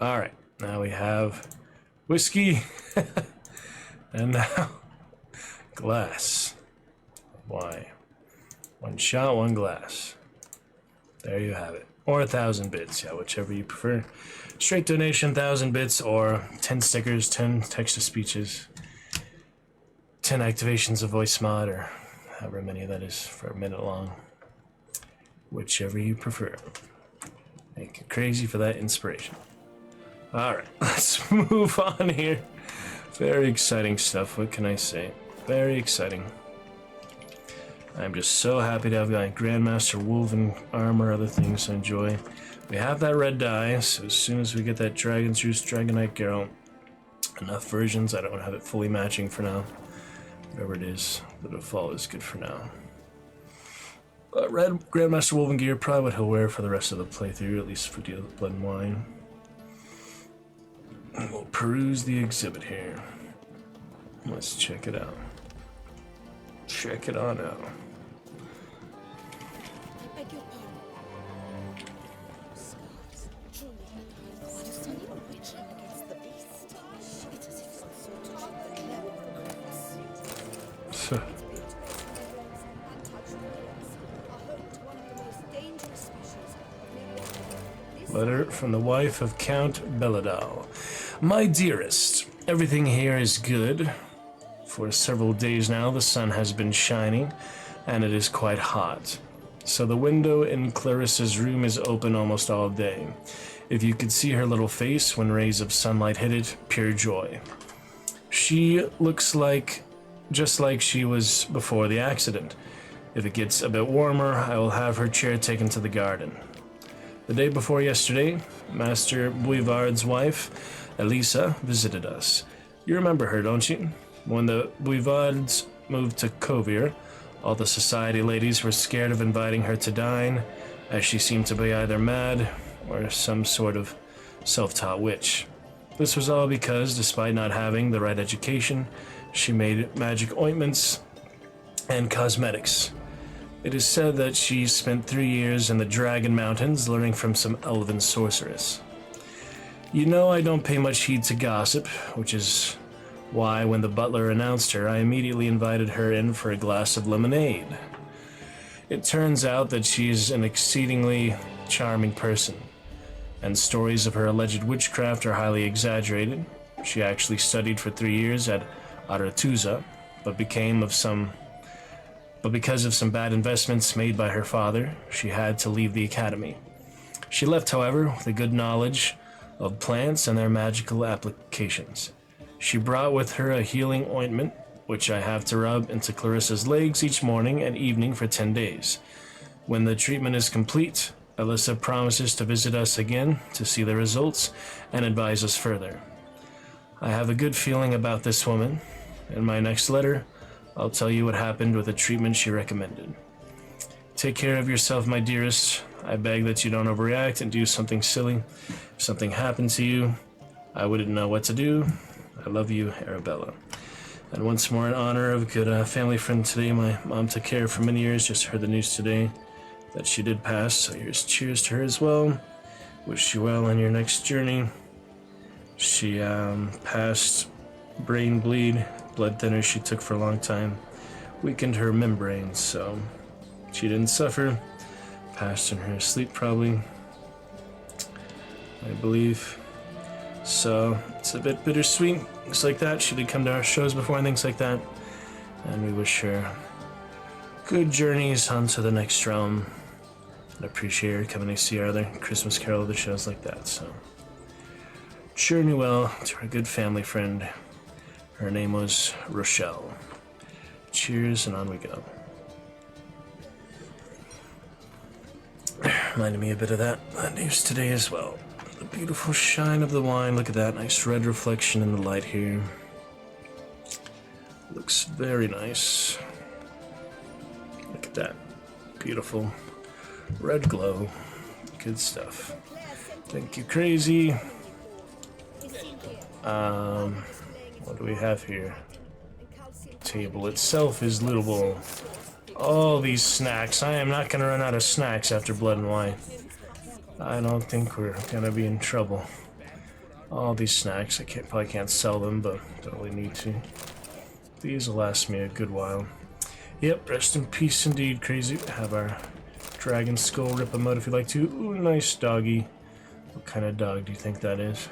Alright, now we have whiskey and now glass of wine. One shot, one glass. There you have it. Or 1,000 bits, yeah, whichever you prefer. Straight donation, 1,000 bits, or 10 stickers, 10 text-to-speeches, 10 activations of voice mod, or however many that is for a minute long. Whichever you prefer. Make it crazy for that inspiration. Alright, let's move on here. Very exciting stuff, what can I say? Very exciting. I'm just so happy to have got Grandmaster Woven armor, other things I enjoy. We have that red dye, so as soon as we get that Dragon's Juice Dragonite Garrow, enough versions, I don't have it fully matching for now. Whatever it is, the default is good for now. But red Grandmaster Woven gear, probably what he'll wear for the rest of the playthrough, at least for Deal with Blood and Wine. And we'll peruse the exhibit here. Let's check it out. Check it on out. Letter from the wife of Count Belladal. My dearest, everything here is good. For several days now the sun has been shining, and it is quite hot. So the window in Clarissa's room is open almost all day. If you could see her little face when rays of sunlight hit it, pure joy. She looks just like she was before the accident. If it gets a bit warmer, I will have her chair taken to the garden. The day before yesterday, Master Bouivard's wife, Elisa, visited us. You remember her, don't you? When the Bouivards moved to Kovir, all the society ladies were scared of inviting her to dine, as she seemed to be either mad or some sort of self-taught witch. This was all because, despite not having the right education, she made magic ointments and cosmetics. It is said that she spent 3 years in the Dragon Mountains learning from some elven sorceress. You know I don't pay much heed to gossip, which is why when the butler announced her, I immediately invited her in for a glass of lemonade. It turns out that she is an exceedingly charming person, and stories of her alleged witchcraft are highly exaggerated. She actually studied for 3 years at Aretuza, but because of some bad investments made by her father, she had to leave the academy. She left, however, with a good knowledge of plants and their magical applications. She brought with her a healing ointment, which I have to rub into Clarissa's legs each morning and evening for 10 days. When the treatment is complete, Alyssa promises to visit us again to see the results and advise us further. I have a good feeling about this woman. In my next letter, I'll tell you what happened with the treatment she recommended. Take care of yourself, my dearest. I beg that you don't overreact and do something silly. If something happened to you, I wouldn't know what to do. I love you, Arabella. And once more, in honor of a good family friend today, my mom took care of for many years. Just heard the news today that she did pass, so here's cheers to her as well. Wish you well on your next journey. She passed brain bleed, blood thinners she took for a long time, weakened her membranes, so she didn't suffer. Passed in her sleep, probably, I believe. So it's a bit bittersweet. Looks like that. She did come to our shows before and things like that, and we wish her good journeys onto the next realm. And appreciate her coming to see our other Christmas Carol, other shows like that. So journey well to our good family friend. Her name was Rochelle. Cheers, and on we go. Reminded me a bit of that news today as well. The beautiful shine of the wine. Look at that nice red reflection in the light here. Looks very nice. Look at that. Beautiful red glow. Good stuff. Thank you, Crazy. What do we have here? Table itself is livable. All these snacks. I am not going to run out of snacks after Blood and Wine. I don't think we're going to be in trouble. All these snacks. I probably can't sell them, but don't really need to. These will last me a good while. Yep, rest in peace indeed, Crazy. Have our dragon skull rip them out if you'd like to. Ooh, nice doggy. What kind of dog do you think that is?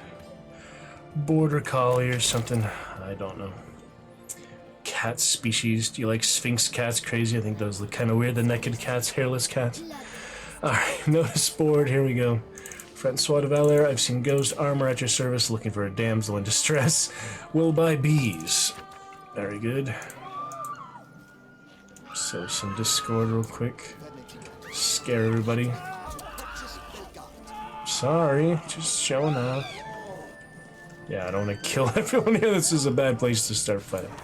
Border collie or something? I don't know. Cat species. Do you like Sphinx cats, Crazy? I think those look kind of weird. The naked cats, hairless cats. Alright, notice board. Here we go. Francois de Valère, I've seen ghost armor at your service, looking for a damsel in distress. Will buy bees. Very good. So some Discord real quick. Scare everybody. Sorry, just showing up. Yeah, I don't want to kill everyone here. This is a bad place to start fighting.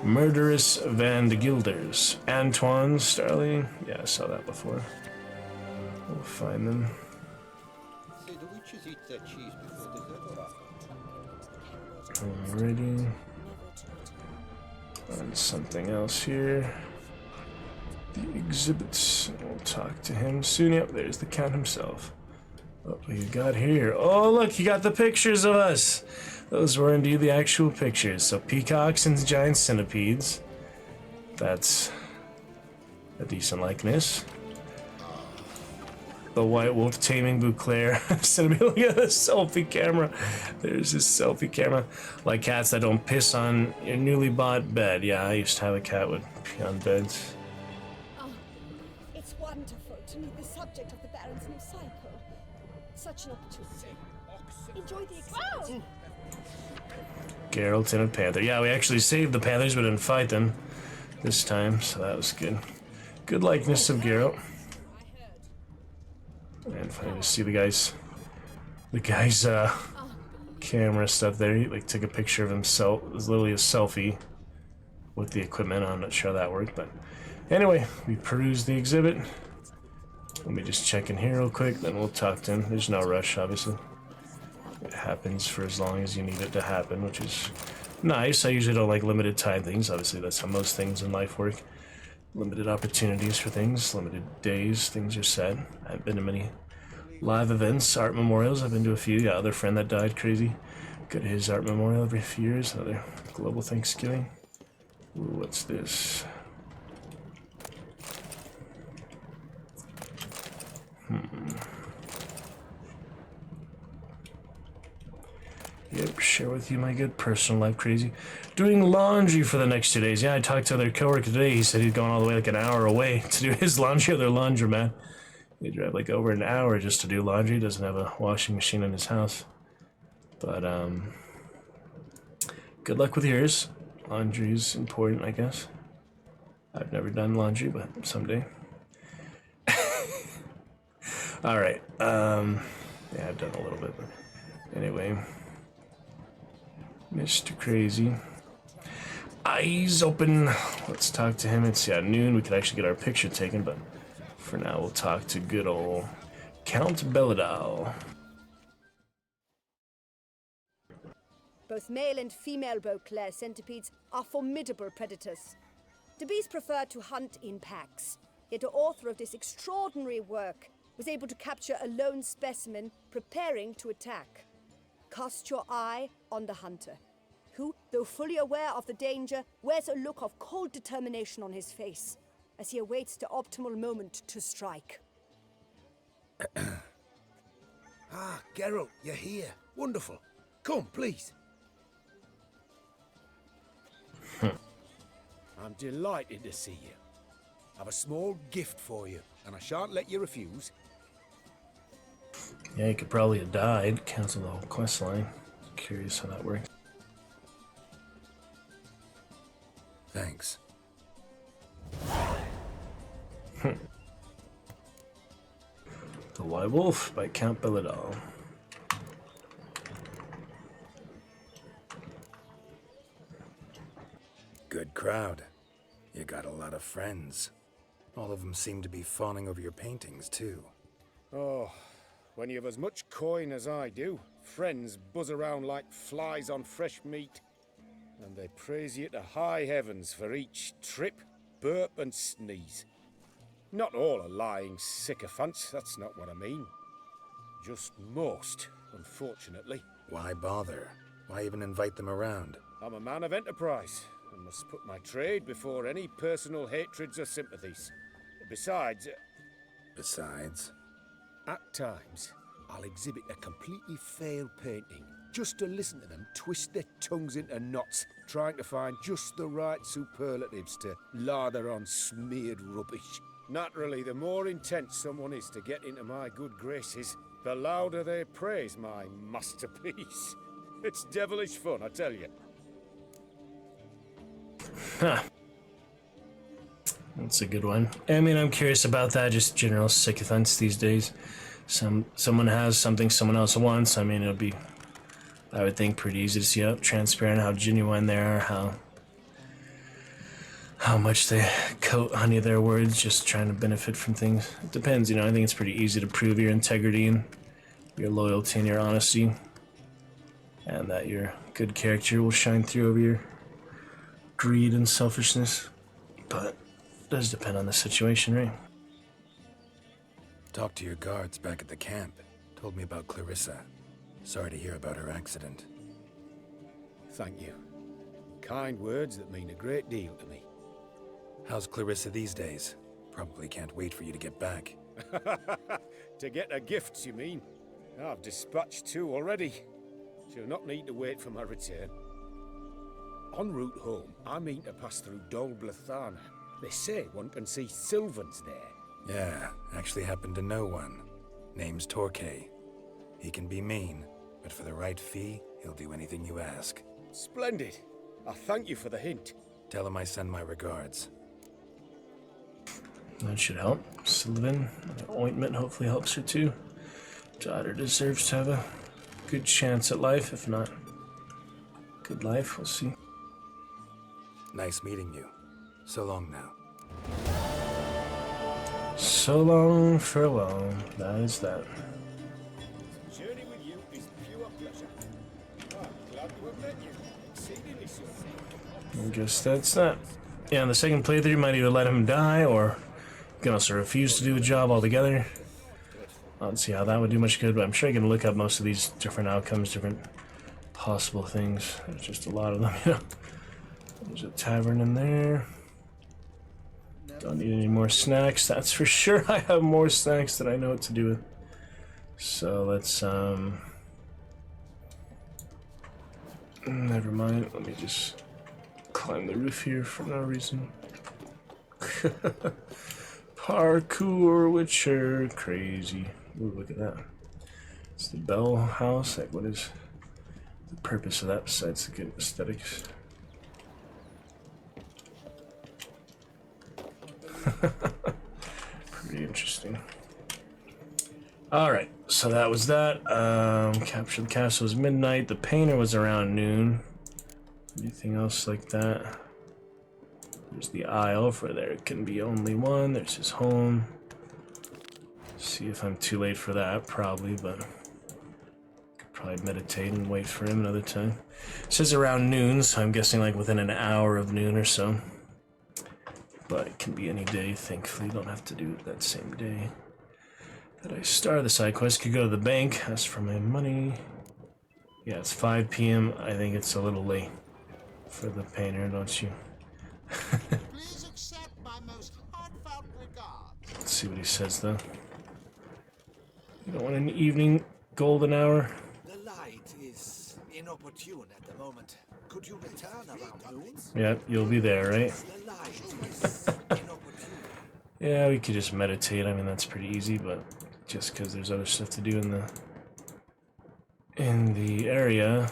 Murderous Van de Gilders. Antoine Starling. Yeah, I saw that before. We'll find them. Alrighty. And something else here. The exhibits. We'll talk to him soon. Yep, there's the Count himself. What do you got here? Oh, look, you got the pictures of us. Those were indeed the actual pictures. So peacocks and giant centipedes. That's a decent likeness. The white wolf taming Bouclair. Send me look at the selfie camera. There's this selfie camera. Like cats that don't piss on your newly bought bed. Yeah, I used to have a cat would pee on beds. Oh, it's wonderful to meet the subject of the Baron's new cycle. Such an opportunity. Enjoy the experience. Geralt and a panther. Yeah, we actually saved the panthers, but didn't fight them this time, so that was good. Good likeness of Geralt. And funny to see the guy's camera stuff there. He like took a picture of himself. It was literally a selfie with the equipment. I'm not sure how that worked, but anyway, we perused the exhibit. Let me just check in here real quick, then we'll talk to him. There's no rush, obviously. It happens for as long as you need it to happen, which is nice. I usually don't like limited time things. Obviously, that's how most things in life work. Limited opportunities for things, limited days, things are set. I haven't been to many live events, art memorials. I've been to a few. Yeah, other friend that died, crazy. Go to his art memorial every few years. Another global Thanksgiving. Ooh, what's this? Yep, share with you my good personal life, crazy. Doing laundry for the next 2 days. Yeah, I talked to their coworker today. He said he'd gone all the way like an hour away to do his laundry at their laundromat. He drive like over an hour just to do laundry. He doesn't have a washing machine in his house. But, good luck with yours. Laundry is important, I guess. I've never done laundry, but someday. Alright, yeah, I've done a little bit, but anyway. Mr. Crazy. Eyes open. Let's talk to him. It's noon. We could actually get our picture taken, but for now we'll talk to good old Count Belladal. Both male and female Beauclair centipedes are formidable predators. The bees prefer to hunt in packs, yet the author of this extraordinary work was able to capture a lone specimen preparing to attack. Cast your eye on the hunter, who, though fully aware of the danger, wears a look of cold determination on his face as he awaits the optimal moment to strike. Ah, Geralt, you're here. Wonderful. Come, please. I'm delighted to see you. I've a small gift for you, and I shan't let you refuse. Yeah, he could probably have died, cancel the whole quest line. Curious how that works. Thanks. The White Wolf by Count Belladal. Good crowd. You got a lot of friends. All of them seem to be fawning over your paintings, too. Oh, when you have as much coin as I do, friends buzz around like flies on fresh meat. And they praise you to high heavens for each trip, burp and sneeze. Not all are lying sycophants, that's not what I mean. Just most, unfortunately. Why bother? Why even invite them around? I'm a man of enterprise, and must put my trade before any personal hatreds or sympathies. Besides... At times, I'll exhibit a completely failed painting, just to listen to them twist their tongues into knots, trying to find just the right superlatives to lather on smeared rubbish. Naturally, the more intent someone is to get into my good graces, the louder they praise my masterpiece. It's devilish fun, I tell you. Huh. That's a good one. I mean, I'm curious about that, just general sycophants these days. Someone has something someone else wants. I mean, it'll be, I would think, pretty easy to see how transparent, how genuine they are, how much they coat honey their words, just trying to benefit from things. It depends, I think it's pretty easy to prove your integrity and your loyalty and your honesty, and that your good character will shine through over your greed and selfishness. But it does depend on the situation, right? Talked to your guards back at the camp. Told me about Clarissa. Sorry to hear about her accident. Thank you. Kind words that mean a great deal to me. How's Clarissa these days? Probably can't wait for you to get back. To get her gifts, you mean? I've dispatched 2 already. She'll not need to wait for my return. En route home, I mean to pass through Dol Blathana. They say one can see Sylvans there. Yeah, actually happen to know one. Name's Torquay. He can be mean, but for the right fee, he'll do anything you ask. Splendid. I thank you for the hint. Tell him I send my regards. That should help. Sylvan, ointment hopefully helps her too. Daughter deserves to have a good chance at life, if not good life, we'll see. Nice meeting you. So long now. So long, farewell. That is that. Journey with you is pure pleasure. I'm glad to have met you. Exceedingly so. I guess that's that. Yeah, in the second playthrough, you might either let him die, or you can also refuse to do the job altogether. I don't see how that would do much good, but I'm sure I can look up most of these different outcomes, different possible things. There's just a lot of them, you know. There's a tavern in there. Don't need any more snacks, that's for sure. I have more snacks than I know what to do with. So let's, never mind. Let me just climb the roof here for no reason. Parkour Witcher, crazy. Ooh, look at that. It's the Bell House. Like, what is the purpose of that besides the good aesthetics? Pretty interesting. Alright, so that was that. Capture the castle was midnight. The painter was around noon. Anything else like that? There's the aisle for there can be only one. There's his home. See if I'm too late for that, probably, but could probably meditate and wait for him another time. It says around noon, so I'm guessing like within an hour of noon or so. But it can be any day, thankfully. Don't have to do it that same day that I start the side quest. Could go to the bank, ask for my money. Yeah, it's 5 p.m. I think it's a little late for the painter, don't you? Please accept my most heartfelt regards. Let's see what he says, though. You don't want an evening golden hour? The light is inopportune at the moment. Could you return around noon? Yep, you'll be there, right? The light is inopportune. Yeah, we could just meditate. I mean, that's pretty easy, but just because there's other stuff to do in the area.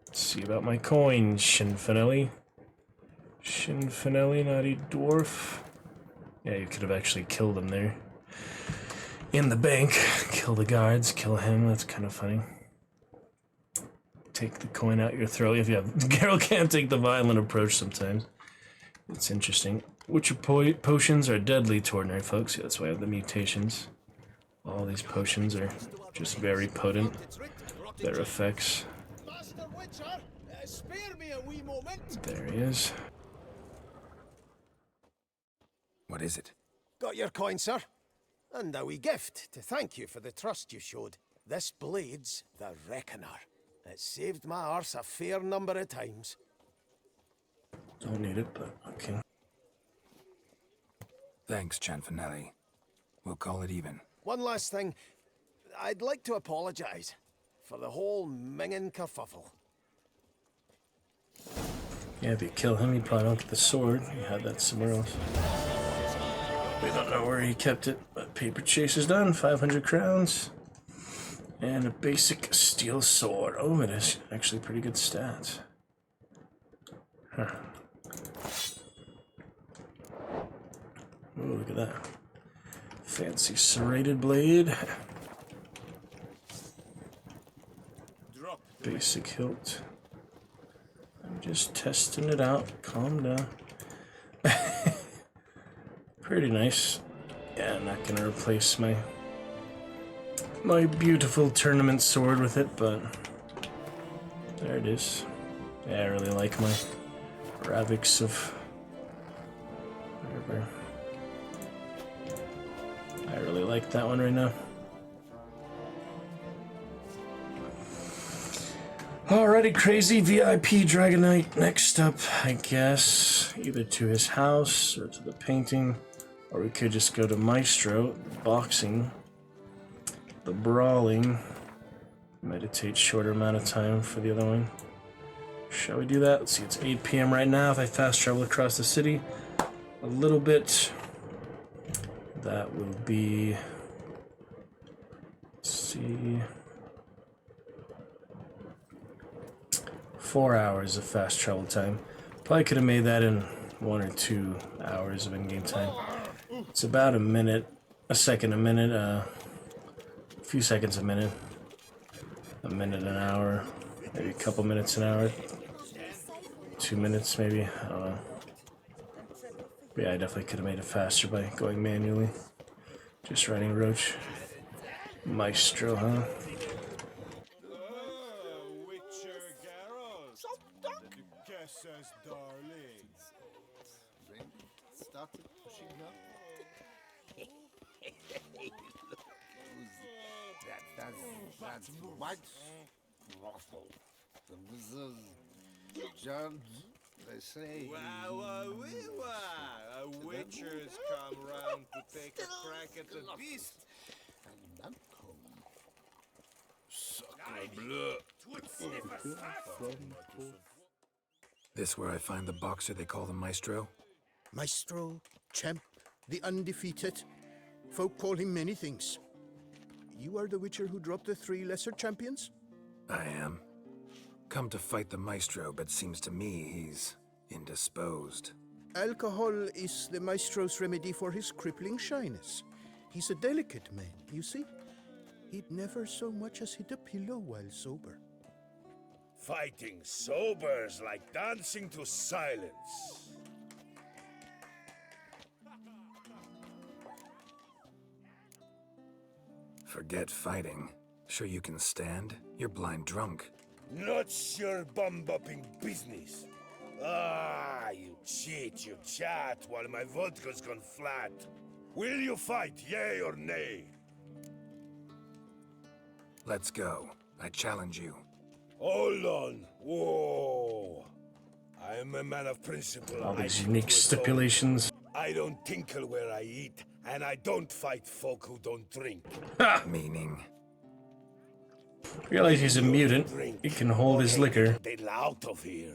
Let's see about my coin, Shinfinelli. Shinfinelli, naughty dwarf. Yeah, you could have actually killed him there. In the bank. Kill the guards, kill him. That's kind of funny. Take the coin out your throat. If you have, Geralt can't take the violent approach sometimes. It's interesting. Witcher potions are deadly to ordinary folks. Yeah, that's why I have the mutations. All these potions are just very potent. Their effects. Master Witcher, spare me a wee moment. There he is. What is it? Got your coin, sir. And a wee gift to thank you for the trust you showed. This blade's the Reckoner. It saved my arse a fair number of times. Don't need it, but okay. Thanks, Chanfinelli. We'll call it even. One last thing. I'd like to apologize for the whole mingin' kerfuffle. Yeah, if you kill him, you probably don't get the sword. He had that somewhere else. We don't know where he kept it, but paper chase is done. 500 crowns. And a basic steel sword. Oh, it is actually pretty good stats. Huh. Oh, look at that. Fancy serrated blade. Basic hilt. I'm just testing it out. Calm down. Pretty nice. Yeah, I'm not gonna replace my beautiful tournament sword with it, but there it is. Yeah, I really like my Ravix of whatever. I really like that one right now. Alrighty, crazy VIP Dragon Knight. Next up, I guess, either to his house or to the painting. Or we could just go to Maestro, boxing, the brawling, meditate shorter amount of time for the other one. Shall we do that? Let's see, it's 8 p.m. right now. If I fast travel across the city a little bit, that will be, let's see, 4 hours of fast travel time. Probably could have made that in 1 or 2 hours of in-game time. It's about a minute, a second a minute, a few seconds a minute an hour, maybe a couple minutes an hour, 2 minutes maybe, I don't know. But yeah, I definitely could have made it faster by going manually. Just riding Roach. Maestro, huh? Started pushing up. That's white waffle. The wizards, the judge, they say. A witcher's come round to take a crack at the beast. And Sacre bleu. This where I find the boxer they call the Maestro? Maestro, champ, the undefeated. Folk call him many things. You are the witcher who dropped the 3 lesser champions? I am. Come to fight the Maestro, but seems to me he's indisposed. Alcohol is the Maestro's remedy for his crippling shyness. He's a delicate man, you see. He'd never so much as hit a pillow while sober. Fighting sober is like dancing to silence. Forget fighting. Sure you can stand? You're blind drunk. Not your bum-bopping business. Ah, you cheat, you chat, while my vodka's gone flat. Will you fight, yay or nay? Let's go. I challenge you. Hold on. Whoa. I am a man of principle. All these unique stipulations. I don't tinkle where I eat, and I don't fight folk who don't drink. Meaning? Realize he's a mutant. He can hold his liquor. Get out of here.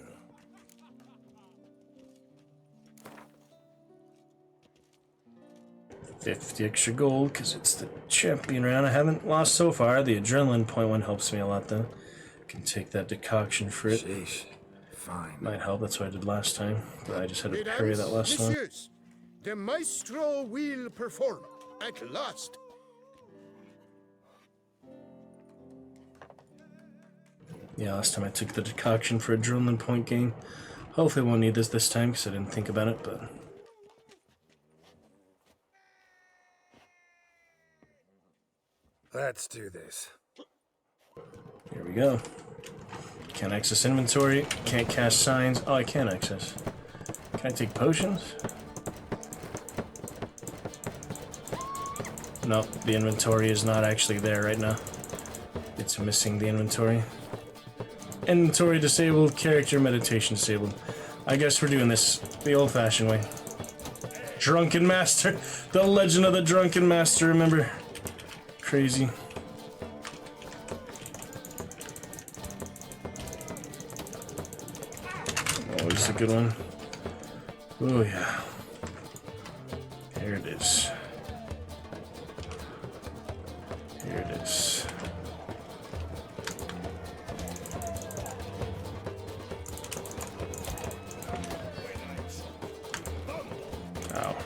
$50 extra gold, because it's the champion round. I haven't lost so far. The adrenaline point one helps me a lot, though. Can take that decoction for it. Sheesh. Fine. Might help. That's what I did last time. But I just had to parry that last one. Messieurs, the Maestro will perform at last. Yeah, last time I took the decoction for adrenaline point gain. Hopefully I won't need this time, because I didn't think about it, but... Let's do this. Here we go. Can't access inventory. Can't cast signs. Oh, I can access. Can I take potions? Nope, the inventory is not actually there right now. It's missing the inventory. Inventory disabled, character meditation disabled. I guess we're doing this the old-fashioned way. Drunken Master! The legend of the Drunken Master, remember? Crazy. Oh, this is a good one. Oh, yeah. Here it is. Here it is. Ow.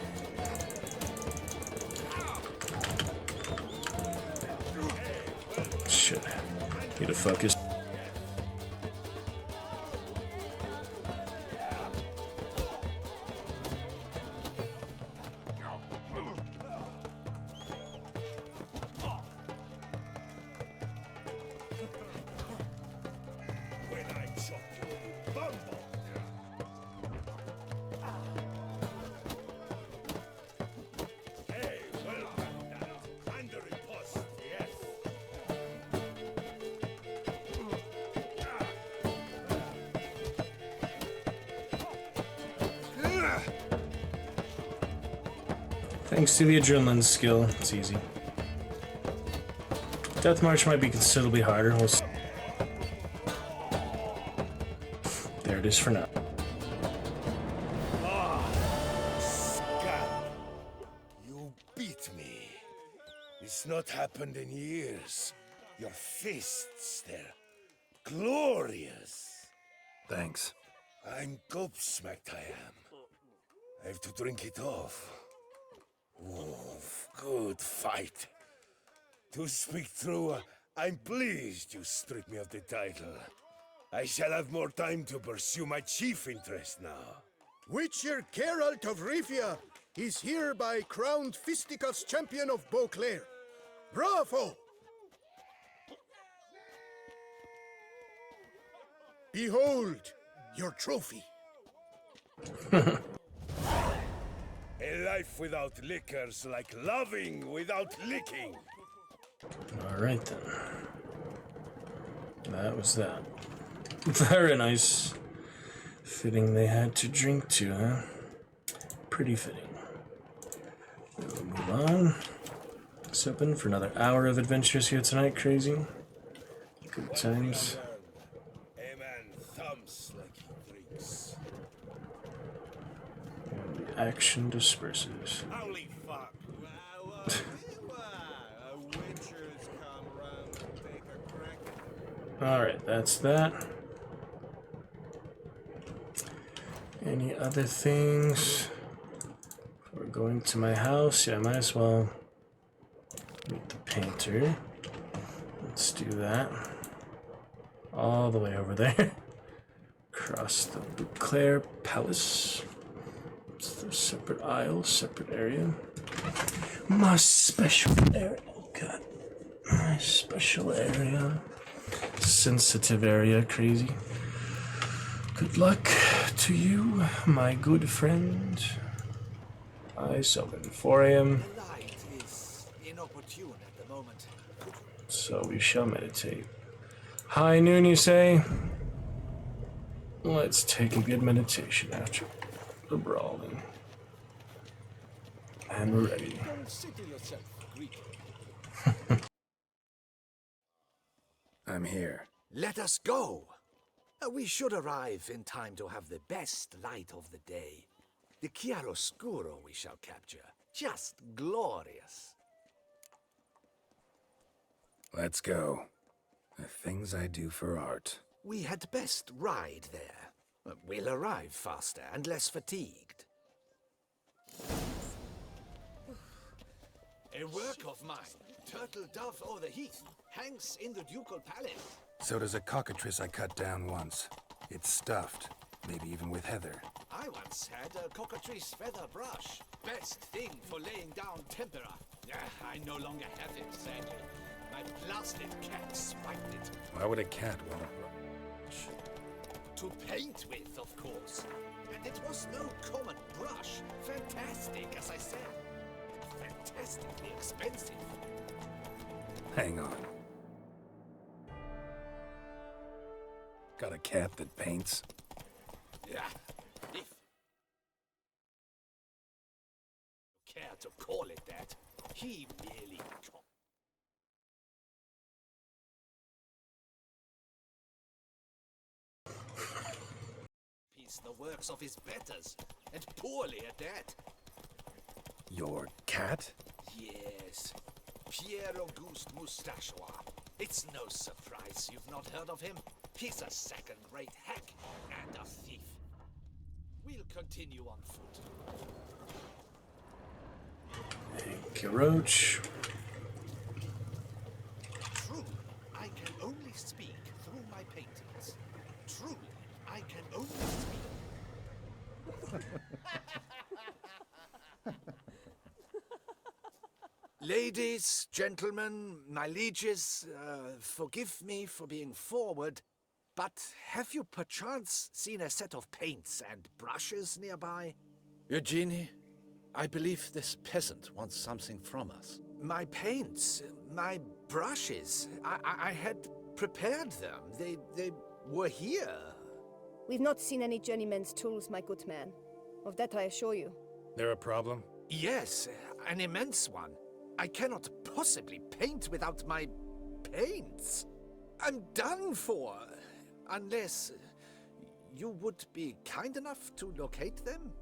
Shit. Need to focus. Thanks to the adrenaline skill, it's easy. Death March might be considerably harder. We'll see. There it is for now. Scum! You beat me. It's not happened in years. Your fists, they're glorious. Thanks. I'm gobsmacked, I am. I have to drink it off. Oof, good fight. To speak true, I'm pleased you stripped me of the title. I shall have more time to pursue my chief interest now. Witcher Geralt of Rivia is hereby crowned Fisticuffs champion of Beauclair. Bravo! Behold your trophy. A life without liquor's like loving without licking. Alright then. That was that. Very nice. Fitting they had to drink to, huh? Pretty fitting. We'll move on. Sipping for another hour of adventures here tonight, crazy. Good times. A man thumps like he drinks. And the action disperses. Holy fuck. Alright, that's that. Any other things? Before going to my house, yeah, I might as well meet the painter. Let's do that. All the way over there. Across the Beauclair Palace. It's the separate aisle, separate area. My special area. Oh god. My special area. Sensitive area, crazy. Good luck to you, my good friend. Eyes open. 4 a.m. The light is inopportune at the moment. So we shall meditate. High noon, you say? Let's take a good meditation after the brawling. And we're ready. Consider yourself greeted. I'm here. Let us go. We should arrive in time to have the best light of the day. The chiaroscuro we shall capture. Just glorious. Let's go. The things I do for art. We had best ride there. We'll arrive faster and less fatigued. A work of mine, Turtle Dove o'er the Heath, hangs in the Ducal Palace. So does a cockatrice I cut down once. It's stuffed, maybe even with heather. I once had a cockatrice feather brush. Best thing for laying down tempera. I no longer have it, sadly. My blasted cat spiked it. Why would a cat want a brush? To paint with, of course. And it was no common brush. Fantastic, as I said. Fantastically expensive. Hang on. Got a cat that paints? Yeah, if you care to call it that, he merely piece the works of his betters, and poorly at that. Your cat? Yes, Pierre Auguste Moustachois. It's no surprise you've not heard of him. He's a second-rate hack and a thief. We'll continue on foot. Thank you, Roach. Truly, I can only speak through my paintings. Truly, I can only speak. Ladies, gentlemen, my lieges, forgive me for being forward, but have you perchance seen a set of paints and brushes nearby? Eugenie, I believe this peasant wants something from us. My paints, my brushes, I had prepared them. They were here. We've not seen any journeyman's tools, my good man. Of that I assure you. There a problem? Yes, an immense one. I cannot possibly paint without my paints. I'm done for. Unless you would be kind enough to locate them?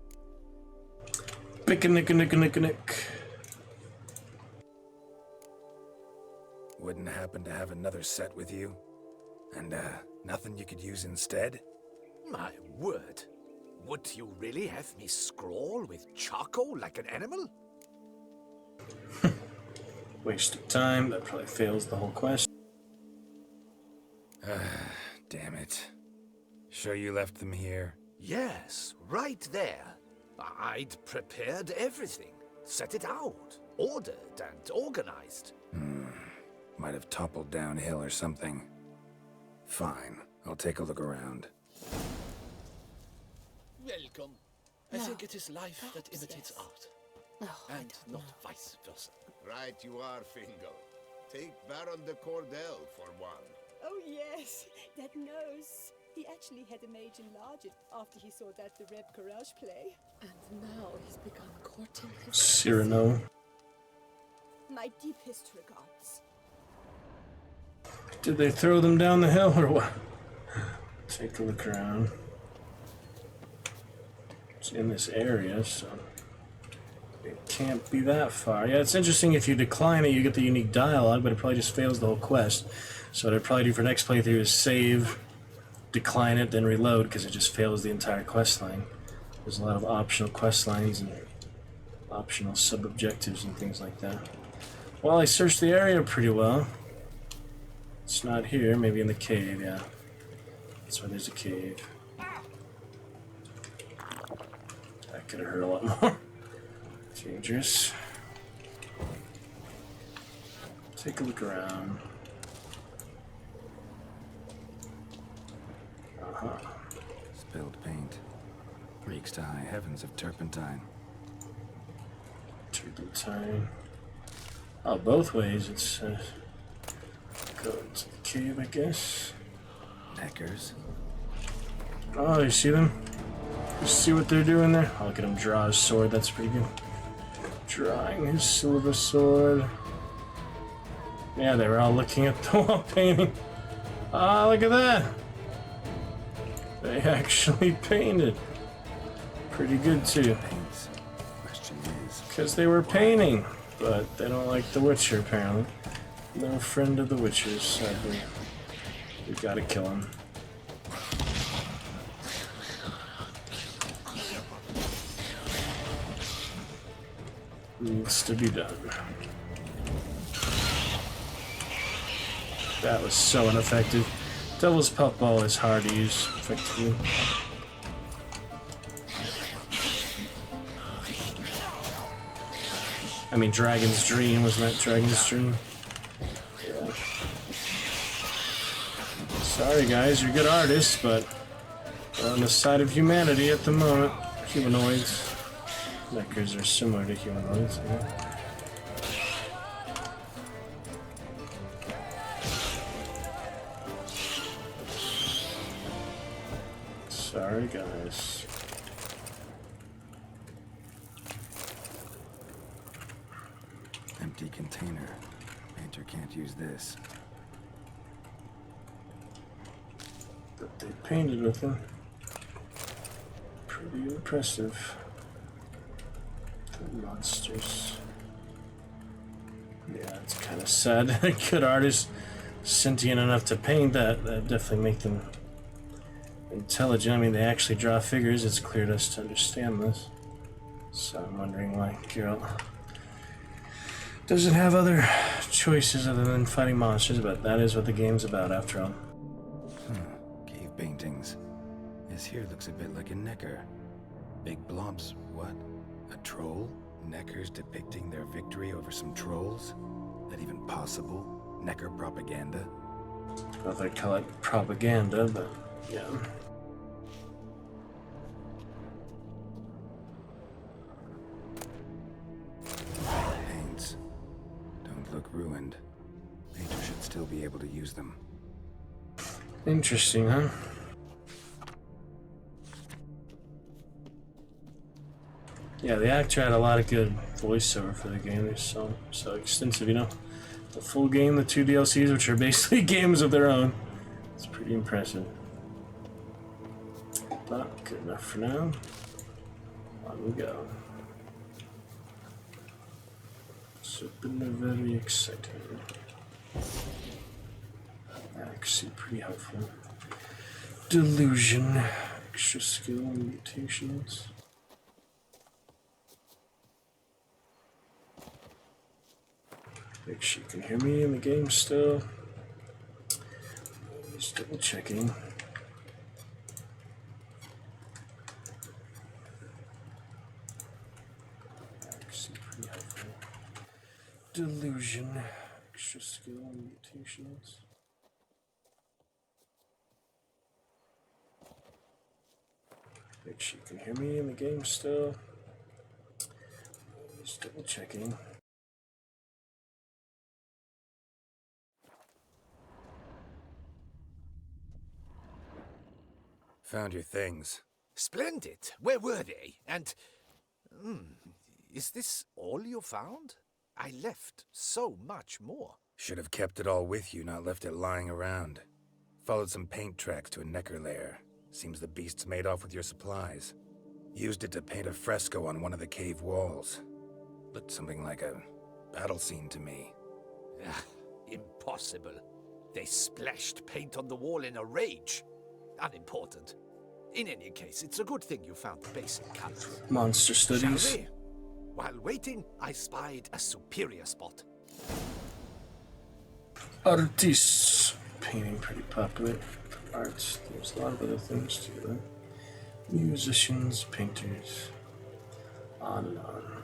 Nick. Wouldn't happen to have another set with you? And, nothing you could use instead? My word. Would you really have me scrawl with charcoal like an animal? Waste of time. That probably fails the whole quest. Damn it. Sure you left them here? Yes, right there. I'd prepared everything. Set it out. Ordered and organized. Might have toppled downhill or something. Fine. I'll take a look around. Welcome. I think it is life that imitates art. And not vice versa. Right you are, Fingal. Take Baron de Cordell for one. Oh yes, that nose. He actually had a mage enlarge it after he saw that the Reb Courage play. And now he's begun courting his Cyrano. My deepest regards. Did they throw them down the hill or what? Take a look around. It's in this area, so it can't be that far. Yeah, it's interesting. If you decline it, you get the unique dialogue, but it probably just fails the whole quest. So what I'd probably do for next playthrough is save, decline it, then reload, because it just fails the entire quest line. There's a lot of optional quest lines and optional sub-objectives and things like that. Well, I searched the area pretty well. It's not here, maybe in the cave, yeah. That's why there's a cave. That could have hurt a lot more. Dangerous. Take a look around. Spilled paint. Reeks to high heavens of turpentine. Turpentine. Oh, both ways. It's go into the cave, I guess. Neckers. Oh, you see them? You see what they're doing there? Oh, look at him draw his sword. That's pretty good. Drawing his silver sword. Yeah, they were all looking at the wall painting. Ah, look at that. They actually painted. Pretty good, too. Question is, because they were painting, but they don't like The Witcher, apparently. No friend of The Witcher's, sadly. We gotta kill him. Needs to be done. That was so ineffective. Devil's Puffball is hard to use effectively. I mean, Dragon's Dream, wasn't that Dragon's Dream? Yeah. Sorry guys, you're good artists, but we're on the side of humanity at the moment. Humanoids. Neckers are similar to humanoids, yeah. Sorry guys. empty container. Painter can't use this. But they painted with them. Pretty impressive. The monsters. Yeah, it's kind of sad. Good artists, sentient enough to paint that. That definitely make them intelligent. I mean, they actually draw figures. It's clear to us to understand this. So I'm wondering why Geralt doesn't have other choices other than fighting monsters, but that is what the game's about after all. Cave paintings. This here looks a bit like a necker. Big blobs, what? A troll? Neckers depicting their victory over some trolls? That even possible? Necker propaganda? Well, they call it propaganda, but yeah. Paints. Don't look ruined. Painter should still be able to use them. Interesting, huh? Yeah, the actor had a lot of good voiceover for the game is so extensive, you know. The full game, the 2 DLCs, which are basically games of their own. It's pretty impressive. But good enough for now. On we go. It's been very exciting. Actually, pretty helpful. Delusion, extra skill and mutations. Make sure you can hear me in the game still. Just double checking. Actually, pretty helpful. Delusion, extra skill and mutations. Make sure you can hear me in the game still. Just double checking. Found your things. Splendid. Where were they? And... is this all you found? I left so much more. Should have kept it all with you, not left it lying around. Followed some paint tracks to a necker lair. Seems the beast's made off with your supplies. Used it to paint a fresco on one of the cave walls. Looked something like a battle scene to me. Impossible. They splashed paint on the wall in a rage. Unimportant. In any case, it's a good thing you found the basic colors. Monster studies. Shall we? While waiting, I spied a superior spot. Artists. Painting pretty popular. Arts. There's a lot of other things too, though. Musicians, painters. On and on.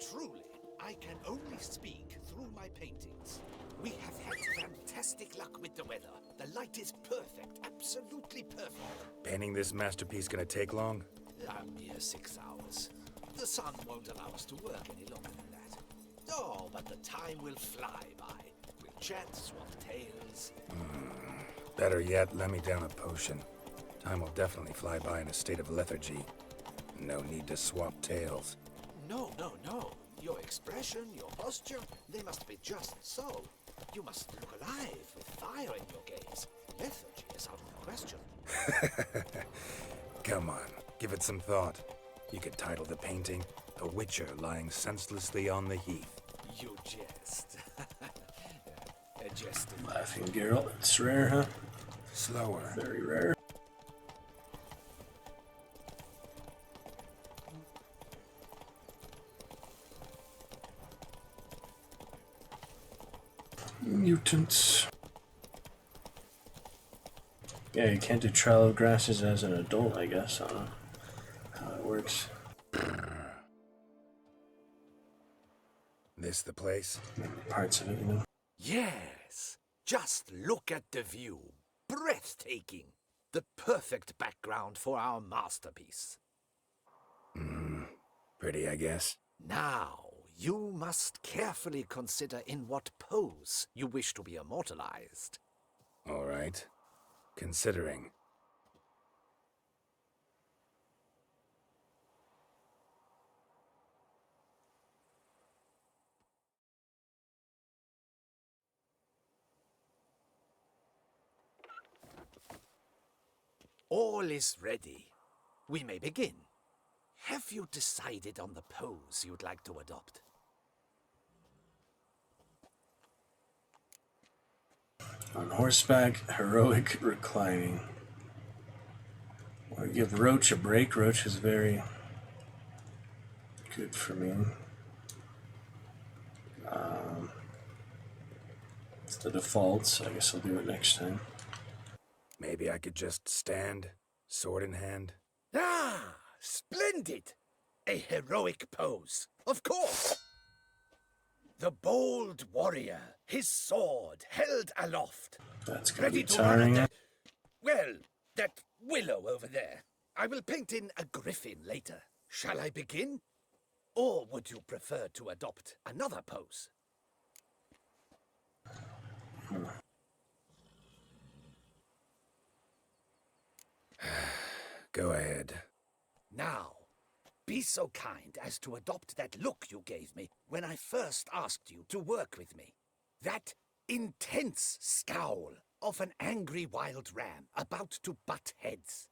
Truly, I can only speak through my paintings. We have had fantastic luck with the weather. The light is perfect, absolutely perfect. Painting this masterpiece gonna take long? A mere 6 hours. The sun won't allow us to work any longer than that. Oh, but the time will fly by. We'll chat, swap tales. Better yet, let me down a potion. Time will definitely fly by in a state of lethargy. No need to swap tales. No, no, no. Your expression, your posture, they must be just so. You must look alive with fire in your gaze. Lethargy is out of the question. Come on, give it some thought. You could title the painting, "A Witcher Lying Senselessly on the Heath." You jest. Jesting. Laughing Geralt, it's rare, huh? Slower. Very rare. Mutants. Yeah, you can't do Trial of Grasses as an adult, I guess. I don't know how it works. This the place? Parts of it, you know. Yes. Just look at the view. Breathtaking. The perfect background for our masterpiece. Pretty, I guess. Now, you must carefully consider in what pose you wish to be immortalized. All right. Considering. All is ready. We may begin. Have you decided on the pose you'd like to adopt? On horseback, heroic reclining. Or give Roach a break. Roach is very good for me. It's the default, so I guess I'll do it next time. Maybe I could just stand, sword in hand. Ah, splendid! A heroic pose, of course! The bold warrior, his sword held aloft. That's gonna be ready to run tiring. at that willow over there. I will paint in a griffin later. Shall I begin? Or would you prefer to adopt another pose? Go ahead. Now, be so kind as to adopt that look you gave me when I first asked you to work with me. That intense scowl of an angry wild ram about to butt heads.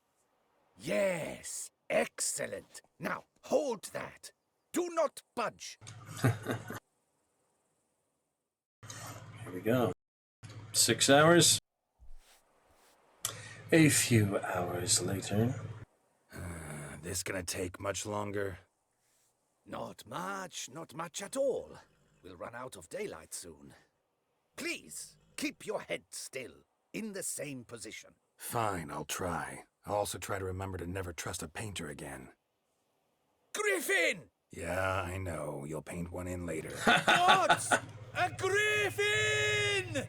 Yes, excellent. Now, hold that. Do not budge. Here we go. 6 hours. A few hours later. This gonna take much longer? Not much at all. We'll run out of daylight soon. Please, keep your head still, in the same position. Fine, I'll try. I'll also try to remember to never trust a painter again. Griffin! Yeah, I know. You'll paint one in later. What? A griffin!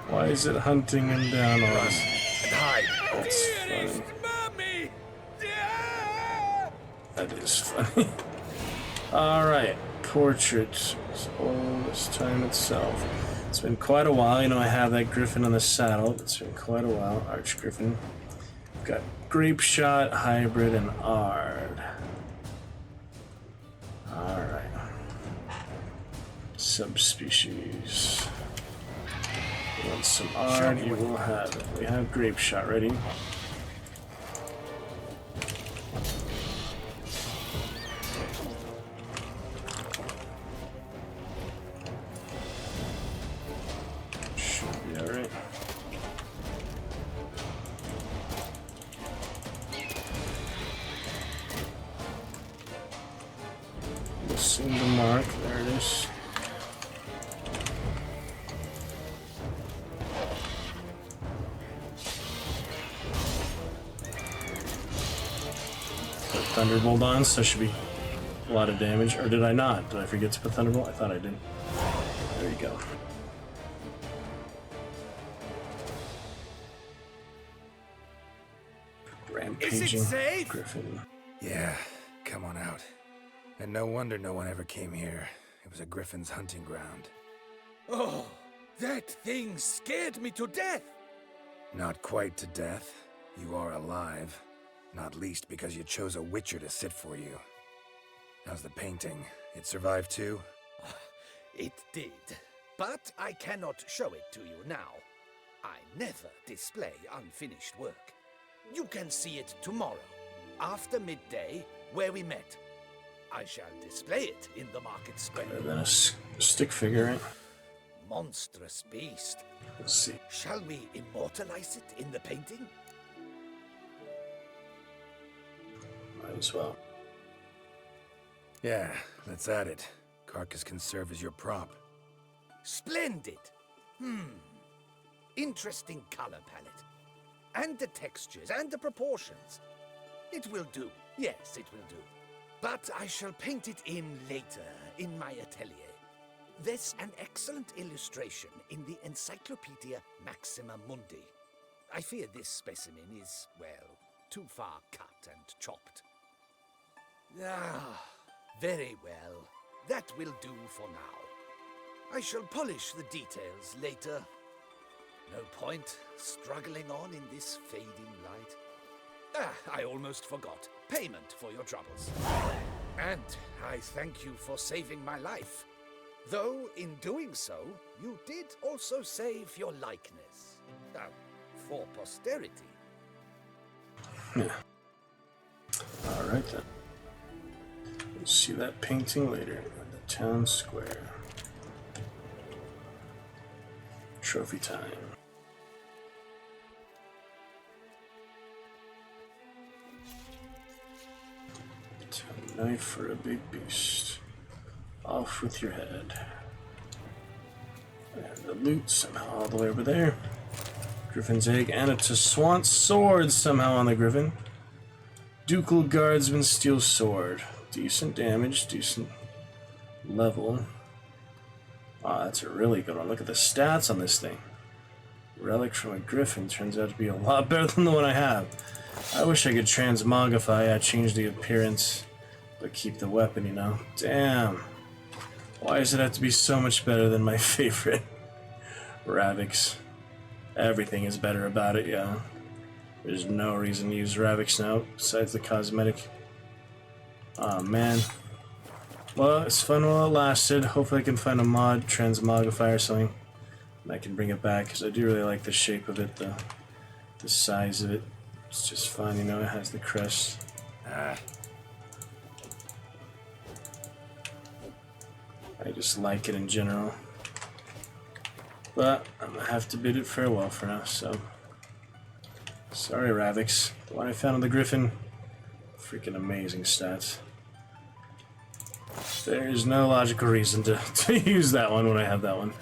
Why is it hunting him down on us? Hide. That's funny. Mommy! That is funny. Alright, portrait as old as time itself. It's been quite a while. You know, I have that griffin on the saddle. It's been quite a while. Arch griffin. We've got grape shot, hybrid, and ard. Alright. Subspecies. You want some ard? You will have it. We have grape shot ready. Should be alright. Missing the mark. There it is. Thunderbolt on, so that should be a lot of damage. Or did I not? Did I forget to put Thunderbolt? I thought I did. There you go. Rampaging Griffin. Yeah, come on out. And no wonder no one ever came here. It was a griffin's hunting ground. Oh, that thing scared me to death. Not quite to death. You are alive. Not least because you chose a witcher to sit for you. How's the painting? It survived too? It did. But I cannot show it to you now. I never display unfinished work. You can see it tomorrow, after midday, where we met. I shall display it in the market square. Better than a stick figure, right? Monstrous beast. Let's see. Shall we immortalize it in the painting? Might as well. Yeah, let's add it. Carcass can serve as your prop. Splendid! Interesting color palette. And the textures and the proportions. It will do. Yes, it will do. But I shall paint it in later, in my atelier. There's an excellent illustration in the Encyclopedia Maxima Mundi. I fear this specimen is, well, too far cut and chopped. Ah, very well. That will do for now. I shall polish the details later. No point struggling on in this fading light. I almost forgot. Payment for your troubles. And I thank you for saving my life. Though, in doing so, you did also save your likeness. For posterity. Yeah. Alright then. We'll see that painting later in the town square. Trophy time. A knife for a big beast. Off with your head. And the loot somehow all the way over there. Griffin's egg and a Tswant sword somehow on the Griffin. Ducal Guardsman steel sword. Decent damage, decent level. Wow, that's a really good one. Look at the stats on this thing. Relic from a Griffin turns out to be a lot better than the one I have. I wish I could transmogrify, change the appearance, but keep the weapon, you know. Damn. Why does it have to be so much better than my favorite Ravix? Everything is better about it, yeah. There's no reason to use Ravix now, besides the cosmetic. Oh man. Well, it's fun while it lasted. Hopefully I can find a mod, transmogrify or something, and I can bring it back, because I do really like the shape of it, the size of it. It's just fun, you know, it has the crest. I just like it in general. But I'm gonna have to bid it farewell for now, so. Sorry, Ravix. The one I found on the Griffin, freaking amazing stats. There is no logical reason to use that one when I have that one.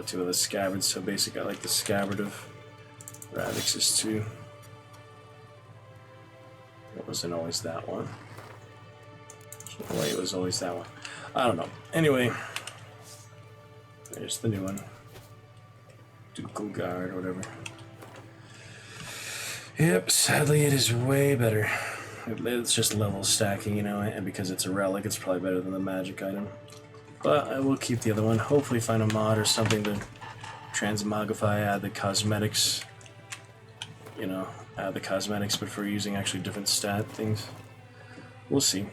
Two of the scabbards, so basically I like the scabbard of Ravix's too. It wasn't always that one. There's no way it was always that one. I don't know. Anyway, there's the new one. Ducal Guard, or whatever. Yep, sadly it is way better. It's just level stacking, you know, and because it's a relic, it's probably better than the magic item. But I will keep the other one. Hopefully find a mod or something to transmogrify, add the cosmetics. You know, add the cosmetics, but for using actually different stat things. We'll see.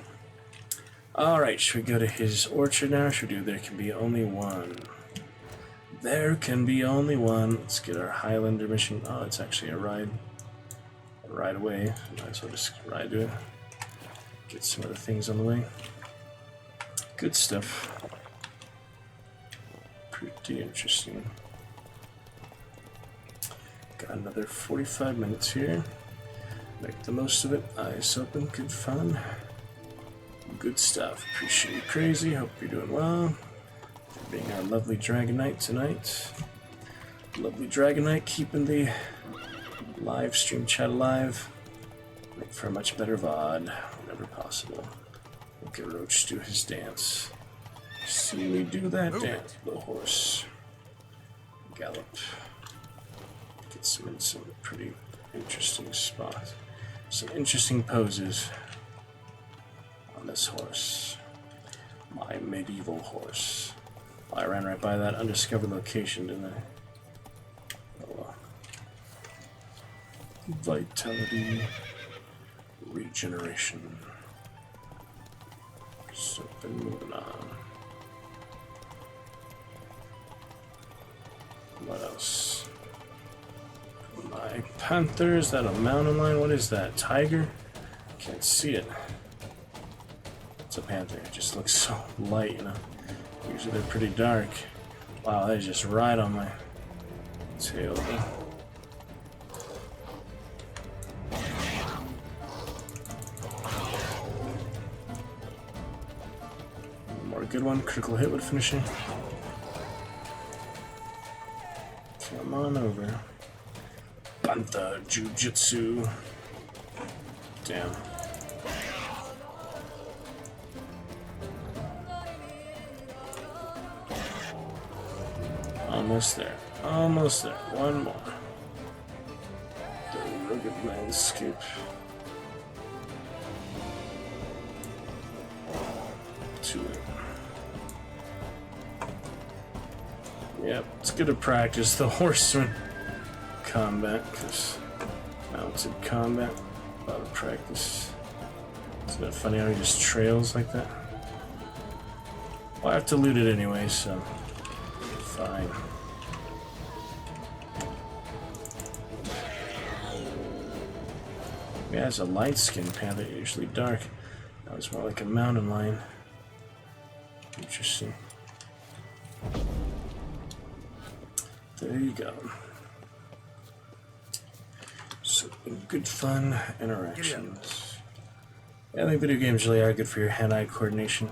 Alright, should we go to his orchard now? Should we do There Can Be Only One? There can be only one. Let's get our Highlander mission. Oh, it's actually a ride. Right away. Might as well just ride to it. Get some other things on the way. Good stuff. Pretty interesting. Got another 45 minutes here. Make the most of it. Eyes open. Good fun. Good stuff. Appreciate you, Crazy. Hope you're doing well. For being our lovely Dragon Knight tonight. Lovely Dragon Knight keeping the live stream chat alive. Make for a much better VOD whenever possible. Look at Roach do his dance. See me do that dance, little horse. Gallop. Get some in some pretty interesting spots. Some interesting poses on this horse. My medieval horse. I ran right by that undiscovered location, didn't I? Vitality, regeneration. Something moving on. What else? My panther, is that a mountain lion? What is that? Tiger? Can't see it. It's a panther. It just looks so light, you know. Usually they're pretty dark. Wow, they just right on my tail. Good one, critical hit with finishing. Come on over. Bantha Jujutsu. Damn. Almost there. Almost there. One more. The rugged landscape. To it. Yep, it's good to practice the horseman combat, because mounted combat, a lot of practice. Isn't it funny how he just trails like that? Well, I have to loot it anyway, so fine. Yeah, it's a light skinned panther, usually dark. That was more like a mountain lion. Interesting. There you go. So, good fun interactions. Yeah, I think video games really are good for your hand-eye coordination.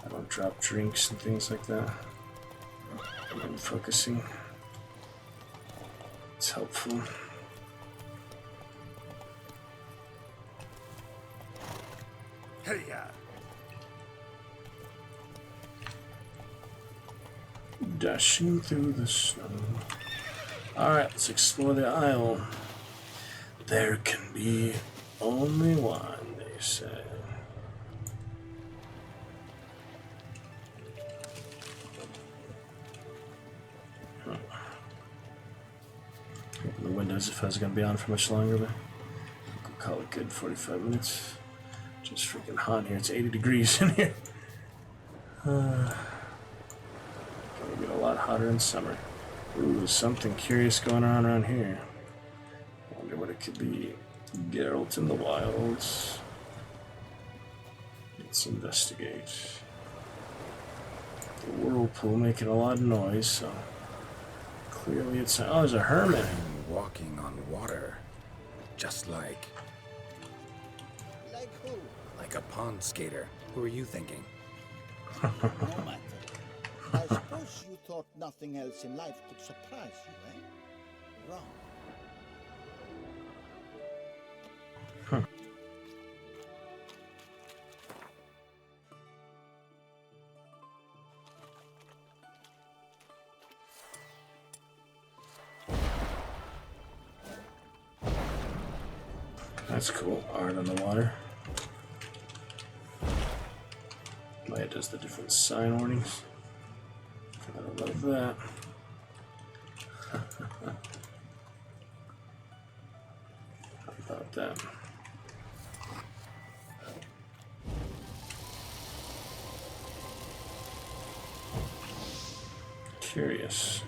I don't drop drinks and things like that. I'm focusing. It's helpful. Hey, yeah. Dashing through the snow. Alright, let's explore the isle. There can be only one, they say. Open the windows if I was going to be on for much longer, but I'll call it good 45 minutes. Just freaking hot in here. It's 80 degrees in here. Gonna get a lot hotter in summer. Ooh, something curious going on around here. Wonder what it could be. Geralt in the wilds. Let's investigate. The whirlpool making a lot of noise, so clearly it's... Oh, there's a hermit. I'm walking on water. Just like... Like who? Like a pond skater. Who are you thinking? No matter. I suppose you thought nothing else in life could surprise you, eh? Wrong. That's cool. Art on the water. Maya does the different sign warnings. I love that. How about that? Curious.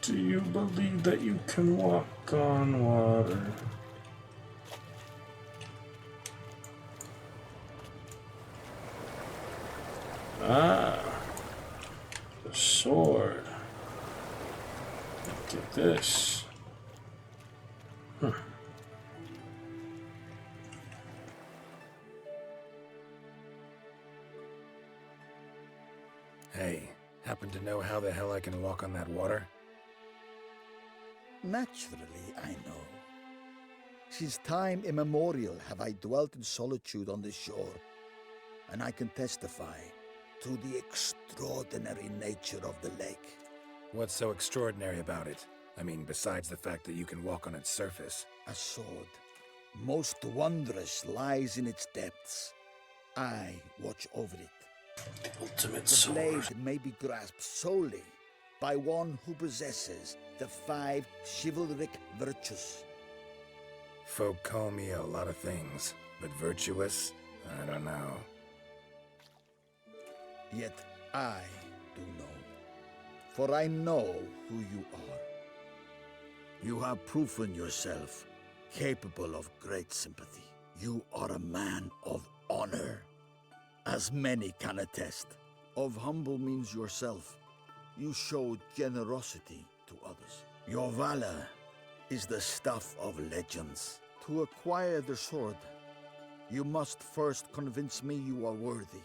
Do you believe that you can walk on water? Ah, the sword. Look at this. Huh. Hey, happen to know how the hell I can walk on that water? Naturally, I know. Since time immemorial have I dwelt in solitude on this shore, and I can testify to the extraordinary nature of the lake. What's so extraordinary about it? I mean, besides the fact that you can walk on its surface. A sword, most wondrous, lies in its depths. I watch over it. Ultimate the sword. blade may be grasped solely by one who possesses the 5 chivalric virtues. Folk call me a lot of things, but virtuous? I don't know. Yet I do know, for I know who you are. You have proven yourself capable of great sympathy. You are a man of honor, as many can attest. Of humble means yourself. You show generosity to others. Your valor is the stuff of legends. To acquire the sword, you must first convince me you are worthy.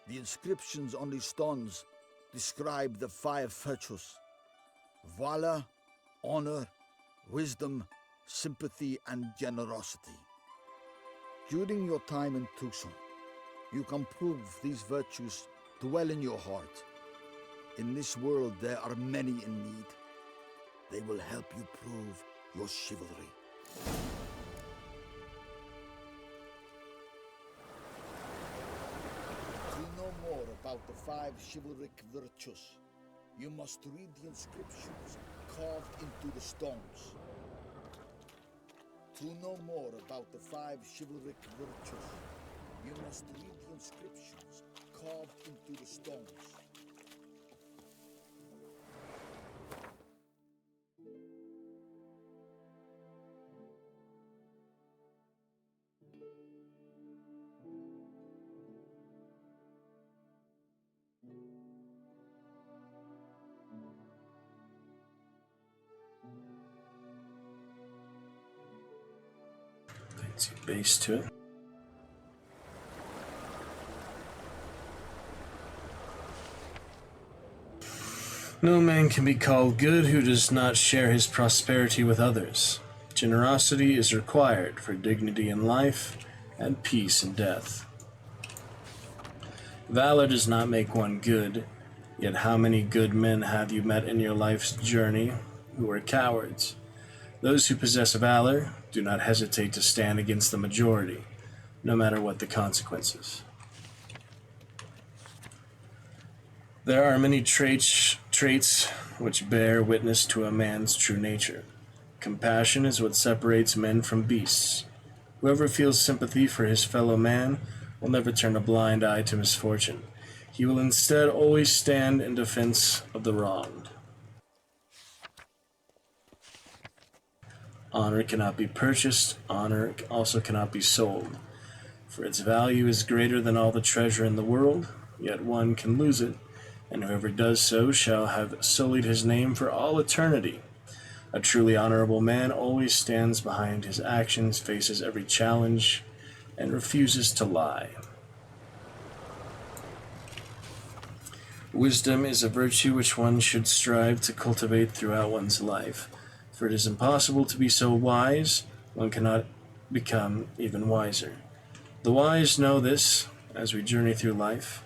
The inscriptions on these stones describe the 5 virtues: valor, honor, wisdom, sympathy, and generosity. During your time in Tucson, you can prove these virtues dwell in your heart. In this world, there are many in need. They will help you prove your chivalry. To know more about the 5 chivalric virtues, you must read the inscriptions carved into the stones. To know more about the 5 chivalric virtues, you must read the inscriptions carved into the stones. Fancy base to it. No man can be called good who does not share his prosperity with others. Generosity is required for dignity in life and peace in death. Valor does not make one good, yet how many good men have you met in your life's journey who are cowards? Those who possess valor do not hesitate to stand against the majority, no matter what the consequences. There are many traits traits which bear witness to a man's true nature. Compassion is what separates men from beasts. Whoever feels sympathy for his fellow man will never turn a blind eye to misfortune. He will instead always stand in defense of the wronged. Honor cannot be purchased. Honor also cannot be sold. For its value is greater than all the treasure in the world, yet one can lose it, and whoever does so shall have sullied his name for all eternity. A truly honorable man always stands behind his actions, faces every challenge, and refuses to lie. Wisdom is a virtue which one should strive to cultivate throughout one's life, for it is impossible to be so wise, one cannot become even wiser. The wise know this as we journey through life.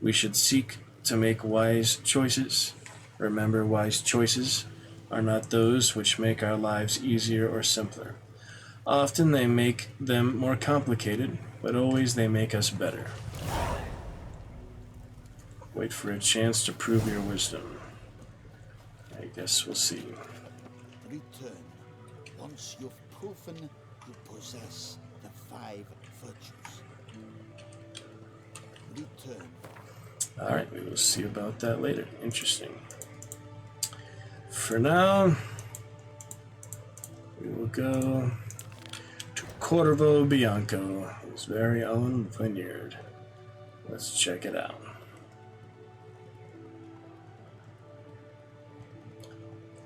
We should seek to make wise choices. Remember, wise choices are not those which make our lives easier or simpler. Often they make them more complicated, but always they make us better. Wait for a chance to prove your wisdom. I guess we'll see. Return once you've proven you possess the 5 virtues. Return. Alright, we will see about that later. Interesting. For now, we will go to Corvo Bianco, his very own vineyard. Let's check it out.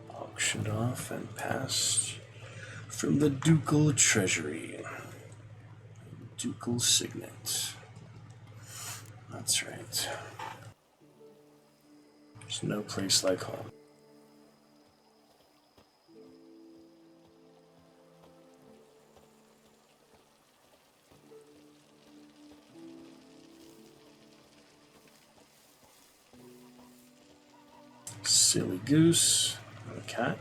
Auctioned off and passed from the ducal treasury. Ducal signet. That's right. There's no place like home. Silly goose. A cat.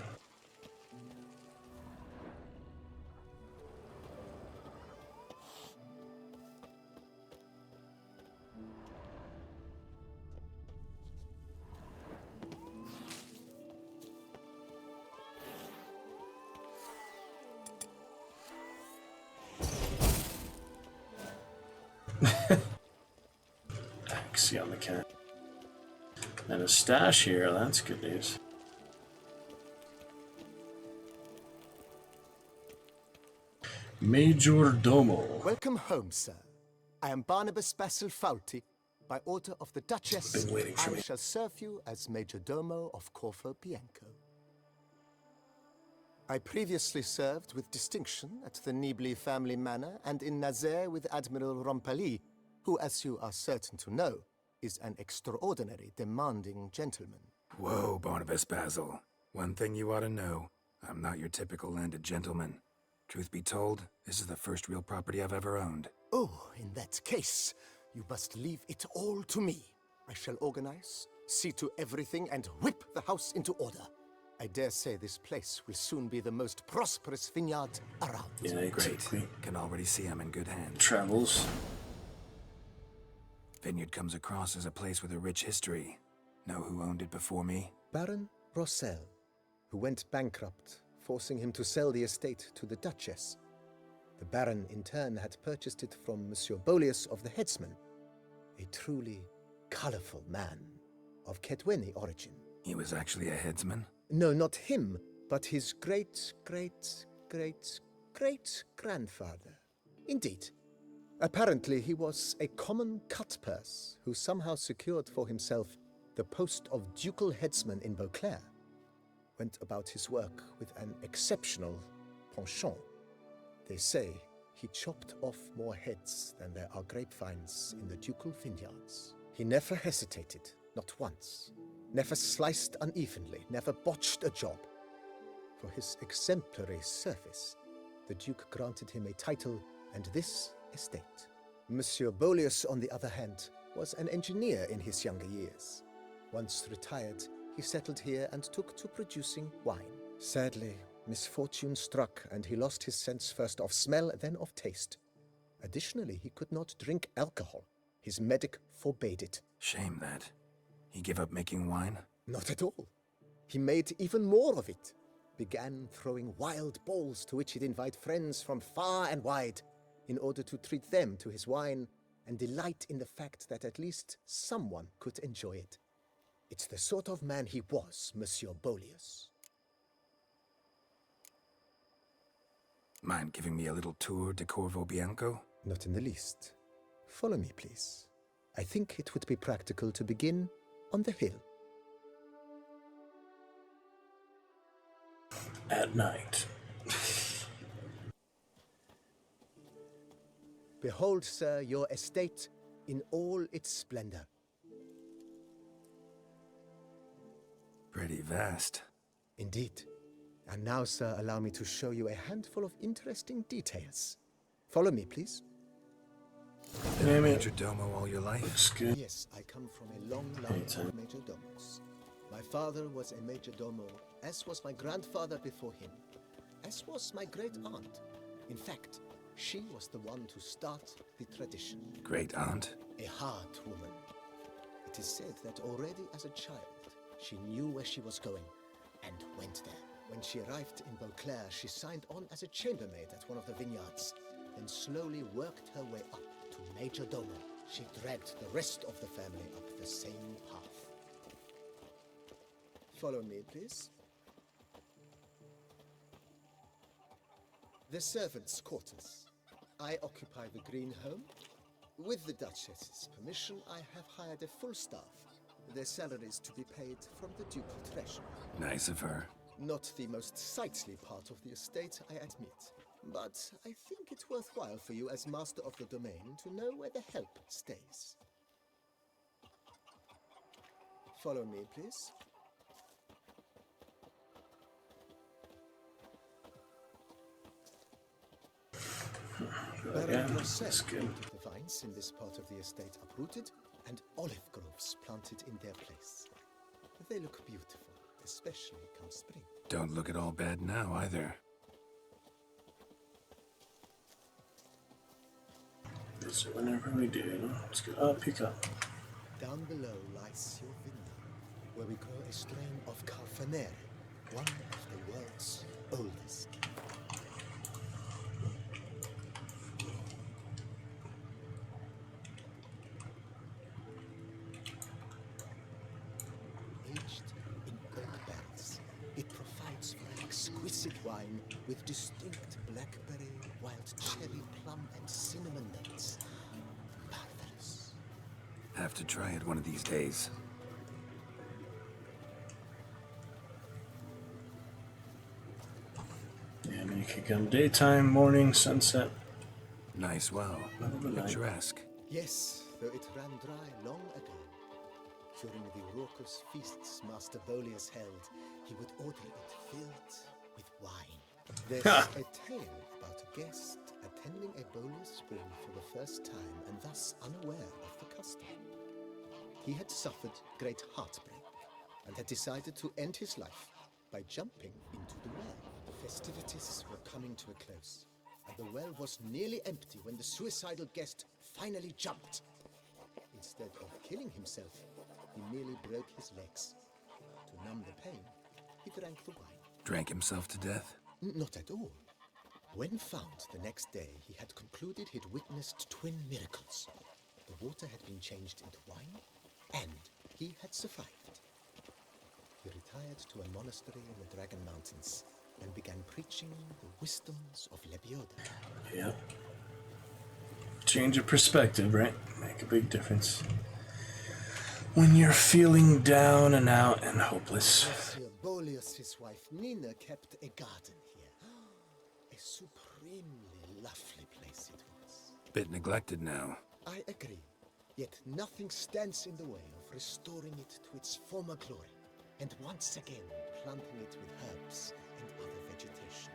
Taxi on the cat. And a stash here, that's good news. Major Domo. Welcome home, sir. I am Barnabas Basil Fauti. By order of the Duchess, Been waiting for I me. shall serve you as Major Domo of Corvo Bianco. I previously served with distinction at the Nibli family manor and in Nazaire with Admiral Rompali, who, as you are certain to know, is an extraordinary, demanding gentleman. Whoa, Barnabas Basil. One thing you ought to know. I'm not your typical landed gentleman. Truth be told, this is the first real property I've ever owned. Oh, in that case, you must leave it all to me. I shall organize, see to everything, and whip the house into order. I dare say this place will soon be the most prosperous vineyard around. Yeah, Great. Can already see I'm in good hands. Travels. Vineyard comes across as a place with a rich history. Know who owned it before me? Baron Rossel, who went bankrupt, forcing him to sell the estate to the Duchess. The Baron, in turn, had purchased it from Monsieur Bolius of the Headsman, a truly colourful man of Ketweni origin. He was actually a headsman? No, not him, but his great-great-great-great-grandfather. Indeed. Apparently, he was a common cutpurse who somehow secured for himself the post of ducal headsman in Beauclair. Went about his work with an exceptional penchant. They say he chopped off more heads than there are grapevines in the ducal vineyards. He never hesitated, not once. Never sliced unevenly, never botched a job. For his exemplary service, the Duke granted him a title and this estate. Monsieur Bolius, on the other hand, was an engineer in his younger years. Once retired, he settled here and took to producing wine. Sadly, misfortune struck and he lost his sense first of smell, then of taste. Additionally, he could not drink alcohol. His medic forbade it. Shame that. He gave up making wine? Not at all. He made even more of it. Began throwing wild balls to which he'd invite friends from far and wide in order to treat them to his wine and delight in the fact that at least someone could enjoy it. It's the sort of man he was, Monsieur Bolius. Mind giving me a little tour de Corvo Bianco? Not in the least. Follow me, please. I think it would be practical to begin on the hill. At night. Behold, sir, your estate in all its splendor. Pretty vast. Indeed. And now, sir, allow me to show you a handful of interesting details. Follow me, please. Major Domo all your life? Yes, I come from a long line of Major Domos. My father was a Major Domo, as was my grandfather before him, as was my great-aunt. In fact, she was the one to start the tradition. Great-aunt? A hard woman. It is said that already as a child, she knew where she was going, and went there. When she arrived in Beauclair, she signed on as a chambermaid at one of the vineyards, then slowly worked her way up to Major Domo. She dragged the rest of the family up the same path. Follow me, please. The servants' quarters. I occupy the green home. With the Duchess's permission, I have hired a full staff. Their salaries to be paid from the ducal treasury. Nice of her. Not the most sightly part of the estate, I admit. But I think it's worthwhile for you as master of the domain to know where the help stays. Follow me, please. Baron Grosset ordered the vines in this part of the estate uprooted and olive groves planted in their place. They look beautiful, especially come spring. Don't look at all bad now, either. So whenever we do, let's go. Oh, pick up. Down below lies your vineyard, where we grow a strain of Carfanere, one of the world's oldest. Aged in oak barrels, it provides for exquisite wine with distinct blackberry, wild cherry, plum, and cinnamon notes. Marvelous. Have to try it one of these days. Yeah, I mean, you could come daytime, morning, sunset. Nice well. Picturesque. Yes, though it ran dry long ago. During the raucous feasts Master Bolius held, he would order it filled with wine. There's a tale about a guest attending a Bolius spring for the first time and thus unaware of the custom. He had suffered great heartbreak and had decided to end his life by jumping into the well. The festivities were coming to a close, and the well was nearly empty when the suicidal guest finally jumped. Instead of killing himself, he merely broke his legs. To numb the pain, he drank the wine. Drank himself to death? Not at all. When found the next day, he had concluded he'd witnessed twin miracles. The water had been changed into wine, and he had survived. He retired to a monastery in the Dragon Mountains and began preaching the wisdoms of Lebioda. Yep. Change of perspective, right? Make a big difference. When you're feeling down and out and hopeless. Monsieur Bolius, his wife Nina, kept a garden here. A supremely lovely place it was. Bit neglected now. I agree. Yet nothing stands in the way of restoring it to its former glory, and once again planting it with herbs and other vegetation.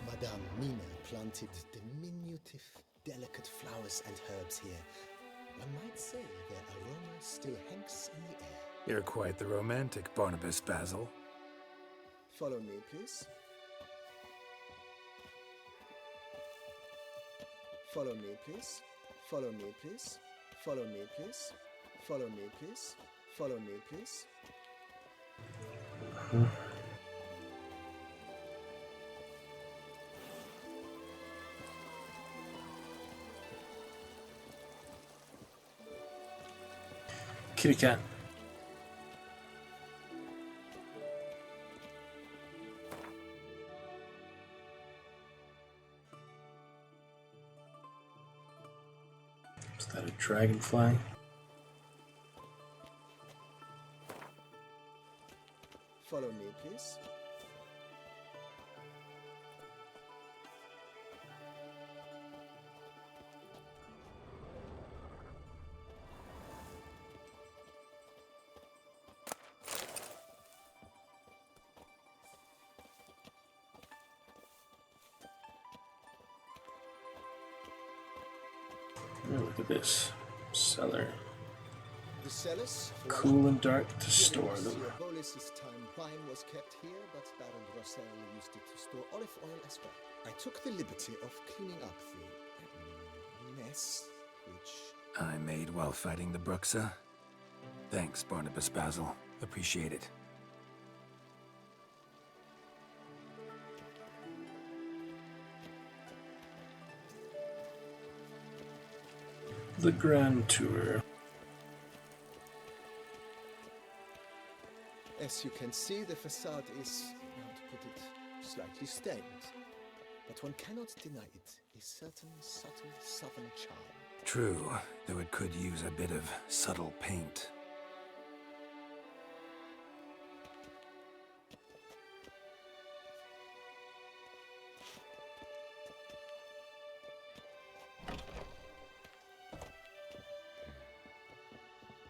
Madame Nina planted diminutive, delicate flowers and herbs here. One might say their aroma still hangs in the air. You're quite the romantic, Barnabas Basil. Follow me, please. Follow me, please. Follow me, please. Follow me, please. Follow me, please. Follow me, please. Kitty cat. Is that a dragonfly? Follow me, please. Oh, look at this. Cellar. The cellars. Cool and dark to store them. Bolis's time wine was kept here, but Baron Rossel used it to store olive oil as well. I took the liberty of cleaning up the mess, which I made while fighting the Bruxa. Thanks, Barnabas Basil. Appreciate it. The Grand Tour. as you can see, the facade is, how to put it, slightly stained. But one cannot deny it, a certain subtle southern charm. True, though it could use a bit of subtle paint.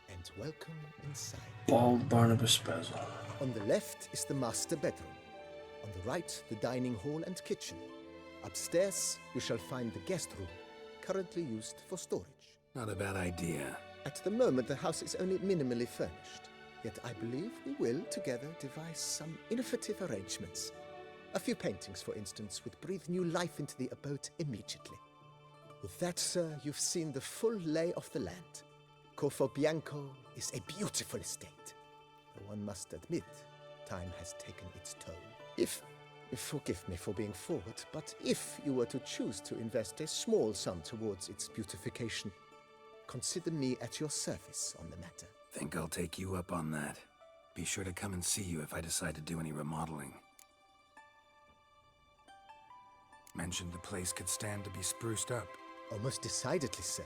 And welcome inside. Bald Barnabas Basil. On the left is the master bedroom. On the right, the dining hall and kitchen. Upstairs, you shall find the guest room, currently used for storage. Not a bad idea. At the moment, the house is only minimally furnished. Yet I believe we will, together, devise some innovative arrangements. A few paintings, for instance, would breathe new life into the abode immediately. With that, sir, you've seen the full lay of the land. Corfo Bianco is a beautiful estate. Though one must admit, time has taken its toll. Forgive me for being forward, but if you were to choose to invest a small sum towards its beautification, consider me at your service on the matter. Think I'll take you up on that. Be sure to come and see you if I decide to do any remodeling. Mentioned the place could stand to be spruced up. Oh, most decidedly, sir.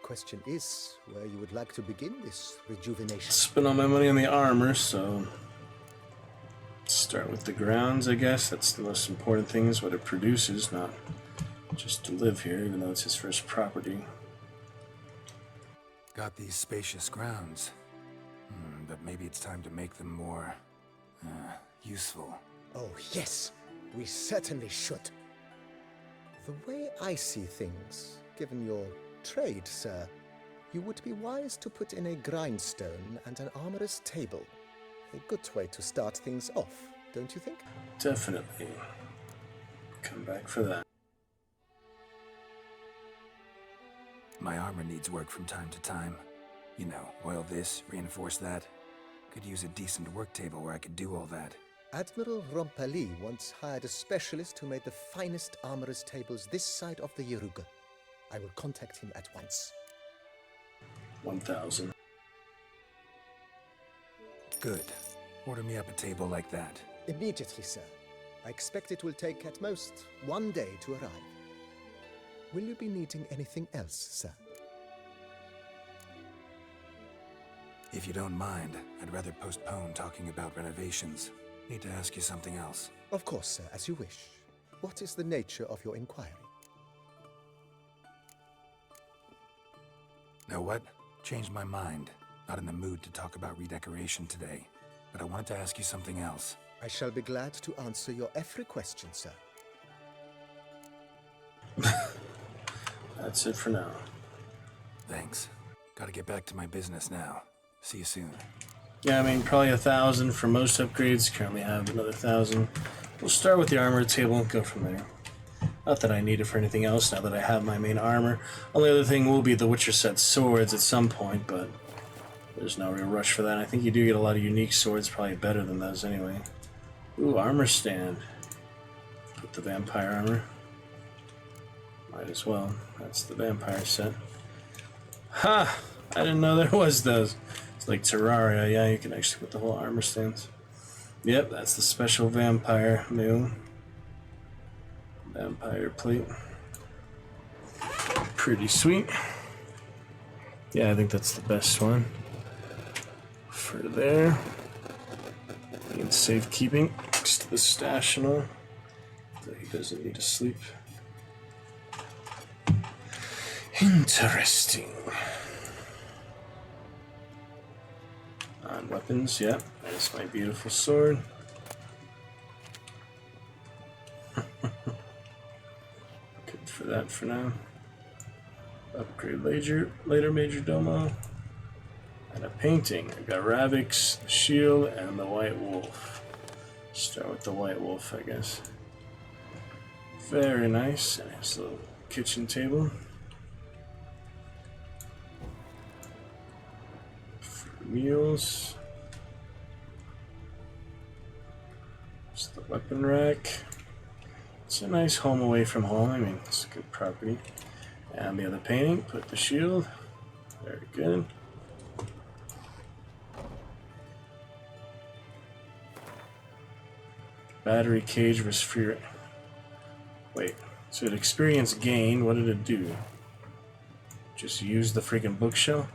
The question is where you would like to begin this rejuvenation. Spend all my money on the armor, so start with the grounds, I guess. That's the most important thing, is what it produces, not just to live here, even though it's his first property. Got these spacious grounds, but maybe it's time to make them more useful. Oh, yes, we certainly should. The way I see things, given your trade, sir, you would be wise to put in a grindstone and an armorer's table. A good way to start things off, don't you think? Definitely. Come back for that. My armor needs work from time to time. You know, oil this, reinforce that. Could use a decent work table where I could do all that. Admiral Rompali once hired a specialist who made the finest armorer's tables this side of the Yaruga. I will contact him at once. 1,000. Good. Order me up a table like that. Immediately, sir. I expect it will take at most 1 day to arrive. Will you be needing anything else, sir? If you don't mind, I'd rather postpone talking about renovations. Need to ask you something else. Of course, sir, as you wish. What is the nature of your inquiry? Know what? Changed my mind. Not in the mood to talk about redecoration today. But I wanted to ask you something else. I shall be glad to answer your every question, sir. That's it for now. Thanks. Gotta get back to my business now. See you soon. Yeah, I mean, probably 1,000 for most upgrades. Currently have another 1,000. We'll start with the armor table and go from there. Not that I need it for anything else now that I have my main armor. Only other thing will be the Witcher set swords at some point, but there's no real rush for that. I think you do get a lot of unique swords, probably better than those anyway. Ooh, armor stand. Put the vampire armor. Might as well. That's the vampire set. Ha! I didn't know there was those. It's like Terraria. Yeah, you can actually put the whole armor stands. Yep, that's the special vampire new. Vampire plate. Pretty sweet. Yeah, I think that's the best one. For there. And safekeeping next to the stash and all. So he doesn't need to sleep. Interesting. On weapons, yep. There's my beautiful sword. Good for that for now. Upgrade later Major Domo. And a painting. I got Ravix, the shield, and the White Wolf. Start with the White Wolf, I guess. Very nice. Nice little kitchen table. For meals. Just the weapon rack. It's a nice home away from home. I mean, it's a good property. And the other painting, put the shield. Very good. Battery cage was free. Wait, so it experienced gain. What did it do? Just use the freaking bookshelf?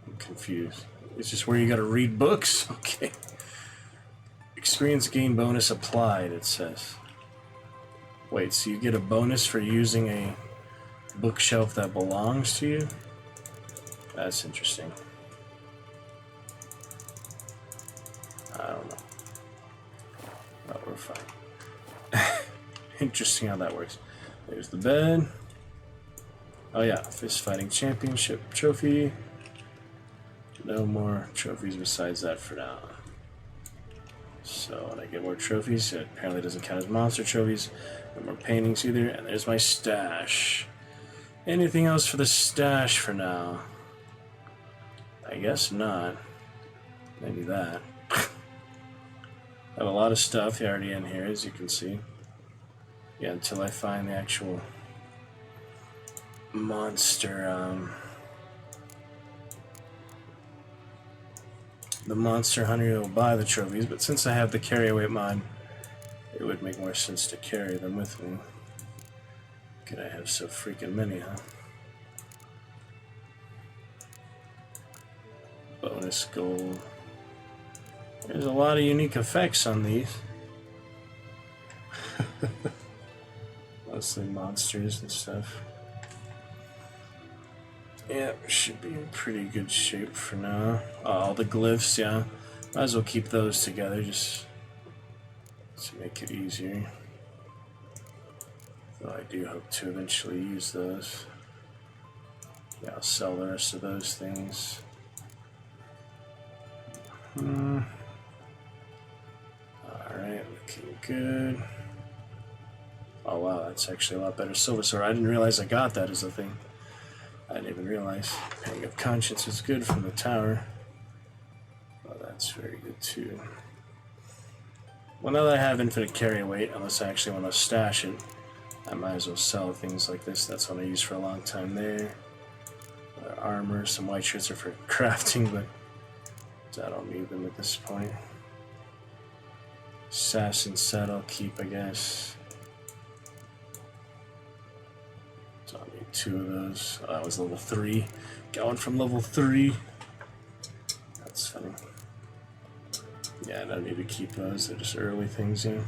I'm confused. It's just where you gotta read books? Okay. Experience gain bonus applied, it says. Wait, so you get a bonus for using a bookshelf that belongs to you? That's interesting. I don't know. But we're fine. Interesting how that works. There's the bed. Oh yeah, fist fighting championship trophy. No more trophies besides that for now. So when I get more trophies, it apparently doesn't count as monster trophies. No more paintings either. And there's my stash. Anything else for the stash for now? I guess not. Maybe that. I have a lot of stuff already in here, as you can see. Yeah, until I find the actual monster, the monster hunter who will buy the trophies, but since I have the carry weight mod, it would make more sense to carry them with me. Could I have so freaking many, huh? Bonus gold. There's a lot of unique effects on these. Mostly monsters and stuff. Yeah, should be in pretty good shape for now. All the glyphs, yeah. Might as well keep those together just to make it easier. Though I do hope to eventually use those. Yeah, I'll sell the rest of those things. Alright, looking good. Oh wow, that's actually a lot better silver sword. I didn't realize I got that as a thing. I didn't even realize. Pang of Conscience is good from the tower. Oh, that's very good too. Well, now that I have infinite carry weight, unless I actually want to stash it, I might as well sell things like this. That's what I used for a long time there. Armor, some white shirts are for crafting, but I don't need them at this point. Assassin set I'll keep, I guess. So I'll need 2 of those. Oh, that was level 3. Going from level 3. That's funny. Yeah, I don't need to keep those. They're just early things, yeah.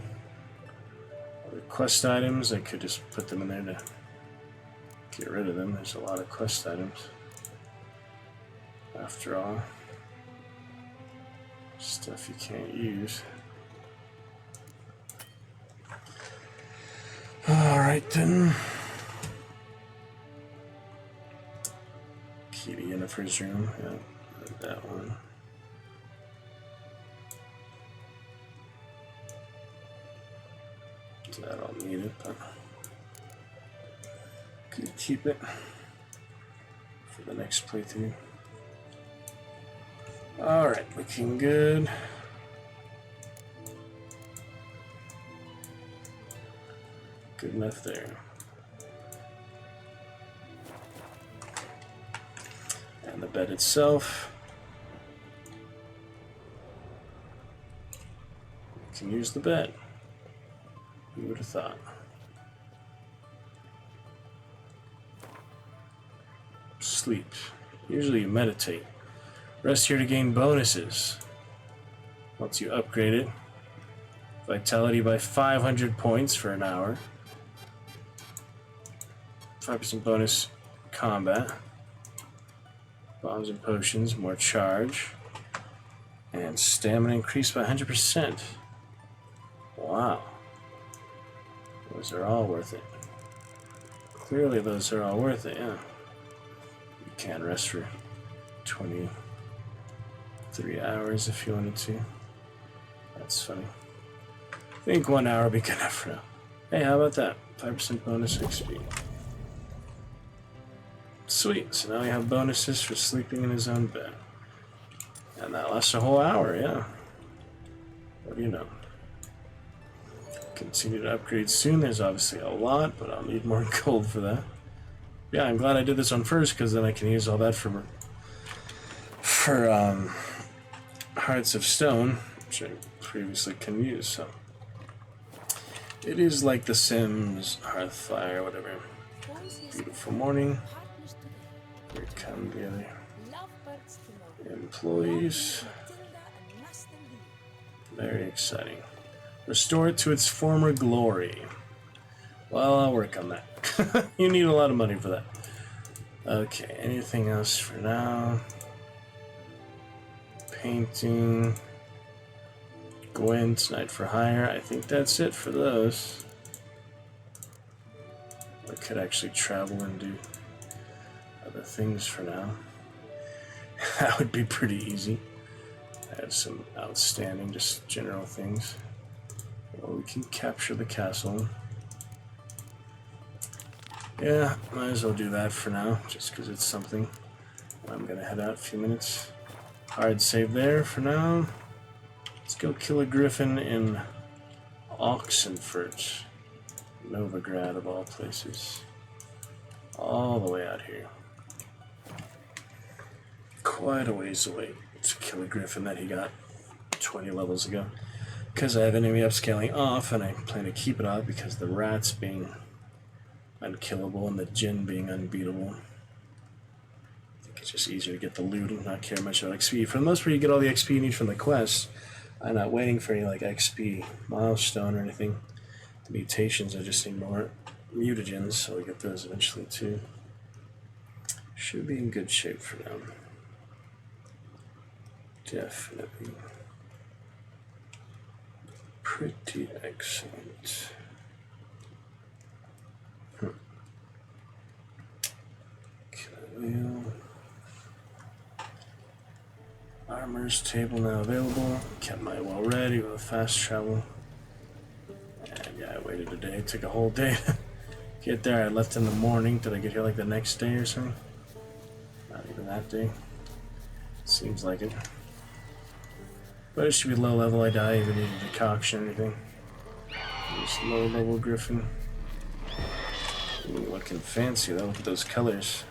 Other quest items, I could just put them in there to get rid of them. There's a lot of quest items. After all. Stuff you can't use. Alright then. Key to Yennefer's room. Yeah, that one. I don't need it, but Could keep it for the next playthrough. Alright, looking good. Good enough there. And the bed itself. You can use the bed. Who would have thought? Sleep. Usually you meditate. Rest here to gain bonuses. Once you upgrade it. Vitality by 500 points for an hour. 5% bonus combat. Bombs and potions, more charge. And stamina increased by 100%. Wow. Those are all worth it. Clearly those are all worth it, yeah. You can rest for 23 hours if you wanted to. That's funny. I think 1 hour would be good enough for now. Hey, how about that? 5% bonus XP. Sweet, so now we have bonuses for sleeping in his own bed. And that lasts a whole hour, yeah. What do you know? Continue to upgrade soon. There's obviously a lot, but I'll need more gold for that. Yeah, I'm glad I did this one first, because then I can use all that for Hearts of Stone, which I previously couldn't use, so. It is like The Sims, Hearthfire, whatever. Beautiful morning. Here come the other employees. Very exciting. Restore it to its former glory. Well, I'll work on that. You need a lot of money for that. Okay, anything else for now? Painting. Gwent, Night for Hire. I think that's it for those. I could actually travel and do other things for now. That would be pretty easy. I have some outstanding, just general things. Well, we can capture the castle. Yeah, might as well do that for now, just because it's something. I'm gonna head out a few minutes. Hard save there for now. Let's go kill a griffin in Oxenfurt, Novigrad of all places. All the way out here. Quite a ways away to kill a griffin that he got 20 levels ago. Because I have enemy upscaling off, and I plan to keep it off because the rats being unkillable and the djinn being unbeatable. I think it's just easier to get the loot and not care much about XP. For the most part, you get all the XP you need from the quests. I'm not waiting for any like XP milestone or anything. The mutations, I just need more mutagens, so we get those eventually too. Should be in good shape for now. Definitely. Pretty excellent. Wheel. Armor's table now available. Kept my well ready with a fast travel. And yeah, I waited a day. It took a whole day to get there. I left in the morning. Did I get here like the next day or something? Not even that day. Seems like it. But it should be low level. I doubt I even need a decoction or anything. Just low level griffin. Ooh, looking fancy though. Look at those colors.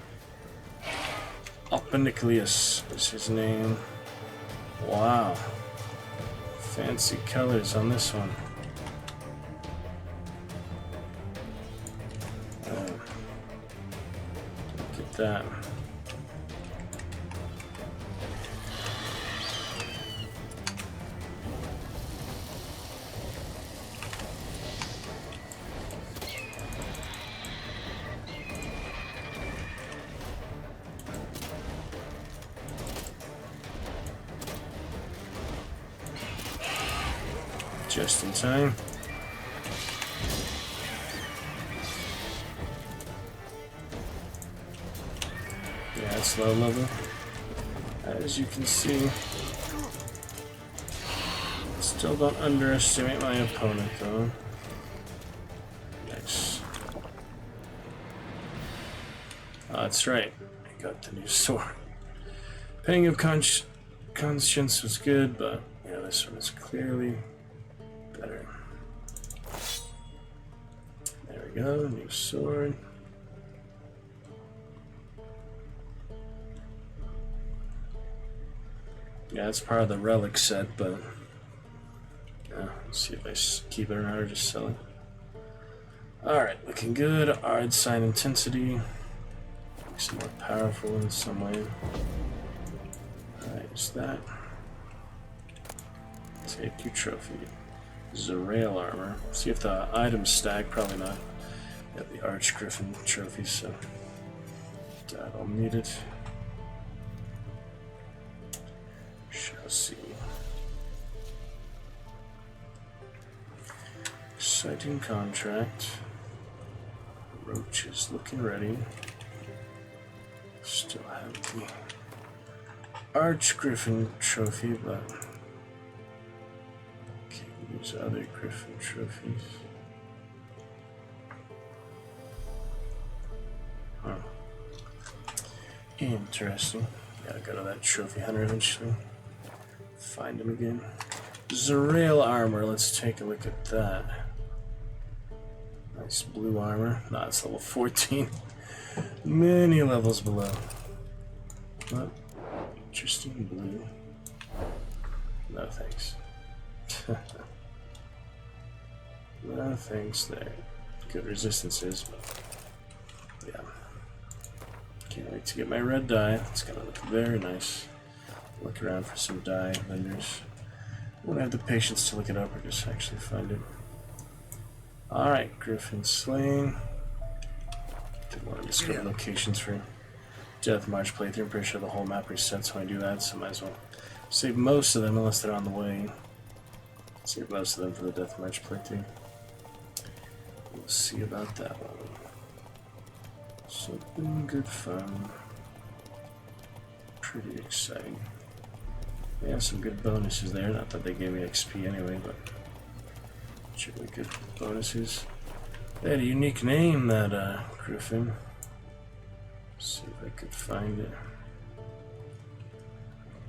Oppeniclius is his name. Wow. Fancy colors on this one. Look at that. Just in time. Yeah, it's low level. As you can see. Still don't underestimate my opponent though. Nice. That's right. I got the new sword. Pang of Conscience was good, but yeah, this one is clearly better. There we go, new sword. Yeah, it's part of the relic set, but yeah, let's see if I keep it or not or just sell it. Alright, looking good. Ard sign intensity. Makes it more powerful in some way. Alright, is that? Take your trophy. Zerail armor. See if the items stack, probably not. Got the Arch Griffin trophy, so I'll need it. Shall see. Exciting contract. Roach is looking ready. Still have the Arch Griffin trophy, but can't use other Griffin trophies. Huh. Interesting. Gotta go to that trophy hunter eventually. Find him again. Zerail armor, let's take a look at that. Nice blue armor. Nah, it's level 14. Many levels below. But interesting blue. No thanks. No thanks there. Good resistances, but yeah. Can't wait to get my red dye. It's gonna look very nice. Look around for some dye vendors. Won't have the patience to look it up or just actually find it. Alright, Griffin Slain. Didn't want to discover locations for Death March playthrough. I'm pretty sure the whole map resets when I do that, so might as well save most of them unless they're on the way. Save most of them for the Death March playthrough. We'll see about that one. Something good fun. Pretty exciting. Yeah, some good bonuses there. Not that they gave me XP anyway, but surely good bonuses. They had a unique name, that Griffin. Let's see if I could find it. I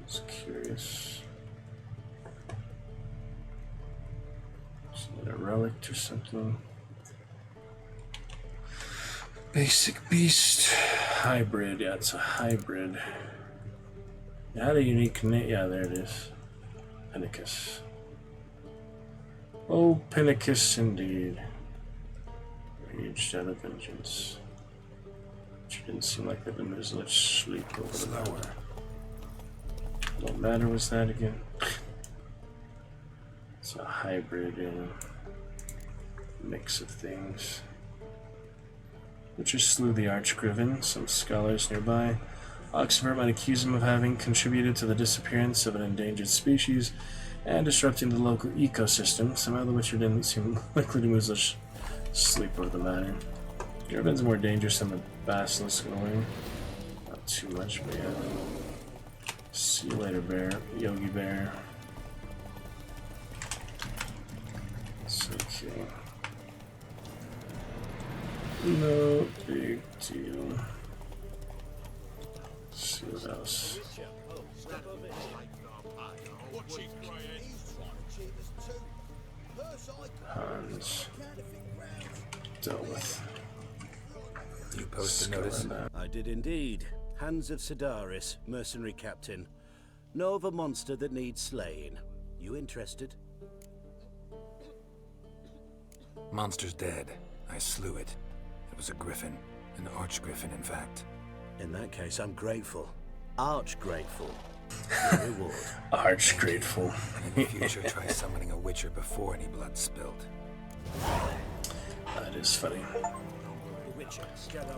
was curious. Is it a relic or something? Basic Beast. Hybrid. Yeah, it's a hybrid. It had a unique name. Yeah, there it is. Pinnacus. Oh, Pinnacus indeed. Raged out of vengeance. Which didn't seem like they've been as much sleep over the hour. What matter was that again? It's a hybrid mix of things. Witcher slew the Archgriffin. Some scholars nearby. Oxford might accuse him of having contributed to the disappearance of an endangered species and disrupting the local ecosystem. Somehow the Witcher didn't seem likely to lose much sleep over the matter. Griffin's more dangerous than the Basilisk in a way. Not too much, but yeah. See you later, Bear. Yogi Bear. It's okay. No big deal. Let's see what else. Hans. Dealt with. You post a notice? I did indeed. Hans of Sidaris, mercenary captain. Know of a monster that needs slaying. You interested? Monster's dead. I slew it. It was a griffin. An archgriffin, in fact. In that case, I'm grateful. Arch grateful. Your reward. Arch grateful. In the future, try summoning a witcher before any blood's spilled. That is funny.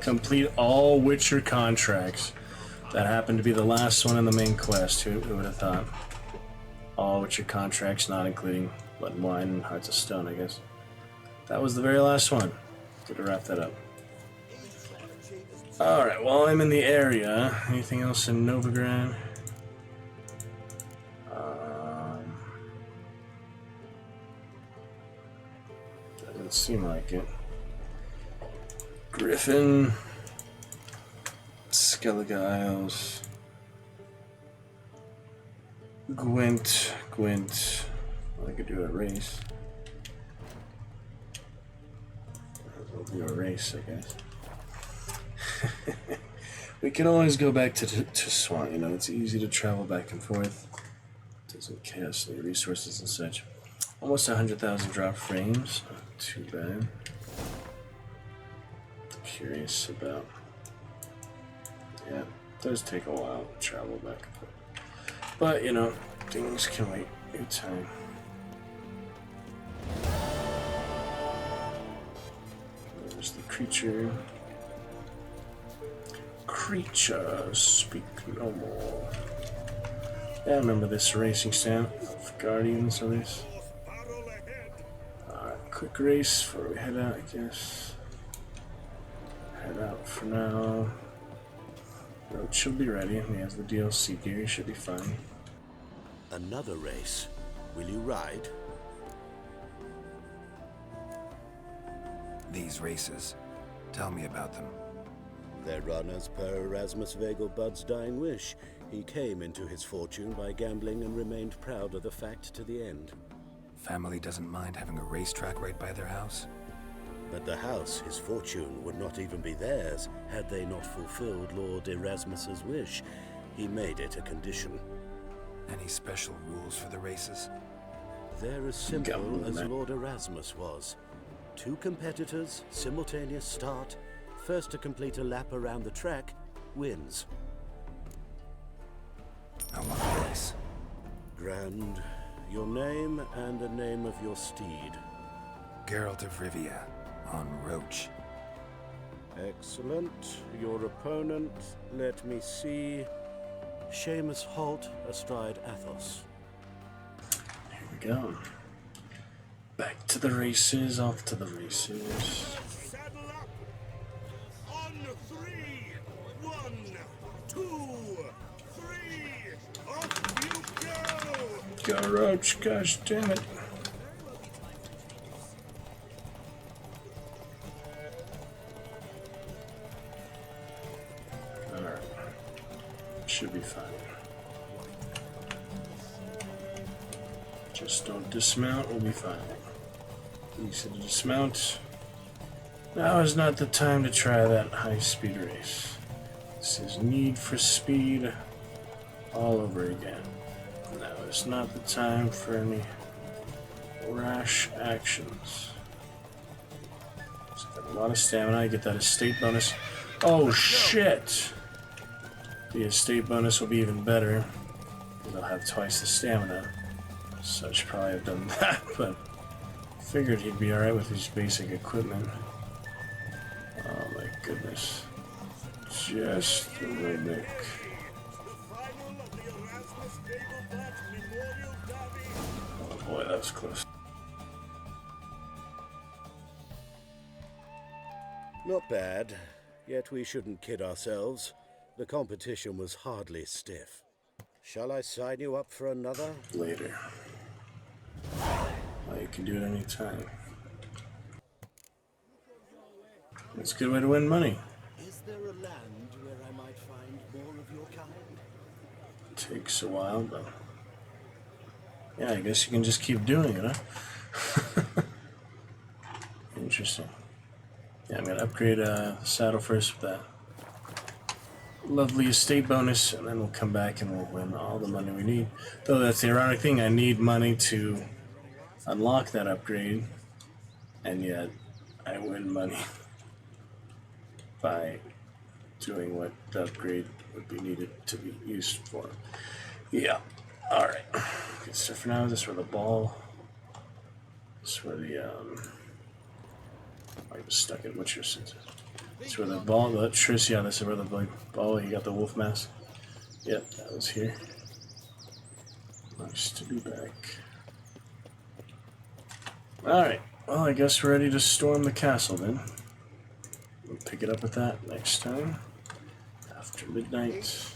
Complete all Witcher contracts. That happened to be the last one in the main quest. Who would have thought? All Witcher contracts, not including Blood and Wine and Hearts of Stone, I guess. That was the very last one. Good to wrap that up. Alright, while I'm in the area, anything else in Novigrad? Doesn't seem like it. Griffin. Skellige Isles. Gwent. I could do a race. We'll do a race, I guess. We can always go back to Swan, you know, it's easy to travel back and forth. Doesn't cost any resources and such. Almost 100,000 drop frames. Not too bad. Curious about. Yeah, it does take a while to travel back and forth. But, you know, things can wait. Good time. There's the creature. Creatures speak no more. Yeah, I remember this racing stand of Guardians of this. Alright, quick race before we head out, I guess. Head out for now. Road should be ready. We have the DLC gear, should be fine. Another race. Will you ride? These races. Tell me about them. They're run as per Erasmus Vegelbud's dying wish. He came into his fortune by gambling and remained proud of the fact to the end. Family doesn't mind having a racetrack right by their house? But the house, his fortune, would not even be theirs had they not fulfilled Lord Erasmus's wish. He made it a condition. Any special rules for the races? They're as simple as Lord Erasmus was. 2 competitors, simultaneous start. First to complete a lap around the track wins. I want a race. Grand. Your name and the name of your steed. Geralt of Rivia, on Roach. Excellent. Your opponent, let me see. Seamus Holt astride Athos. Here we go. Back to the races, off to the races. Saddle up! On 3! 1, 2, 3! Off you go! Go, Roach, gosh damn it. Alright. Should be fine. Just don't dismount, we'll be fine. Easy to dismount. Now is not the time to try that high-speed race. This is Need for Speed all over again. Now is not the time for any rash actions. Just got a lot of stamina. I get that estate bonus. Oh shit! The estate bonus will be even better because I'll have twice the stamina. So I should probably have done that, but figured he'd be alright with his basic equipment. Oh my goodness. Just a little bit. Oh boy, that was close. Not bad, yet we shouldn't kid ourselves. The competition was hardly stiff. Shall I sign you up for another? Later. Well, you can do it any time. It's a good way to win money. Is there a land where I might find more of your kind? Takes a while, but yeah, I guess you can just keep doing it, huh? Interesting. Yeah, I'm gonna upgrade saddle first with that lovely estate bonus, and then we'll come back and we'll win all the money we need. Though that's the ironic thing, I need money to unlock that upgrade, and yet I win money by doing what the upgrade would be needed to be used for. Yeah, alright. Good stuff for now. This is where the ball, this is where the I just stuck it. What's your sense? It's where the ball, the Triss, yeah, this is where the ball, you got the wolf mask. Yep, that was here. Nice to be back. Alright, well, I guess we're ready to storm the castle then. We'll pick it up with that next time. After midnight.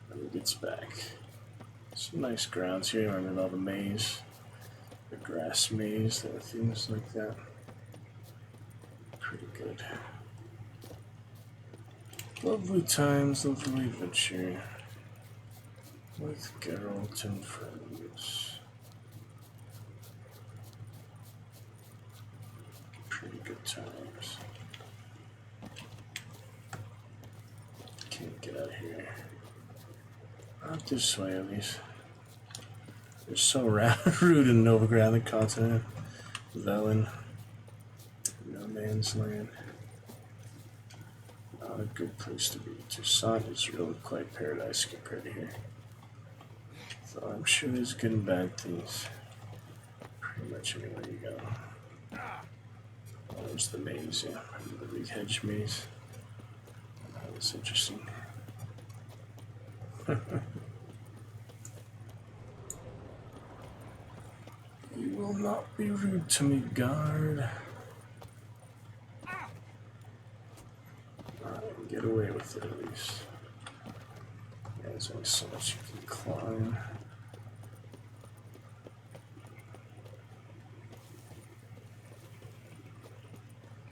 When he gets back. Some nice grounds here. I remember all the maze. The grass maze, there are things like that. Pretty good. Lovely times, lovely adventure. With Geralt and friends. Pretty good times. Can't get out of here. Not this way, at least. They're so rude in Novigrad, the continent. Velen. No man's land. Not a good place to be. Toussaint is really quite paradise compared to here. So I'm sure there's good and bad things. Pretty much anywhere you go. Oh, there's the maze, yeah. The big hedge maze. That was interesting. You will not be rude to me, guard. Get away with it at least. Yeah, there's only so much you can climb.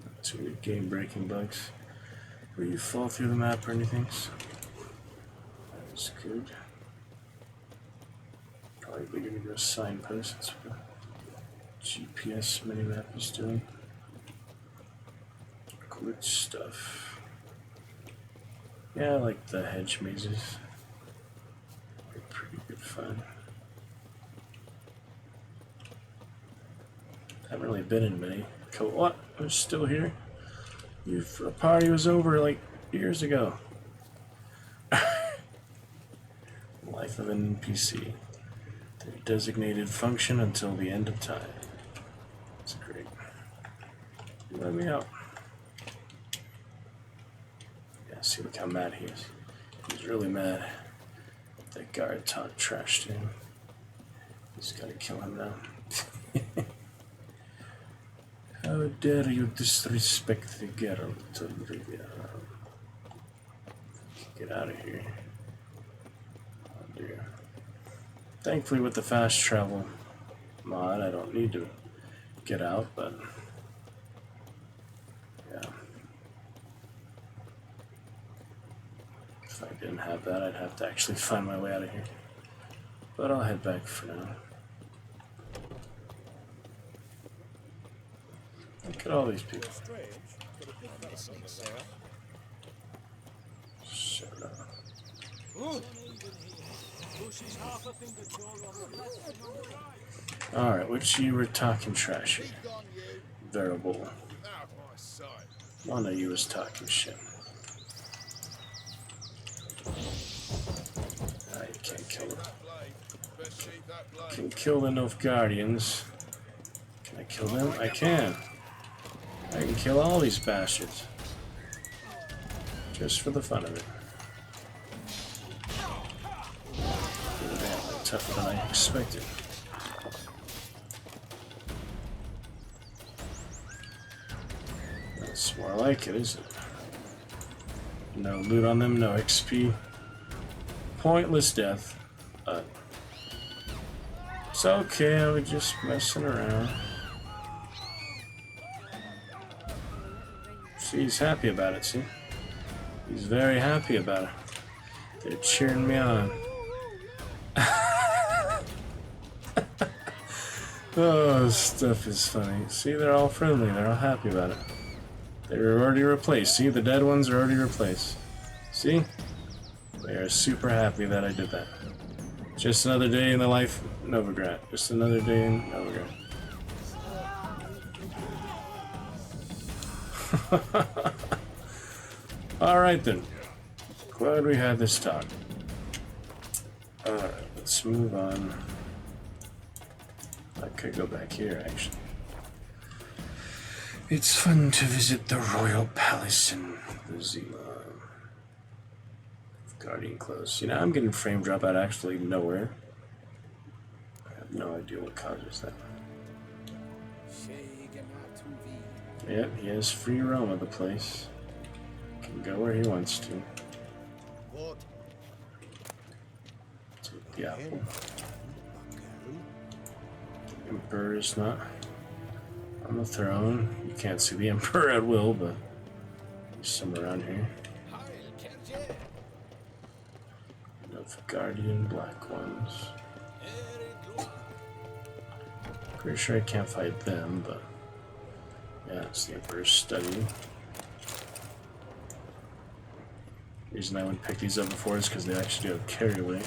Not too many game-breaking bugs. Where you fall through the map or anything. So that is good. Probably gonna go signpost. That's what the GPS minimap is doing. Good stuff. Yeah, I like the hedge mazes. They're pretty good fun. Haven't really been in many. What? I'm still here? The party was over like years ago. Life of an NPC. Their designated function until the end of time. That's great. Let me out. Yeah, see, look how mad he is. He's really mad. That guard talked trash to him. He's gotta kill him now. How dare you disrespect the Geralt of Rivia? Get out of here. Oh dear. Thankfully with the fast travel mod, I don't need to get out, but yeah. If I didn't have that, I'd have to actually find my way out of here. But I'll head back for now. Look at all these people. Shut up. Alright, which you were talking trash here? Variable. One of you was talking shit. You can't kill them. Can kill the Nilfgaardians. Can I kill them? I can. I can kill all these bastards. Just for the fun of it. Damn, tougher than I expected. That's more like it, isn't it? No loot on them, no XP. Pointless death. It's okay, I was just messing around. See, he's happy about it, see? He's very happy about it. They're cheering me on. Oh, this stuff is funny. See, they're all friendly, they're all happy about it. They were already replaced. See, the dead ones are already replaced. See? They are super happy that I did that. Just another day in the life of Novigrad. Just another day in Novigrad. Alright then. Glad we had this talk. Alright, let's move on. I could go back here, actually. It's fun to visit the Royal Palace in Zima. Guardian close. You know, I'm getting frame drop out actually nowhere. I have no idea what causes that. Yep, he has free roam of the place. Can go where he wants to. Take the apple. The Emperor is not on the throne. You can't see the Emperor at will, but he's somewhere around here. Guardian black ones. Pretty sure I can't fight them, but yeah, it's the Emperor's Study. The reason I wouldn't pick these up before is because they actually do have carry away.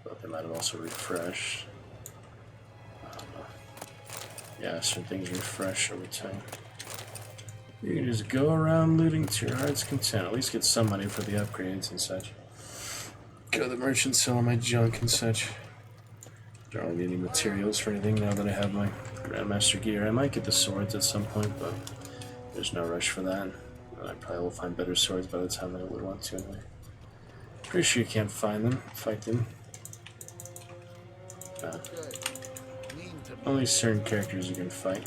But they might have also refreshed. I don't know. Yeah, certain things refresh over time. You can just go around looting to your heart's content. At least get some money for the upgrades and such. Go to the merchant, sell all my junk and such. Don't really need any materials for anything now that I have my Grandmaster gear. I might get the swords at some point, but there's no rush for that. And I probably will find better swords by the time I would want to anyway. Pretty sure you can't find them, fight them. Only certain characters you can fight.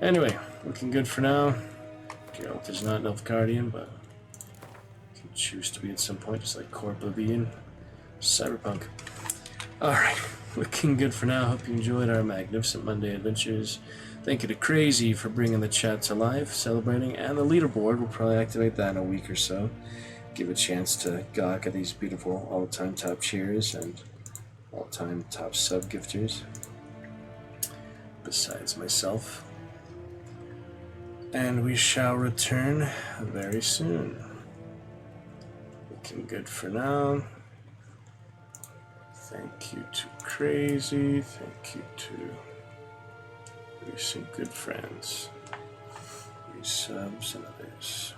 Anyway, looking good for now. Geralt is not an Elf Guardian, but can choose to be at some point, just like Core Oblivion, Cyberpunk. Alright, looking good for now. Hope you enjoyed our Magnificent Monday adventures. Thank you to Crazy for bringing the chat to life, celebrating, and the leaderboard. We'll probably activate that in a week or so. Give a chance to gawk at these beautiful all-time top cheers and all-time top sub-gifters, besides myself. And we shall return very soon. Looking good for now. Thank you to Crazy. Thank you to recent good friends. Resubs and others.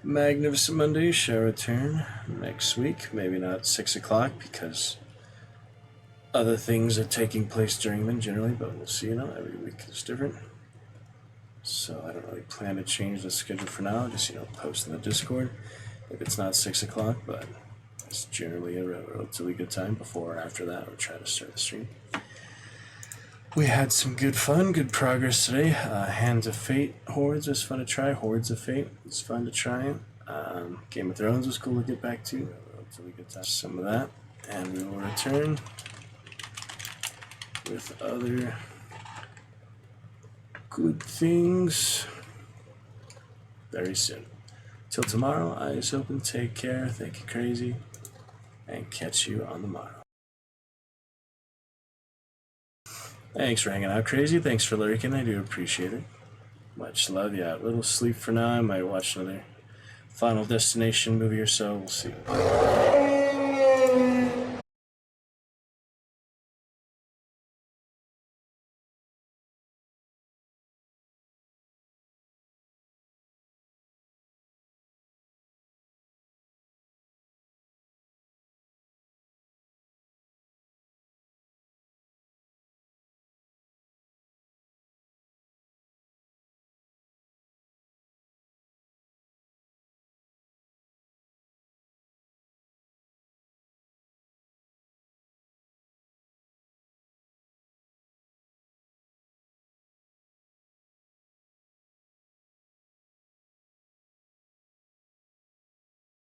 Magnificent Monday shall return next week. Maybe not 6 o'clock because other things are taking place during them generally, but we'll see, every week is different. So I don't really plan to change the schedule for now, just, post in the Discord if it's not 6 o'clock, but it's generally a relatively good time. Before or after that, we'll try to start the stream. We had some good fun, good progress today. Hands of Fate Hordes was fun to try. Hordes of Fate was fun to try. Game of Thrones was cool to get back to. Relatively good time. Some of that. And we will return with other good things very soon. Till tomorrow, eyes open, take care, thank you Crazy, and catch you on the morrow. Thanks for hanging out, Crazy. Thanks for lurking, I do appreciate it. Much love, yeah. A little sleep for now. I might watch another Final Destination movie or so, we'll see.